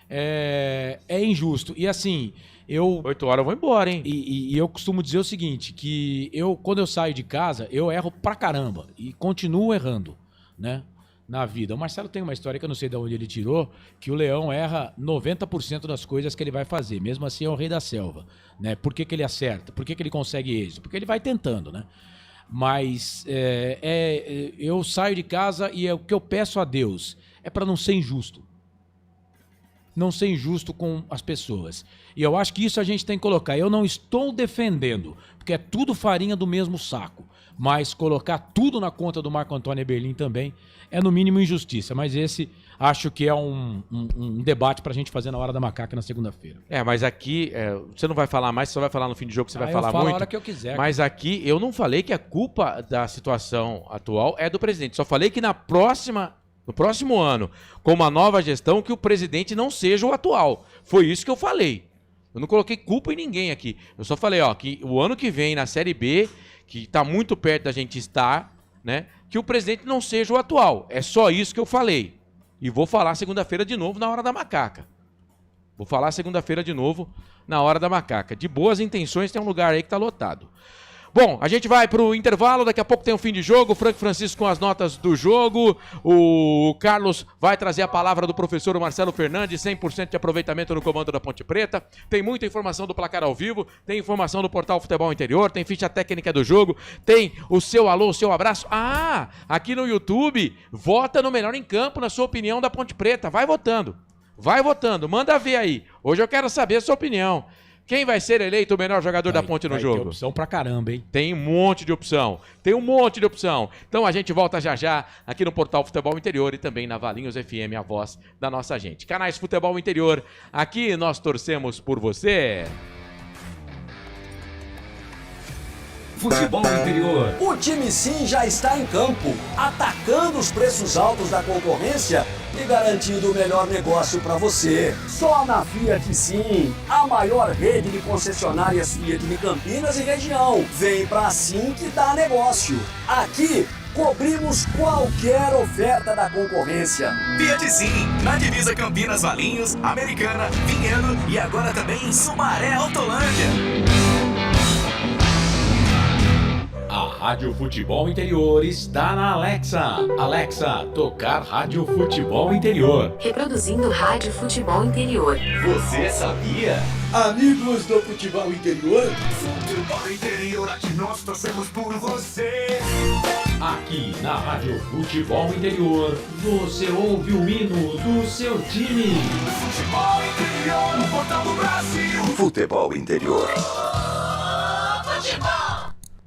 é injusto. E assim, 8 horas eu vou embora, hein? E eu costumo dizer o seguinte, que quando eu saio de casa, eu erro pra caramba e continuo errando, né? Na vida. O Marcelo tem uma história que eu não sei de onde ele tirou, que o leão erra 90% das coisas que ele vai fazer. Mesmo assim é o rei da selva, né? Por que ele acerta? Por que ele consegue êxito? Porque ele vai tentando, né? Mas eu saio de casa e o que eu peço a Deus é para não ser injusto. Não ser injusto com as pessoas. E eu acho que isso a gente tem que colocar. Eu não estou defendendo, porque é tudo farinha do mesmo saco. Mas colocar tudo na conta do Marco Antônio Eberlin também é no mínimo injustiça. Mas esse acho que é um debate pra gente fazer na Hora da Macaca na segunda-feira. Mas aqui, você não vai falar mais, você só vai falar no fim de jogo, você vai falar muito. Eu falo a hora que eu quiser. Mas aqui eu não falei que a culpa da situação atual é do presidente. Só falei que no próximo ano, com uma nova gestão, que o presidente não seja o atual. Foi isso que eu falei. Eu não coloquei culpa em ninguém aqui. Eu só falei, ó, que o ano que vem na Série B, que tá muito perto da gente estar, né, que o presidente não seja o atual. É só isso que eu falei. E vou falar segunda-feira de novo na hora da macaca. Vou falar segunda-feira de novo na hora da macaca. De boas intenções, tem um lugar aí que tá lotado. Bom, a gente vai pro intervalo, daqui a pouco tem um fim de jogo, o Franco Francisco com as notas do jogo, o Carlos vai trazer a palavra do professor Marcelo Fernandes, 100% de aproveitamento no comando da Ponte Preta, tem muita informação do placar ao vivo, tem informação do portal Futebol Interior, tem ficha técnica do jogo, tem o seu alô, o seu abraço. Ah, aqui no YouTube, vota no Melhor em Campo, na sua opinião da Ponte Preta, vai votando, manda ver aí, hoje eu quero saber a sua opinião. Quem vai ser eleito o melhor jogador da Ponte no jogo? Tem opção pra caramba, hein? Tem um monte de opção. Então a gente volta já aqui no Portal Futebol Interior e também na Valinhos FM, a voz da nossa gente. Canais Futebol Interior, aqui nós torcemos por você. Futebol Interior. O time Sim já está em campo, atacando os preços altos da concorrência e garantindo o melhor negócio para você. Só na Fiat Sim, a maior rede de concessionárias Fiat de Campinas e região. Vem pra Sim que dá negócio. Aqui cobrimos qualquer oferta da concorrência. Fiat Sim, na divisa Campinas, Valinhos, Americana, Vinhedo e agora também em Sumaré, Autolândia. A Rádio Futebol Interior está na Alexa. Alexa, tocar Rádio Futebol Interior. Reproduzindo Rádio Futebol Interior. Você sabia? Amigos do Futebol Interior. Futebol Interior, aqui nós torcemos por você. Aqui na Rádio Futebol Interior, você ouve o hino do seu time. Futebol Interior, no portal do Brasil. Futebol Interior. Futebol.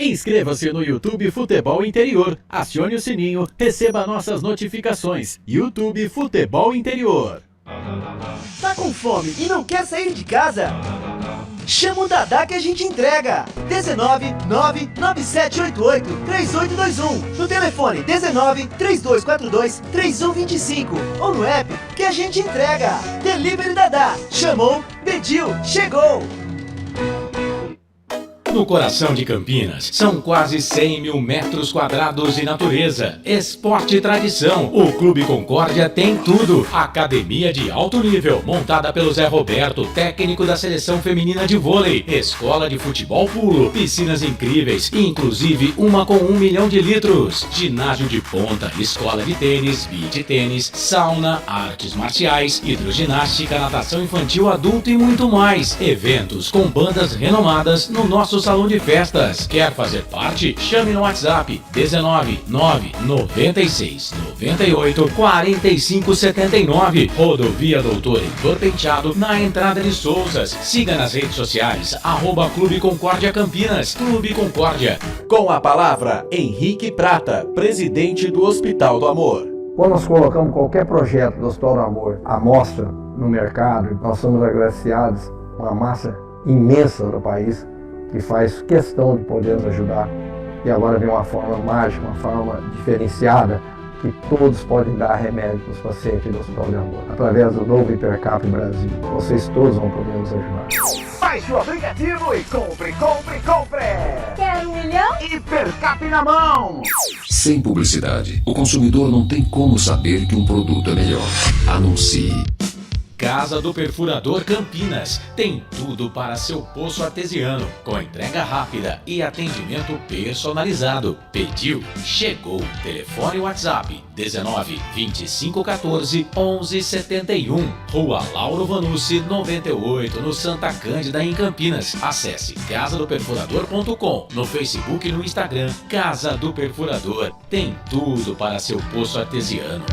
Inscreva-se no YouTube Futebol Interior, acione o sininho, receba nossas notificações. YouTube Futebol Interior. Tá com fome e não quer sair de casa? Chama o Dadá que a gente entrega. 19997883821. No telefone 1932423125 ou no app que a gente entrega. Delivery Dadá. Chamou, pediu, chegou. No coração de Campinas, são quase 100 mil metros quadrados de natureza, esporte e tradição. O Clube Concórdia tem tudo. Academia de alto nível, montada pelo Zé Roberto, técnico da seleção feminina de vôlei. Escola de futebol pulo, piscinas incríveis, inclusive uma com 1 milhão de litros. Ginásio de ponta, escola de tênis, beach tênis, sauna, artes marciais, hidroginástica, natação infantil, adulto e muito mais. Eventos com bandas renomadas no nosso salão de festas. Quer fazer parte? Chame no WhatsApp 19998 Rodovia Doutor Heitor Penteado, na entrada de Souzas. Siga nas redes sociais @Clube Concórdia Campinas. Clube Concórdia. Com a palavra, Henrique Prata, presidente do Hospital do Amor. Quando nós colocamos qualquer projeto do Hospital do Amor à mostra no mercado, nós somos agraciados com uma massa imensa do país que faz questão de poder nos ajudar. E agora vem uma forma mágica, uma forma diferenciada, que todos podem dar remédio para os pacientes do Hospital de Amor. Através do novo Hipercap Brasil, vocês todos vão poder nos ajudar. Baixe o aplicativo e compre! Quer 1 milhão? Hipercap na mão! Sem publicidade, o consumidor não tem como saber que um produto é melhor. Anuncie. Casa do Perfurador Campinas. Tem tudo para seu poço artesiano, com entrega rápida e atendimento personalizado. Pediu? Chegou. Telefone WhatsApp 1925141171. Rua Lauro Vanucci 98, no Santa Cândida, em Campinas. Acesse casadoperfurador.com, no Facebook e no Instagram. Casa do Perfurador. Tem tudo para seu poço artesiano.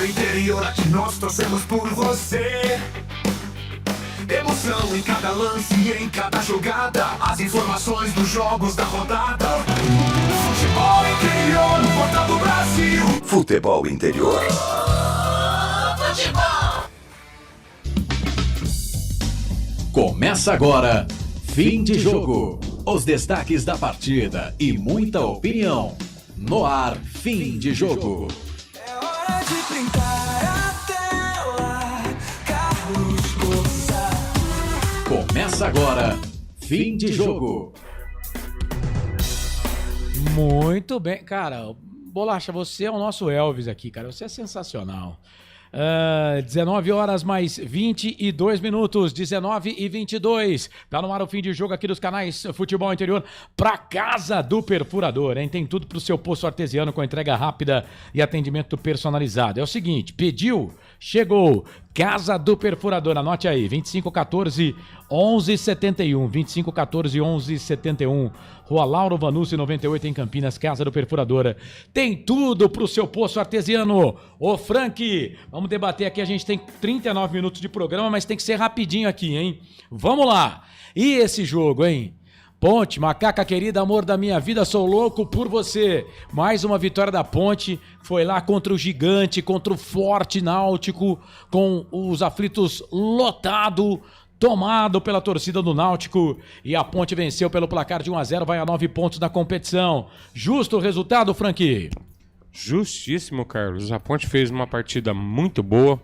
Interior, aqui nós torcemos por você. Emoção em cada lance e em cada jogada. As informações dos jogos da rodada. Futebol Interior, no portal do Brasil. Futebol Interior. Futebol. Começa agora, fim de jogo. Os destaques da partida e muita opinião. No ar, fim de jogo. É hora de brincar. Começa agora, fim de jogo. Muito bem, cara. Bolacha, você é o nosso Elvis aqui, cara. Você é sensacional. 19 horas mais 22 minutos, 19h22. Tá no ar o fim de jogo aqui dos canais Futebol Interior pra Casa do Perfurador, hein? Tem tudo pro seu poço artesiano com entrega rápida e atendimento personalizado. É o seguinte, pediu, chegou. Casa do Perfurador, anote aí, 2514-1171, 2514-1171, Rua Lauro Vanucci, 98 em Campinas, Casa do Perfuradora. Tem tudo pro seu poço artesiano. Ô Frank, vamos debater aqui, a gente tem 39 minutos de programa, mas tem que ser rapidinho aqui, hein? Vamos lá. E esse jogo, hein? Ponte, macaca querida, amor da minha vida, sou louco por você. Mais uma vitória da Ponte, foi lá contra o gigante, contra o forte Náutico, com os aflitos lotado, tomado pela torcida do Náutico. E a Ponte venceu pelo placar de 1-0, vai a 9 pontos na competição. Justo o resultado, Frank? Justíssimo, Carlos. A Ponte fez uma partida muito boa,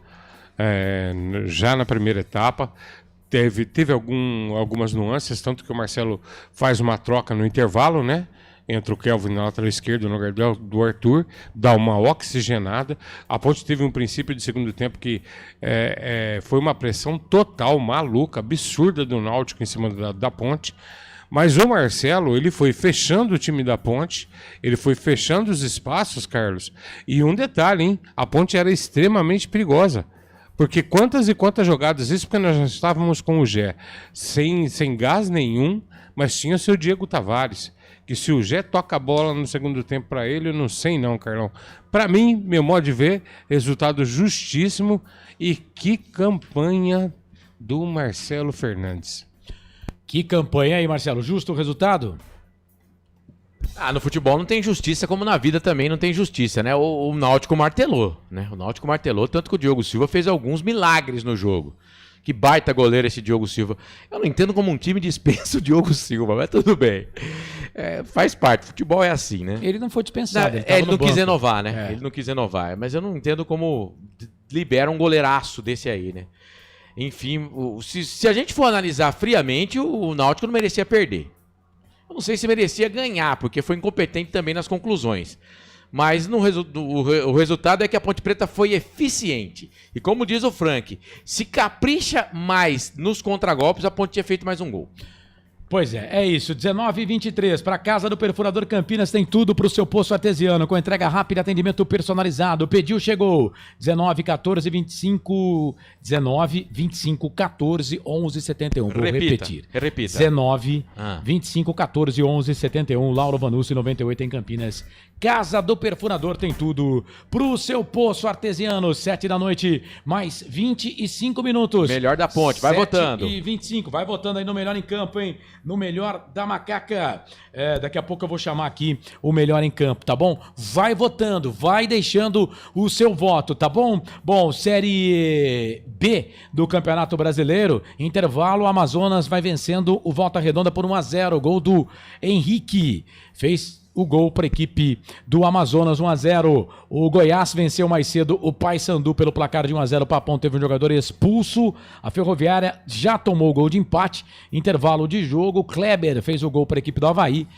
já na primeira etapa. Teve algumas nuances, tanto que o Marcelo faz uma troca no intervalo, né? Entra o Kelvin na lateral esquerda no lugar do Arthur, dá uma oxigenada. A Ponte teve um princípio de segundo tempo que foi uma pressão total, maluca, absurda do Náutico em cima da Ponte. Mas o Marcelo, ele foi fechando o time da Ponte, ele foi fechando os espaços, Carlos. E um detalhe, hein? A Ponte era extremamente perigosa. Porque quantas e quantas jogadas, isso porque nós já estávamos com o Gé, sem gás nenhum, mas tinha o seu Diego Tavares, que se o Gé toca a bola no segundo tempo para ele, eu não sei não, Carlão. Para mim, meu modo de ver, resultado justíssimo e que campanha do Marcelo Fernandes. Que campanha aí, Marcelo, justo o resultado? No futebol não tem justiça, como na vida também não tem justiça, né? O Náutico martelou, né? O Náutico martelou, tanto que o Diogo Silva fez alguns milagres no jogo. Que baita goleiro esse Diogo Silva. Eu não entendo como um time dispensa o Diogo Silva, mas tudo bem. Faz parte, futebol é assim, né? Ele não foi dispensado. Ele não quis renovar, né? Ele não quis renovar, mas eu não entendo como libera um goleiraço desse aí, né? Enfim, se a gente for analisar friamente, o Náutico não merecia perder. Eu não sei se merecia ganhar, porque foi incompetente também nas conclusões. Mas o resultado é que a Ponte Preta foi eficiente. E como diz o Frank, se capricha mais nos contragolpes, a Ponte tinha feito mais um gol. Pois é isso, 19h23, para Casa do Perfurador Campinas tem tudo para o seu poço artesiano, com entrega rápida, atendimento personalizado, pediu, chegou, 19-14-25, 19-25-14-11-71, vou repetir. Repita. 19-25-14-11-71, Lauro Vanucci, 98 em Campinas. Casa do Perfurador tem tudo pro seu poço artesiano, 7 da noite, mais 25 minutos. Melhor da Ponte, vai votando. 7h25, vai votando aí no melhor em campo, hein? No melhor da macaca. Daqui a pouco eu vou chamar aqui o melhor em campo, tá bom? Vai votando, vai deixando o seu voto, tá bom? Bom, Série B do Campeonato Brasileiro, intervalo, o Amazonas vai vencendo o Volta Redonda por 1-0, gol do Henrique, fez o gol para a equipe do Amazonas, 1-0. O Goiás venceu mais cedo o Paysandu pelo placar de 1-0. O Papão teve um jogador expulso. A Ferroviária já tomou o gol de empate. Intervalo de jogo. Kleber fez o gol para a equipe do Avaí.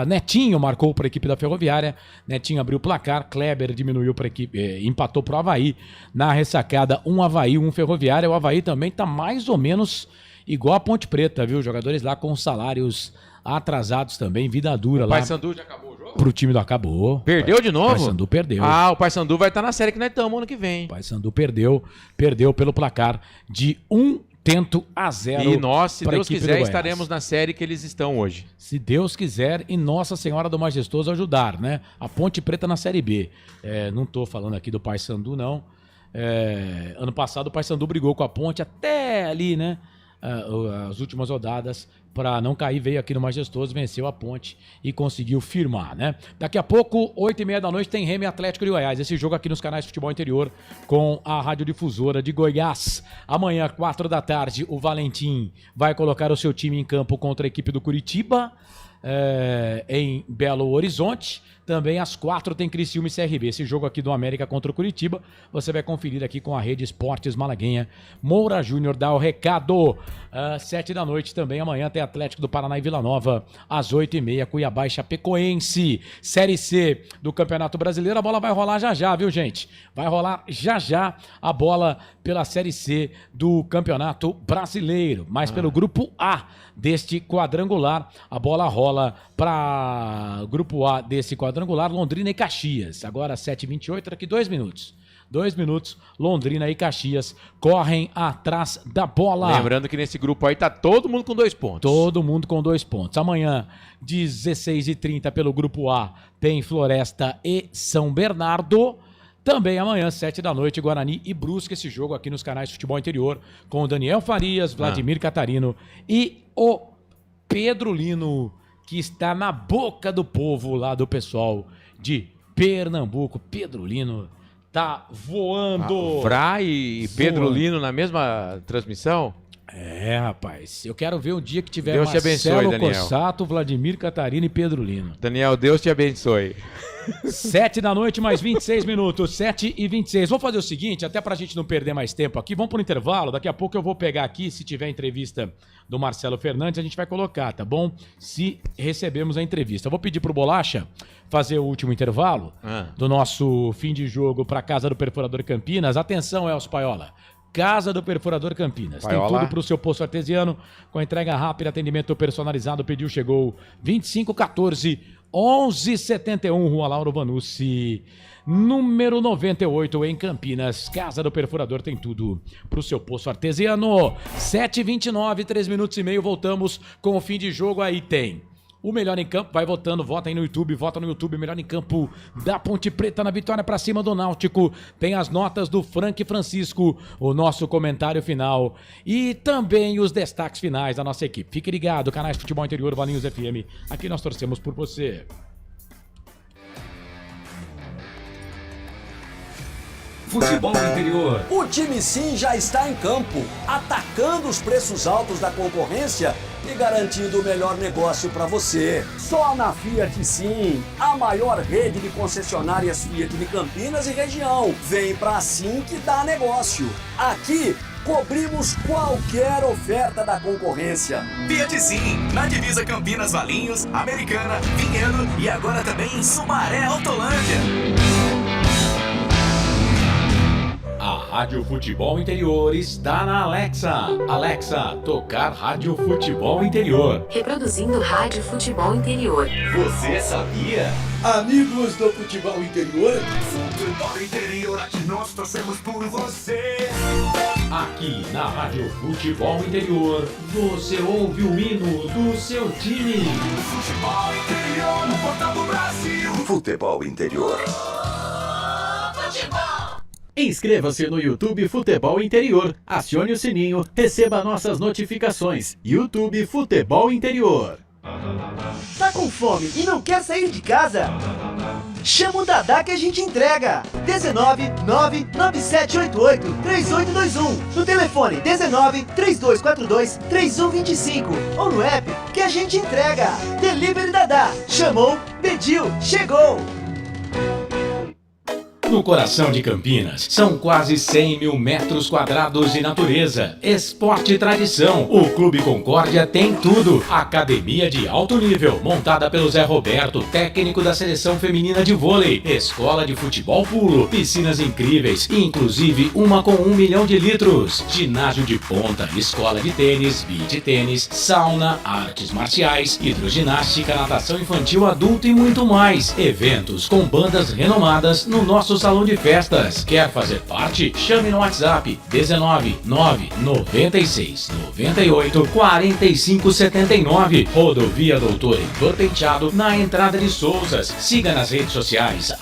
Netinho marcou para a equipe da Ferroviária. Netinho abriu o placar. Kleber diminuiu para a equipe, empatou para o Avaí. Na ressacada, 1 Avaí, 1 Ferroviária. O Avaí também está mais ou menos igual a Ponte Preta, viu? Jogadores lá com salários atrasados também, vida dura lá. O Paysandu já acabou o jogo? Pro time do acabou. Perdeu de novo? O Paysandu perdeu. O Paysandu vai estar na série que nós estamos ano que vem. O Paysandu perdeu pelo placar de 1-0. E nós, se Deus quiser, estaremos na série que eles estão hoje. Se Deus quiser e Nossa Senhora do Majestoso ajudar, né? A Ponte Preta na Série B. Não tô falando aqui do Paysandu, não. Ano passado o Paysandu brigou com a Ponte até ali, né? As últimas rodadas para não cair, veio aqui no Majestoso, venceu a Ponte e conseguiu firmar, né? Daqui a pouco, 8h30 da noite, tem Remo e Atlético de Goiás. Esse jogo aqui nos canais de Futebol Interior com a radiodifusora de Goiás. Amanhã, 4 da tarde, o Valentim vai colocar o seu time em campo contra a equipe do Curitiba. em Belo Horizonte. Também às 4 tem Criciúma e CRB. Esse jogo aqui do América contra o Curitiba, você vai conferir aqui com a Rede Esportes Malaguenha. Moura Júnior dá o recado. 7 da noite também. Amanhã tem Atlético do Paraná e Vila Nova. Às 8h30, Cuiabá e Chapecoense. Série C do Campeonato Brasileiro. A bola vai rolar já já, viu, gente? Vai rolar já já a bola pela Série C do Campeonato Brasileiro. Mas pelo Grupo A deste quadrangular, a bola rola para Grupo A desse quadrangular, Londrina e Caxias. Agora 7h28, daqui 2 minutos. 2 minutos, Londrina e Caxias correm atrás da bola. Lembrando que nesse grupo aí tá todo mundo com 2 pontos. Todo mundo com 2 pontos. Amanhã, 16h30, pelo Grupo A, tem Floresta e São Bernardo. Também amanhã, 7 da noite, Guarani e Brusque, esse jogo aqui nos canais de Futebol Interior, com o Daniel Farias, Vladimir Catarino e o Pedro Lino, que está na boca do povo lá do pessoal de Pernambuco. Pedro Lino tá voando. Vrá e Pedro Lino na mesma transmissão? É, rapaz. Eu quero ver o dia que tiver Deus te abençoe, Marcelo Daniel. Corsato, Vladimir Catarino e Pedro Lino. Daniel, Deus te abençoe. 7 da noite, mais 26 minutos, 7h26. Vou fazer o seguinte, até pra gente não perder mais tempo aqui, vamos pro intervalo, daqui a pouco eu vou pegar aqui, se tiver entrevista do Marcelo Fernandes, a gente vai colocar, tá bom? Se recebemos a entrevista. Eu vou pedir pro Bolacha fazer o último intervalo do nosso fim de jogo pra Casa do Perfurador Campinas. Atenção, Elcio Paiola. Casa do Perfurador Campinas. Paiola. Tem tudo para o seu poço artesiano, com entrega rápida, atendimento personalizado. Pediu, chegou. 2514 1171, Rua Lauro Vanucci, número 98, em Campinas. Casa do Perfurador tem tudo para o seu poço artesiano. 7h29, 3 minutos e meio. Voltamos com o fim de jogo. Aí tem o Melhor em Campo, vai votando, vota aí no YouTube, vota no YouTube, Melhor em Campo da Ponte Preta na vitória pra cima do Náutico. Tem as notas do Frank Francisco, o nosso comentário final e também os destaques finais da nossa equipe. Fique ligado, canais Futebol Interior, Valinhos FM, aqui nós torcemos por você. Futebol Interior. O time Sim já está em campo, atacando os preços altos da concorrência e garantindo o melhor negócio para você. Só na Fiat Sim, a maior rede de concessionárias Fiat de Campinas e região. Vem pra Sim que dá negócio. Aqui cobrimos qualquer oferta da concorrência. Fiat Sim, na divisa Campinas, Valinhos, Americana, Vinhedo e agora também em Sumaré, Autolândia. A Rádio Futebol Interior está na Alexa. Alexa, tocar Rádio Futebol Interior. Reproduzindo Rádio Futebol Interior. Você sabia? Amigos do Futebol Interior. Futebol Interior, aqui nós torcemos por você. Aqui na Rádio Futebol Interior, você ouve o hino do seu time. Futebol Interior, no portal do Brasil. Futebol Interior. Futebol. Inscreva-se no YouTube Futebol Interior, acione o sininho, receba nossas notificações. YouTube Futebol Interior. Tá com fome e não quer sair de casa? Chama o Dadá que a gente entrega. 19 99788 3821. No telefone 19 3242 3125. Ou no app que a gente entrega. Delivery Dadá. Chamou, pediu, chegou. No coração de Campinas, são quase 100 mil metros quadrados de natureza, esporte e tradição. O Clube Concórdia tem tudo. Academia de alto nível, montada pelo Zé Roberto, técnico da seleção feminina de vôlei. Escola de futebol pulo, piscinas incríveis, inclusive uma com 1 milhão de litros. Ginásio de ponta, escola de tênis, beach tênis, sauna, artes marciais, hidroginástica, natação infantil, adulto e muito mais. Eventos com bandas renomadas no nosso salão de festas. Quer fazer parte? Chame no WhatsApp 19 996 98 45 79. Rodovia Doutor Heitor Penteado, na entrada de Souzas. Siga nas redes sociais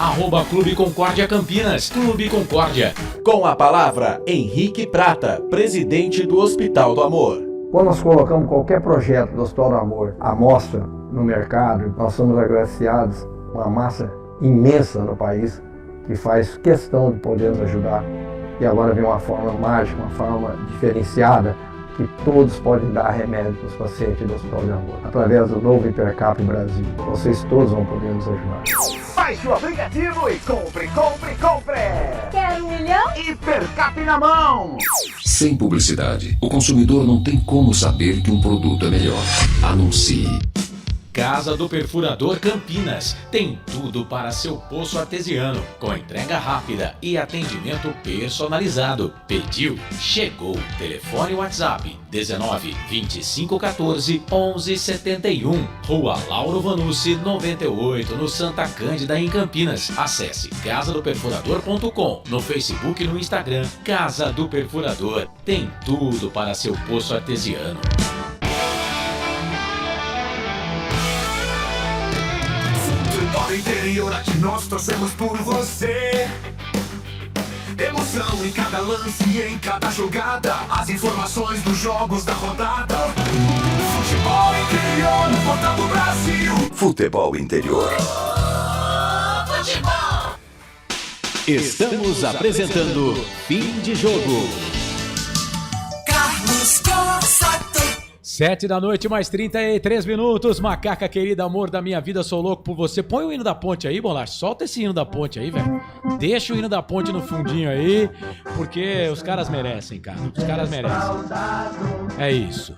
@Clube Concórdia Campinas. Clube Concórdia. Com a palavra, Henrique Prata, presidente do Hospital do Amor. Quando nós colocamos qualquer projeto do Hospital do Amor à mostra no mercado, nós somos agraciados com uma massa imensa no país que faz questão de poder nos ajudar. E agora vem uma forma mágica, uma forma diferenciada, que todos podem dar remédio para os pacientes do Hospital de Amor. Através do novo Hipercap Brasil, vocês todos vão poder nos ajudar. Baixe o aplicativo e compre! Quer 1 milhão? Hipercap na mão! Sem publicidade, o consumidor não tem como saber que um produto é melhor. Anuncie. Casa do Perfurador Campinas tem tudo para seu poço artesiano, com entrega rápida e atendimento personalizado. Pediu, chegou. Telefone WhatsApp 19 25 14 11 71. Rua Lauro Vanucci 98, no Santa Cândida, em Campinas. Acesse casadoperfurador.com, no Facebook e no Instagram. Casa do Perfurador tem tudo para seu poço artesiano. Futebol interior, aqui nós torcemos por você. Emoção em cada lance e em cada jogada. As informações dos jogos da rodada. Futebol interior, no portal do Brasil. Futebol interior. Futebol. Estamos apresentando Fim de Jogo. Carlos Costa. 7 da noite, mais 33 minutos. Macaca querida, amor da minha vida, sou louco por você. Põe o hino da ponte aí, Bolacha. Solta esse hino da ponte aí, velho. Deixa o hino da ponte no fundinho aí, porque os caras merecem, cara. Os caras merecem. É isso.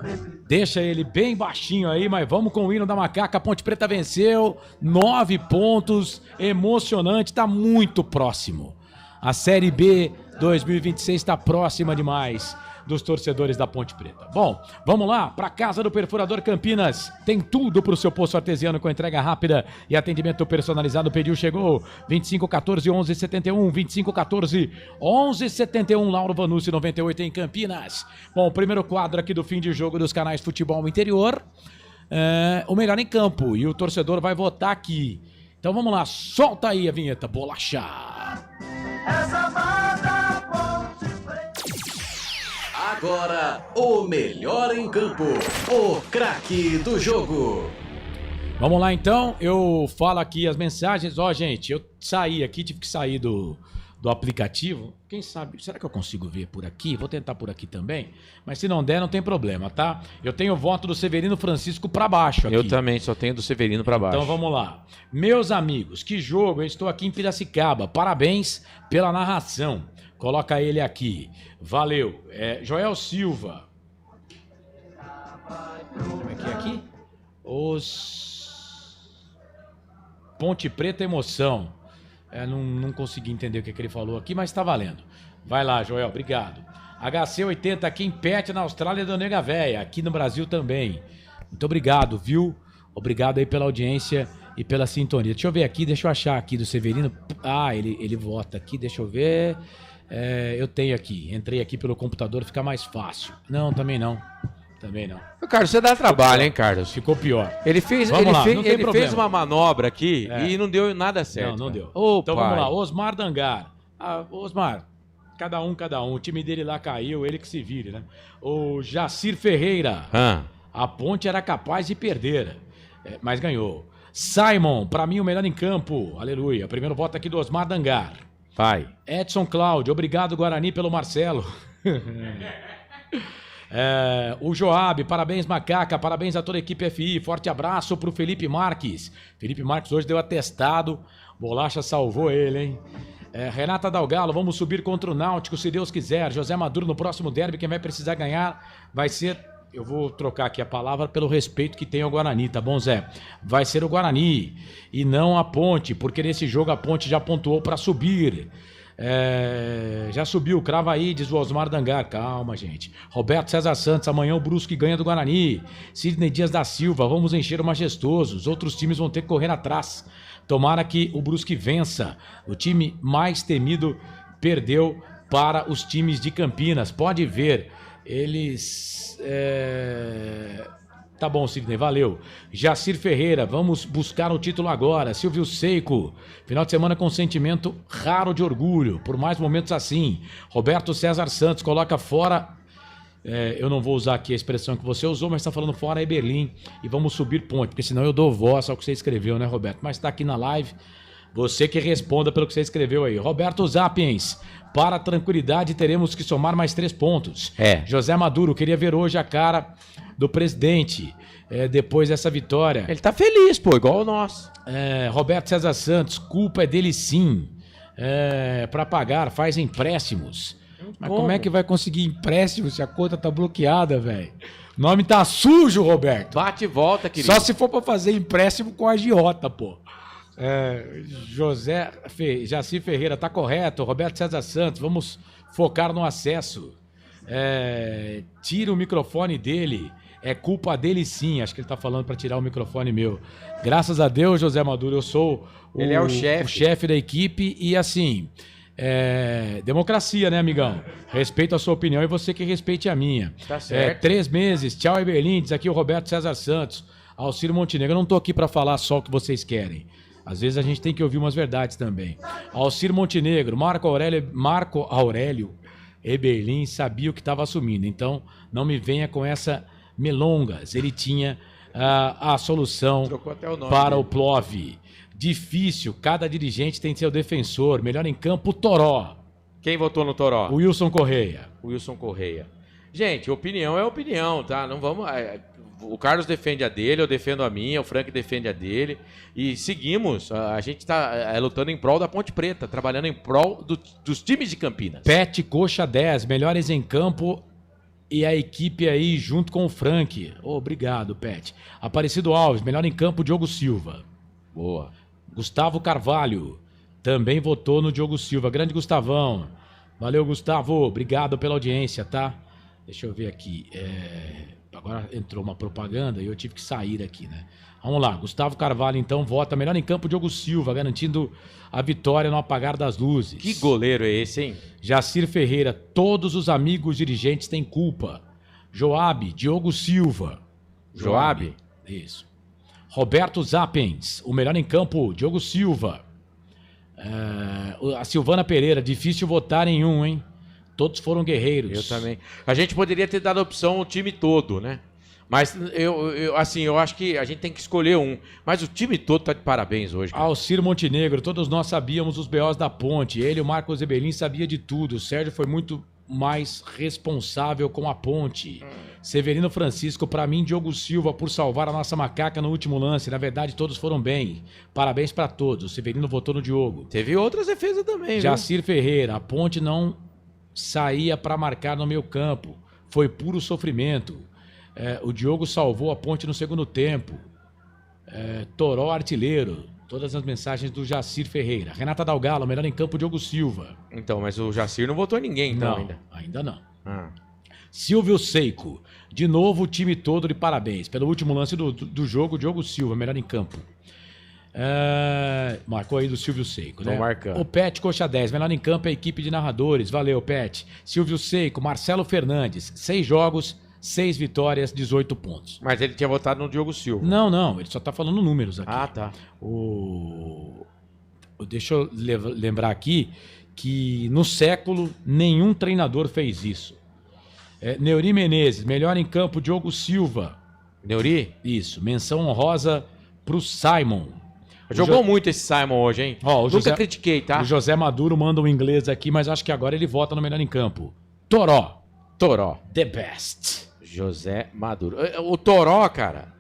Deixa ele bem baixinho aí, mas vamos com o hino da Macaca. A Ponte Preta venceu, 9 pontos. Emocionante, tá muito próximo. A Série B 2026 está próxima demais dos torcedores da Ponte Preta. Bom, vamos lá para Casa do Perfurador Campinas. Tem tudo para o seu poço artesiano com entrega rápida e atendimento personalizado. Pediu, chegou. 25 14 11 71, 25 14 11 71, Lauro Vanucci 98 em Campinas. Bom, o primeiro quadro aqui do Fim de Jogo dos canais Futebol Interior. O melhor em campo, e o torcedor vai votar aqui. Então vamos lá, solta aí a vinheta, Bolacha. Essa banda Agora, o melhor em campo, o craque do jogo. Vamos lá então, eu falo aqui as mensagens. Ó, gente, eu saí aqui, tive que sair do aplicativo. Quem sabe, será que eu consigo ver por aqui? Vou tentar por aqui também, mas se não der, não tem problema, tá? Eu tenho o voto do Severino Francisco pra baixo aqui. Eu também só tenho do Severino pra baixo. Então vamos lá. Meus amigos, que jogo, eu estou aqui em Piracicaba. Parabéns pela narração. Coloca ele aqui. Valeu. Joel Silva. Como é que é aqui? Ponte Preta Emoção. Não consegui entender o que ele falou aqui, mas tá valendo. Vai lá, Joel. Obrigado. HC80 aqui em Pet, na Austrália, do Nega Véia. Aqui no Brasil também. Muito obrigado, viu? Obrigado aí pela audiência e pela sintonia. Deixa eu ver aqui, deixa eu achar aqui do Severino. Ah, ele vota aqui, deixa eu ver... eu tenho aqui, entrei aqui pelo computador, fica mais fácil. Não, também não. Carlos, você dá trabalho, hein, Carlos? Ficou pior. Ele fez uma manobra aqui e não deu nada certo. Não deu. Ô, então pai. vamos lá, Osmar Dangar. Osmar, cada um. O time dele lá caiu, ele que se vire, né? O Jacir Ferreira. A Ponte era capaz de perder, mas ganhou. Simon, pra mim o melhor em campo. Aleluia. Primeiro voto aqui do Osmar Dangar. Vai. Edson Cláudio, obrigado Guarani pelo Marcelo. O Joab, parabéns Macaca, parabéns a toda a equipe FI, forte abraço pro Felipe Marques. Felipe Marques hoje deu atestado, Bolacha salvou ele, hein? Renata Dalgalo, vamos subir contra o Náutico, se Deus quiser. José Maduro, no próximo derby, quem vai precisar ganhar vai ser... Eu vou trocar aqui a palavra pelo respeito que tem ao Guarani, tá bom, Zé? Vai ser o Guarani e não a Ponte, porque nesse jogo a Ponte já pontuou para subir. Já subiu, crava aí, diz o Osmar Dangar. Calma, gente. Roberto César Santos, amanhã o Brusque ganha do Guarani. Sidney Dias da Silva, vamos encher o Majestoso. Os outros times vão ter que correr atrás. Tomara que o Brusque vença. O time mais temido perdeu para os times de Campinas. Pode ver, eles... Tá bom, Sidney, valeu. Jacir Ferreira, vamos buscar o título agora. Silvio Seico, final de semana com sentimento raro de orgulho, por mais momentos assim. Roberto César Santos, coloca fora... eu não vou usar aqui a expressão que você usou, mas está falando fora Eberlin e vamos subir Ponte, porque senão eu dou voz ao que você escreveu, né, Roberto? Mas está aqui na live, Você que responda pelo que você escreveu aí. Roberto Zapiens, para a tranquilidade teremos que somar mais 3 pontos. José Maduro, queria ver hoje a cara do presidente depois dessa vitória. Ele tá feliz, pô, igual o nosso. Roberto César Santos, culpa é dele sim. Para pagar, faz empréstimos. Mas como é que vai conseguir empréstimo se a conta tá bloqueada, velho? O nome tá sujo, Roberto. Bate e volta, querido. Só se for pra fazer empréstimo com a agiota, pô. Jaci Ferreira, tá correto. Roberto César Santos, vamos focar no acesso. Tira o microfone dele. É culpa dele sim. Acho que ele tá falando pra tirar o microfone meu. Graças a Deus, José Maduro, eu sou ele é o chefe da equipe e assim... democracia, né, amigão? Respeito a sua opinião e você que respeite a minha. Tá certo. 3 meses, tchau, Eberlindes. Aqui é o Roberto César Santos, Alcir Montenegro. Eu não tô aqui pra falar só o que vocês querem. Às vezes a gente tem que ouvir umas verdades também. Alcir Montenegro, Marco Aurélio Eberlin sabia o que estava assumindo. Então, não me venha com essa melongas. Ele tinha a solução para o Plov. Difícil, cada dirigente tem seu defensor. Melhor em campo, Toró. Quem votou no Toró? O Wilson Correia. Wilson Correia. Gente, opinião é opinião, tá? Não vamos... O Carlos defende a dele, eu defendo a minha, o Frank defende a dele. E seguimos. A gente está lutando em prol da Ponte Preta, trabalhando em prol dos times de Campinas. Pet Coxa 10, melhores em campo e a equipe aí junto com o Frank. Obrigado, Pet. Aparecido Alves, melhor em campo, Diogo Silva. Boa. Gustavo Carvalho também votou no Diogo Silva. Grande Gustavão. Valeu, Gustavo. Obrigado pela audiência, tá? Deixa eu ver aqui. Agora entrou uma propaganda e eu tive que sair aqui, né? Vamos lá. Gustavo Carvalho, então, vota melhor em campo Diogo Silva, garantindo a vitória no apagar das luzes. Que goleiro é esse, hein? Jacir Ferreira. Todos os amigos dirigentes têm culpa. Joab, Diogo Silva. Joab? Isso. Roberto Zappens, o melhor em campo, Diogo Silva. A Silvana Pereira, difícil votar em um, hein? Todos foram guerreiros. Eu também. A gente poderia ter dado a opção o time todo, né? Mas eu acho que a gente tem que escolher um. Mas o time todo tá de parabéns hoje. Cara. Alcir Montenegro, todos nós sabíamos os BOs da Ponte. Ele, o Marcos Eberlin, sabia de tudo. O Sérgio foi muito mais responsável com a Ponte. Severino Francisco, pra mim, Diogo Silva, por salvar a nossa macaca no último lance. Na verdade, todos foram bem. Parabéns pra todos. O Severino votou no Diogo. Teve outras defesas também, Jacir Ferreira, a Ponte não saía pra marcar no meio campo. Foi puro sofrimento. O Diogo salvou a Ponte no segundo tempo. Toró artilheiro. Todas as mensagens do Jacir Ferreira. Renata Dalgalo, melhor em campo, Diogo Silva. Então, mas o Jacir não votou em ninguém, então, não, ainda não. Silvio Seico. De novo, o time todo de parabéns. Pelo último lance do jogo, Diogo Silva, melhor em campo. Marcou aí do Silvio Seico, né? O Pet Coxa 10, melhor em campo é a equipe de narradores. Valeu, Pet. Silvio Seico, Marcelo Fernandes. 6 jogos, 6 vitórias, 18 pontos. Mas ele tinha votado no Diogo Silva. Não, ele só tá falando números aqui. Ah, tá. Deixa eu lembrar aqui que no século nenhum treinador fez isso. Neuri Menezes, melhor em campo, Diogo Silva. Neuri? Isso, menção honrosa pro Simon. Jogou muito esse Simon hoje, hein? Nunca critiquei, tá? O José Maduro manda um inglês aqui, mas acho que agora ele vota no melhor em campo. Toró. The best. José Maduro. O Toró, cara,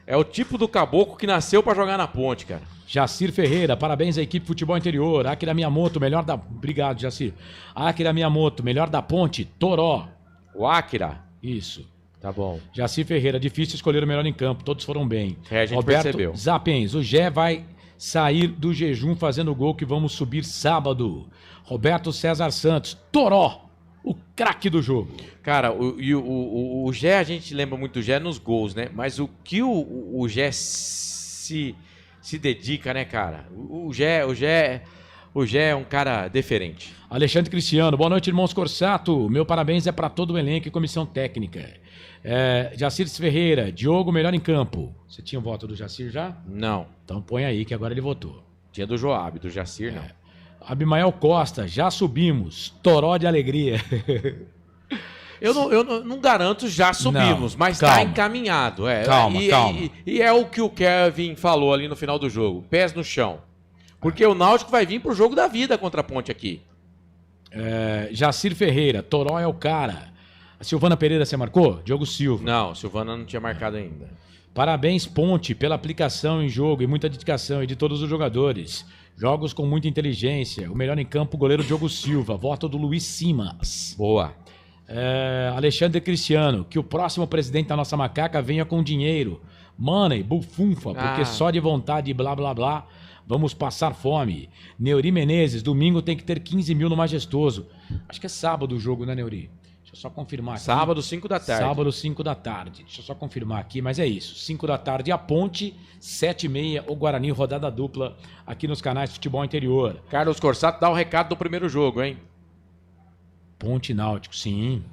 é o tipo do caboclo que nasceu pra jogar na Ponte, cara. Jacir Ferreira, parabéns à equipe Futebol Interior. Akira Miyamoto, melhor da... Obrigado, Jacir. Akira Miyamoto, melhor da Ponte, Toró. O Akira? Isso. Tá bom. Jacir Ferreira, difícil escolher o melhor em campo, todos foram bem. A gente Roberto percebeu. Zapens, o Gé vai sair do jejum fazendo o gol que vamos subir sábado. Roberto César Santos, Toró, o craque do jogo. Cara, o Gé, a gente lembra muito do Gé nos gols, né? Mas o que o Gé se dedica, né, cara? O Gé é um cara diferente. Alexandre Cristiano, boa noite, irmãos Corsato. Meu parabéns é para todo o elenco e comissão técnica. Jacir Ferreira, Diogo, melhor em campo. Você tinha o voto do Jacir já? Não. Então põe aí que agora ele votou. Tinha do Joab, do Jacir não. Abimael Costa, já subimos. Toró de alegria. Eu não garanto já subimos, não, mas calma. tá encaminhado. Calma. E é o que o Kevin falou ali no final do jogo. Pés no chão. Porque o Náutico vai vir pro jogo da vida contra a Ponte aqui. Jacir Ferreira, Toró é o cara. A Silvana Pereira, você marcou? Diogo Silva. Não, Silvana não tinha marcado ainda. Parabéns, Ponte, pela aplicação em jogo e muita dedicação e de todos os jogadores. Jogos com muita inteligência. O melhor em campo, o goleiro Diogo Silva. Voto do Luiz Simas. Boa. Alexandre Cristiano, que o próximo presidente da nossa macaca venha com dinheiro. Money, bufunfa, porque só de vontade e blá blá blá vamos passar fome. Neuri Menezes, domingo tem que ter 15 mil no Majestoso. Acho que é sábado o jogo, né, Neuri? Deixa eu só confirmar aqui. Sábado, 5 da tarde. Sábado, 5 da tarde. Deixa eu só confirmar aqui, mas é isso. 5 da tarde a Ponte, 7h30 o Guarani, rodada dupla aqui nos canais de Futebol Interior. Carlos Corsato dá o recado do primeiro jogo, hein? Ponte Náutico, sim.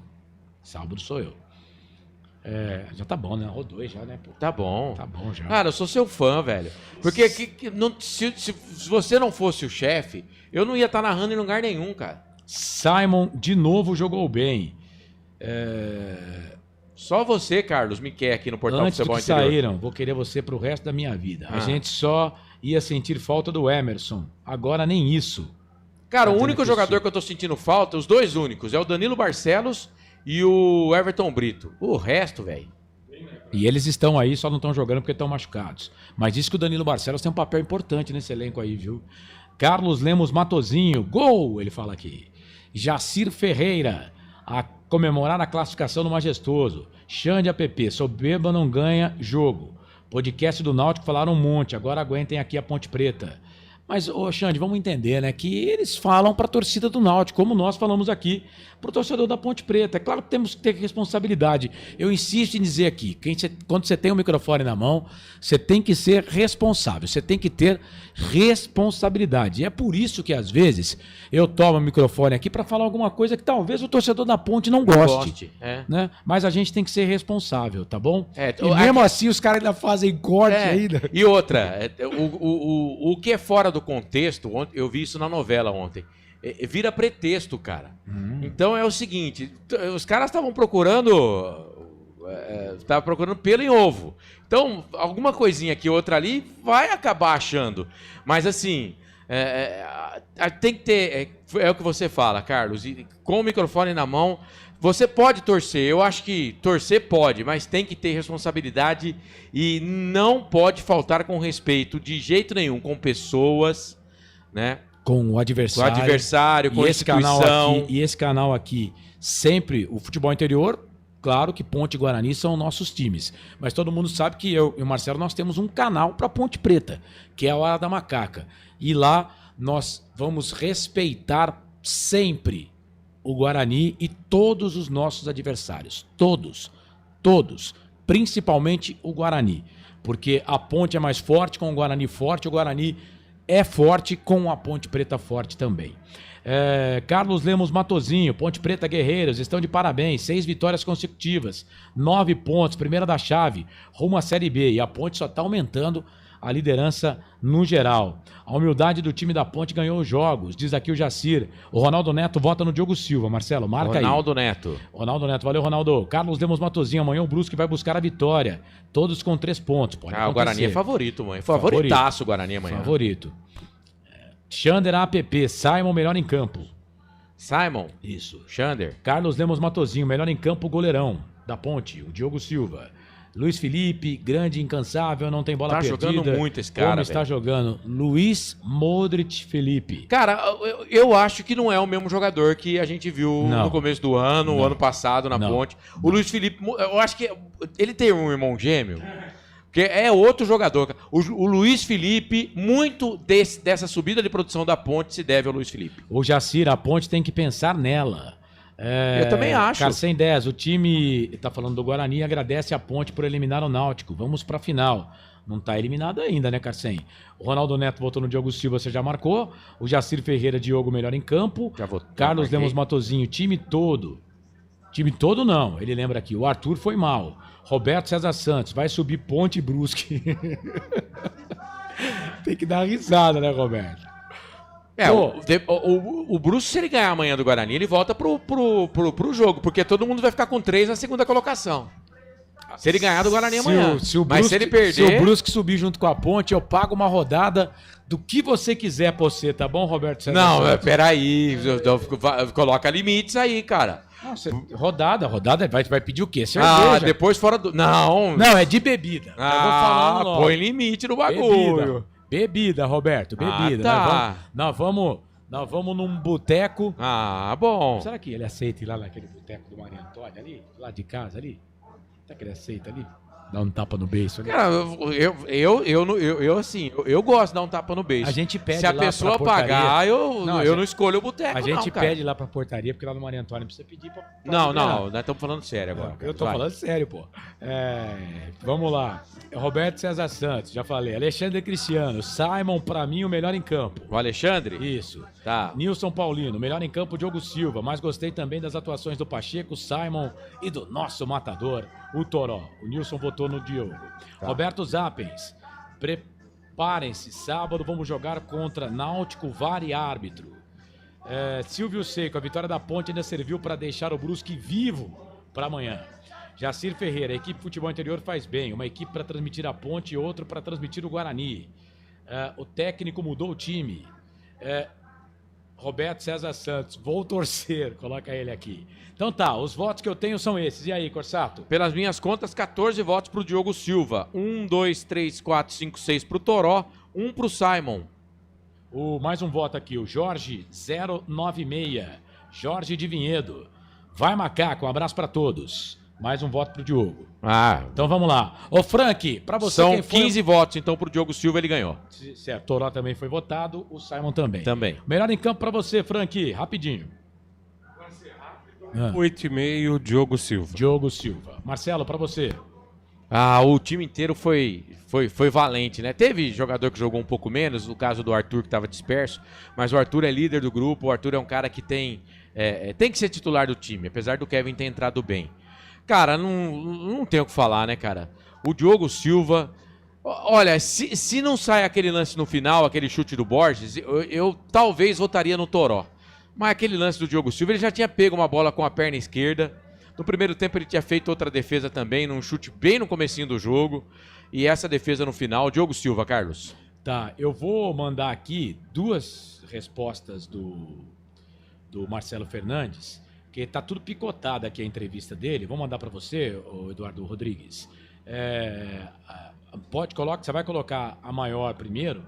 Sábado sou eu. Já tá bom, né? Rodou já, né? Pô? Tá bom. Tá bom já. Cara, eu sou seu fã, velho. Porque se você não fosse o chefe, eu não ia estar narrando em lugar nenhum, cara. Simon, de novo, jogou bem. Só você, Carlos, me quer aqui no Portal Antes Futebol do que Interior. saíram, vou querer você pro resto da minha vida. A gente só ia sentir falta do Emerson. Agora nem isso. Cara, o único jogador que eu tô sentindo falta, os dois únicos, é o Danilo Barcelos e o Everton Brito. O resto, velho. E eles estão aí, só não estão jogando porque estão machucados. Mas diz que o Danilo Barcelos tem um papel importante nesse elenco aí, viu? Carlos Lemos Matozinho, gol, ele fala aqui. Jacir Ferreira, a comemorar a classificação no Majestoso. Xande APP, soberba não ganha jogo. Podcast do Náutico falaram um monte, agora aguentem aqui a Ponte Preta. Mas, Xande, vamos entender, né, que eles falam para a torcida do Náutico, como nós falamos aqui para o torcedor da Ponte Preta. É claro que temos que ter responsabilidade. Eu insisto em dizer aqui, quando você tem o microfone na mão, você tem que ser responsável, você tem que ter responsabilidade. E é por isso que, às vezes, eu tomo o microfone aqui para falar alguma coisa que talvez o torcedor da Ponte não goste. Né? Mas a gente tem que ser responsável, tá bom? E mesmo assim, os caras ainda fazem corte ainda. E outra, o que é fora do contexto, eu vi isso na novela ontem, vira pretexto, cara. Então é o seguinte, os caras estavam procurando pelo em ovo. Então, alguma coisinha aqui, outra ali, vai acabar achando. Mas assim, tem que ter, é o que você fala, Carlos, e com o microfone na mão, você pode torcer, eu acho que torcer pode, mas tem que ter responsabilidade e não pode faltar com respeito de jeito nenhum com pessoas, né? Com o adversário. Com a instituição. E esse canal aqui, sempre, o Futebol Interior, claro que Ponte e Guarani são nossos times, mas todo mundo sabe que eu e o Marcelo, nós temos um canal para Ponte Preta, que é a Hora da Macaca. E lá nós vamos respeitar sempre o Guarani e todos os nossos adversários. Todos. Principalmente o Guarani. Porque a Ponte é mais forte com o Guarani forte, o Guarani é forte com a Ponte Preta forte também. Carlos Lemos Matozinho, Ponte Preta Guerreiros, estão de parabéns, 6 vitórias consecutivas, 9 pontos, primeira da chave, rumo à Série B, e a Ponte só está aumentando a liderança no geral. A humildade do time da Ponte ganhou os jogos, diz aqui o Jacir. O Ronaldo Neto vota no Diogo Silva. Marcelo, marca aí. Ronaldo Neto, valeu, Ronaldo. Carlos Lemos Matozinho, amanhã o Brusque vai buscar a vitória. Todos com 3 pontos. Pode acontecer. O Guarani é favorito, mãe. Favoritaço o Guarani amanhã. Favorito. Xander APP, Simon melhor em campo. Simon? Isso. Xander. Carlos Lemos Matozinho, melhor em campo, goleirão da Ponte, o Diogo Silva. Luiz Felipe, grande, incansável, não tem bola perdida. Tá jogando muito esse cara, Como está jogando? Luiz Modric Felipe. Cara, eu acho que não é o mesmo jogador que a gente viu no começo do ano, o ano passado na Ponte. O Luiz Felipe, eu acho que ele tem um irmão gêmeo, que é outro jogador. O Luiz Felipe, muito dessa subida de produção da Ponte se deve ao Luiz Felipe. O Jacir, a Ponte tem que pensar nela. Eu também acho. Carcem 10, o time, tá falando do Guarani, agradece a Ponte por eliminar o Náutico. Vamos pra final. Não tá eliminado ainda, né, Carcem? O Ronaldo Neto votou no Diogo Silva, você já marcou. O Jacir Ferreira, Diogo, melhor em campo. Carlos Lemos Matozinho, time todo. Time todo não, ele lembra aqui. O Arthur foi mal. Roberto César Santos, vai subir Ponte e Brusque. Tem que dar risada, né, Roberto? O Brusque, se ele ganhar amanhã do Guarani, ele volta pro jogo, porque todo mundo vai ficar com 3 na segunda colocação. Se ele ganhar do Guarani Se amanhã. o Mas se Brusque- ele perder... Se o Brusque subir junto com a Ponte, eu pago uma rodada do que você quiser pra você, tá bom, Roberto César? Não, Santos? peraí. Coloca limites aí, cara. Não, rodada vai pedir o quê? Cerveja? Depois fora do... Não. Não, é de bebida. Eu vou falando logo. Põe limite no bagulho. Bebida, Roberto, bebida. tá. Nós vamos num boteco. Bom. Será que ele aceita ir lá naquele boteco do Maria Antônia ali? Lá de casa ali? Será que ele aceita ali? Dá um tapa no beiço ali? Cara, eu gosto de dar um tapa no beiço. A gente pede Se a lá pessoa pra portaria. pagar, eu Não, não escolho o boteco, A gente cara. pede lá pra portaria, porque lá no Maria Antônia não precisa pedir pra Não, liberar. nós estamos falando sério agora. Eu tô falando sério, pô. Vamos lá. Roberto César Santos, já falei. Alexandre Cristiano. Simon, pra mim, o melhor em campo. O Alexandre? Isso. Tá. Nilson Paulino, melhor em campo, Diogo Silva. Mas gostei também das atuações do Pacheco, Simon e do nosso matador, o Toró. O Nilson votou no Diogo. Roberto Zappens. Preparem-se. Sábado vamos jogar contra Náutico, VAR e árbitro. Silvio Seco, a vitória da Ponte ainda serviu para deixar o Brusque vivo para amanhã. Jacir Ferreira, a equipe Futebol Interior faz bem. Uma equipe para transmitir a Ponte e outra para transmitir o Guarani. O técnico mudou o time. Roberto César Santos, vou torcer. Coloca ele aqui. Então tá, os votos que eu tenho são esses. E aí, Corsato? Pelas minhas contas, 14 votos pro Diogo Silva. 1, 2, 3, 4, 5, 6 pro Toró. 1 pro Simon. Mais um voto aqui, o Jorge 096. Jorge de Vinhedo. Vai, Macaco, um abraço para todos. Mais um voto pro Diogo. Então vamos lá. Ô, Frank, pra você São quem foi... 15 votos, então pro Diogo Silva ele ganhou. Certo, Toró também foi votado, o Simon também. Também. Melhor em campo pra você, Frank, rapidinho. 8,5, Diogo Silva. Diogo Silva. Marcelo, pra você. O time inteiro foi valente, né? Teve jogador que jogou um pouco menos, no caso do Arthur que estava disperso, mas o Arthur é líder do grupo, o Arthur é um cara que tem que ser titular do time, apesar do Kevin ter entrado bem. Cara, não tem o que falar, né, cara? O Diogo Silva, olha, se não sai aquele lance no final, aquele chute do Borges, eu talvez votaria no Toró. Mas aquele lance do Diogo Silva, ele já tinha pego uma bola com a perna esquerda. No primeiro tempo ele tinha feito outra defesa também, num chute bem no comecinho do jogo. E essa defesa no final, Diogo Silva, Carlos. Tá, eu vou mandar aqui duas respostas do Marcelo Fernandes, que tá tudo picotado aqui a entrevista dele. Vou mandar para você, o Eduardo Rodrigues. Você vai colocar a maior primeiro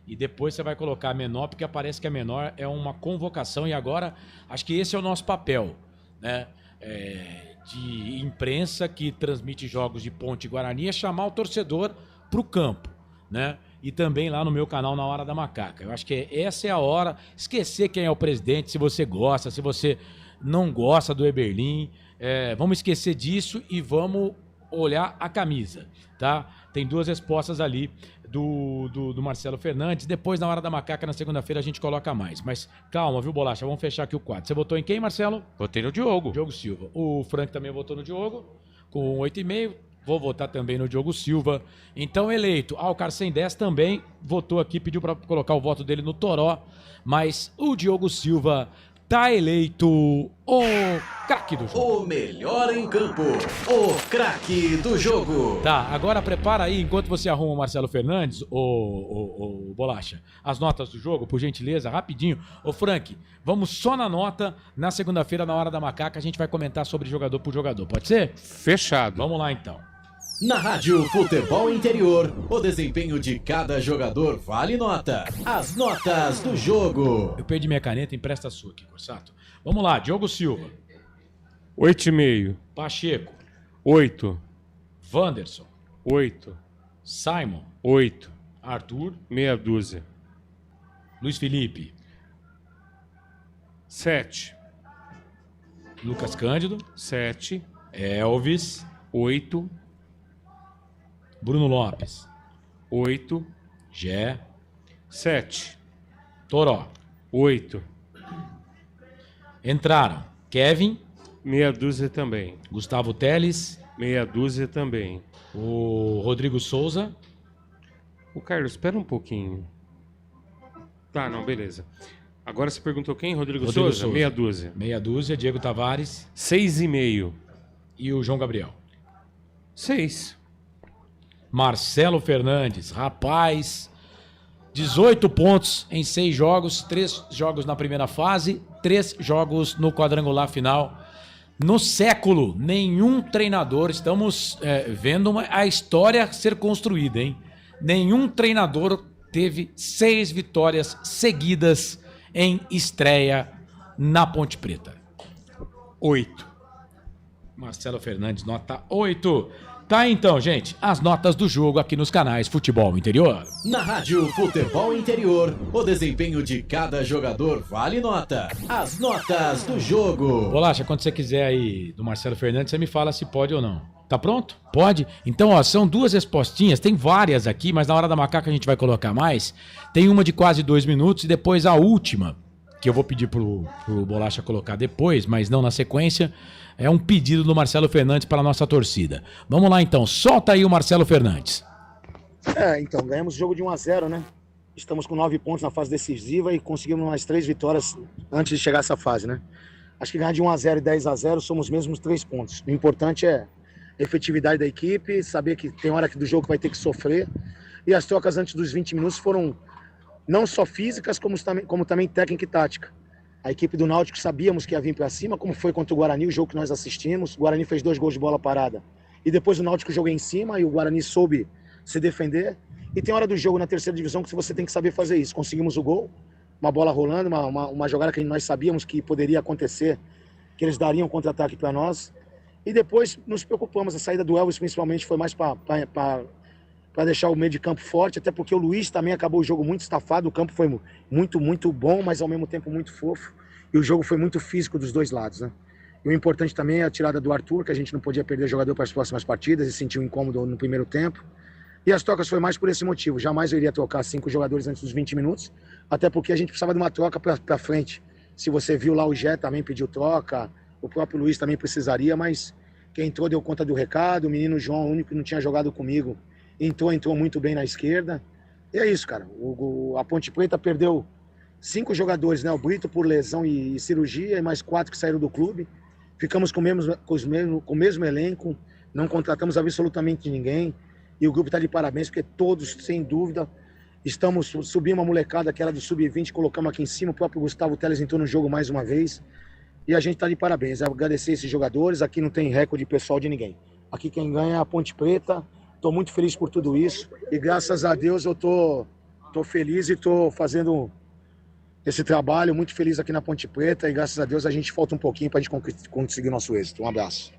e depois você vai colocar a menor, porque parece que a menor é uma convocação e agora acho que esse é o nosso papel, né? De imprensa que transmite jogos de Ponte e Guarani é chamar o torcedor para o campo, né? E também lá no meu canal Na Hora da Macaca. Eu acho que essa é a hora, esquecer quem é o presidente, se você gosta, se você não gosta do Eberlin, vamos esquecer disso e vamos olhar a camisa, tá? Tem duas respostas ali do Marcelo Fernandes. Depois, na Hora da Macaca, na segunda-feira, a gente coloca mais. Mas calma, viu, Bolacha? Vamos fechar aqui o quadro. Você votou em quem, Marcelo? Votei no Diogo. Diogo Silva. O Frank também votou no Diogo, com 8,5. Vou votar também no Diogo Silva. Então, eleito. O Carcem 10 também votou aqui, pediu para colocar o voto dele no Toró. Mas o Diogo Silva tá eleito o craque do jogo. O melhor em campo, o craque do jogo. Tá, agora prepara aí, enquanto você arruma o Marcelo Fernandes, o Bolacha, as notas do jogo, por gentileza, rapidinho. Ô Frank, vamos só na nota, na segunda-feira, na Hora da Macaca, a gente vai comentar sobre jogador por jogador, pode ser? Fechado. Vamos lá então. Na Rádio Futebol Interior, o desempenho de cada jogador vale nota. As notas do jogo. Eu perdi minha caneta, empresta a sua aqui, Corsato. Vamos lá, Diogo Silva. 8,5. Pacheco. 8. Wanderson. 8. Simon. 8. Arthur. Meia dúzia. Luiz Felipe. 7. Lucas Cândido. 7. Elvis. 8. Bruno Lopes. 8. Gé. 7. Toró. 8. Entraram Kevin. Meia dúzia também. Gustavo Teles. Meia dúzia também. O Rodrigo Souza. O Carlos, espera um pouquinho. Tá, não, beleza. Agora você perguntou quem? Rodrigo Souza? Meia dúzia. Meia dúzia. Diego Tavares. 6,5. E o João Gabriel. 6. Marcelo Fernandes, rapaz, 18 pontos em 6 jogos, 3 jogos na primeira fase, 3 jogos no quadrangular final. No século, nenhum treinador, estamos vendo a história ser construída, hein? Nenhum treinador teve 6 vitórias seguidas em estreia na Ponte Preta. 8. Marcelo Fernandes, nota 8. Tá então, gente, as notas do jogo aqui nos canais Futebol Interior. Na Rádio Futebol Interior, o desempenho de cada jogador vale nota. As notas do jogo. Bolacha, quando você quiser aí do Marcelo Fernandes, você me fala se pode ou não. Tá pronto? Pode? Então, ó, são 2 respostinhas, tem várias aqui, mas na hora da macaca a gente vai colocar mais. Tem uma de quase 2 minutos e depois a última, que eu vou pedir pro Bolacha colocar depois, mas não na sequência. É um pedido do Marcelo Fernandes para a nossa torcida. Vamos lá então, solta aí o Marcelo Fernandes. Então, ganhamos o jogo de 1-0, né? Estamos com 9 pontos na fase decisiva e conseguimos mais 3 vitórias antes de chegar a essa fase, né? Acho que ganhar de 1-0 e 10-0 somos os mesmos 3 pontos. O importante é a efetividade da equipe, saber que tem hora do jogo que vai ter que sofrer. E as trocas antes dos 20 minutos foram não só físicas, como também técnica e tática. A equipe do Náutico sabíamos que ia vir para cima, como foi contra o Guarani, o jogo que nós assistimos. O Guarani fez 2 gols de bola parada. E depois o Náutico jogou em cima e o Guarani soube se defender. E tem hora do jogo na terceira divisão que você tem que saber fazer isso. Conseguimos o gol, uma bola rolando, uma jogada que nós sabíamos que poderia acontecer, que eles dariam um contra-ataque para nós. E depois nos preocupamos. A saída do Elvis principalmente foi mais para deixar o meio de campo forte, até porque o Luiz também acabou o jogo muito estafado. O campo foi muito, muito bom, mas ao mesmo tempo muito fofo. E o jogo foi muito físico dos dois lados, né? E o importante também é a tirada do Arthur, que a gente não podia perder jogador para as próximas partidas e sentiu um incômodo no primeiro tempo. E as trocas foi mais por esse motivo. Jamais eu iria trocar 5 jogadores antes dos 20 minutos, até porque a gente precisava de uma troca para frente. Se você viu lá, o Gé também pediu troca, o próprio Luiz também precisaria, mas quem entrou deu conta do recado. O menino João, o único que não tinha jogado comigo, entrou muito bem na esquerda. E é isso, cara. A Ponte Preta perdeu 5 jogadores, né? O Brito por lesão e cirurgia, e mais 4 que saíram do clube. Ficamos com o mesmo elenco, não contratamos absolutamente ninguém. E o grupo está de parabéns, porque todos, sem dúvida, subimos uma molecada que era do Sub-20, colocamos aqui em cima. O próprio Gustavo Teles entrou no jogo mais uma vez. E a gente está de parabéns. Agradecer esses jogadores. Aqui não tem recorde pessoal de ninguém. Aqui quem ganha é a Ponte Preta. Estou muito feliz por tudo isso. E graças a Deus eu tô feliz e estou fazendo esse trabalho, muito feliz aqui na Ponte Preta. E graças a Deus a gente falta um pouquinho para a gente conseguir nosso êxito. Um abraço.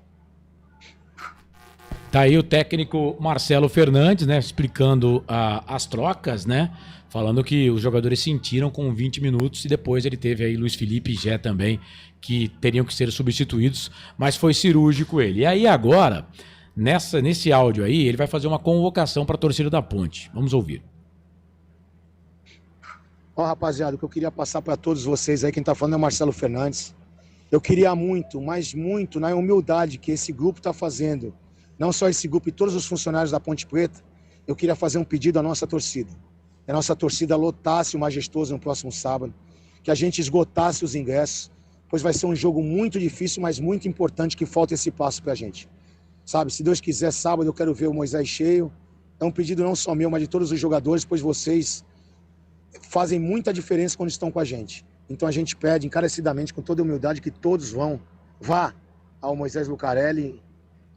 Tá aí o técnico Marcelo Fernandes, né, explicando as trocas, né, falando que os jogadores sentiram com 20 minutos e depois ele teve aí Luiz Felipe e Gé também, que teriam que ser substituídos, mas foi cirúrgico ele. E aí agora, nesse áudio aí, ele vai fazer uma convocação para a torcida da Ponte. Vamos ouvir. Ó, rapaziada, o que eu queria passar para todos vocês aí, quem tá falando é o Marcelo Fernandes. Eu queria muito, mas muito, na humildade que esse grupo tá fazendo, não só esse grupo e todos os funcionários da Ponte Preta, eu queria fazer um pedido à nossa torcida. Que a nossa torcida lotasse o Majestoso no próximo sábado, que a gente esgotasse os ingressos, pois vai ser um jogo muito difícil, mas muito importante, que falta esse passo pra gente. Sabe, se Deus quiser, sábado eu quero ver o Moisés cheio. É um pedido não só meu, mas de todos os jogadores, pois vocês fazem muita diferença quando estão com a gente. Então a gente pede encarecidamente, com toda humildade, que todos vá ao Moisés Lucarelli,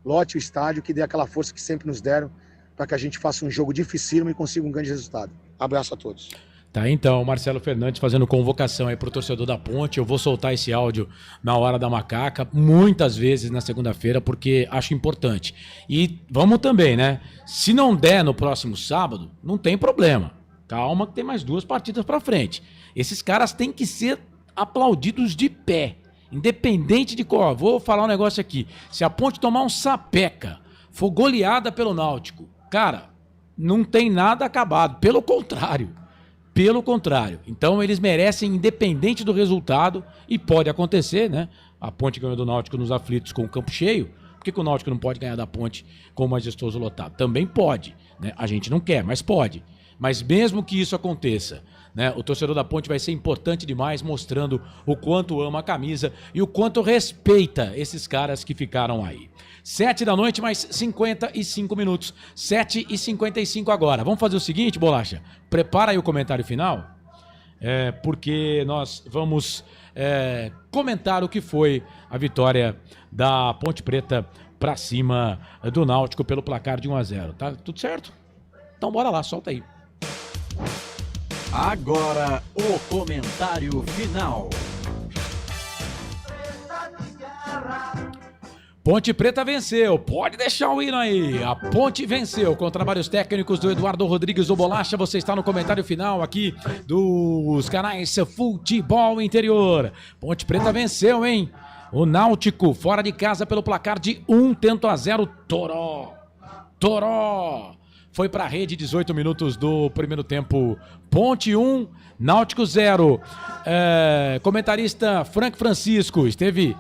lote o estádio, que dê aquela força que sempre nos deram, para que a gente faça um jogo dificílimo e consiga um grande resultado. Abraço a todos. Tá, então, o Marcelo Fernandes fazendo convocação aí pro torcedor da Ponte. Eu vou soltar esse áudio na hora da macaca, muitas vezes na segunda-feira, porque acho importante. E vamos também, né? Se não der no próximo sábado, não tem problema. Calma que tem mais 2 partidas pra frente. Esses caras têm que ser aplaudidos de pé. Independente de qual. Vou falar um negócio aqui. Se a Ponte tomar um sapeca, for goleada pelo Náutico, cara, não tem nada acabado. Pelo contrário. Então eles merecem, independente do resultado, e pode acontecer, né? A Ponte ganhou do Náutico nos aflitos com o campo cheio. Por que o Náutico não pode ganhar da Ponte com o Majestoso lotado? Também pode, né? A gente não quer, mas pode. Mas mesmo que isso aconteça, né, o torcedor da Ponte vai ser importante demais, mostrando o quanto ama a camisa e o quanto respeita esses caras que ficaram aí. 7 da noite, mais 55 minutos. 7h55 agora. Vamos fazer o seguinte, Bolacha? Prepara aí o comentário final, porque nós vamos comentar o que foi a vitória da Ponte Preta para cima do Náutico pelo placar de 1-0. Tá tudo certo? Então bora lá, solta aí. Agora o comentário final. Ponte Preta venceu, pode deixar o hino aí. A Ponte venceu com trabalhos técnicos do Eduardo Rodrigues do Bolacha. Você está no comentário final aqui dos canais Futebol Interior. Ponte Preta venceu, hein? O Náutico fora de casa pelo placar de 1-0. Toró. Foi para a rede, 18 minutos do primeiro tempo. Ponte 1, Náutico 0. Comentarista Frank Francisco esteve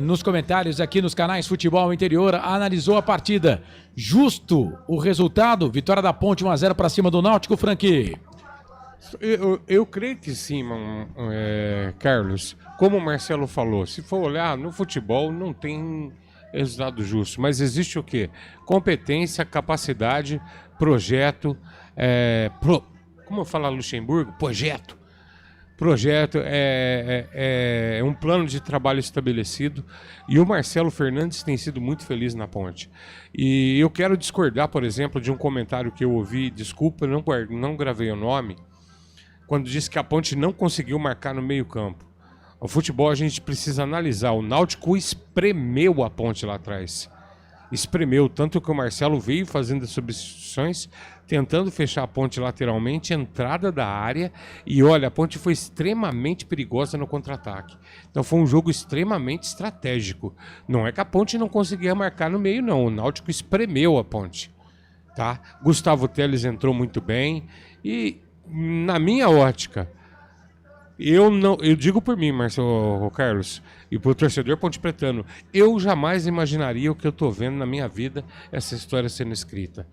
nos comentários aqui nos canais Futebol Interior, analisou a partida. Justo o resultado? Vitória da Ponte 1-0 para cima do Náutico, Frank? Eu creio que sim, Carlos. Como o Marcelo falou, se for olhar no futebol, não tem resultado justo, mas existe o quê? Competência, capacidade, projeto, como fala Luxemburgo? Projeto é um plano de trabalho estabelecido, e o Marcelo Fernandes tem sido muito feliz na Ponte. E eu quero discordar, por exemplo, de um comentário que eu ouvi, desculpa, não gravei o nome, quando disse que a Ponte não conseguiu marcar no meio-campo. O futebol a gente precisa analisar. O Náutico espremeu a Ponte lá atrás. Espremeu, tanto que o Marcelo veio fazendo as substituições, tentando fechar a Ponte lateralmente, entrada da área, e olha, a Ponte foi extremamente perigosa no contra-ataque. Então foi um jogo extremamente estratégico. Não é que a Ponte não conseguia marcar no meio, não. O Náutico espremeu a Ponte. Tá? Gustavo Teles entrou muito bem, e na minha ótica, eu digo por mim, Marcelo Carlos, e pro torcedor pontepretano, eu jamais imaginaria o que eu tô vendo na minha vida, essa história sendo escrita.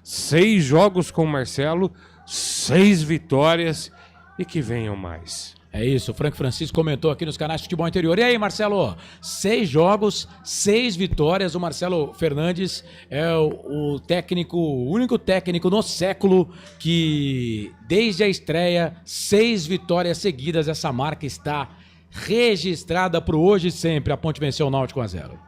6 jogos com o Marcelo, 6 vitórias, e que venham mais. É isso, o Frank Francisco comentou aqui nos canais de Futebol Interior. E aí, Marcelo? 6 jogos, 6 vitórias. O Marcelo Fernandes é o único técnico no século que, desde a estreia, 6 vitórias seguidas. Essa marca está registrada para o hoje e sempre. A Ponte venceu o Náutico 1-0.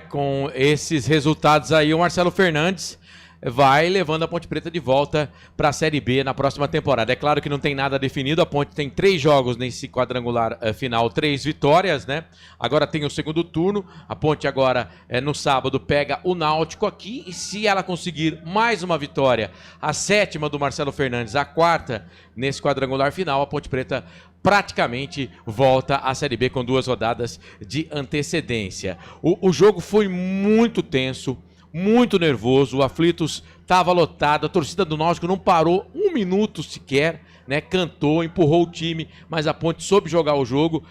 Com esses resultados aí, o Marcelo Fernandes vai levando a Ponte Preta de volta para a Série B na próxima temporada. É claro que não tem nada definido, a Ponte tem 3 jogos nesse quadrangular final, 3 vitórias, né? Agora tem o segundo turno, a Ponte agora no sábado pega o Náutico aqui, e se ela conseguir mais uma vitória, a 7ª do Marcelo Fernandes, a 4ª nesse quadrangular final, a Ponte Preta praticamente volta à Série B com 2 rodadas de antecedência. O jogo foi muito tenso, muito nervoso, o Aflitos estava lotado, a torcida do Náutico não parou 1 minuto sequer, né? Cantou, empurrou o time, mas a Ponte soube jogar o jogo.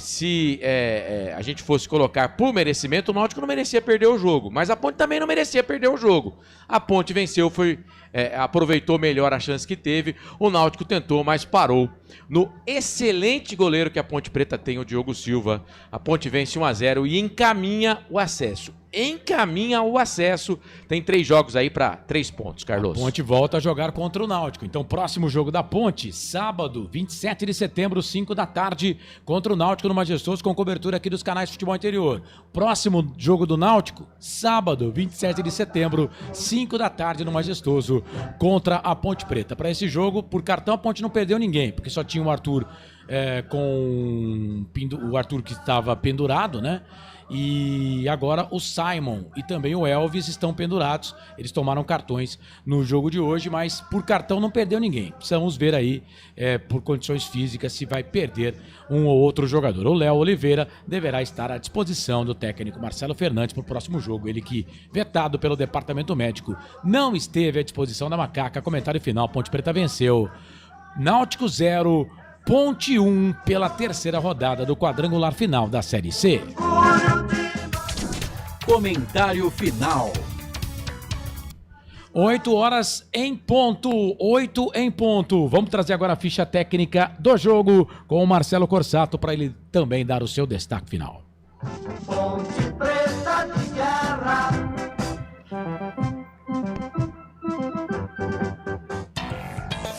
Se a gente fosse colocar por merecimento, o Náutico não merecia perder o jogo, mas a Ponte também não merecia perder o jogo. A Ponte venceu, aproveitou melhor a chance que teve, o Náutico tentou, mas parou no excelente goleiro que a Ponte Preta tem, o Diogo Silva. A Ponte vence 1-0 e encaminha o acesso. Tem 3 jogos aí para 3 pontos, Carlos. A Ponte volta a jogar contra o Náutico. Então, próximo jogo da Ponte, sábado, 27 de setembro, 5 da tarde, contra o Náutico no Majestoso, com cobertura aqui dos canais Futebol Interior. Próximo jogo do Náutico, sábado, 27 de setembro, 5 da tarde no Majestoso, contra a Ponte Preta. Para esse jogo, por cartão, a Ponte não perdeu ninguém, porque só tinha o Arthur o Arthur que estava pendurado, né? E agora o Simon e também o Elvis estão pendurados. Eles tomaram cartões no jogo de hoje, mas por cartão não perdeu ninguém. Precisamos ver aí, por condições físicas, se vai perder um ou outro jogador. O Léo Oliveira deverá estar à disposição do técnico Marcelo Fernandes para o próximo jogo. Ele que, vetado pelo departamento médico, não esteve à disposição da Macaca. Comentário final, Ponte Preta venceu. Náutico 0, Ponte 1 pela 3ª rodada do quadrangular final da Série C. Comentário final. 8 horas em ponto, 8 em ponto. Vamos trazer agora a ficha técnica do jogo com o Marcelo Corsato para ele também dar o seu destaque final. Ponte Preta de Guerra.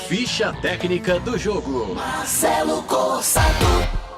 Ficha técnica do jogo. Marcelo Corsato.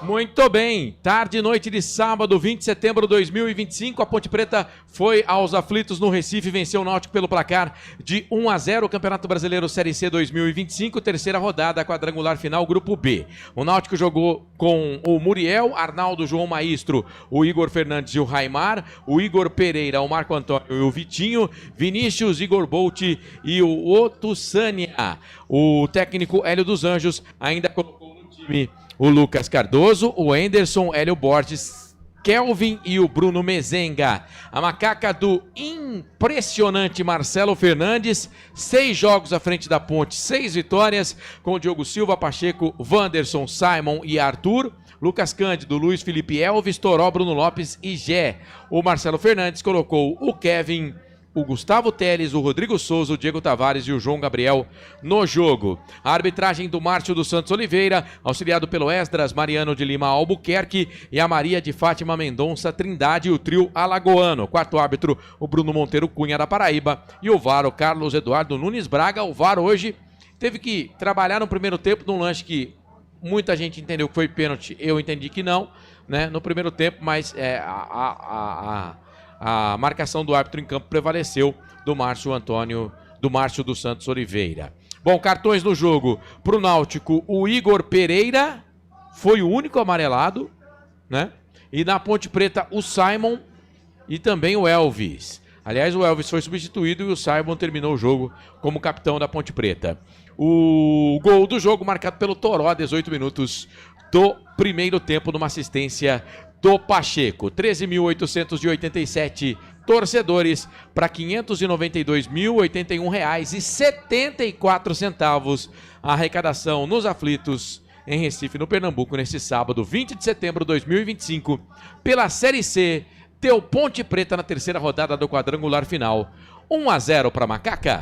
Muito bem, tarde e noite de sábado, 20 de setembro de 2025, a Ponte Preta foi aos aflitos no Recife e venceu o Náutico pelo placar de 1-0, o Campeonato Brasileiro Série C 2025, terceira rodada, quadrangular final, Grupo B. O Náutico jogou com o Muriel, Arnaldo, João Maestro, o Igor Fernandes e o Raimar, o Igor Pereira, o Marco Antônio e o Vitinho, Vinícius, Igor Bolt e o Otto Sânia. O técnico Hélio dos Anjos ainda colocou no time o Lucas Cardoso, o Anderson, Hélio Borges, Kelvin e o Bruno Mezenga. A macaca do impressionante Marcelo Fernandes, 6 jogos à frente da Ponte, 6 vitórias, com o Diogo Silva, Pacheco, Wanderson, Simon e Arthur. Lucas Cândido, Luiz Felipe Elvis, Toró, Bruno Lopes e Gé. O Marcelo Fernandes colocou o Kevin, o Gustavo Teles, o Rodrigo Souza, o Diego Tavares e o João Gabriel no jogo. A arbitragem do Márcio dos Santos Oliveira, auxiliado pelo Esdras Mariano de Lima Albuquerque e a Maria de Fátima Mendonça Trindade e o trio alagoano. Quarto árbitro, o Bruno Monteiro Cunha da Paraíba e o VAR, o Carlos Eduardo Nunes Braga. O VAR hoje teve que trabalhar no primeiro tempo num lance que muita gente entendeu que foi pênalti, eu entendi que não, né, no primeiro tempo, mas a marcação do árbitro em campo prevaleceu do Márcio dos Santos Oliveira. Bom, cartões no jogo pro Náutico, o Igor Pereira foi o único amarelado, né? E na Ponte Preta, o Simon e também o Elvis. Aliás, o Elvis foi substituído e o Simon terminou o jogo como capitão da Ponte Preta. O gol do jogo marcado pelo Toró, 18 minutos do primeiro tempo, numa assistência do Pacheco. 13.887 torcedores para R$ 592.081,74 a arrecadação nos aflitos em Recife, no Pernambuco, neste sábado, 20 de setembro de 2025, pela Série C, deu Ponte Preta na terceira rodada do quadrangular final. 1-0 para Macaca.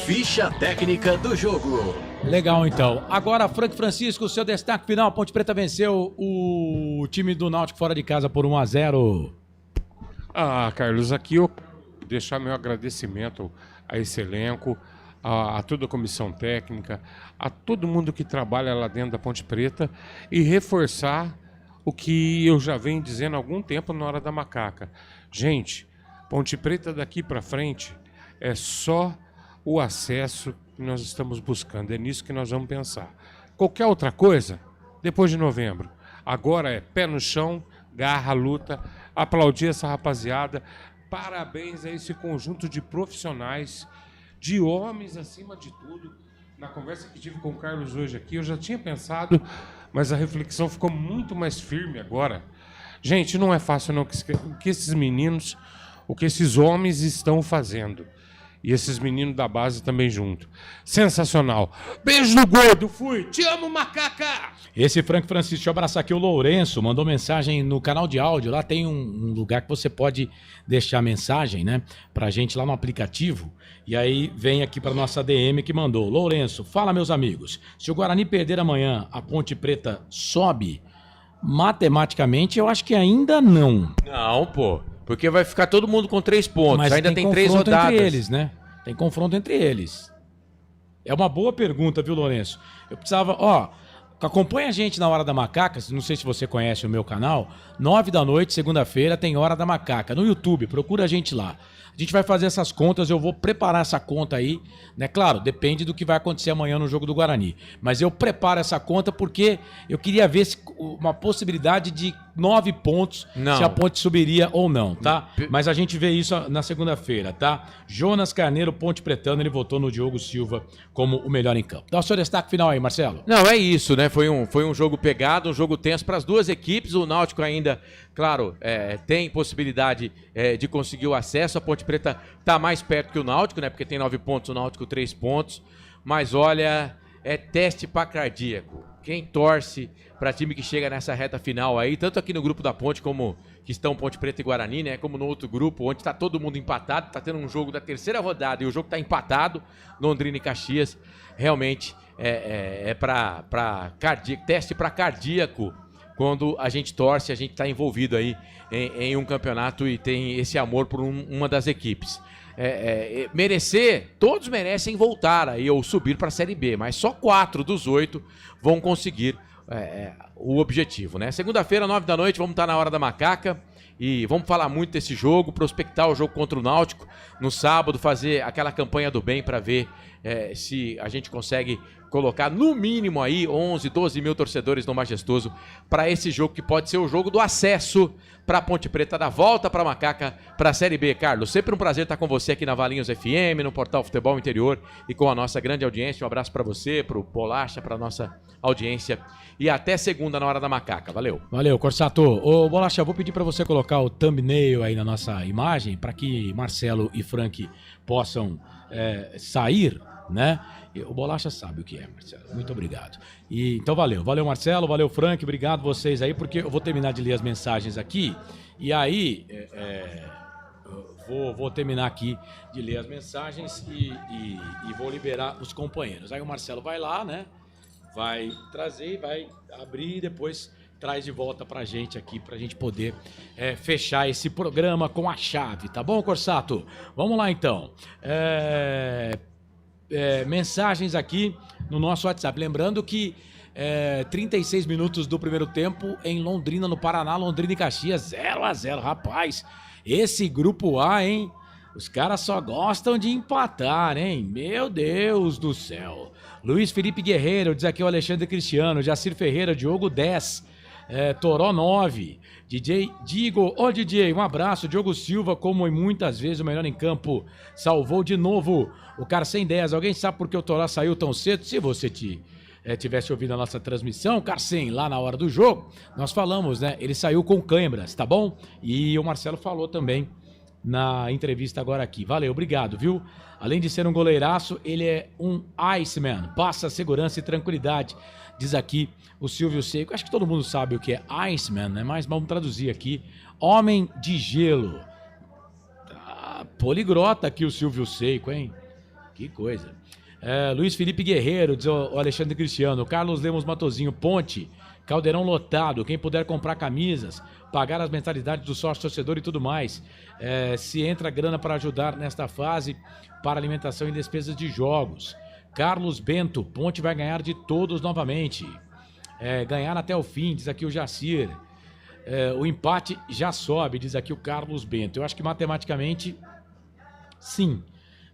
Ficha técnica do jogo. Legal, então. Agora, Frank Francisco, seu destaque final. Ponte Preta venceu o time do Náutico fora de casa por 1-0. Ah, Carlos, aqui eu vou deixar meu agradecimento a esse elenco, a toda a comissão técnica, a todo mundo que trabalha lá dentro da Ponte Preta e reforçar o que eu já venho dizendo há algum tempo na hora da Macaca. Gente, Ponte Preta daqui para frente é só o acesso que nós estamos buscando. É nisso que nós vamos pensar. Qualquer outra coisa, depois de novembro. Agora é pé no chão, garra, luta, aplaudir essa rapaziada. Parabéns a esse conjunto de profissionais, de homens acima de tudo. Na conversa que tive com o Carlos hoje aqui, eu já tinha pensado, mas a reflexão ficou muito mais firme agora. Gente, não é fácil não o que esses meninos, o que esses homens estão fazendo. E esses meninos da base também junto. Sensacional. Beijo no gordo, fui. Te amo, Macaca. Esse Frank Francisco, deixa eu abraçar aqui o Lourenço, mandou mensagem no canal de áudio. Lá tem um lugar que você pode deixar mensagem, né? Pra gente lá no aplicativo. E aí vem aqui pra nossa DM que mandou. Lourenço, fala, meus amigos. Se o Guarani perder amanhã, a Ponte Preta sobe? Matematicamente, eu acho que ainda não. Não, pô. Porque vai ficar todo mundo com 3 pontos. Mas ainda tem 3 rodadas. Entre eles, né? Tem confronto entre eles. É uma boa pergunta, viu, Lourenço? Eu precisava, acompanha a gente na Hora da Macaca, não sei se você conhece o meu canal, 9 da noite, segunda-feira, tem Hora da Macaca, no YouTube, procura a gente lá. A gente vai fazer essas contas, eu vou preparar essa conta aí, né? Claro, depende do que vai acontecer amanhã no jogo do Guarani. Mas eu preparo essa conta porque eu queria ver uma possibilidade de 9 pontos, se a Ponte subiria ou não, tá? Mas a gente vê isso na segunda-feira, tá? Jonas Carneiro, Ponte Pretano, ele votou no Diogo Silva como o melhor em campo. Dá o seu destaque final aí, Marcelo. Não, é isso, né? Foi um jogo pegado, um jogo tenso para as duas equipes. O Náutico ainda, claro, tem possibilidade de conseguir o acesso. A Ponte Preta tá mais perto que o Náutico, né? Porque tem 9 pontos, o Náutico 3 pontos. Mas olha, é teste para cardíaco. Quem torce para time que chega nessa reta final aí, tanto aqui no grupo da Ponte como que estão Ponte Preta e Guarani, né? Como no outro grupo, onde está todo mundo empatado, está tendo um jogo da terceira rodada e o jogo está empatado, Londrina e Caxias, realmente é para teste para cardíaco, quando a gente torce, a gente está envolvido aí em um campeonato e tem esse amor por uma das equipes. Todos merecem voltar aí ou subir para a Série B, mas só 4 dos 8 vão conseguir o objetivo, né? Segunda-feira, 9 da noite, vamos estar na Hora da Macaca e vamos falar muito desse jogo, prospectar o jogo contra o Náutico. No sábado, fazer aquela campanha do bem para ver se a gente consegue colocar no mínimo aí 11, 12 mil torcedores no Majestoso para esse jogo que pode ser o jogo do acesso para Ponte Preta, da volta para Macaca, para a Série B. Carlos, sempre um prazer estar com você aqui na Valinhos FM, no Portal Futebol Interior e com a nossa grande audiência. Um abraço para você, para o Bolacha, para a nossa audiência e até segunda na Hora da Macaca. Valeu. Valeu, Corsato. Ô, Bolacha, eu vou pedir para você colocar o thumbnail aí na nossa imagem para que Marcelo e Frank possam sair, né? O Bolacha sabe o que é, Marcelo. Muito obrigado. Então valeu Marcelo, valeu Frank, obrigado vocês aí, porque eu vou terminar de ler as mensagens aqui e aí vou terminar aqui de ler as mensagens e vou liberar os companheiros. Aí o Marcelo vai lá, né? Vai trazer, vai abrir e depois traz de volta pra gente aqui, pra gente poder fechar esse programa com a chave, tá bom, Corsato? Vamos lá então. Mensagens aqui no nosso WhatsApp. Lembrando que 36 minutos do primeiro tempo em Londrina, no Paraná, Londrina e Caxias, 0-0. Rapaz, esse grupo A, hein? Os caras só gostam de empatar, hein? Meu Deus do céu. Luiz Felipe Guerreiro, diz aqui o Alexandre Cristiano. Jacir Ferreira, Diogo 10. Toró 9. DJ Digo, DJ, um abraço. Diogo Silva, como muitas vezes o melhor em campo, salvou de novo o Carcem 10. Alguém sabe por que o Toró saiu tão cedo? Se você tivesse ouvido a nossa transmissão, Carcem, lá na hora do jogo, nós falamos, né? Ele saiu com câimbras, tá bom? E o Marcelo falou também na entrevista agora aqui. Valeu, obrigado, viu? Além de ser um goleiraço, ele é um Iceman. Passa segurança e tranquilidade. Diz aqui o Silvio Seco. Acho que todo mundo sabe o que é Iceman, né? Mas vamos traduzir aqui. Homem de gelo. Tá poligrota aqui o Silvio Seco, hein? Que coisa. Luiz Felipe Guerreiro, diz o Alexandre Cristiano. Carlos Lemos Matozinho, Ponte. Caldeirão lotado. Quem puder comprar camisas, pagar as mensalidades do sócio torcedor e tudo mais. Se entra grana para ajudar nesta fase para alimentação e despesas de jogos. Carlos Bento, Ponte vai ganhar de todos novamente. Ganhar até o fim, diz aqui o Jacir. O empate já sobe, diz aqui o Carlos Bento. Eu acho que matematicamente, sim.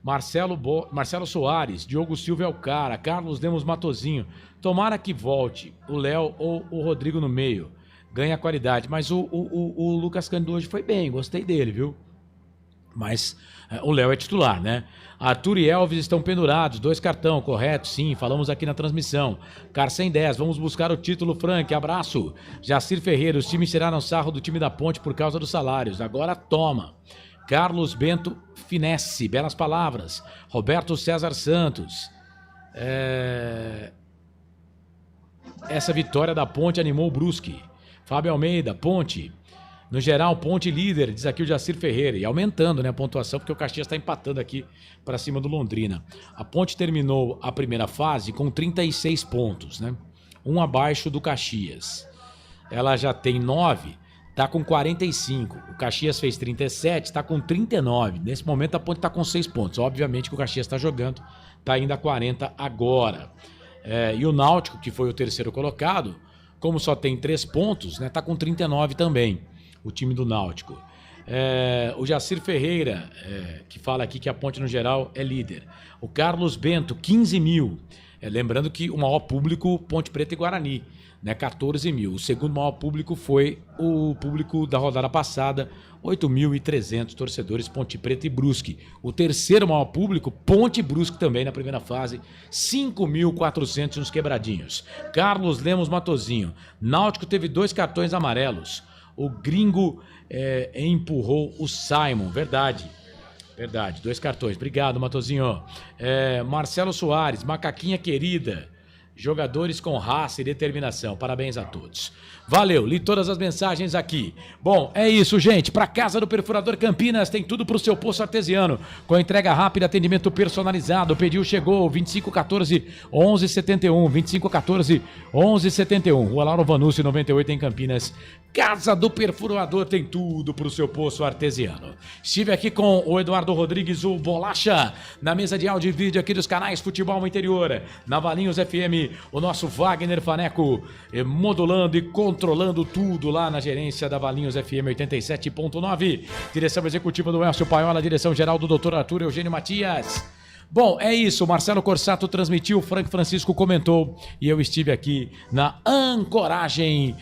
Marcelo Soares, Diogo Silva é o cara. Carlos Lemos Matozinho. Tomara que volte o Léo ou o Rodrigo no meio. Ganha qualidade. Mas o Lucas Cândido hoje foi bem, gostei dele, viu? Mas o Léo é titular, né? Arthur e Elvis estão pendurados, 2 cartão, correto? Sim, falamos aqui na transmissão. Carcem 10, vamos buscar o título, Frank, abraço. Jacir Ferreira, os times tiraram sarro do time da Ponte por causa dos salários, agora toma. Carlos Bento Finesse, belas palavras. Roberto César Santos. Essa vitória da Ponte animou o Brusque. Fábio Almeida, Ponte. No geral, Ponte líder, diz aqui o Jacir Ferreira. E aumentando, né, a pontuação, porque o Caxias está empatando aqui para cima do Londrina. A Ponte terminou a primeira fase com 36 pontos, né? Um abaixo do Caxias. Ela já tem 9, está com 45. O Caxias fez 37, está com 39. Nesse momento a Ponte está com 6 pontos. Obviamente que o Caxias está jogando, está indo a 40 agora. E o Náutico, que foi o terceiro colocado, como só tem 3 pontos, né, está com 39 também. O time do Náutico. O Jacir Ferreira, que fala aqui que a Ponte no geral é líder. O Carlos Bento, 15 mil. Lembrando que o maior público, Ponte Preta e Guarani, né, 14 mil. O segundo maior público foi o público da rodada passada, 8.300 torcedores, Ponte Preta e Brusque. O terceiro maior público, Ponte e Brusque também na primeira fase, 5.400 nos quebradinhos. Carlos Lemos Matozinho. Náutico teve 2 cartões amarelos. O gringo empurrou o Simon. Verdade. 2 cartões. Obrigado, Matozinho. Marcelo Soares, macaquinha querida. Jogadores com raça e determinação. Parabéns a todos. Valeu, li todas as mensagens aqui. Bom, é isso, gente. Para Casa do Perfurador Campinas, tem tudo pro seu poço artesiano. Com entrega rápida, atendimento personalizado. Pediu, chegou. 2514-1171. 2514-1171. Rua Lauro Vanucci, 98 em Campinas. Casa do Perfurador tem tudo pro seu poço artesiano. Estive aqui com o Eduardo Rodrigues, o Bolacha, na mesa de áudio e vídeo aqui dos canais Futebol Interior. Na Valinhos FM, o nosso Wagner Faneco, modulando e controlando tudo lá na gerência da Valinhos FM 87.9. Direção executiva do Elcio Paiola, direção geral do Dr. Arthur Eugênio Matias. Bom, é isso, Marcelo Corsato transmitiu, Frank Francisco comentou e eu estive aqui na ancoragem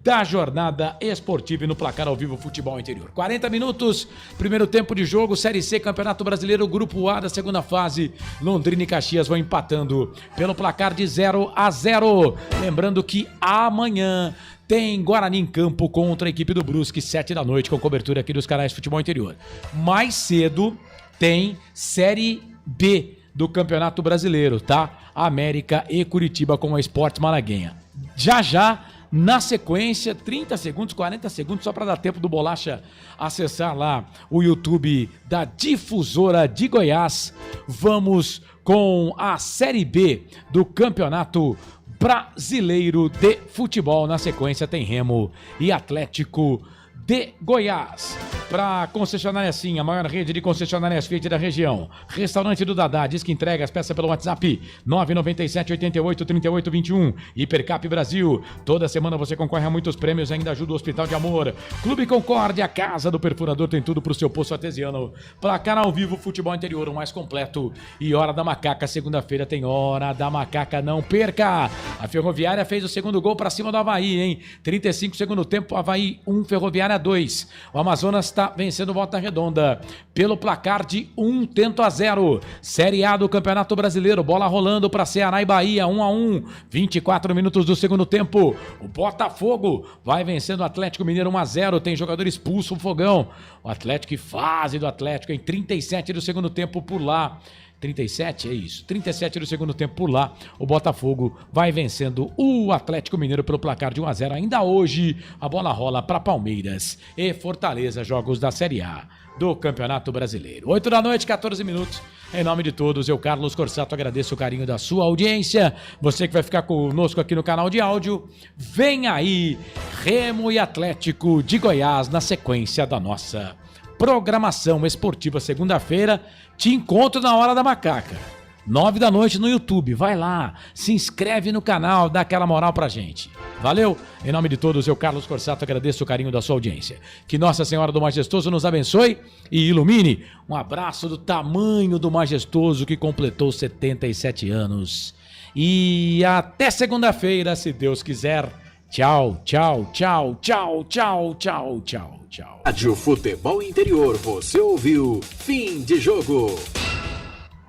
da jornada esportiva e no placar ao vivo Futebol Interior. 40 minutos, primeiro tempo de jogo, Série C, Campeonato Brasileiro, Grupo A da segunda fase. Londrina e Caxias vão empatando pelo placar de 0-0. Lembrando que amanhã tem Guarani em campo contra a equipe do Brusque, 7 da noite, com cobertura aqui dos canais Futebol Interior. Mais cedo tem Série B do Campeonato Brasileiro, tá? América e Curitiba com a Sport Malaguenha. Já, na sequência, 30 segundos, 40 segundos, só para dar tempo do Bolacha acessar lá o YouTube da Difusora de Goiás. Vamos com a Série B do Campeonato Brasileiro de Futebol. Na sequência tem Remo e Atlético de Goiás. Para concessionária Sim, a maior rede de concessionárias Fiat da região. Restaurante do Dadá, diz que entrega as peças pelo WhatsApp 997-88-3821. Hipercap Brasil, toda semana você concorre a muitos prêmios e ainda ajuda o Hospital de Amor. Clube Concórdia, a Casa do Perfurador, tem tudo pro seu poço artesiano. Placar ao vivo, Futebol Interior, o mais completo. E Hora da Macaca, segunda-feira tem Hora da Macaca, não perca! A Ferroviária fez o segundo gol para cima do Avaí, hein? 35 segundo tempo, Avaí 1, Ferroviária 2. O Amazonas está vencendo Volta Redonda pelo placar de 1-0. Série A do Campeonato Brasileiro, bola rolando para Ceará e Bahia, 1-1. 24 minutos do segundo tempo. O Botafogo vai vencendo o Atlético Mineiro 1-0. Tem jogador expulso, o Fogão. O Atlético, fase do Atlético em 37 do segundo tempo por lá. 37, é isso. 37 do segundo tempo por lá. O Botafogo vai vencendo o Atlético Mineiro pelo placar de 1-0. Ainda hoje, a bola rola para Palmeiras e Fortaleza, jogos da Série A do Campeonato Brasileiro. 8 da noite, 14 minutos. Em nome de todos, eu, Carlos Corsato, agradeço o carinho da sua audiência. Você que vai ficar conosco aqui no canal de áudio, vem aí Remo e Atlético de Goiás na sequência da nossa programação esportiva. Segunda-feira, te encontro na Hora da Macaca, 9 da noite no YouTube. Vai lá, se inscreve no canal, dá aquela moral pra gente. Valeu? Em nome de todos, eu, Carlos Corsato, agradeço o carinho da sua audiência. Que Nossa Senhora do Majestoso nos abençoe e ilumine. Um abraço do tamanho do Majestoso que completou 77 anos. E até segunda-feira, se Deus quiser. Tchau, tchau, tchau, tchau, tchau, tchau, tchau, tchau. Rádio Futebol Interior, você ouviu Fim de Jogo.